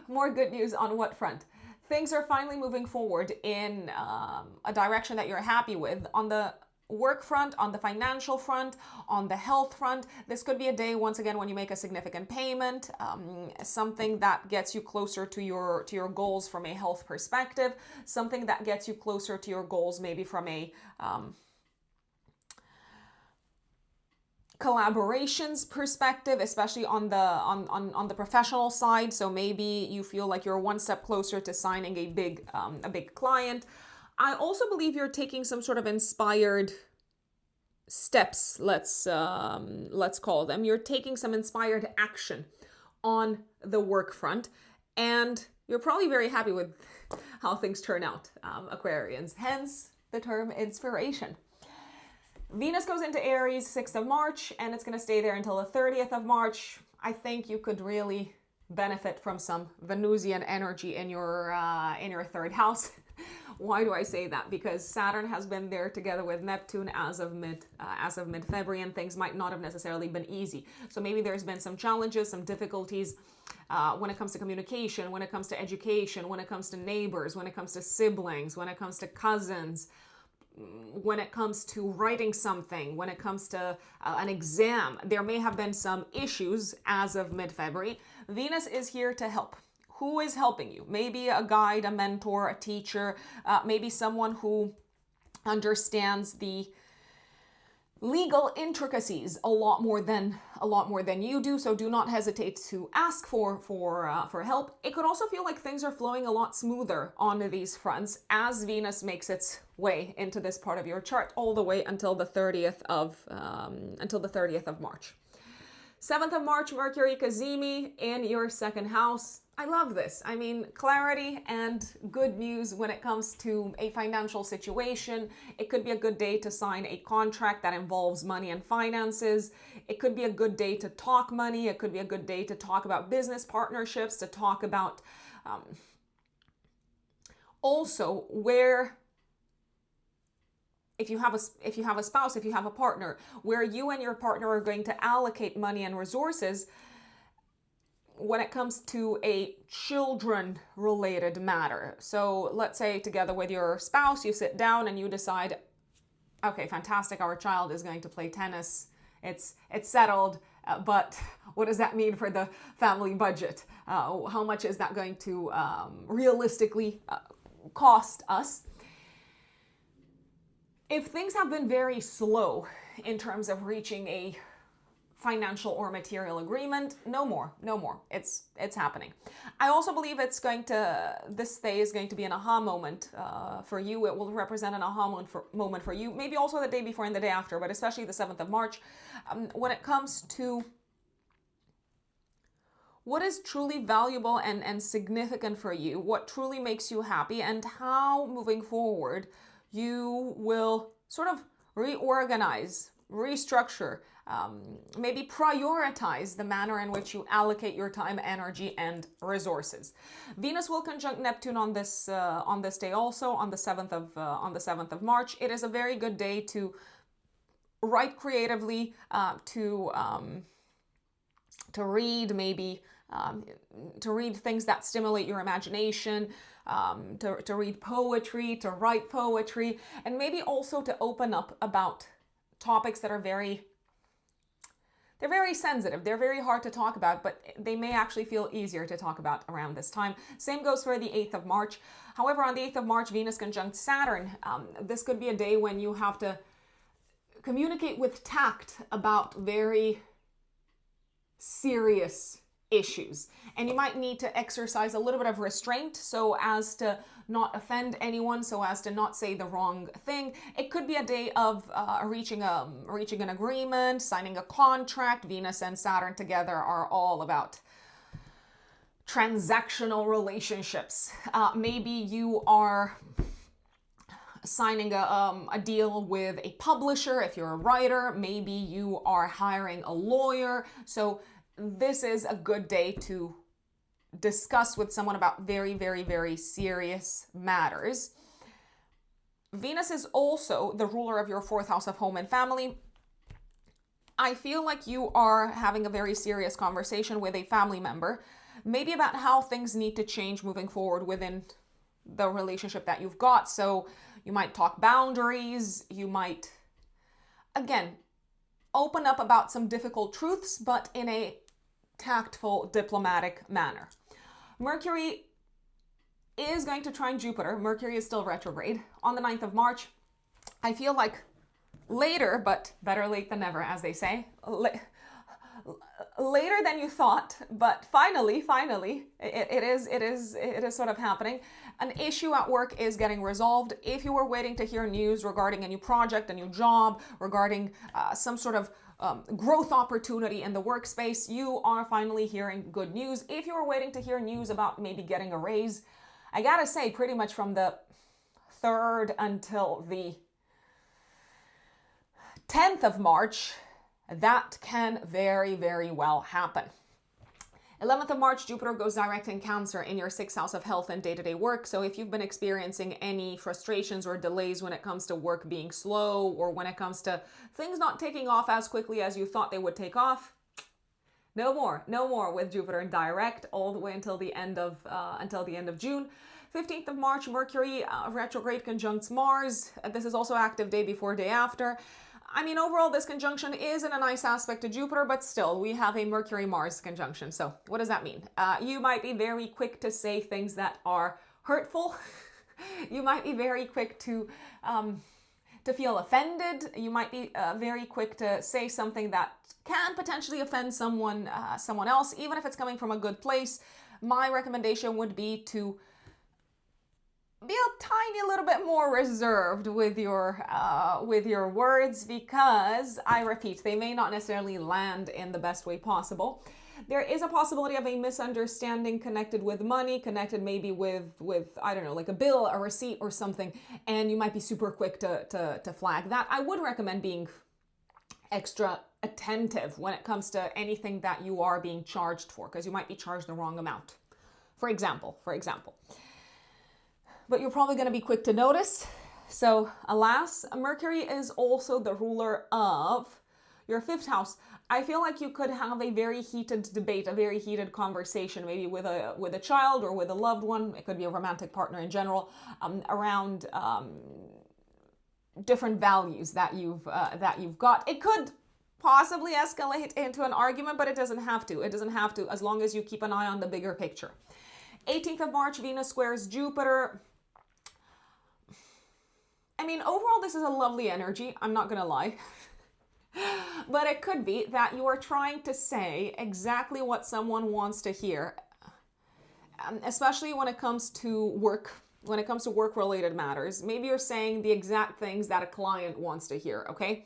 More good news on what front? Things are finally moving forward in a direction that you're happy with. On the work front, on the financial front, on the health front. This could be a day, once again, when you make a significant payment, something that gets you closer to your goals from a health perspective, something that gets you closer to your goals maybe from a collaborations perspective, especially on the professional side. So maybe you feel like you're one step closer to signing a big client. I also believe you're taking some sort of inspired steps, let's call them. You're taking some inspired action on the work front, and you're probably very happy with how things turn out, Aquarians, hence the term inspiration. Venus goes into Aries 6th of March, and it's going to stay there until the 30th of March. I think you could really benefit from some Venusian energy in your third house. Why do I say that? Because Saturn has been there together with Neptune as of mid-February, and things might not have necessarily been easy. So maybe there's been some challenges, some difficulties when it comes to communication, when it comes to education, when it comes to neighbors, when it comes to siblings, when it comes to cousins, when it comes to writing something, when it comes to an exam. There may have been some issues as of mid-February. Venus is here to help. Who is helping you? Maybe a guide, a mentor, a teacher, maybe someone who understands the legal intricacies a lot more than you do. So do not hesitate to ask for help. It could also feel like things are flowing a lot smoother on these fronts as Venus makes its way into this part of your chart, all the way until the 30th of March. 7th of March, Mercury Cazimi in your second house. I love this. I mean, clarity and good news when it comes to a financial situation. It could be a good day to sign a contract that involves money and finances. It could be a good day to talk money. It could be a good day to talk about business partnerships, to talk about also where, if you have a spouse, if you have a partner, where you and your partner are going to allocate money and resources when it comes to a children-related matter. So let's say together with your spouse, you sit down and you decide, okay, fantastic, our child is going to play tennis. It's settled, but what does that mean for the family budget? How much is that going to realistically cost us? If things have been very slow in terms of reaching a financial or material agreement, no more. It's happening. I also believe this day is going to be an aha moment for you. It will represent an aha moment for you, maybe also the day before and the day after, but especially the 7th of March. When it comes to what is truly valuable and significant for you, what truly makes you happy, and how moving forward you will sort of reorganize, restructure, maybe prioritize the manner in which you allocate your time, energy, and resources. Venus will conjunct Neptune on this day also on the 7th of March. It is a very good day to write creatively, to read maybe. To read things that stimulate your imagination, to read poetry, to write poetry, and maybe also to open up about topics that are very sensitive. They're very hard to talk about, but they may actually feel easier to talk about around this time. Same goes for the 8th of March. However, on the 8th of March, Venus conjunct Saturn. This could be a day when you have to communicate with tact about very serious issues, and you might need to exercise a little bit of restraint so as to not offend anyone, so as to not say the wrong thing. It could be a day of reaching an agreement, signing a contract. Venus and Saturn together are all about transactional relationships. Maybe you are signing a deal with a publisher if you're a writer. Maybe you are hiring a lawyer. So this is a good day to discuss with someone about very, very, very serious matters. Venus is also the ruler of your 4th house of home and family. I feel like you are having a very serious conversation with a family member, maybe about how things need to change moving forward within the relationship that you've got. So you might talk boundaries, you might again, open up about some difficult truths, but in a tactful, diplomatic manner. Mercury is going to trine Jupiter. Mercury is still retrograde on the 9th of March. I feel like later, but better late than never, as they say. Later than you thought, but finally, it is sort of happening. An issue at work is getting resolved. If you were waiting to hear news regarding a new project, a new job, regarding some sort of growth opportunity in the workspace, you are finally hearing good news. If you were waiting to hear news about maybe getting a raise, I gotta say, pretty much from the 3rd until the 10th of March, that can very, very well happen. 11th of March, Jupiter goes direct in Cancer in your 6th house of health and day-to-day work. So if you've been experiencing any frustrations or delays when it comes to work being slow, or when it comes to things not taking off as quickly as you thought they would take off, no more with Jupiter in direct all the way until the end of June. 15th of March, Mercury retrograde conjuncts Mars. This is also active day before, day after. I mean, overall, this conjunction is in a nice aspect to Jupiter, but still, we have a Mercury-Mars conjunction. So what does that mean? You might be very quick to say things that are hurtful. You might be very quick to feel offended. You might be very quick to say something that can potentially offend someone else, even if it's coming from a good place. My recommendation would be to be a tiny little bit more reserved with your words, because I repeat, they may not necessarily land in the best way possible. There is a possibility of a misunderstanding connected with money, connected maybe with I don't know, like a bill, a receipt or something, and you might be super quick to flag that. I would recommend being extra attentive when it comes to anything that you are being charged for, because you might be charged the wrong amount. For example. But you're probably going to be quick to notice. So alas, Mercury is also the ruler of your 5th house. I feel like you could have a very heated debate, a very heated conversation, maybe with a child or with a loved one. It could be a romantic partner in general, around different values that you've got. It could possibly escalate into an argument, but it doesn't have to. It doesn't have to, as long as you keep an eye on the bigger picture. 18th of March, Venus squares Jupiter. I mean, overall, this is a lovely energy. I'm not going to lie. But it could be that you are trying to say exactly what someone wants to hear, especially when it comes to work, work-related matters. Maybe you're saying the exact things that a client wants to hear, okay?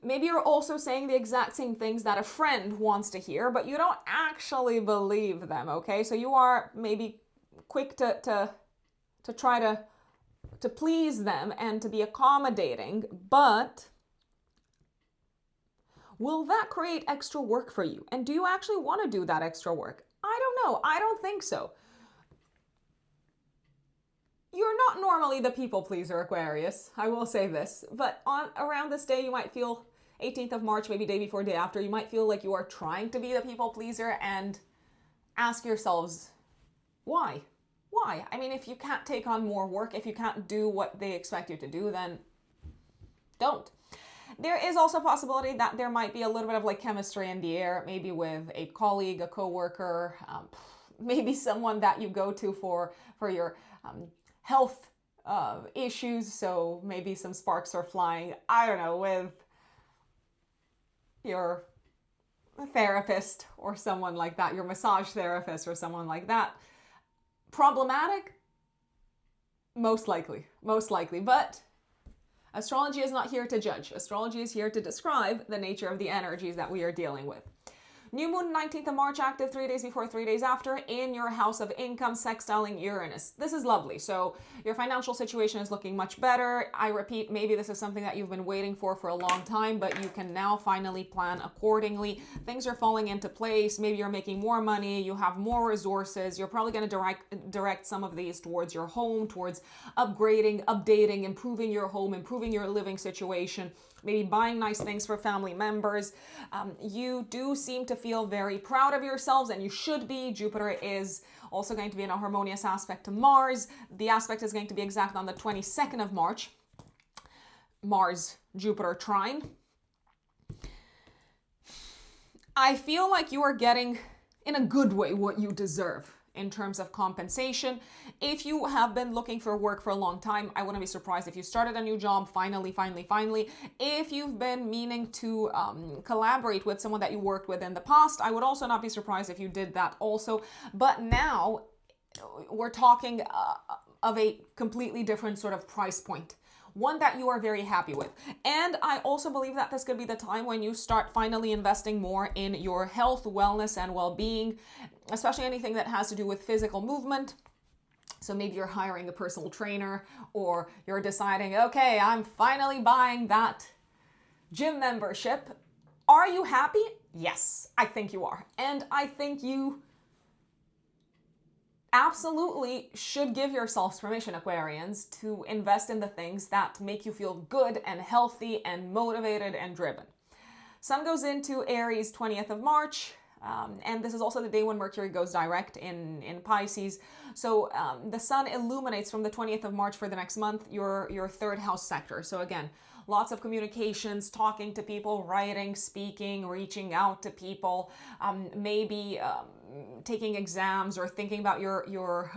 Maybe you're also saying the exact same things that a friend wants to hear, but you don't actually believe them, okay? So you are maybe quick to try to please them and to be accommodating, but will that create extra work for you? And do you actually want to do that extra work? I don't know. I don't think so. You're not normally the people pleaser, Aquarius. I will say this, but around this day, you might feel 18th of March, maybe day before, day after, you might feel like you are trying to be the people pleaser, and ask yourselves, why? Why? I mean, if you can't take on more work, if you can't do what they expect you to do, then don't. There is also a possibility that there might be a little bit of like chemistry in the air, maybe with a colleague, a coworker, maybe someone that you go to for your health issues. So maybe some sparks are flying, I don't know, with your therapist or someone like that, your massage therapist or someone like that. Problematic? Most likely, but astrology is not here to judge. Astrology is here to describe the nature of the energies that we are dealing with. New moon 19th of March, active 3 days before, 3 days after, in your house of income, sextiling Uranus. This is lovely. So your financial situation is looking much better. I repeat, maybe this is something that you've been waiting for a long time, but you can now finally plan accordingly. Things are falling into place. Maybe you're making more money. You have more resources. You're probably going to direct some of these towards your home, towards upgrading, updating, improving your home, improving your living situation, maybe buying nice things for family members. You do seem to feel very proud of yourselves, and you should be. Jupiter is also going to be in a harmonious aspect to Mars. The aspect is going to be exact on the 22nd of March. Mars Jupiter trine, I feel like you are getting, in a good way, what you deserve in terms of compensation. If you have been looking for work for a long time, I wouldn't be surprised if you started a new job finally. If you've been meaning to collaborate with someone that you worked with in the past, I would also not be surprised if you did that also. But now we're talking of a completely different sort of price point, one that you are very happy with. And I also believe that this could be the time when you start finally investing more in your health, wellness, and well-being, especially anything that has to do with physical movement. So maybe you're hiring a personal trainer, or you're deciding, okay, I'm finally buying that gym membership. Are you happy? Yes, I think you are. And I think you absolutely should give yourselves permission, Aquarians, to invest in the things that make you feel good and healthy and motivated and driven. Sun goes into Aries 20th of March, and this is also the day when Mercury goes direct in Pisces. So the Sun illuminates from the 20th of March for the next month your third house sector. So again, lots of communications, talking to people, writing, speaking, reaching out to people, maybe taking exams or thinking about your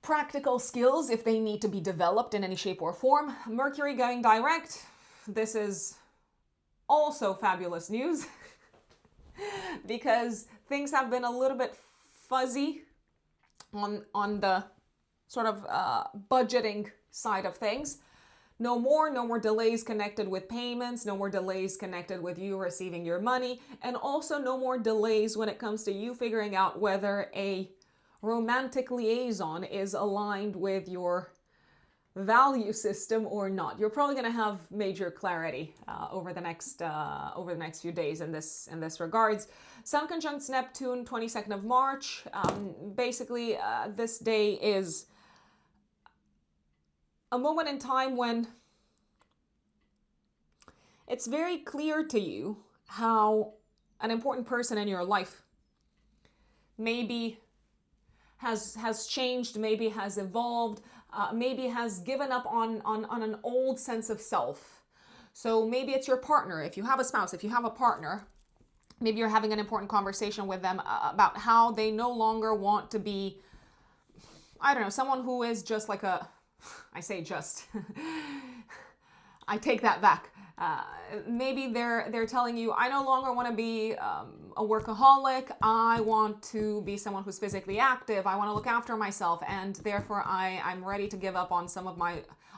practical skills if they need to be developed in any shape or form. Mercury going direct, this is also fabulous news because things have been a little bit fuzzy on the sort of budgeting side of things. No more delays connected with payments, no more delays connected with you receiving your money, and also no more delays when it comes to you figuring out whether a romantic liaison is aligned with your value system or not. You're probably going to have major clarity over the next few days in this regards. Sun conjuncts Neptune 22nd of March. Basically, this day is a moment in time when it's very clear to you how an important person in your life maybe has changed, maybe has evolved, maybe has given up on an old sense of self. So maybe it's your partner. If you have a spouse, if you have a partner, maybe you're having an important conversation with them about how they no longer want to be, I don't know, someone who is just like I say just, I take that back. Maybe they're telling you, I no longer want to be a workaholic. I want to be someone who's physically active. I want to look after myself, and therefore I'm ready to give up on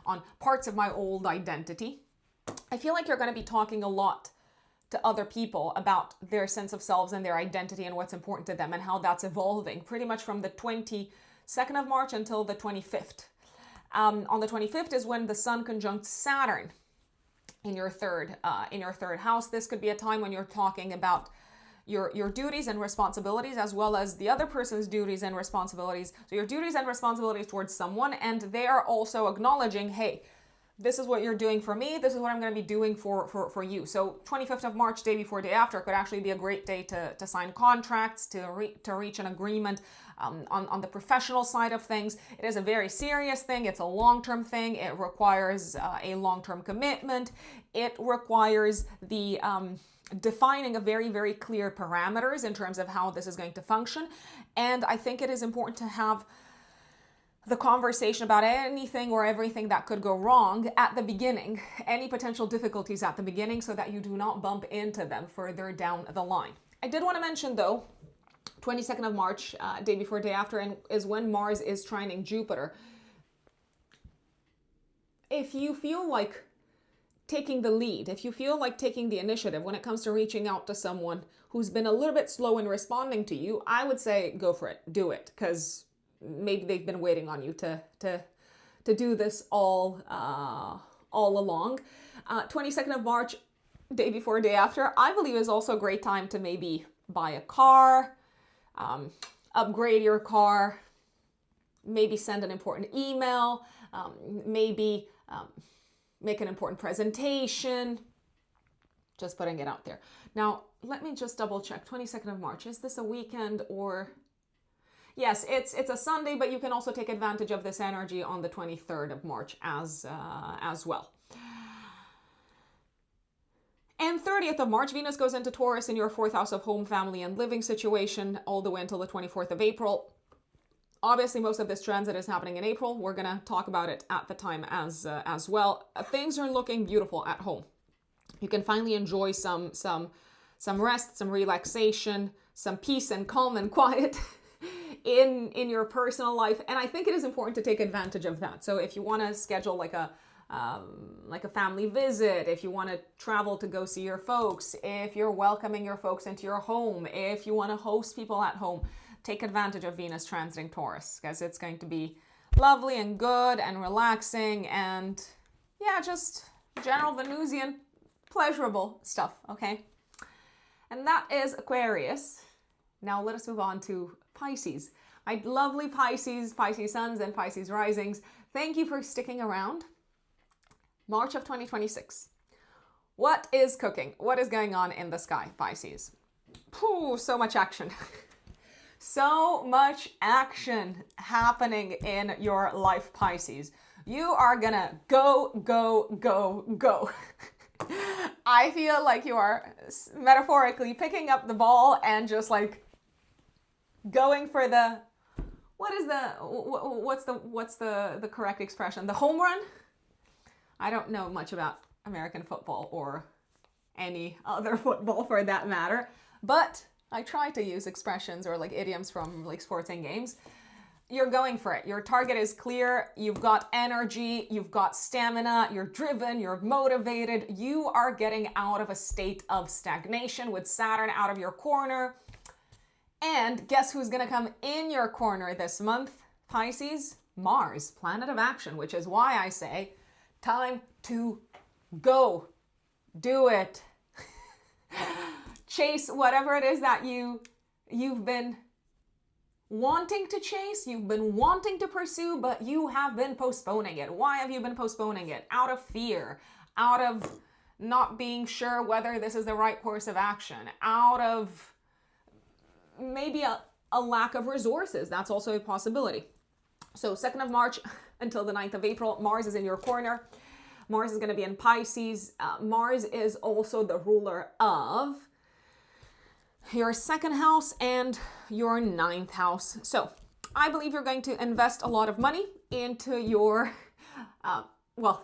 on parts of my old identity. I feel like you're going to be talking a lot to other people about their sense of selves and their identity and what's important to them and how that's evolving pretty much from the 22nd of March until the 25th. On the 25th is when the Sun conjuncts Saturn in your third house. This could be a time when you're talking about your duties and responsibilities, as well as the other person's duties and responsibilities. So your duties and responsibilities towards someone, and they are also acknowledging, hey, this is what you're doing for me. This is what I'm going to be doing for you. So 25th of March, day before, day after, could actually be a great day to sign contracts, to reach an agreement on the professional side of things. It is a very serious thing. It's a long-term thing. It requires a long-term commitment. It requires the defining of very, very clear parameters in terms of how this is going to function. And I think it is important to have the conversation about anything or everything that could go wrong at the beginning, any potential difficulties at the beginning, so that you do not bump into them further down the line. I did want to mention though, 22nd of March, day before, day after, and is when Mars is trining Jupiter. If you feel like taking the lead, if you feel like taking the initiative when it comes to reaching out to someone who's been a little bit slow in responding to you, I would say go for it, do it, because maybe they've been waiting on you to do this all along. 22nd of March, day before, day after, I believe is also a great time to maybe buy a car, upgrade your car, maybe send an important email, maybe make an important presentation, just putting it out there. Now, let me just double check. 22nd of March, is this a weekend or... Yes, it's a Sunday, but you can also take advantage of this energy on the 23rd of March as well. And 30th of March, Venus goes into Taurus in your 4th house of home, family, and living situation all the way until the 24th of April. Obviously, most of this transit is happening in April. We're going to talk about it at the time as well. Things are looking beautiful at home. You can finally enjoy some rest, some relaxation, some peace and calm and quiet in your personal life. And I think it is important to take advantage of that. So if you want to schedule like a family visit, if you want to travel to go see your folks, if you're welcoming your folks into your home, if you want to host people at home, take advantage of Venus transiting Taurus, because it's going to be lovely and good and relaxing and yeah, just general Venusian pleasurable stuff, okay? And that is Aquarius. Now let us move on to Pisces. My lovely Pisces, Pisces suns and Pisces risings, thank you for sticking around. March of 2026. What is cooking? What is going on in the sky, Pisces? Pooh, so much action. So much action happening in your life, Pisces. You are gonna go, go, go, go. I feel like you are metaphorically picking up the ball and just like going for the, what's the correct expression? The home run? I don't know much about American football or any other football for that matter, but I try to use expressions or like idioms from like sports and games. You're going for it. Your target is clear. You've got energy. You've got stamina. You're driven. You're motivated. You are getting out of a state of stagnation with Saturn out of your corner. And guess who's going to come in your corner this month, Pisces? Mars, planet of action, which is why I say time to go. Do it. Chase whatever it is that you've been wanting to chase, you've been wanting to pursue, but you have been postponing it. Why have you been postponing it? Out of fear, out of not being sure whether this is the right course of action, out of maybe a lack of resources. That's also a possibility. So 2nd of March until the 9th of April, Mars is in your corner. Mars is going to be in Pisces. Mars is also the ruler of your 2nd house and your 9th house. So I believe you're going to invest a lot of money into your,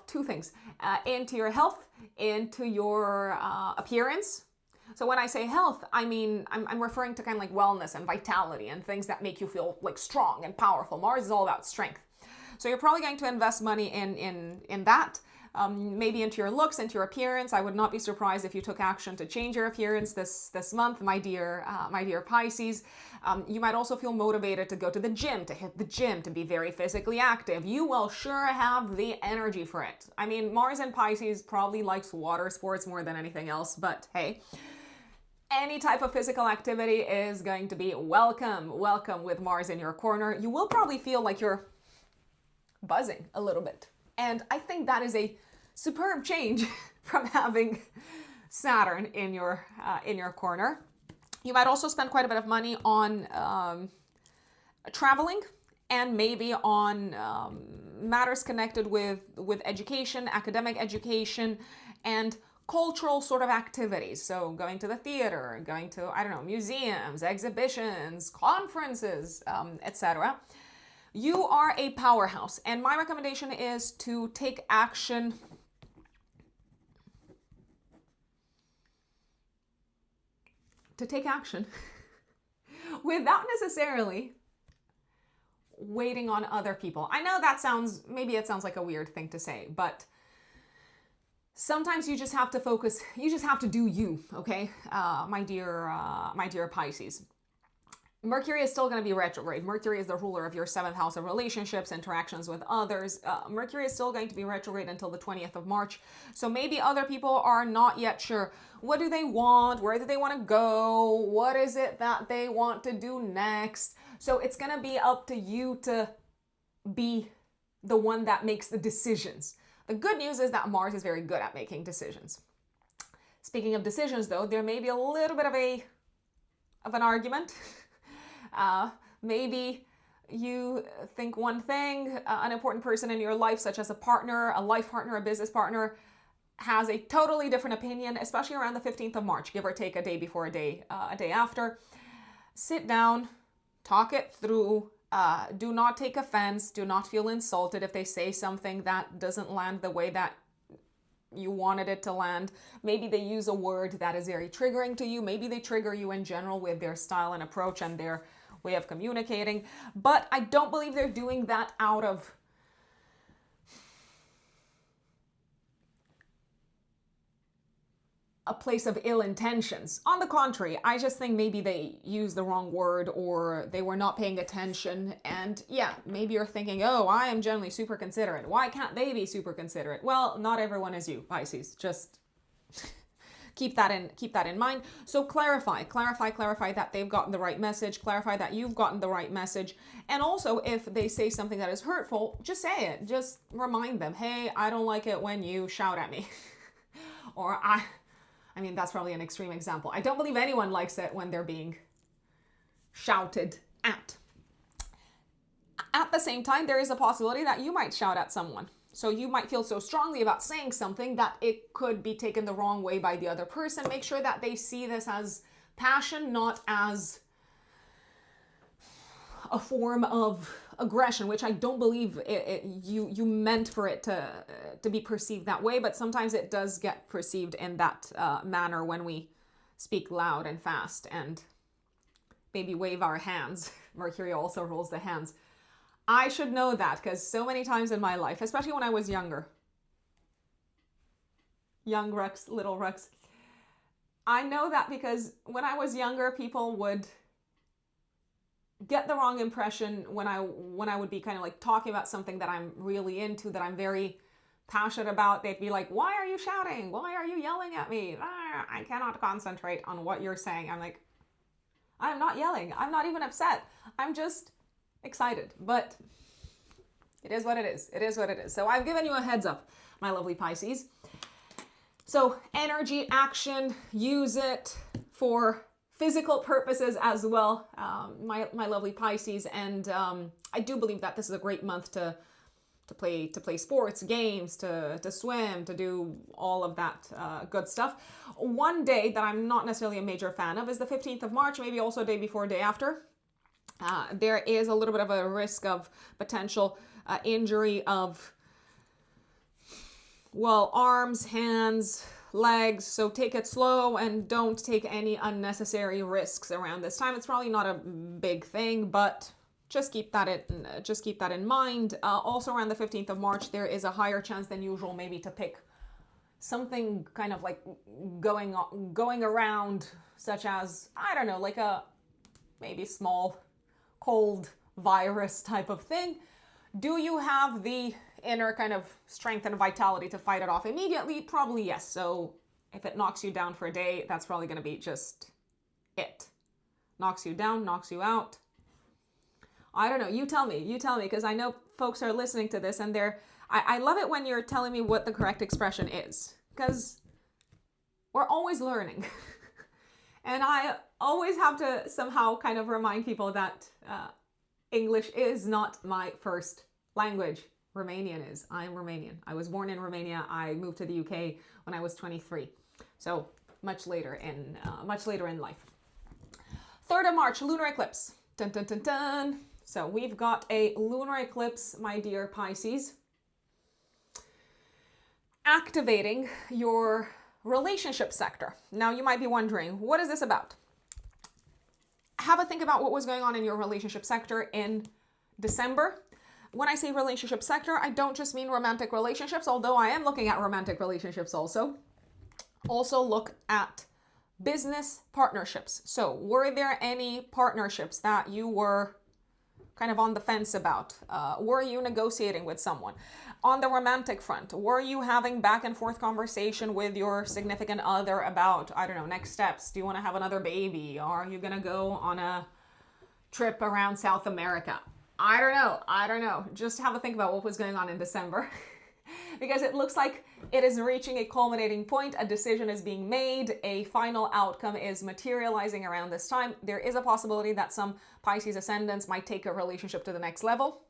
two things, into your health, into your appearance. So when I say health, I mean, I'm referring to kind of like wellness and vitality and things that make you feel like strong and powerful. Mars is all about strength. So you're probably going to invest money in that. Maybe into your looks, into your appearance. I would not be surprised if you took action to change your appearance this month, my dear Pisces. You might also feel motivated to go to the gym, to hit the gym, to be very physically active. You will sure have the energy for it. I mean, Mars in Pisces probably likes water sports more than anything else, but hey, any type of physical activity is going to be welcome with Mars in your corner. You will probably feel like you're buzzing a little bit. And I think that is a superb change from having Saturn in your corner. You might also spend quite a bit of money on traveling and maybe on matters connected with education, academic education, and cultural sort of activities. So going to the theater, going to, I don't know, museums, exhibitions, conferences, etc. You are a powerhouse, and my recommendation is to take action without necessarily waiting on other people. I know that sounds like a weird thing to say, but sometimes you just have to focus, you just have to do you, okay? My dear Pisces. Mercury is still going to be retrograde. Mercury is the ruler of your 7th house of relationships, interactions with others. Mercury is still going to be retrograde until the 20th of March. So maybe other people are not yet sure. What do they want? Where do they want to go? What is it that they want to do next? So it's going to be up to you to be the one that makes the decisions. The good news is that Mars is very good at making decisions. Speaking of decisions, though, there may be a little bit of an argument Maybe you think one thing, an important person in your life, such as a partner, a life partner, a business partner, has a totally different opinion, especially around the 15th of March, give or take a day before, a day after. Sit down, talk it through. Do not take offense. Do not feel insulted if they say something that doesn't land the way that you wanted it to land. Maybe they use a word that is very triggering to you. Maybe they trigger you in general with their style and approach and their way of communicating. But I don't believe they're doing that out of a place of ill intentions. On the contrary, I just think maybe they used the wrong word or they were not paying attention. And yeah, maybe you're thinking, oh, I am generally super considerate. Why can't they be super considerate? Well, not everyone is you, Pisces. Just keep that in mind. So clarify that they've gotten the right message, clarify that you've gotten the right message. And also, if they say something that is hurtful, just say it. Just remind them, hey, I don't like it when you shout at me. Or I mean, that's probably an extreme example. I don't believe anyone likes it when they're being shouted at. At the same time, there is a possibility that you might shout at someone. So you might feel so strongly about saying something that it could be taken the wrong way by the other person. Make sure that they see this as passion, not as a form of aggression, which I don't believe you meant for it to be perceived that way, but sometimes it does get perceived in that manner when we speak loud and fast and maybe wave our hands. Mercury also rules the hands. I should know that because so many times in my life, especially when I was younger, young Rex, little Rex, I know that because when I was younger, people would get the wrong impression when I would be kind of like talking about something that I'm really into, that I'm very passionate about. They'd be like, why are you shouting? Why are you yelling at me? I cannot concentrate on what you're saying. I'm like, I'm not yelling. I'm not even upset. I'm just excited. But it is what it is. It is what it is. So I've given you a heads up, my lovely Pisces. So energy, action, use it for physical purposes as well, my lovely Pisces. And I do believe that this is a great month to play sports, games, to swim, to do all of that good stuff. One day that I'm not necessarily a major fan of is the 15th of March, maybe also day before, day after. There is a little bit of a risk of potential injury of, well, arms, hands, legs. So take it slow and don't take any unnecessary risks around this time. It's probably not a big thing, but just keep that in mind. Also around the 15th of March, there is a higher chance than usual maybe to pick something kind of like going around, such as, I don't know, like a maybe small cold virus type of thing. Do you have the inner kind of strength and vitality to fight it off immediately? Probably yes. So if it knocks you down for a day, that's probably going to be just it. Knocks you down, knocks you out. I don't know. You tell me, because I know folks are listening to this and I love it when you're telling me what the correct expression is, because we're always learning. And I always have to somehow kind of remind people that English is not my first language. Romanian is. I am Romanian. I was born in Romania. I moved to the UK when I was 23. So much later in life. 3rd of March, lunar eclipse. Dun, dun, dun, dun. So we've got a lunar eclipse, my dear Pisces, activating your relationship sector. Now you might be wondering, what is this about? Have a think about what was going on in your relationship sector in December. When I say relationship sector, I don't just mean romantic relationships, although I am looking at romantic relationships also. Also look at business partnerships. So were there any partnerships that you were kind of on the fence about? Were you negotiating with someone? On the romantic front, were you having back and forth conversation with your significant other about, I don't know, next steps? Do you want to have another baby? Are you going to go on a trip around South America? I don't know. Just have a think about what was going on in December. because it looks like it is reaching a culminating point. A decision is being made. A final outcome is materializing around this time. There is a possibility that some Pisces ascendants might take a relationship to the next level,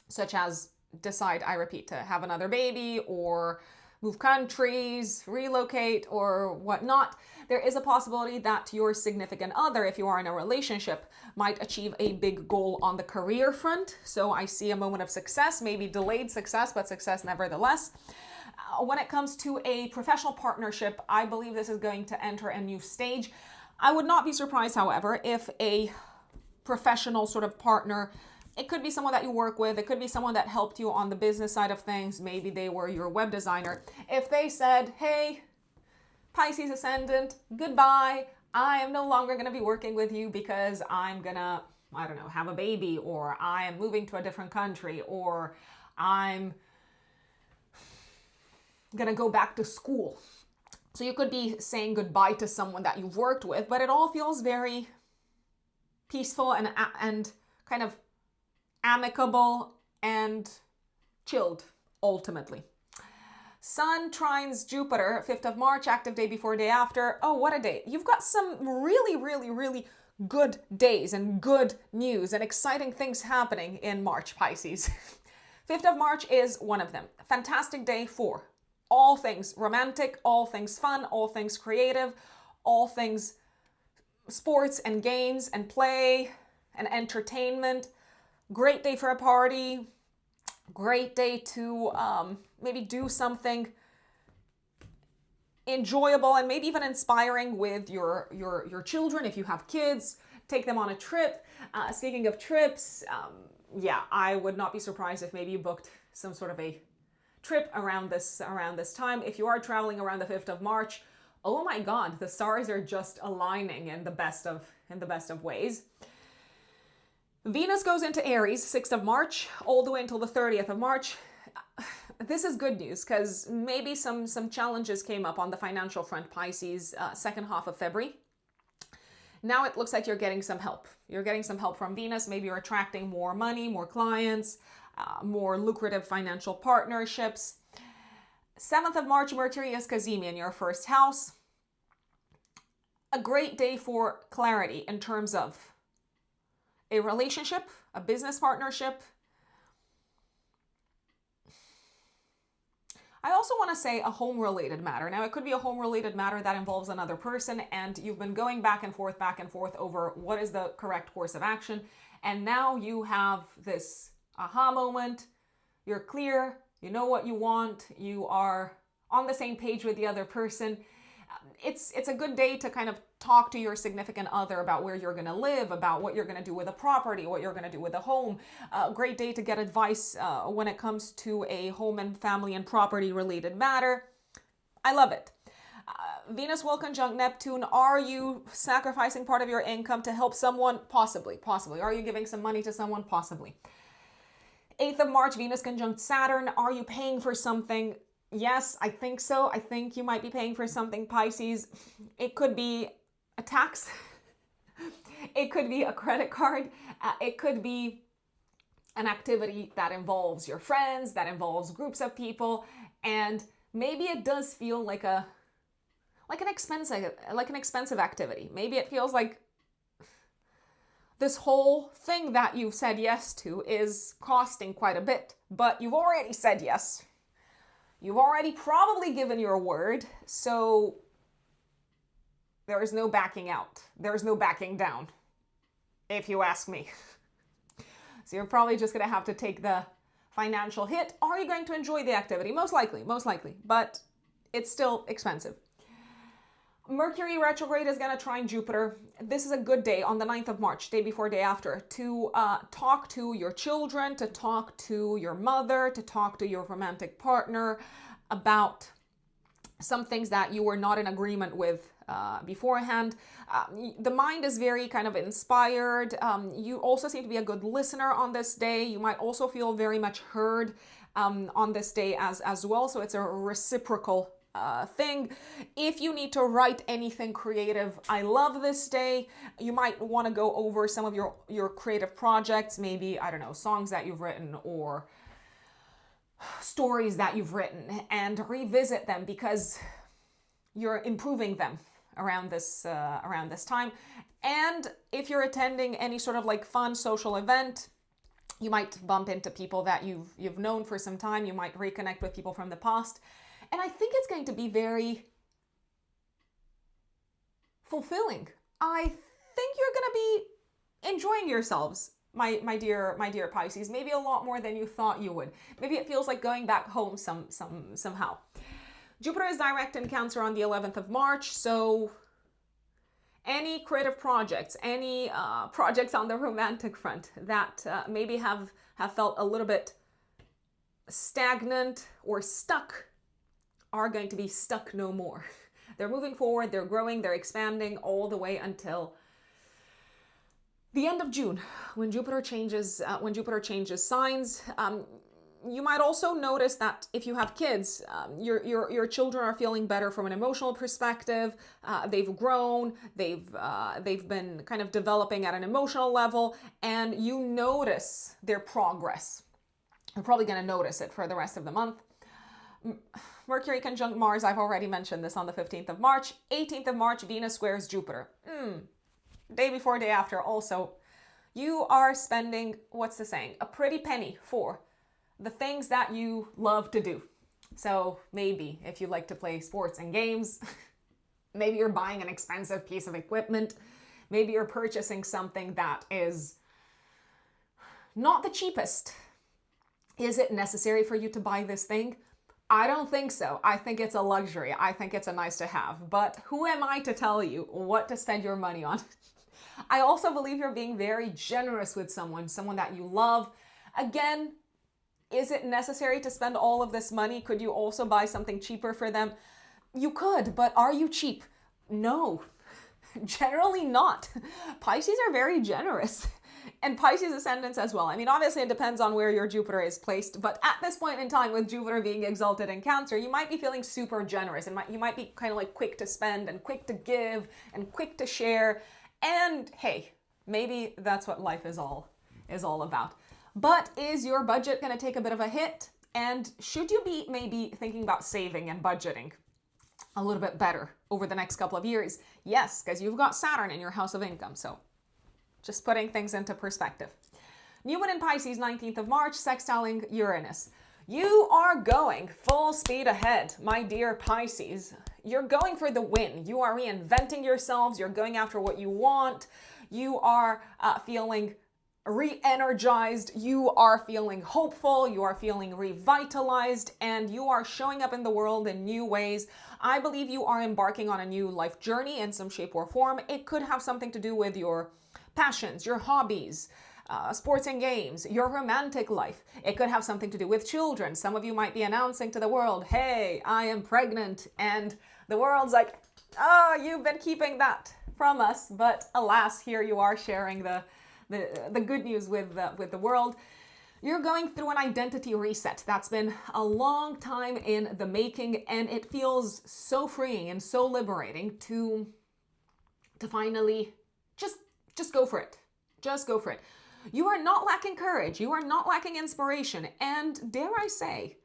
such as decide, I repeat, to have another baby or move countries, relocate, or whatnot. There is a possibility that your significant other, if you are in a relationship, might achieve a big goal on the career front. So I see a moment of success, maybe delayed success, but success nevertheless. When it comes to a professional partnership, I believe this is going to enter a new stage. I would not be surprised, however, if a professional sort of partner, it could be someone that you work with, it could be someone that helped you on the business side of things, maybe they were your web designer. If they said, hey, Pisces ascendant, goodbye, I am no longer going to be working with you because I'm going to, I don't know, have a baby, or I am moving to a different country, or I'm going to go back to school. So you could be saying goodbye to someone that you've worked with, but it all feels very peaceful and kind of amicable and chilled, ultimately. Sun trines Jupiter, 5th of March, active day before, day after. Oh, what a day. You've got some really, really, really good days and good news and exciting things happening in March, Pisces. 5th of March is one of them. Fantastic day for all things romantic, all things fun, all things creative, all things sports and games and play and entertainment. Great day for a party. Great day to maybe do something enjoyable and maybe even inspiring with your children. If you have kids, take them on a trip. Speaking of trips, yeah, I would not be surprised if maybe you booked some sort of a trip around this time. If you are traveling around the 5th of March, oh my God, the stars are just aligning in the best of ways. Venus goes into Aries, 6th of March, all the way until the 30th of March. This is good news because maybe some challenges came up on the financial front, Pisces, second half of February. Now it looks like you're getting some help. You're getting some help from Venus. Maybe you're attracting more money, more clients, more lucrative financial partnerships. 7th of March, Mercury is Cazimi in your first house. A great day for clarity in terms of a relationship, a business partnership. I also want to say a home-related matter. Now, it could be a home-related matter that involves another person, and you've been going back and forth over what is the correct course of action. And now you have this aha moment. You're clear. You know what you want. You are on the same page with the other person. It's a good day to kind of talk to your significant other about where you're going to live, about what you're going to do with a property, what you're going to do with a home. Great day to get advice when it comes to a home and family and property related matter. I love it. Venus will conjunct Neptune. Are you sacrificing part of your income to help someone? Possibly. Are you giving some money to someone? Possibly. 8th of March, Venus conjunct Saturn. Are you paying for something? Yes, I think so. I think you might be paying for something, Pisces. It could be a tax. It could be a credit card. It could be an activity that involves your friends, that involves groups of people. And maybe it does feel like an expensive activity. Maybe it feels like this whole thing that you've said yes to is costing quite a bit, but you've already said yes. You've already probably given your word, so there is no backing out. There is no backing down, if you ask me. So you're probably just going to have to take the financial hit. Are you going to enjoy the activity? Most likely, but it's still expensive. Mercury retrograde is going to trine Jupiter. This is a good day on the 9th of March, day before, day after, to talk to your children, to talk to your mother, to talk to your romantic partner about some things that you were not in agreement with beforehand. The mind is very kind of inspired. You also seem to be a good listener on this day. You might also feel very much heard on this day as well. So it's a reciprocal thing. If you need to write anything creative, I love this day. You might want to go over some of your creative projects, maybe, I don't know, songs that you've written or stories that you've written and revisit them because you're improving them around this time. And if you're attending any sort of like fun social event, you might bump into people that you've known for some time. You might reconnect with people from the past. And I think it's going to be very fulfilling. I think you're going to be enjoying yourselves, my dear Pisces, maybe a lot more than you thought you would. Maybe it feels like going back home somehow. Jupiter is direct in Cancer on the 11th of March, so any creative projects, any projects on the romantic front that maybe have felt a little bit stagnant or stuck are going to be stuck no more. They're moving forward, they're growing, they're expanding all the way until the end of June, when Jupiter changes signs. You might also notice that if you have kids, your children are feeling better from an emotional perspective. They've grown, they've been kind of developing at an emotional level, and you notice their progress. You're probably going to notice it for the rest of the month. Mercury conjunct Mars, I've already mentioned this on the 15th of March. 18th of March, Venus squares Jupiter. Day before, day after also. You are spending, what's the saying, a pretty penny for the things that you love to do. So maybe if you like to play sports and games, maybe you're buying an expensive piece of equipment. Maybe you're purchasing something that is not the cheapest. Is it necessary for you to buy this thing? I don't think so. I think it's a luxury. I think it's a nice to have. But who am I to tell you what to spend your money on? I also believe you're being very generous with someone that you love. Again, is it necessary to spend all of this money? Could you also buy something cheaper for them? You could, but are you cheap? No, generally not. Pisces are very generous. And Pisces ascendants as well. I mean, obviously it depends on where your Jupiter is placed, but at this point in time with Jupiter being exalted in Cancer, you might be feeling super generous and you might be kind of like quick to spend and quick to give and quick to share. And hey, maybe that's what life is all about. But is your budget going to take a bit of a hit? And should you be maybe thinking about saving and budgeting a little bit better over the next couple of years? Yes, because you've got Saturn in your house of income. So just putting things into perspective. New Moon in Pisces, 19th of March, sextiling Uranus. You are going full speed ahead, my dear Pisces. You're going for the win. You are reinventing yourselves. You're going after what you want. You are feeling re-energized. You are feeling hopeful. You are feeling revitalized, and you are showing up in the world in new ways. I believe you are embarking on a new life journey in some shape or form. It could have something to do with your passions, your hobbies, sports and games, your romantic life. It could have something to do with children. Some of you might be announcing to the world, hey, I am pregnant. And the world's like, oh, you've been keeping that from us. But alas, here you are sharing the good news with the world. You're going through an identity reset that's been a long time in the making, and it feels so freeing and so liberating to finally just go for it. Just go for it. You are not lacking courage. You are not lacking inspiration. And dare I say,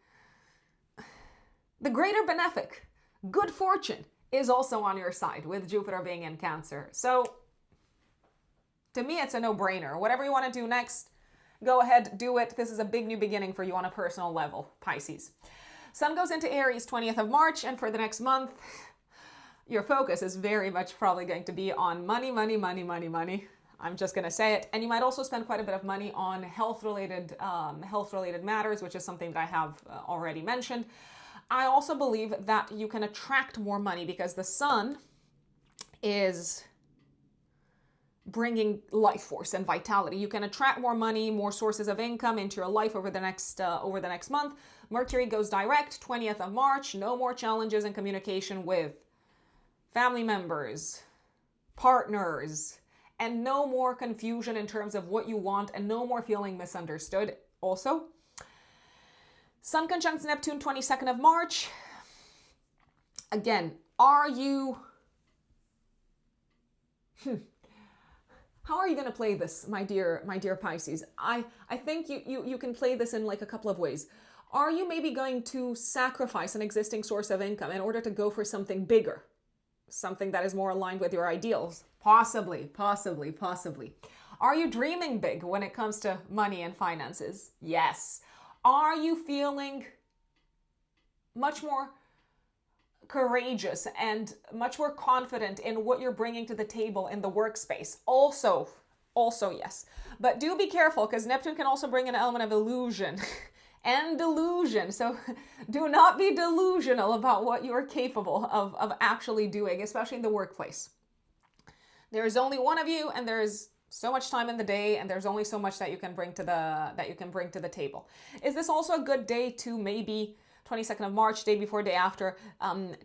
the greater benefic, good fortune is also on your side with Jupiter being in Cancer. So to me, it's a no-brainer. Whatever you want to do next, go ahead, do it. This is a big new beginning for you on a personal level, Pisces. Sun goes into Aries 20th of March, and for the next month, your focus is very much probably going to be on money. I'm just going to say it. And you might also spend quite a bit of money on health-related matters, which is something that I have already mentioned. I also believe that you can attract more money because the Sun is bringing life force and vitality. You can attract more money, more sources of income into your life over the next month. Mercury goes direct 20th of March. No more challenges in communication with family members, partners, and no more confusion in terms of what you want, and no more feeling misunderstood. Also, Sun conjuncts Neptune 22nd of March. Again, are you how are you going to play this, my dear Pisces? I think you can play this in like a couple of ways. Are you maybe going to sacrifice an existing source of income in order to go for something bigger? Something that is more aligned with your ideals? Possibly. Are you dreaming big when it comes to money and finances? Yes. Are you feeling much more courageous and much more confident in what you're bringing to the table in the workspace? Also yes. But do be careful, because Neptune can also bring an element of illusion and delusion. So do not be delusional about what you're capable of actually doing, especially in the workplace. There's only one of you, and there's so much time in the day, and there's only so much that you can bring to the table. Is this also a good day to maybe 22nd of March, day before, day after,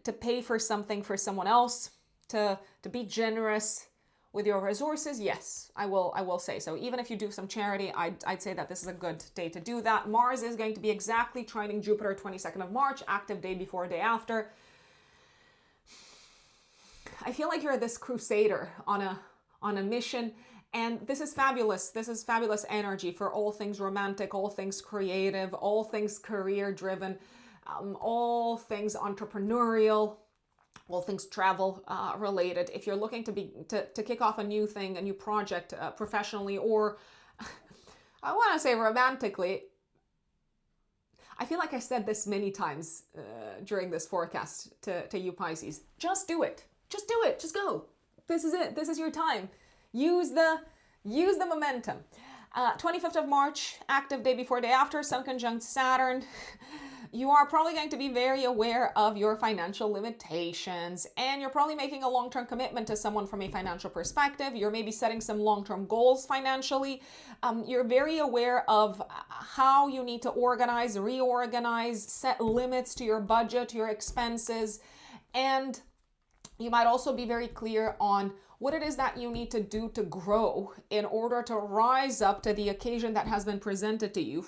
to pay for something for someone else, to be generous with your resources? Yes, I will say so. Even if you do some charity, I'd say that this is a good day to do that. Mars is going to be exactly trining Jupiter 22nd of March, active day before, day after. I feel like you're this crusader on a mission, and this is fabulous. This is fabulous energy for all things romantic, all things creative, all things career driven, all things entrepreneurial, all things travel related. If you're looking to kick off a new thing, a new project professionally, or I want to say romantically, I feel like I said this many times during this forecast to you Pisces. Just do it. Just do it. Just go. This is it. This is your time. Use the momentum. 25th of March, active day before, day after, Sun conjunct Saturn. You are probably going to be very aware of your financial limitations, and you're probably making a long-term commitment to someone from a financial perspective. You're maybe setting some long-term goals financially. You're very aware of how you need to organize, reorganize, set limits to your budget, to your expenses, and you might also be very clear on what it is that you need to do to grow in order to rise up to the occasion that has been presented to you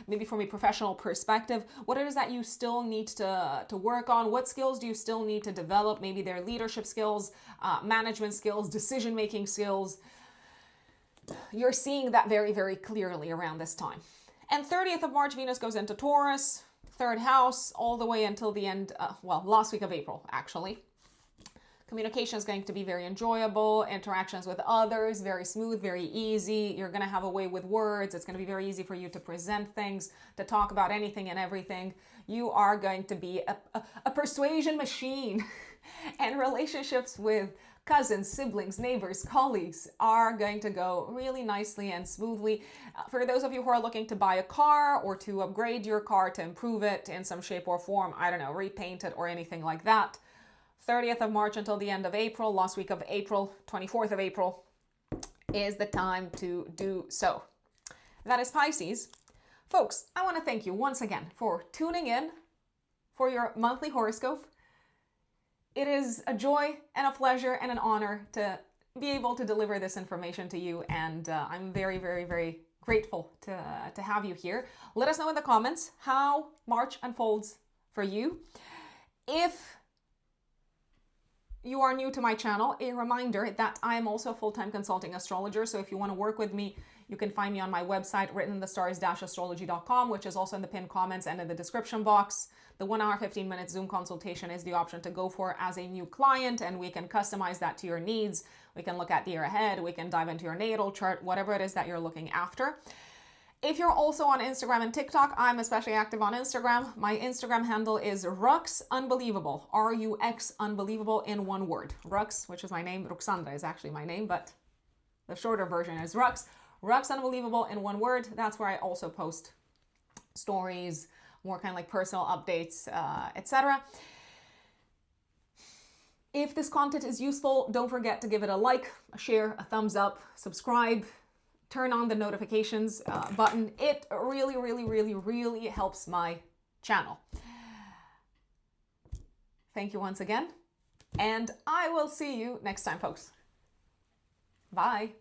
maybe from a professional perspective. What it is that you still need to work on. What skills do you still need to develop? Maybe they're leadership skills, management skills, decision-making skills. You're seeing that very, very clearly around this time. And 30th of March, Venus goes into Taurus, third house, all the way until the end, last week of April, actually. Communication is going to be very enjoyable. Interactions with others, very smooth, very easy. You're going to have a way with words. It's going to be very easy for you to present things, to talk about anything and everything. You are going to be a persuasion machine. And relationships with cousins, siblings, neighbors, colleagues are going to go really nicely and smoothly. For those of you who are looking to buy a car or to upgrade your car, to improve it in some shape or form, I don't know, repaint it or anything like that, 30th of March until the end of April, last week of April, 24th of April, is the time to do so. That is Pisces. Folks, I want to thank you once again for tuning in for your monthly horoscope. It is a joy and a pleasure and an honor to be able to deliver this information to you, and I'm very, very, very grateful to have you here. Let us know in the comments how March unfolds for you. If you are new to my channel, a reminder that I am also a full-time consulting astrologer. So if you want to work with me, you can find me on my website, writteninthestars-astrology.com, which is also in the pinned comments and in the description box. The 1 hour, 15-minute Zoom consultation is the option to go for as a new client, and we can customize that to your needs. We can look at the year ahead. We can dive into your natal chart, whatever it is that you're looking after. If you're also on Instagram and TikTok, I'm especially active on Instagram. My Instagram handle is Rux Unbelievable, R-U-X Unbelievable in one word. Rux, which is my name, Ruxandra is actually my name, but the shorter version is Rux. Rux Unbelievable in one word. That's where I also post stories, more kind of like personal updates, etc. If this content is useful, don't forget to give it a like, a share, a thumbs up, subscribe. Turn on the notifications button. It really, really, really, really helps my channel. Thank you once again, and I will see you next time, folks. Bye.